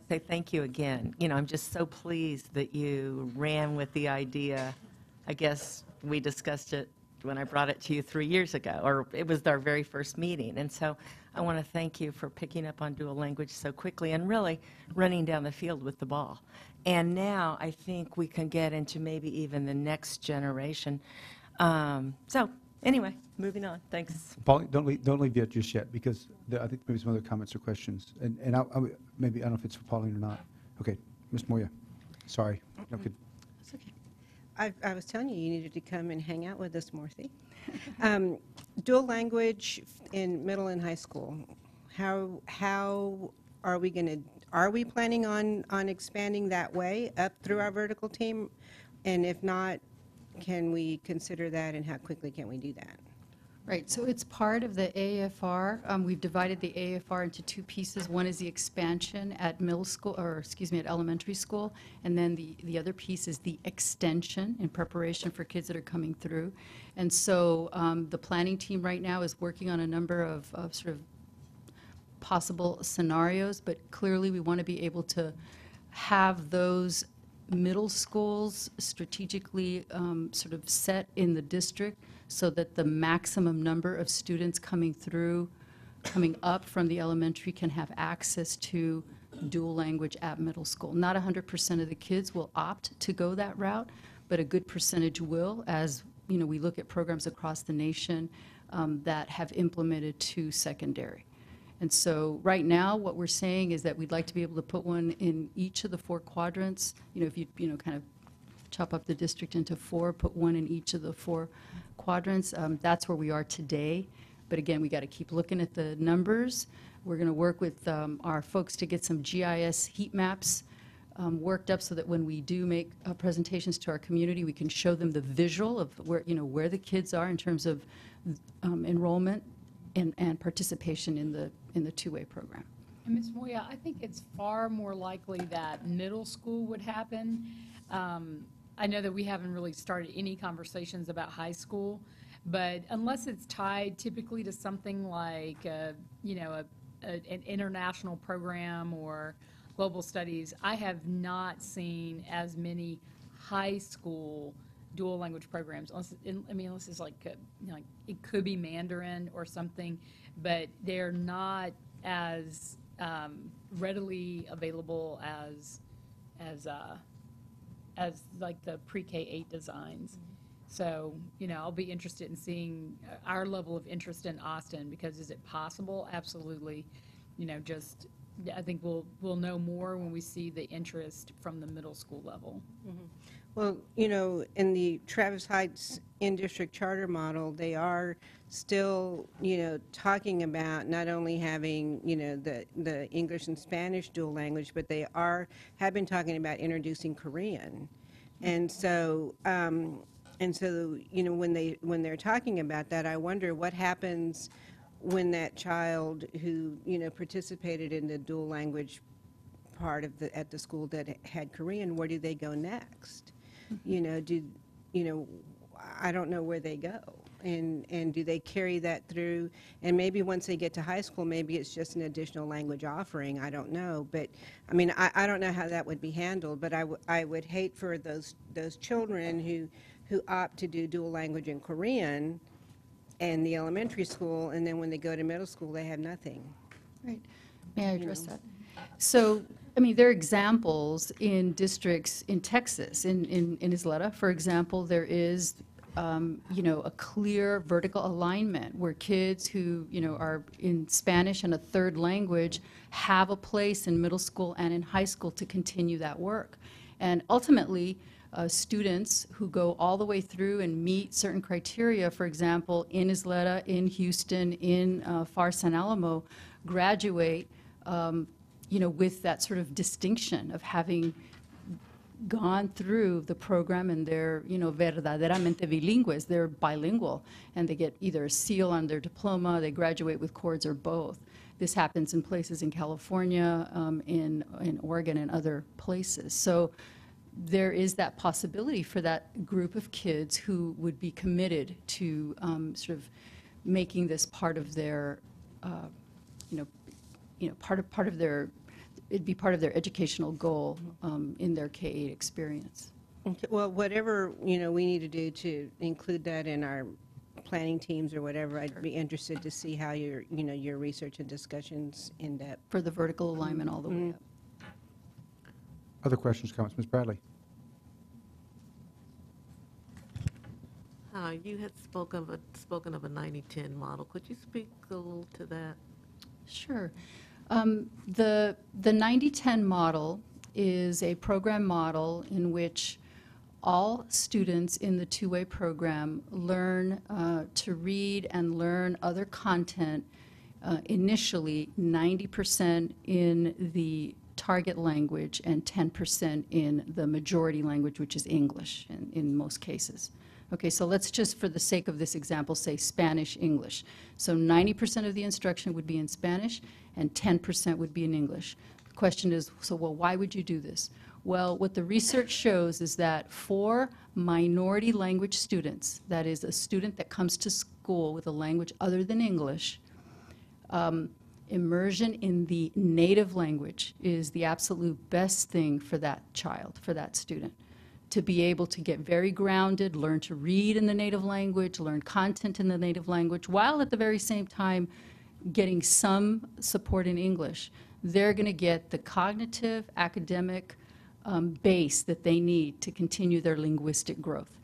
Say thank you again. You know, I'm just so pleased that you ran with the idea. I guess we discussed it when I brought it to you 3 years ago, or it was our very first meeting. And so I want to thank you for picking up on dual language so quickly and really running down the field with the ball. And now I think we can get into maybe even the next generation. So anyway, moving on. Thanks. Paul, don't leave yet just yet, because I think maybe some other comments or questions. And maybe, I don't know if it's for Pauline or not. Okay, Ms. Moya, sorry. Okay. It's okay. I was telling you, you needed to come and hang out with us, Morthy. Dual language in middle and high school. How are we going to, are we planning on expanding that way up through our vertical team? And if not, can we consider that, and how quickly can we do that? Right, so it's part of the AFR. We've divided the AFR into two pieces. One is the expansion at at elementary school, and then the other piece is the extension in preparation for kids that are coming through. And so the planning team right now is working on a number of sort of possible scenarios, but clearly we want to be able to have those middle schools strategically sort of set in the district so that the maximum number of students coming up from the elementary can have access to dual language at middle school. Not 100% of the kids will opt to go that route, but a good percentage will, as you know, we look at programs across the nation that have implemented to secondary. And so right now, what we're saying is that we'd like to be able to put one in each of the 4 quadrants. You know, if you kind of chop up the district into 4, put one in each of the 4 quadrants. That's where we are today. But again, we got to keep looking at the numbers. We're going to work with our folks to get some GIS heat maps worked up so that when we do make presentations to our community, we can show them the visual of where, where the kids are in terms of enrollment and participation in the two-way program. And Ms. Moya, I think it's far more likely that middle school would happen. I know that we haven't really started any conversations about high school, but unless it's tied typically to something like, an international program or global studies, I have not seen as many high school dual language programs. Unless it's like it could be Mandarin or something, but they're not as readily available as like the pre-K-8 designs. So, I'll be interested in seeing our level of interest in Austin, because is it possible? Absolutely. I think we'll know more when we see the interest from the middle school level. Well, in the Travis Heights in-district charter model, they are still, talking about not only having, the English and Spanish dual language, but they have been talking about introducing Korean. And so, when they're talking about that, I wonder what happens when that child who, participated in the dual language part of at the school that had Korean, where do they go next? I don't know where they go. And do they carry that through? And maybe once they get to high school, maybe it's just an additional language offering. I don't know. But, I don't know how that would be handled. But I would hate for those children who opt to do dual language in Korean in the elementary school, and then when they go to middle school, they have nothing. Right. May I address that? So, there are examples in districts in Texas. In Isleta, for example, there is, a clear vertical alignment where kids who, are in Spanish and a third language have a place in middle school and in high school to continue that work. And ultimately, students who go all the way through and meet certain criteria, for example, in Isleta, in Houston, in Far San Alamo, graduate with that sort of distinction of having gone through the program, and they're, verdaderamente bilingües, they're bilingual, and they get either a seal on their diploma, they graduate with cords, or both. This happens in places in California, in Oregon, and other places. So there is that possibility for that group of kids who would be committed to sort of making this part of their, part of their, it'd be part of their educational goal in their K-8 experience. Okay, well, whatever, we need to do to include that in our planning teams or whatever, I'd be interested to see how your research and discussions in depth. For the vertical alignment all the way up. Other questions, comments? Ms. Bradley? You had spoken of a 90-10 model. Could you speak a little to that? Sure. The 90-10 model is a program model in which all students in the two-way program learn to read and learn other content, initially 90% in the target language and 10% in the majority language, which is English in most cases. Okay, so let's just, for the sake of this example, say Spanish-English. So 90% of the instruction would be in Spanish and 10% would be in English. The question is, well, why would you do this? Well, what the research shows is that for minority language students, that is a student that comes to school with a language other than English, immersion in the native language is the absolute best thing for that child, for that student. To be able to get very grounded, learn to read in the native language, learn content in the native language, while at the very same time getting some support in English. They're going to get the cognitive, academic base that they need to continue their linguistic growth.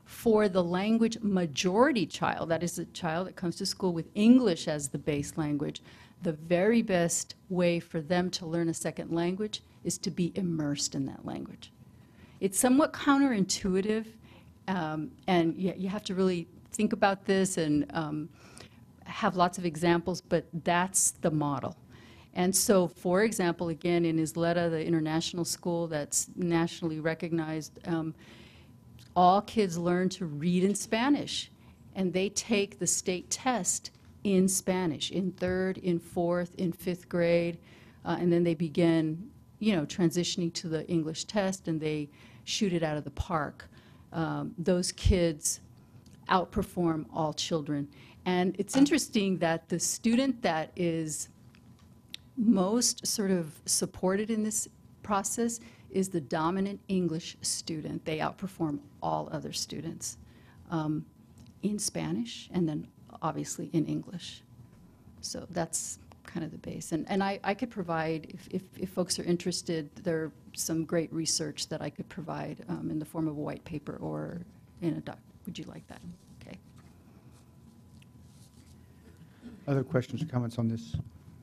For the language majority child, that is a child that comes to school with English as the base language, the very best way for them to learn a second language is to be immersed in that language. It's somewhat counterintuitive, and you have to really think about this and have lots of examples, but that's the model. And so, for example, again, in Isleta, the international school that's nationally recognized, all kids learn to read in Spanish, and they take the state test in Spanish, in 3rd, in 4th, in 5th grade, and then they begin, transitioning to the English test, and they shoot it out of the park. Those kids outperform all children. And it's interesting that the student that is most sort of supported in this process is the dominant English student. They outperform all other students in Spanish and then obviously in English. So that's kind of the base. And I could provide, if folks are interested, there's some great research that I could provide in the form of a white paper or in a doc. Would you like that? Okay. Other questions or comments on this?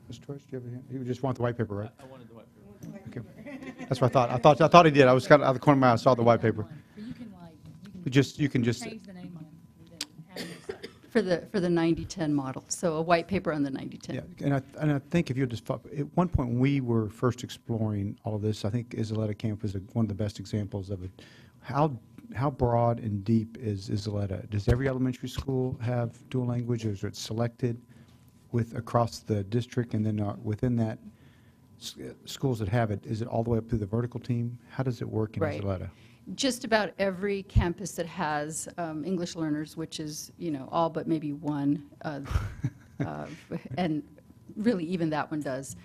Mr. Torres, do you have a hand? You just want the white paper, right? I wanted the white paper. Okay. That's what I thought. I thought he did. I was kind of out of the corner of my eye. I saw the white paper. You can just change the name on it and then add new stuff. For the 90-10 model. So a white paper on the 90-10. Yeah, and I think if you just at one point when we were first exploring all of this, I think Isleta Camp is one of the best examples of it. How broad and deep is Isleta? Does every elementary school have dual language, or is it selected across the district, and then within that schools that have it, is it all the way up through the vertical team? How does it work in Right. Isleta? Just about every campus that has English learners, which is, all but maybe one, and really even that one does,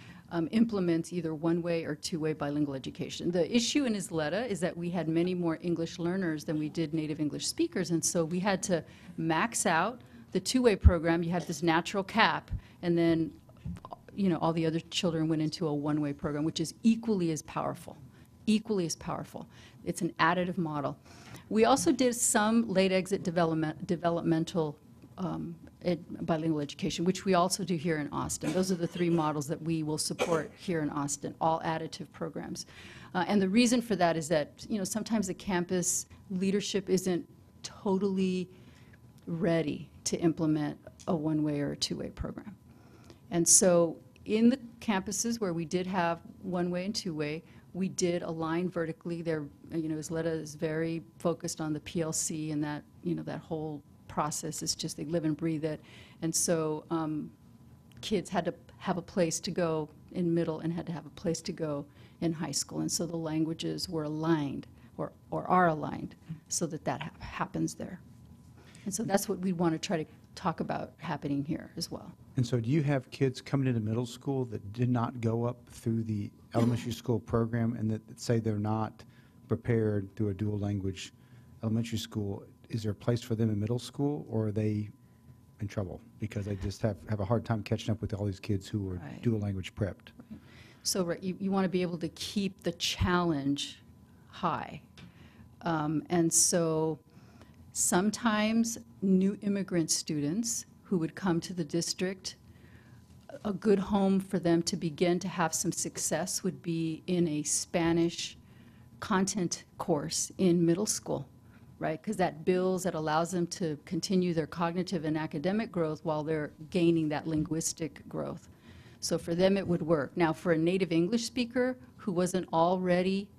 implements either one-way or two-way bilingual education. The issue in Isleta is that we had many more English learners than we did native English speakers, and so we had to max out the two-way program. You had this natural cap, and then, all the other children went into a one-way program, which is equally as powerful. Equally as powerful. It's an additive model. We also did some late exit developmental bilingual education, which we also do here in Austin. Those are the 3 models that we will support here in Austin, all additive programs. And the reason for that is that, sometimes the campus leadership isn't totally ready to implement a one-way or a two-way program. And so in the campuses where we did have one-way and two-way, we did align vertically. There, Isleta is very focused on the PLC, and that, that whole process is just, they live and breathe it. And so kids had to have a place to go in middle and had to have a place to go in high school. And so the languages were aligned or are aligned so that happens there. And so that's what we want to try to talk about happening here as well. And so do you have kids coming into middle school that did not go up through the elementary school program and that say they're not prepared through a dual language elementary school? Is there a place for them in middle school, or are they in trouble because they just have a hard time catching up with all these kids who are Right. dual language prepped? So you want to be able to keep the challenge high. And so sometimes new immigrant students who would come to the district, a good home for them to begin to have some success would be in a Spanish content course in middle school, right? Because that allows them to continue their cognitive and academic growth while they're gaining that linguistic growth. So for them, it would work. Now, for a native English speaker who wasn't already,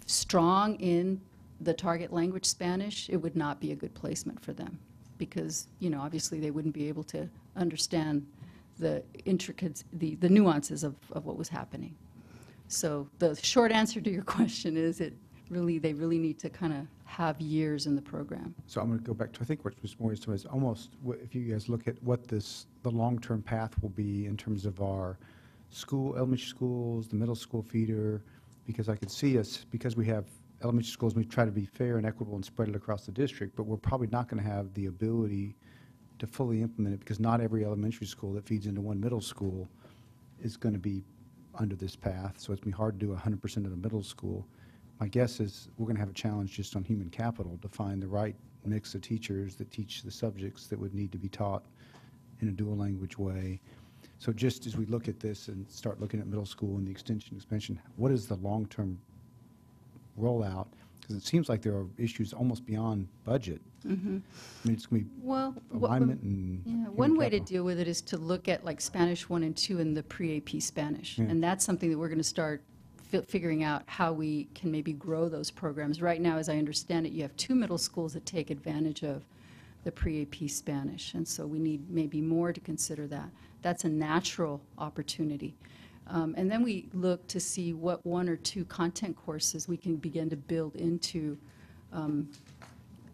strong in the target language Spanish, it would not be a good placement for them because, obviously they wouldn't be able to understand the intricacies, the nuances of what was happening. So the short answer to your question is they really need to kind of have years in the program. So I'm going to go back to, I think what was more is almost, if you guys look at what the long-term path will be in terms of our elementary schools, the middle school feeder, because I could see us, because we have elementary schools, we try to be fair and equitable and spread it across the district, but we're probably not going to have the ability to fully implement it because not every elementary school that feeds into one middle school is going to be under this path. So it's going to be hard to do 100% of the middle school. My guess is we're going to have a challenge just on human capital to find the right mix of teachers that teach the subjects that would need to be taught in a dual language way. So just as we look at this and start looking at middle school and the expansion, what is the long-term rollout? Because it seems like there are issues almost beyond budget. I mean, it's going to be Well, alignment and. yeah, human one way to capital. deal with it is to look at like Spanish 1 and 2 and the pre-AP Spanish. Yeah. And that's something that we're going to start figuring out how we can maybe grow those programs. Right now, as I understand it, you have 2 middle schools that take advantage of the pre-AP Spanish. And so we need maybe more to consider that. That's a natural opportunity. And then we look to see what 1 or 2 content courses we can begin to build into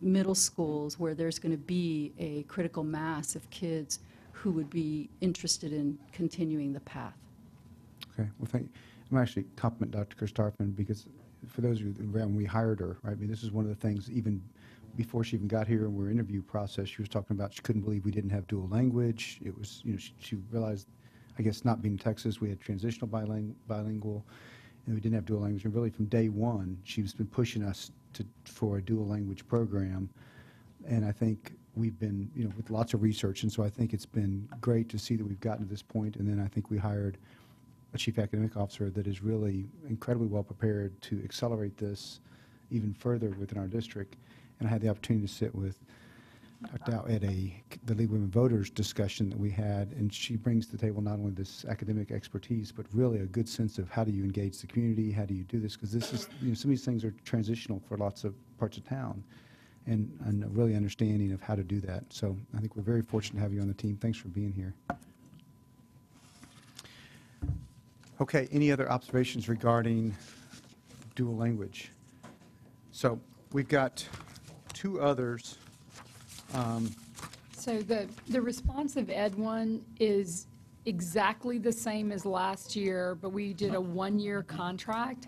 middle schools where there's going to be a critical mass of kids who would be interested in continuing the path. Okay, well, thank you. I'm actually compliment Dr. Kerstarfman because for those of you around, we hired her, right? I mean, this is one of the things, even before she even got here in our interview process, she was talking about she couldn't believe we didn't have dual language. It was, she realized, I guess not being in Texas, we had transitional bilingual, and we didn't have dual language. And really from day one, she's been pushing us for a dual language program. And I think we've been, with lots of research, and so I think it's been great to see that we've gotten to this point. And then I think we hired a chief academic officer that is really incredibly well prepared to accelerate this even further within our district. And I had the opportunity to sit with Dr. Dow at the League of Women Voters discussion that we had, and she brings to the table not only this academic expertise, but really a good sense of how do you engage the community, how do you do this, because this is, some of these things are transitional for lots of parts of town, and a really understanding of how to do that. So I think we're very fortunate to have you on the team. Thanks for being here. Okay, any other observations regarding dual language? So we've got 2 others. So the responsive ed one is exactly the same as last year, but we did a 1-year contract.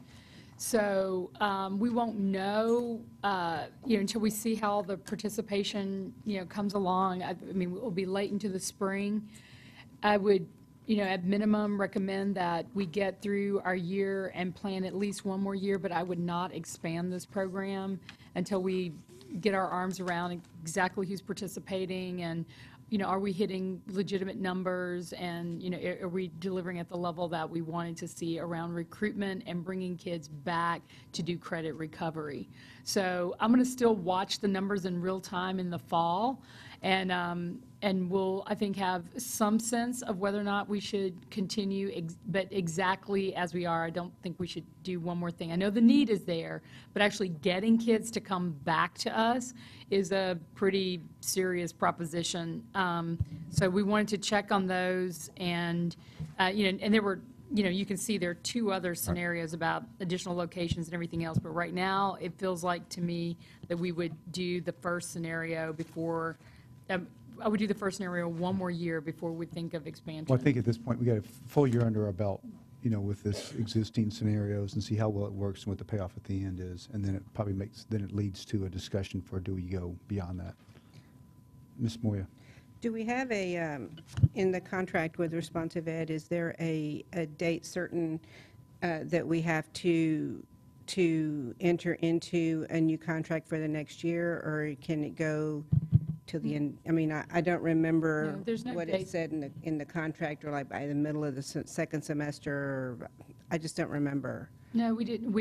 So we won't know, until we see how the participation, comes along. I mean, it will be late into the spring. I would, at minimum recommend that we get through our year and plan at least 1 more year, but I would not expand this program until we get our arms around exactly who's participating and, are we hitting legitimate numbers and, are we delivering at the level that we wanted to see around recruitment and bringing kids back to do credit recovery. So I'm going to still watch the numbers in real time in the fall, and we'll, I think, have some sense of whether or not we should continue, but exactly as we are, I don't think we should do one more thing. I know the need is there, but actually getting kids to come back to us is a pretty serious proposition. So we wanted to check on those, and, and there were, you can see there are 2 other scenarios about additional locations and everything else, but right now, it feels like to me that we would do the first scenario before, I would do the first scenario 1 more year before we think of expansion. Well, I think at this point, we got a full year under our belt, with this existing scenarios and see how well it works and what the payoff at the end is. And then it probably then it leads to a discussion for do we go beyond that. Ms. Moya. Do we have in the contract with responsive ed, is there a date certain that we have to enter into a new contract for the next year, or can it go till the end? I mean, I don't remember No, there's no what date. it said in the contract, or like by the middle of the second semester, or I just don't remember. No, we didn't.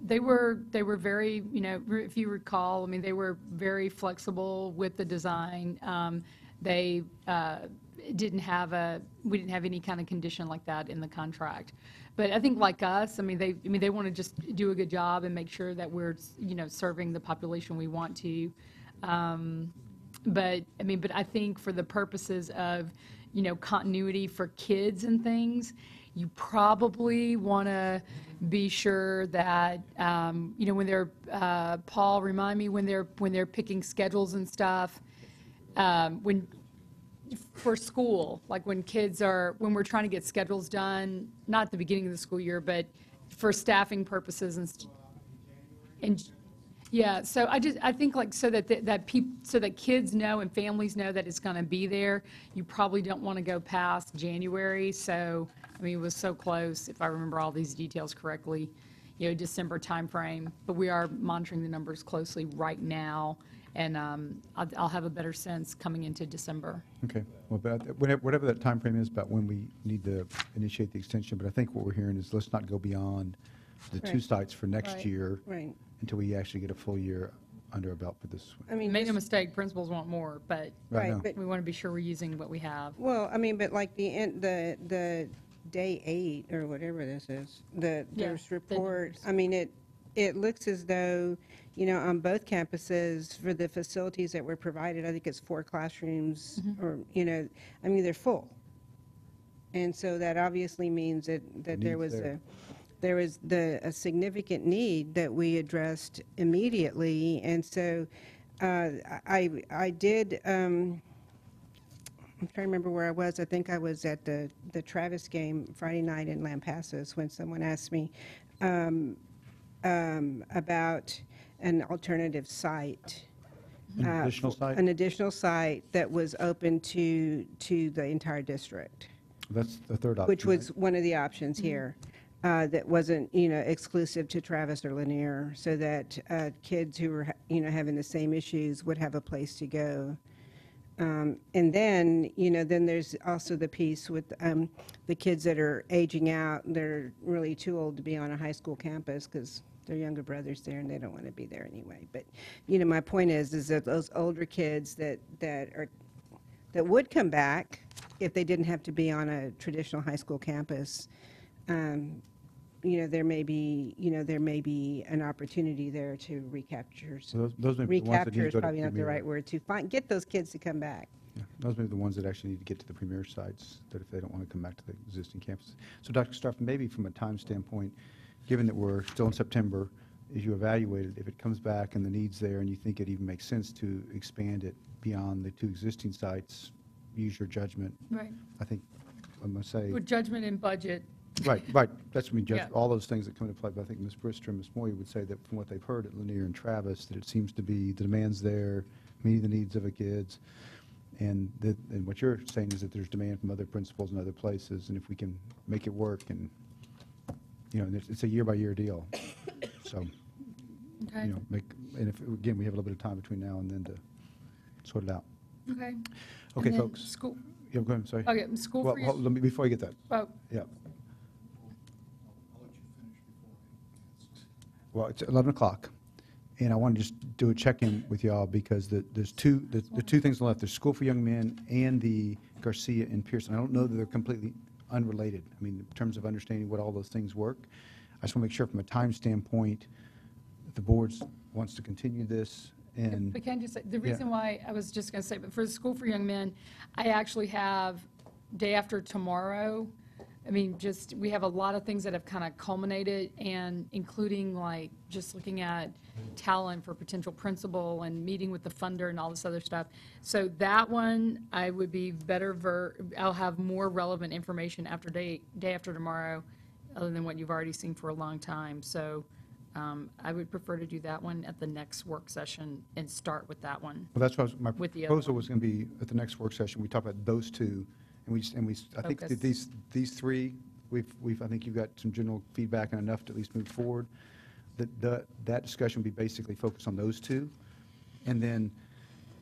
They were very, if you recall, I mean, they were very flexible with the design. They didn't have we didn't have any kind of condition like that in the contract. But I think like us, they want to just do a good job and make sure that we're, serving the population we want to. But I think for the purposes of, continuity for kids and things, you probably want to be sure that, when they're, Paul, remind me, when they're picking schedules and stuff, for school, like when we're trying to get schedules done, not at the beginning of the school year, but for staffing purposes and yeah, so I think like so that kids know and families know that it's going to be there. You probably don't want to go past January. So it was so close, if I remember all these details correctly, December timeframe. But we are monitoring the numbers closely right now, and I'll have a better sense coming into December. Okay. Well, but whatever that time frame is about when we need to initiate the extension, but I think what we're hearing is let's not go beyond the 2 Right. sites for next Right. year. Right. until we actually get a full year under our belt for this one. I mean, Make no just- mistake, principals want more, but Right, right, no. but we want to be sure we're using what we have. well, I mean, but like the day 8 or whatever this is, there's report. I mean, it looks as though, on both campuses for the facilities that were provided, I think it's 4 classrooms, or I mean, they're full, and so that obviously means that there need's was there. a significant need that we addressed immediately, and so I did. I'm trying to remember where I was. I think I was at the Travis game Friday night in Lampasas when someone asked me about an alternative site. An additional site? An additional site that was open to the entire district, That's the third option. which was right? one of the options here. That wasn't, exclusive to Travis or Lanier, so that kids who were, having the same issues would have a place to go. And then, then there's also the piece with the kids that are aging out. They're really too old to be on a high school campus because their younger brother's there and they don't want to be there anyway. But, my point is that those older kids that would come back if they didn't have to be on a traditional high school campus, there may be an opportunity there to recapture. So those may be the ones that need Recapture to is go to probably not the Premier. right word, get those kids to come back. Yeah, those may be the ones that actually need to get to the premier sites, that if they don't want to come back to the existing campus. So Dr. Starff, maybe from a time standpoint, given that we're still in September, as you evaluate it, if it comes back and the need's there and you think it even makes sense to expand it beyond the 2 existing sites, use your judgment. Right. I think, I'm going to say, With judgment and budget. right, that's what I mean, Yeah. all those things that come into play. But I think Ms. Brister and Ms. Moyer would say that from what they've heard at Lanier and Travis, that it seems to be the demand's there, meeting the needs of the kids. And what you're saying is that there's demand from other principals and other places, and if we can make it work, and, it's a year-by-year deal. So, Okay. and if, again, we have a little bit of time between now and then to sort it out. Okay. Okay, And then folks. School, Yeah, go ahead, I'm sorry. okay, school Well, for you. let me, before you get that, Oh, yeah. Well, it's 11 o'clock, and I want to just do a check-in with y'all because there's the 2 things left. There's School for Young Men and the Garcia and Pearson. I don't know that they're completely unrelated. I mean, in terms of understanding what all those things work. I just want to make sure from a time standpoint, that the board wants to continue this and. But can I just say, the Yeah. reason why, I was just going to say, but for the School for Young Men, I actually have, day after tomorrow, we have a lot of things that have kind of culminated, and including like just looking at talent for potential principal and meeting with the funder and all this other stuff. So that one, I would be better, I'll have more relevant information after day after tomorrow, other than what you've already seen for a long time. So I would prefer to do that one at the next work session and start with that one. Well, that's what my With the other proposal one. was going to be at the next work session. We talk about those 2, and I think that Focus. these 3, I think you've got some general feedback and enough to at least move forward. That discussion will be basically focused on those 2, and then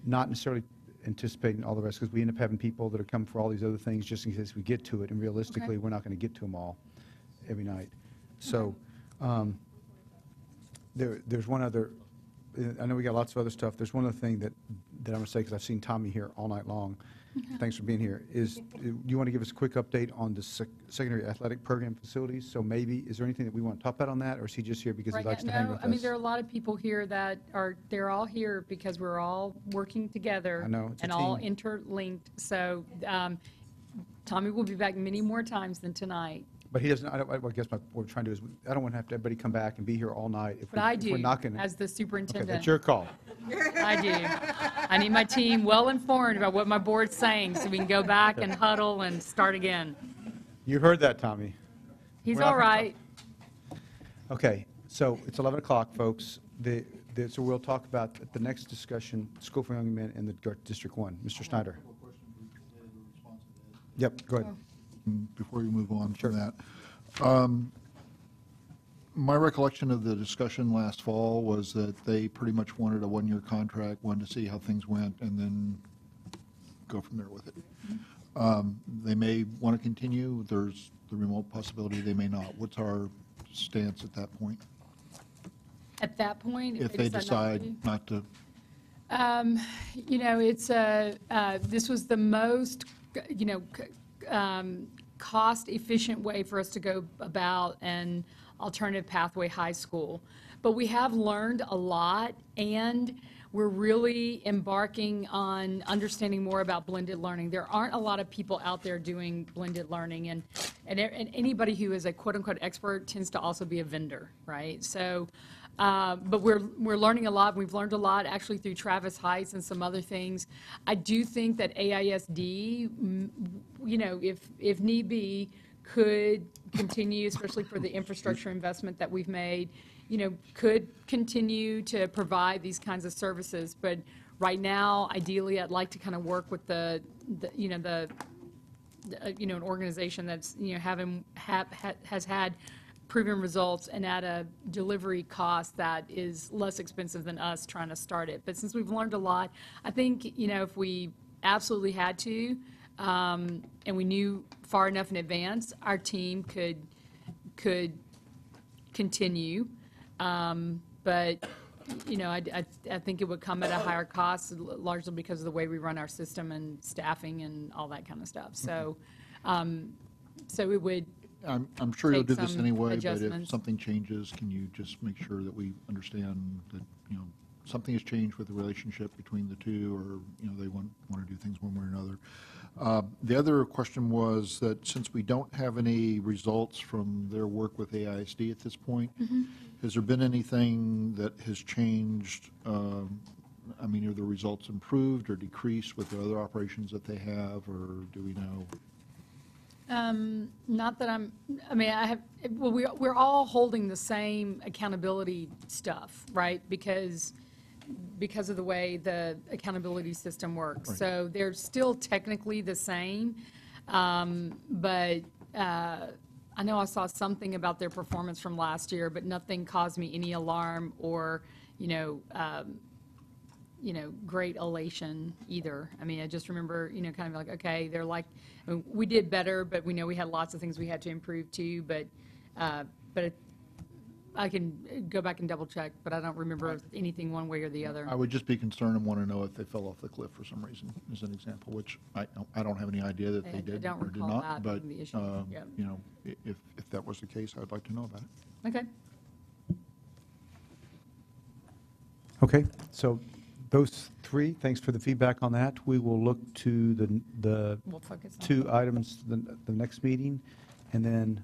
not necessarily anticipating all the rest, because we end up having people that are coming for all these other things just in case we get to it, and realistically, we're not going to get to them all every night. So there's one other, I know we got lots of other stuff. There's one other thing that I'm going to say, because I've seen Tommy here all night long. Thanks for being here. Do you want to give us a quick update on the secondary athletic program facilities? So maybe, is there anything that we want to talk about on that, or is he just here because he Right likes to now, hang no, with I mean, us? there are a lot of people here that they're all here because we're all working together. I know, it's a And all team. interlinked. So Tommy will be back many more times than tonight. But he doesn't, I guess what we're trying to do is, I don't want to have everybody come back and be here all night if But I if do, we're not going to. as the Okay, superintendent. that's your call. I do. I need my team well informed about what my board's saying so we can go back and huddle and start again. You heard that, Tommy. He's We're not all gonna right. Okay, so it's 11 o'clock, folks. So we'll talk about at the next discussion, School for Young Men and the District 1. Mr. Snyder. Yep, go ahead. Before you move on Sure. from that. My recollection of the discussion last fall was that they pretty much wanted a 1-year contract, wanted to see how things went, and then go from there with it. They may want to continue. There's the remote possibility they may not. What's our stance at that point? At that point, if they decide not to? You know, it's this was the most, you know, cost-efficient way for us to go about an alternative pathway high school. But we have learned a lot, and we're really embarking on understanding more about blended learning. There aren't a lot of people out there doing blended learning, and anybody who is a quote-unquote expert tends to also be a vendor, right? So, but we're learning a lot. We've learned a lot actually through Travis Heights and some other things. I do think that AISD, you know, if need be, could continue, especially for the infrastructure investment that we've made, you know, could continue to provide these kinds of services. But right now, ideally, I'd like to kind of work with an organization that's, you know, has had proven results and at a delivery cost that is less expensive than us trying to start it. But since we've learned a lot, I think, you know, if we absolutely had to, and we knew far enough in advance, our team could continue. But, you know, I think it would come at a higher cost, largely because of the way we run our system and staffing and all that kind of stuff. So, so it would. I'm sure you'll do this some anyway, but if adjustments. something changes, can you just make sure that we understand that, you know, something has changed with the relationship between the two, or, you know, they want to do things one way or another. The other question was that since we don't have any results from their work with AISD at this point, has there been anything that has changed? I mean, are the results improved or decreased with the other operations that they have, or do we know? Not that I mean, well, we're all holding the same accountability stuff, right? Because of the way the accountability system works. Right. So they're still technically the same, but I know I saw something about their performance from last year, but nothing caused me any alarm or, you know, great elation either. I mean, I just remember, you know, kind of like, okay, they're like, we did better, but we know we had lots of things we had to improve too. But I can go back and double check, but I don't remember anything one way or the other. I would just be concerned and want to know if they fell off the cliff for some reason, as an example, which I don't have any idea that they did don't or did recall not. that But, being the issue. Yep. you know, if that was the case, I'd like to know about it. Okay. Okay, so those three, thanks for the feedback on that. We will look to the We'll focus on two items, the next meeting, and then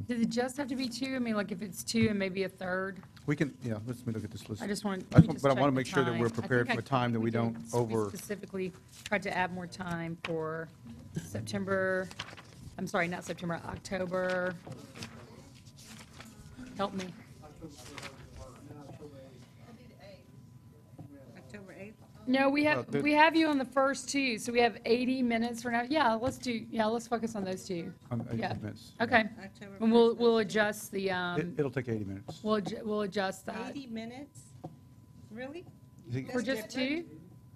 Does it just have to be two? I mean, like if it's two and maybe a third? we can, yeah, let me look at this list. I just want, But I want to make sure that we're prepared for a time that we don't over. Specifically tried to add more time for September, I'm sorry, not September, October. Help me. October 8th? No, we have you on the first two, so we have 80 minutes for now. Yeah, let's focus on those two. On 80 Yeah. minutes. Okay. October And 1st. we'll adjust the, It'll take 80 minutes. we'll adjust that. 80 minutes? Really? You think For just two?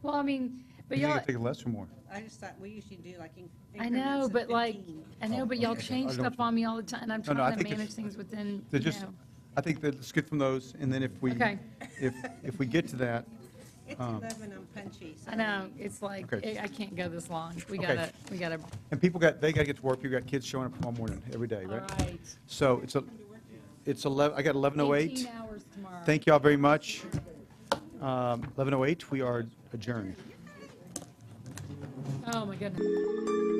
Well, I mean, but you think y'all, it'll take less or more? I just thought we usually do like I know, but like, I know, but y'all okay. change I don't- stuff on me all the time, and I'm No, I trying to think manage it's- things within, They're you just, know. I think that let's get from those, and then if we, Okay. if we get to that, It's 11, I'm punchy. I know, it's like, Okay. I can't go this long. We Okay. gotta, and people they got to get to work, you got kids showing up tomorrow morning, every day, all right? right. So it's 11, I got 11:08. 18 hours tomorrow. Thank you all very much. 11:08, we are adjourned. Oh, my goodness.